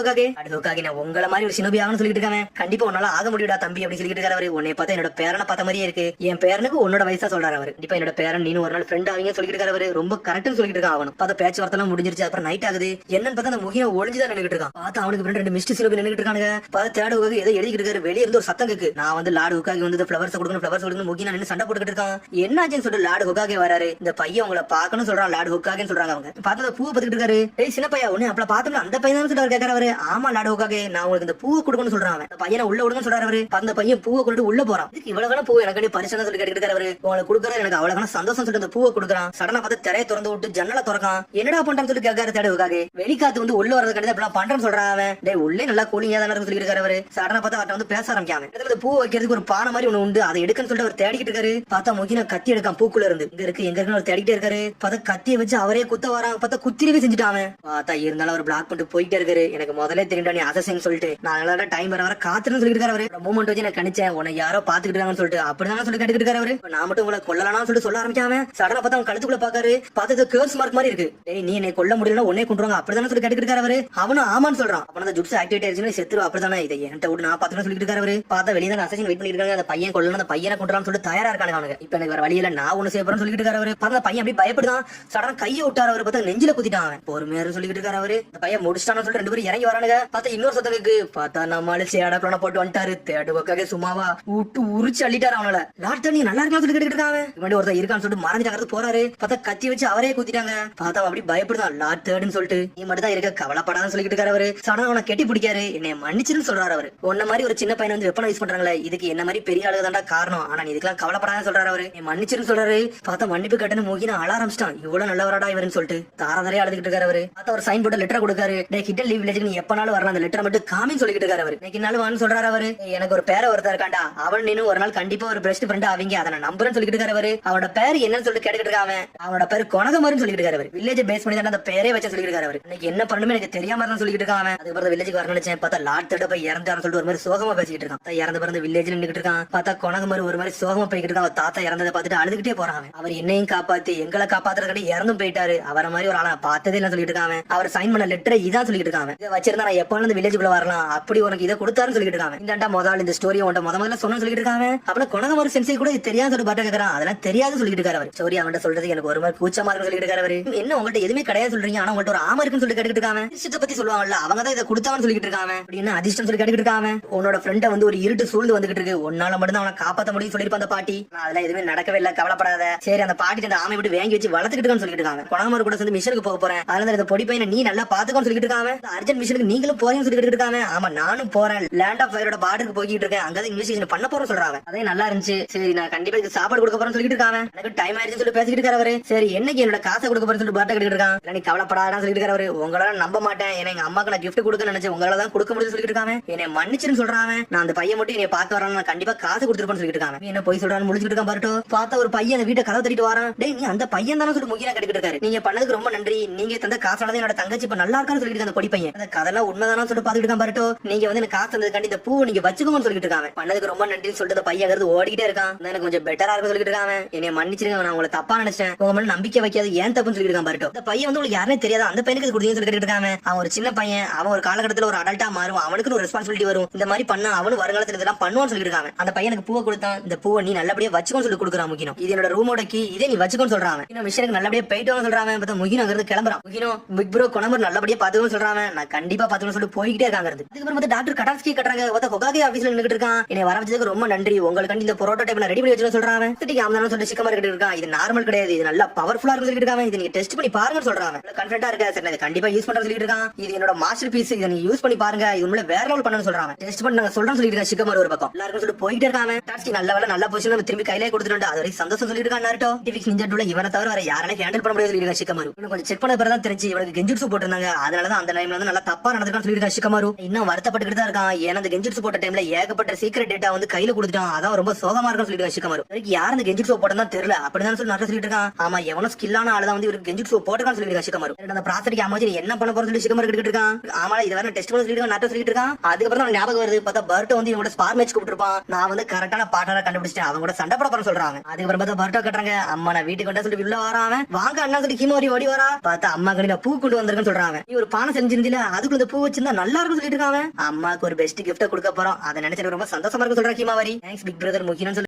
ஒக்காகே நான் உங்களை மாதிரி ஒரு சினோபியாகனு சொல்லிட்டு இருக்காங்க. கண்டிப்பா உன்னால ஆக முடியுடா தம்பி அப்படி சொல்லிட்டு இருக்காரு. அவரு உன்னை பார்த்தா என்னோட பேரனை பார்த்த மாதிரியே இருக்கு. என் பேரனுக்கு உன்னோட வயசா சொல்றாரு. அவரு கண்டிப்பா என்னோட பேரன் நீனும் ஒரு நாள் ஃப்ரெண்ட் ஆவீங்க சொல்லிட்டு இருக்காரு. அவரு ரொம்ப கரெக்ட்னு சொல்லிட்டு இருக்கான். அவனும் பார்த்தா பேச்சுவார்த்தை எல்லாம் முடிஞ்சிருச்சு. அப்புறம் நைட் ஆகுது. என்னன்னு பார்த்தா அந்த முகின ஒளிஞ்சுதான் நின்னுட்டு இருக்கான். பார்த்தா அவனுக்கு ரெண்டு மிஸ்ட் சிலோபி நின்னுட்டு இருக்கானுங்க. பார்த்தா தேர்ட் ஒக்காகே ஏதோ எழுதிட்டு இருக்காரு. வெளியே இருந்து ஒரு சத்தம் கேக்கு. நான் வந்து லார்டு ஒக்காகே வந்து ஃபிளவர்ஸ் கொடுக்கணும் முகின நின்னு சண்டை போட்டுக்கிட்டு இருக்கான். என்னாச்சுன்னு சொல்லிட்டு லார்டு ஒக்காகே வராரு. இந்த பையன் உங்களை பாக்கணும் சொல்றான். லார்டு ஒக்காகேன்னு சொல்றாங்க. அவங்க பார்த்தா பூவை பத்திட்டு இருக்காரு. ஏய் சின்ன பையா உன்னை அப்பல பார்த்தோம்னா அந்த பையன் தான் சொல்றாரு. கேட்கறாரு. ஆமா லார்டு ஒக்காகே நான் உங்களுக்கு இந்த பூவை கொடுக்கணும்னு சொல்றாங்க. அந்த பையனை உள்ள விடுங்கன்னு சொல்றாரு. அவரு அந்த பையன் பூவை கொண்டு உள்ள போறான். இதுக்கு இவ்வளவு பூ எனக்கு பரிசு சொல்லி கேட்டுக்கிட்டு அவரு உங்களுக்கு கொடுக்கறது எனக்கு அவ்வளவு சந்தோஷம் சொல்லிட்டு அந்த பூவை கொடுக்குறான். சடனா பார்த்து திரையை திறந்து விட்டு ஜன்னலை திறக்கான். என்னடா பண்றான்னு சொல்லி கேட்காரு. தேர்ட் ஒக்காகே வெளிக்காத்து வந்து உள்ள வரது கிடையாது அப்படின்னா பண்றேன்னு சொல்றான். டேய் உள்ளே நல்லா கூலிங்கா தானே சொல்லிட்டு இருக்காரு. அவரு சடனா பார்த்தா அவர்ட்ட வந்து பேச ஆரம்பிக்காம இடத்துல பூ வைக்கிறதுக்கு ஒரு பானை மாதிரி ஒண்ணு உண்டு. அதை எடுக்கன்னு சொல்லிட்டு அவர் தேடிக்கிட்டு இருக்காரு. பார்த்தா முக்கிய கத்தி எடுக்கான். பூக்குள்ள இருந்து இங்க இருக்குன்னு அவர் தேடிக்கிட்டே இருக்காரு. பார்த்தா கத்தியை வச்சு அவரே குத்த வரான். பார்த்தா குத்திரவே செஞ்சுட்டான். பார்த்தா இருந்தாலும் அவர் பிளாக் பண்ணிட்டு போயிட்டே இருக்காரு. எனக்கு முதல்ல தெரியும்டா நீ அசசின்னு சொல்லிட்டு நான் டைம் வர காத்துன்னு சொல்லிட்டு இருக்காரு. அவரு மூமெண்ட் வச்சு நான் கணிச்சேன் உன்னை யாரோ பாத்துக்கிட்டு இருக்காங்கன்னு சொல்லிட்டு அப்படிதான் சொல்லி கேட்டுக்கிட்டு இருக்காரு. அவரு நான் மட்டும் உங்களை கொல்லலாம்னு சொல்லிட்டு சொல்ல ஆரம்பிக்காம சடனா பார்த்தா அவன் கழுத்துக்குள்ள பாக்காரு. பார்த்தா கேர்ஸ் மார்க் மாதிரி இருக்கு. டேய் நீ என்னை கொல்ல முடியலன்னா உன்னை கொண்டுருவாங்க அப்படிதான் சொல்லி கேட்டுக்கிட்டு இருக்காரு. அவரு அவனும் ஆமான்னு சொல்றான். அப்ப அந்த ஜுட்ஸ் ஆக்டிவேட் ஆயிடுச்சுன்னு செத்துரு அப்படிதானே இதை என்கிட்ட விட்டு நான் பாத்துன்னு சொல்லிட்டு இருக்காரு. அவரு பார்த்தா வெளியே தான் அசசின் வெயிட் பண்ணிட்டு இருக்காங்க. அந்த பையன் கொல்லணும் அந்த பையனை கொண்டுறான்னு சொல்லிட்டு தயாரா இருக்காங்க. அவனுக்கு இப்ப எனக்கு வேற வழியில நான் ஒண்ணு செய்ய போறேன்னு சொல்லிட்டு இருக்காரு. அவரு பார்த்தா பையன் அப்படி பயப்படுதான். சடனா கையை விட்டாரு. அவரு பார்த்தா நெஞ்சில குத்திட்டான். பொறுமையா சொல்லிட்டு இருக்காரு. அவரு அந்த பையன் முடிச்சிட்டான்னு சொல்லிட்டு ரெண்டு பேரும் இறங்கி வரானுங்க. பார்த்தா இன்னொரு சத்தத்துக்கு பார்த்தா நம்மளால சேடா பிளான போட்டு வந்துட்டாரு. தேடு ஒக்காகே சும்மாவா விட்டு உரிச்சு அள்ளிட்டாரு. அவனால லார்ட் நீ நல்லா இருக்கான்னு சொல்லி கேட்டுக்கிட்டு இருக்காங்க. இவன் ஒருத்தர் இருக்கான்னு சொல்லிட்டு மறைஞ்சாங்கிறது போறாரு. பார்த்தா கத்தி வச்சு அவரே குத்திட்டாங்க. பார்த்தா அப்படி பயப்படுதான். லார்ட் தேர்டுன்னு சொல்லிட்டு நீ மட்டும் தான் இருக்க கவலைப்படாதுன்னு சொல்லிட்டு இருக்காரு. அவரு சடனா அவனை கெட்டி பிடிக்காரு. என்னை மன்னிச்சுன்னு சொல்றாரு. அவரு உன்ன மாதிரி ஒரு சின்ன பையன் வந்து வெப்பனை யூஸ் பண்றாங்களே இதுக்கு என்ன மாதிரி பெரிய ஆளுக தான்டா காரணம். ஆனா நீ இதுக்கெல்லாம் கவலைப்படாதுன்னு சொல்றாரு. அவரு நீ மன்னிச்சுன்னு சொல்றாரு. பார்த்தா மன்னிப்பு கட்டணு மூகின அழ ஆரம்பிச்சிட்டான். இவ்வளவு நல்லவராடா இவருன்னு சொல்லிட்டு தாராதாரே அழுதுகிட்டு இருக்காரு. அவரு பார்த்தா ஒரு சைன் போட்டு லெட்டர் கொடுக்காரு. கிட்ட லீவ் வில்லேஜ் நீ எப்பனாலும் வரலாம் அந்த லெட்டர் மட்டும் காமின்னு சொல்லிட்டு இருக்காரு. அவரு இன்னைக்கு நாள் வான்னு சொல்றாரு. அவரு எனக்கு ஒரு பேரை ஒருத்தர் இருக்காண்டா அவன் நீனும் ஒரு நாள் கண்டிப்பா ஒரு பெஸ்ட் ஃப்ரெண்ட் அவங்க அதை நான் நம்புறேன்னு சொல்லிட்டு இருக்காரு. அவரு அவனோட பேர் என்னன்னு சொல்லிட்டு கேட்டுக்கிட்டு இருக்காங்க. அவனோட பேர் கொனகமருன்னு சொல்லிட்டு இருக்காரு. அவரு வில்லேஜ் பேஸ் பண்ணி தான் அந்த பேரே வச்சு சொல்லிட்டு இருக்காரு. அவரு இன்னைக்கு என்ன பண்ணணுமே எனக்கு தெரியாம தான் சொல்லிட்டு இருக்காங்க. அதுக்கப்புறம் வில்லேஜுக்கு வரணும்னு நினைச்சேன். பார்த்தா லார்ட் தேட போய் இறந்தாருன்னு சொல்லிட்டு ஒரு மாதிரி சோகமா பேசிக்கிட்டு இருக்கான். இறந்து பிறந்த வில்லேஜ் நின்றுட்டு இருக்கான். பார்த்தா கொனகமரு ஒரு மாதிரி சோகமா போய்கிட்டு இருக்கான். தாத்தா இறந்ததை பார்த்துட்டு அழுதுகிட்டே போறான். அவர் என்னையும் காப்பாத்தி எங்களை காப்பாத்துறதுக்காண்டி இறந்தும் போயிட்டாரு. அவரை மாதிரி ஒரு ஆளை பார்த்ததே இல்ல சொல்லிட்டு இருக்காங்க. அவர் சைன் பண்ண லெட்டரை இதான் சொல்லிட்டு இருக்காங்க. இதை வச்சிருந்தா நான் எப்ப இந்த வில்லேஜுக்குள்ள வரலாம் அப்படி உனக்கு இதை கொடுத்தாருன்னு சொல்லிட்டு இருக்காங்க. இந்தாண்டா முதல்ல இந்த ஸ்டோரி உன்ட்ட முதல்ல சொன்னு சொல்லிட்டு இருக்காங்க. அப்புறம் கொனகமரு சென்சை கூட இது தெரியாது சொல்லிட்டு பாட்டு கேட்கறான். அதெல்லாம் தெரியாது சொல்லிட்டு இருக்காரு. அவர் ஸ்டோரி அவன்கிட்ட சொல்றது எனக்கு ஒரு மாதிரி கூச்சமா இருக்குன்னு சொல்லிட்டு இருக்காரு. அவரு என்ன உங்கள்ட்ட எதுவுமே கிடையாது சொல்றீங்க ஆனா உங்கள்ட்ட ஒரு ஆமா இருக்குன்னு சொல்லி கேட்டுக்கிட்டு இருக்காங்க. அதிர்ஷ்டத்தை பத்தி சொல்லுவாங்கல்ல அவங்க தான் இதை கொடுத்தாங்கன்னு சொல்லிட்டு இருக்காங்க. அப்படின்னு அதிர்ஷ்டம் சொல்லி கேட்டுக்கிட்டு இருக்காங்க. உன்னோட ஃப்ரெண்ட வந்து ஒரு இருட்டு சூழ்ந்து வந்துகிட்டு இருக்கு. உன்னால மட்டும் தான் அவனை காப்பாத்த முடியும் சொல்லிருப்பா அந்த பாட்டி. அதெல்லாம் எதுவுமே நடக்கவே இல்ல கவலைப்படாத. சரி அந்த பாட்டி அந்த ஆமை விட்டு வாங்கி வச்சு வளர்த்துக்கிட்டு சொல்லிட்டு இருக்காங்க. கொனகமரு கூட சேர்ந்து மிஷனுக்கு போக போறேன். அதனால இந்த பொடி பையனை நீ நல்லா பாத்துக்கோன்னு சொல்லிட்டு இருக்காங்க. அர்ஜென்ட் மிஷனுக்கு நீங்களும் போறீங்கன்னு சொல்லிட்டு இருக்காங்க. ஆமா நானும் போறேன். லேண்ட் ஆஃப் ஃபயரோட பார்டருக்கு போய்கிட்டு இருக்கேன். அங்க இன்வெஸ்டிகேஷன் பண்ண போறேன்னு சொல்றாங்க. அதே நல்லா இருந்துச்சு. சரி நான் கண்டிப்பா இது சாப்பாடு கொடுக்க போறேன்னு சொல்லிட்டு இருக்காங்க. எனக்கு டைம் ஆயிடுச்சு சொல்லி பேசிக்கிட்டு இருக்காரு. அவரு சரி என்னைக்கு என்னோட காசை கொடுக்க போறேன்னு சொல்லிட்டு பாட்ட கேட்டு இருக்காங்க. நீ கவலைப்படாதான் சொல்லிட்டு இருக்காரு. உங்களால நம்ப மாட்டேன். ஏன்னா எங்க அம்மாக்கு நான் கிஃப்ட் கொடுக்க நினைச்சேன். உங்களால தான் கொடுக்க முடியும் சொல்லிட்டு இருக்காங்க. என்னை மன்னிச்சுன்னு சொல்றாங்க. நான் அந்த பையன் மட்டும் என்னை பார்க்க வரான் நான் கண்டிப்பா காசு கொடுத்துருப்பேன்னு சொல்லிட்டு இருக்காங்க. என்ன போய் சொல்றான்னு முடிச்சுட்டு இருக்கான் பாருட்டோ. பார்த்தா ஒரு பையன் அந்த வீட்டை கதவை தட்டிட்டு வரான். டேய் நீ அந்த பையன் தானே சொல்லி முக்கியம் கேட்டுக்கிட்டு இருக்காரு. நீங்க பண்ணதுக்கு ரொம்ப நன்றி. நீங்க தந்த காசானது என்னோட தங்கச்சி இப்ப நல்லா இருக்கான்னு சொல்லிட்டு அந்த பொடி பையன். அந்த கதெல்லாம் உண்மைதானு சொல்லிட்டு பாத்துட்டு இருக்கான் பாருட்டோ. நீங்க வந்து எனக்கு காசு தந்ததுக்காண்டி இந்த பூ நீங்க வச்சுக்கோங்கன்னு சொல்லிட்டு இருக்காங்க. பண்ணதுக்கு ரொம்ப நன்றின்னு சொல்லிட்டு பையன் ஓடிக்கிட்டே இருக்கான். எனக்கு கொஞ்சம் பெட்டரா இருக்கும் சொல்லிட்டு இருக்காங்க. என்னை மன்னிச்சிருங்க நான் உங்களை தப்பா நினைச்சேன். உங்க மேல நம்பிக்கை வைக்காது ஏன் தப்புன்னு சொல்லிட்டு இருக்கான் பாருட்டோ. இந்த பையன் வந்து உங்களுக்கு யாருமே தெரியாது அந்த பையனுக்கு கொடுத்தீங்கன்னு சொல்லி கேட்டுட்டு இருக்காங்க. அவன் ஒரு சின்ன பையன். அவன் ஒரு காலகட்டத்தில் ஒரு அடல்ட்டா மாறும். அவனுக்கு ஒரு ரெஸ்பான்சிபிலிட்டி வரும். இந்த மாதிரி பண்ணா அவனு வருங்காலத்துல இதெல்லாம் பண்ணுவான்னு சொல்லிட்டு இருக்காங்க. அந்த பையனுக்கு பூவை கொடுத்தான். இந்த பூவை நீ நல்லபடியா வச்சுக்கோன்னு சொல்லி கொடுக்குறான். முக்கியம் இது என்னோட ரூமோட கீ. இதே நீ வச்சுக்கோன்னு சொல்றாங்க. இன்னும் மிஷனுக்கு நல்லபடியா போயிட்டு சொல்றாங்க. பார்த்தா முகின் அங்க இருந்து கிளம்புறான். முகினும் பிக் ப்ரோ கொனமர் நல்லபடியா பாத்துக்கோன்னு சொல்றாங்க. நான் கண்டிப்பா பாத்துக்கோன்னு சொல்லி போய்கிட்டே இருக்காங்க. அதுக்கப்புறம் வந்து டாக்டர் கட்டாஸ்கி கட்டுறாங்க. பார்த்தா ஹொகாகே ஆபீஸ்ல நின்னுட்டு இருக்கான். என்னை வர வச்சதுக்கு ரொம்ப நன்றி. உங்களுக்கு இந்த புரோட்டோடைப் ரெடி பண்ணி வச்சு சொல்றாங்க. ஆமாம் சொல்லி சிக்கமா கிட்ட இருக்கான். இது நார்மல் கிடையாது. இது நல்லா பவர்ஃபுல்லா இருக்கு சொல்லிட்டு இருக்காங்க. இது நீங்க டெஸ்ட் பண்ணி பாருங்க சொல்றாங்க. கான்ஃபிடென்ட்டா இருக்கா சரி நான் கண்டிப்பா யூஸ் பண்றேன்னு சொல்லிட்டு இருக்கான். இது என்னோட மாஸ்டர் பீஸ். இதை நீங்க யூஸ் பண்ணி பாருங்க. இது உண்மையில வேற லெவல் பண்ணணும்னு சொல்றாங்க. டெஸ்ட் பண்ணி நாங்க சொல்றோம்னு சொல்லிட்டு இருக்காங்க. சிக்கமா ஒரு பக்கம் எல்லாருக்கும் சொல்லிட்டு போயிட்டே இருக்காங்க. டாஸ்கி நல்ல வேலை நல்ல பொசிஷன் நம்ம திரும்பி கையிலே கொடுத்துட்டோம். அது வரைக்கும் சந்தோஷம் சொல்லிட்டு இருக்கான். நாருட்டோ டிஃபிக்ஸ் நிஞ்சா இவனை தவிர வேற யாராலையும் ஹேண்டில் பண்ண முடியாது சொல்லிட்டு சிக்கமாரு. கொஞ்சம் செக் பண்ண பிறகு தான் தெரிஞ்சு இவனுக்கு கெஞ்சுட்சு போட்டிருந்தாங்க. அதனாலதான் அந்த டைம்ல வந்து நல்லா தப்பா நடந்துருக்கான்னு சொல்லிருக்கான் ஷிகமாரு. இன்னும் வருத்தப்பட்டுக்கிட்டு தான் இருக்கான். ஏன்னா அந்த கெஞ்சிட்சு போட்ட டைம்ல ஏகப்பட்ட சீக்ரெட் டேட்டா வந்து கையில கொடுத்துட்டான். அதான் ரொம்ப சோகமா இருக்குன்னு சொல்லிருக்கான் ஷிகமாரு. வரைக்கும் யார் அந்த கெஞ்சிட்சு போட்டதா தெரியல அப்படிதான் சொல்லி நல்லா சொல்லிட்டு இருக்கான். ஆமா எவனோ ஸ்கில்லான ஆளு தான் வந்து இவருக்கு கெஞ்சிட்சு போட்டுக்கான்னு சொல்லிருக்கான் ஷிகமாரு. அந்த ப்ராசடிக்கு அமைச்சு என்ன பண்ண போறன்னு சொல்லி ஷிகமாரு கிட்ட இருக்கான். ஆமா இது வரை டெஸ்ட் பண்ண சொல்லிட்டு நாட்டை சொல்லிட்டு இருக்கான். அதுக்கப்புறம் தான் ஞாபகம் வருது பார்த்தா பர்ட்டோ வந்து இவனோட ஸ்பார் மேட்ச் கூப்பிட்டுருப்பான். நான் வந்து கரெக்டான பார்ட்னரை கண்டுபிடிச்சிட்டேன், அவங்க கூட சண்டை போட போறேன்னு சொல்றாங்க. அதுக்கப்புறம் பார்த்தா பர்ட்டோ கட்டுறாங்க. அம்மா நான் வீட்டுக்கு வந்தா சொல்லி உள்ள வரான். வாங்க அண்ணா சொல்லி ஹிமோரி ஓடி வரா. பார்த்தா அம்மா கடையில பூ கொண்டு வந்திருக்குன்னு சொல்றாங்க. நீ ஒரு பானை செஞ்சிருந்தீல அதுக்குள்ள இந்த பூ வச்சிருந்தா நல்லா இருக்கும் சொல்லிட்டு இருக்காங்க. அம்மாக்கு ஒரு பெஸ்ட் கிஃப்ட் கொடுக்க போறோம், அதை நினைச்சு ரொம்ப சந்தோஷமா இருக்கு சொல்றான் ஹிமாவரி. தேங்க்ஸ் பிக் பிரதர் முக்கியம் சொல்லி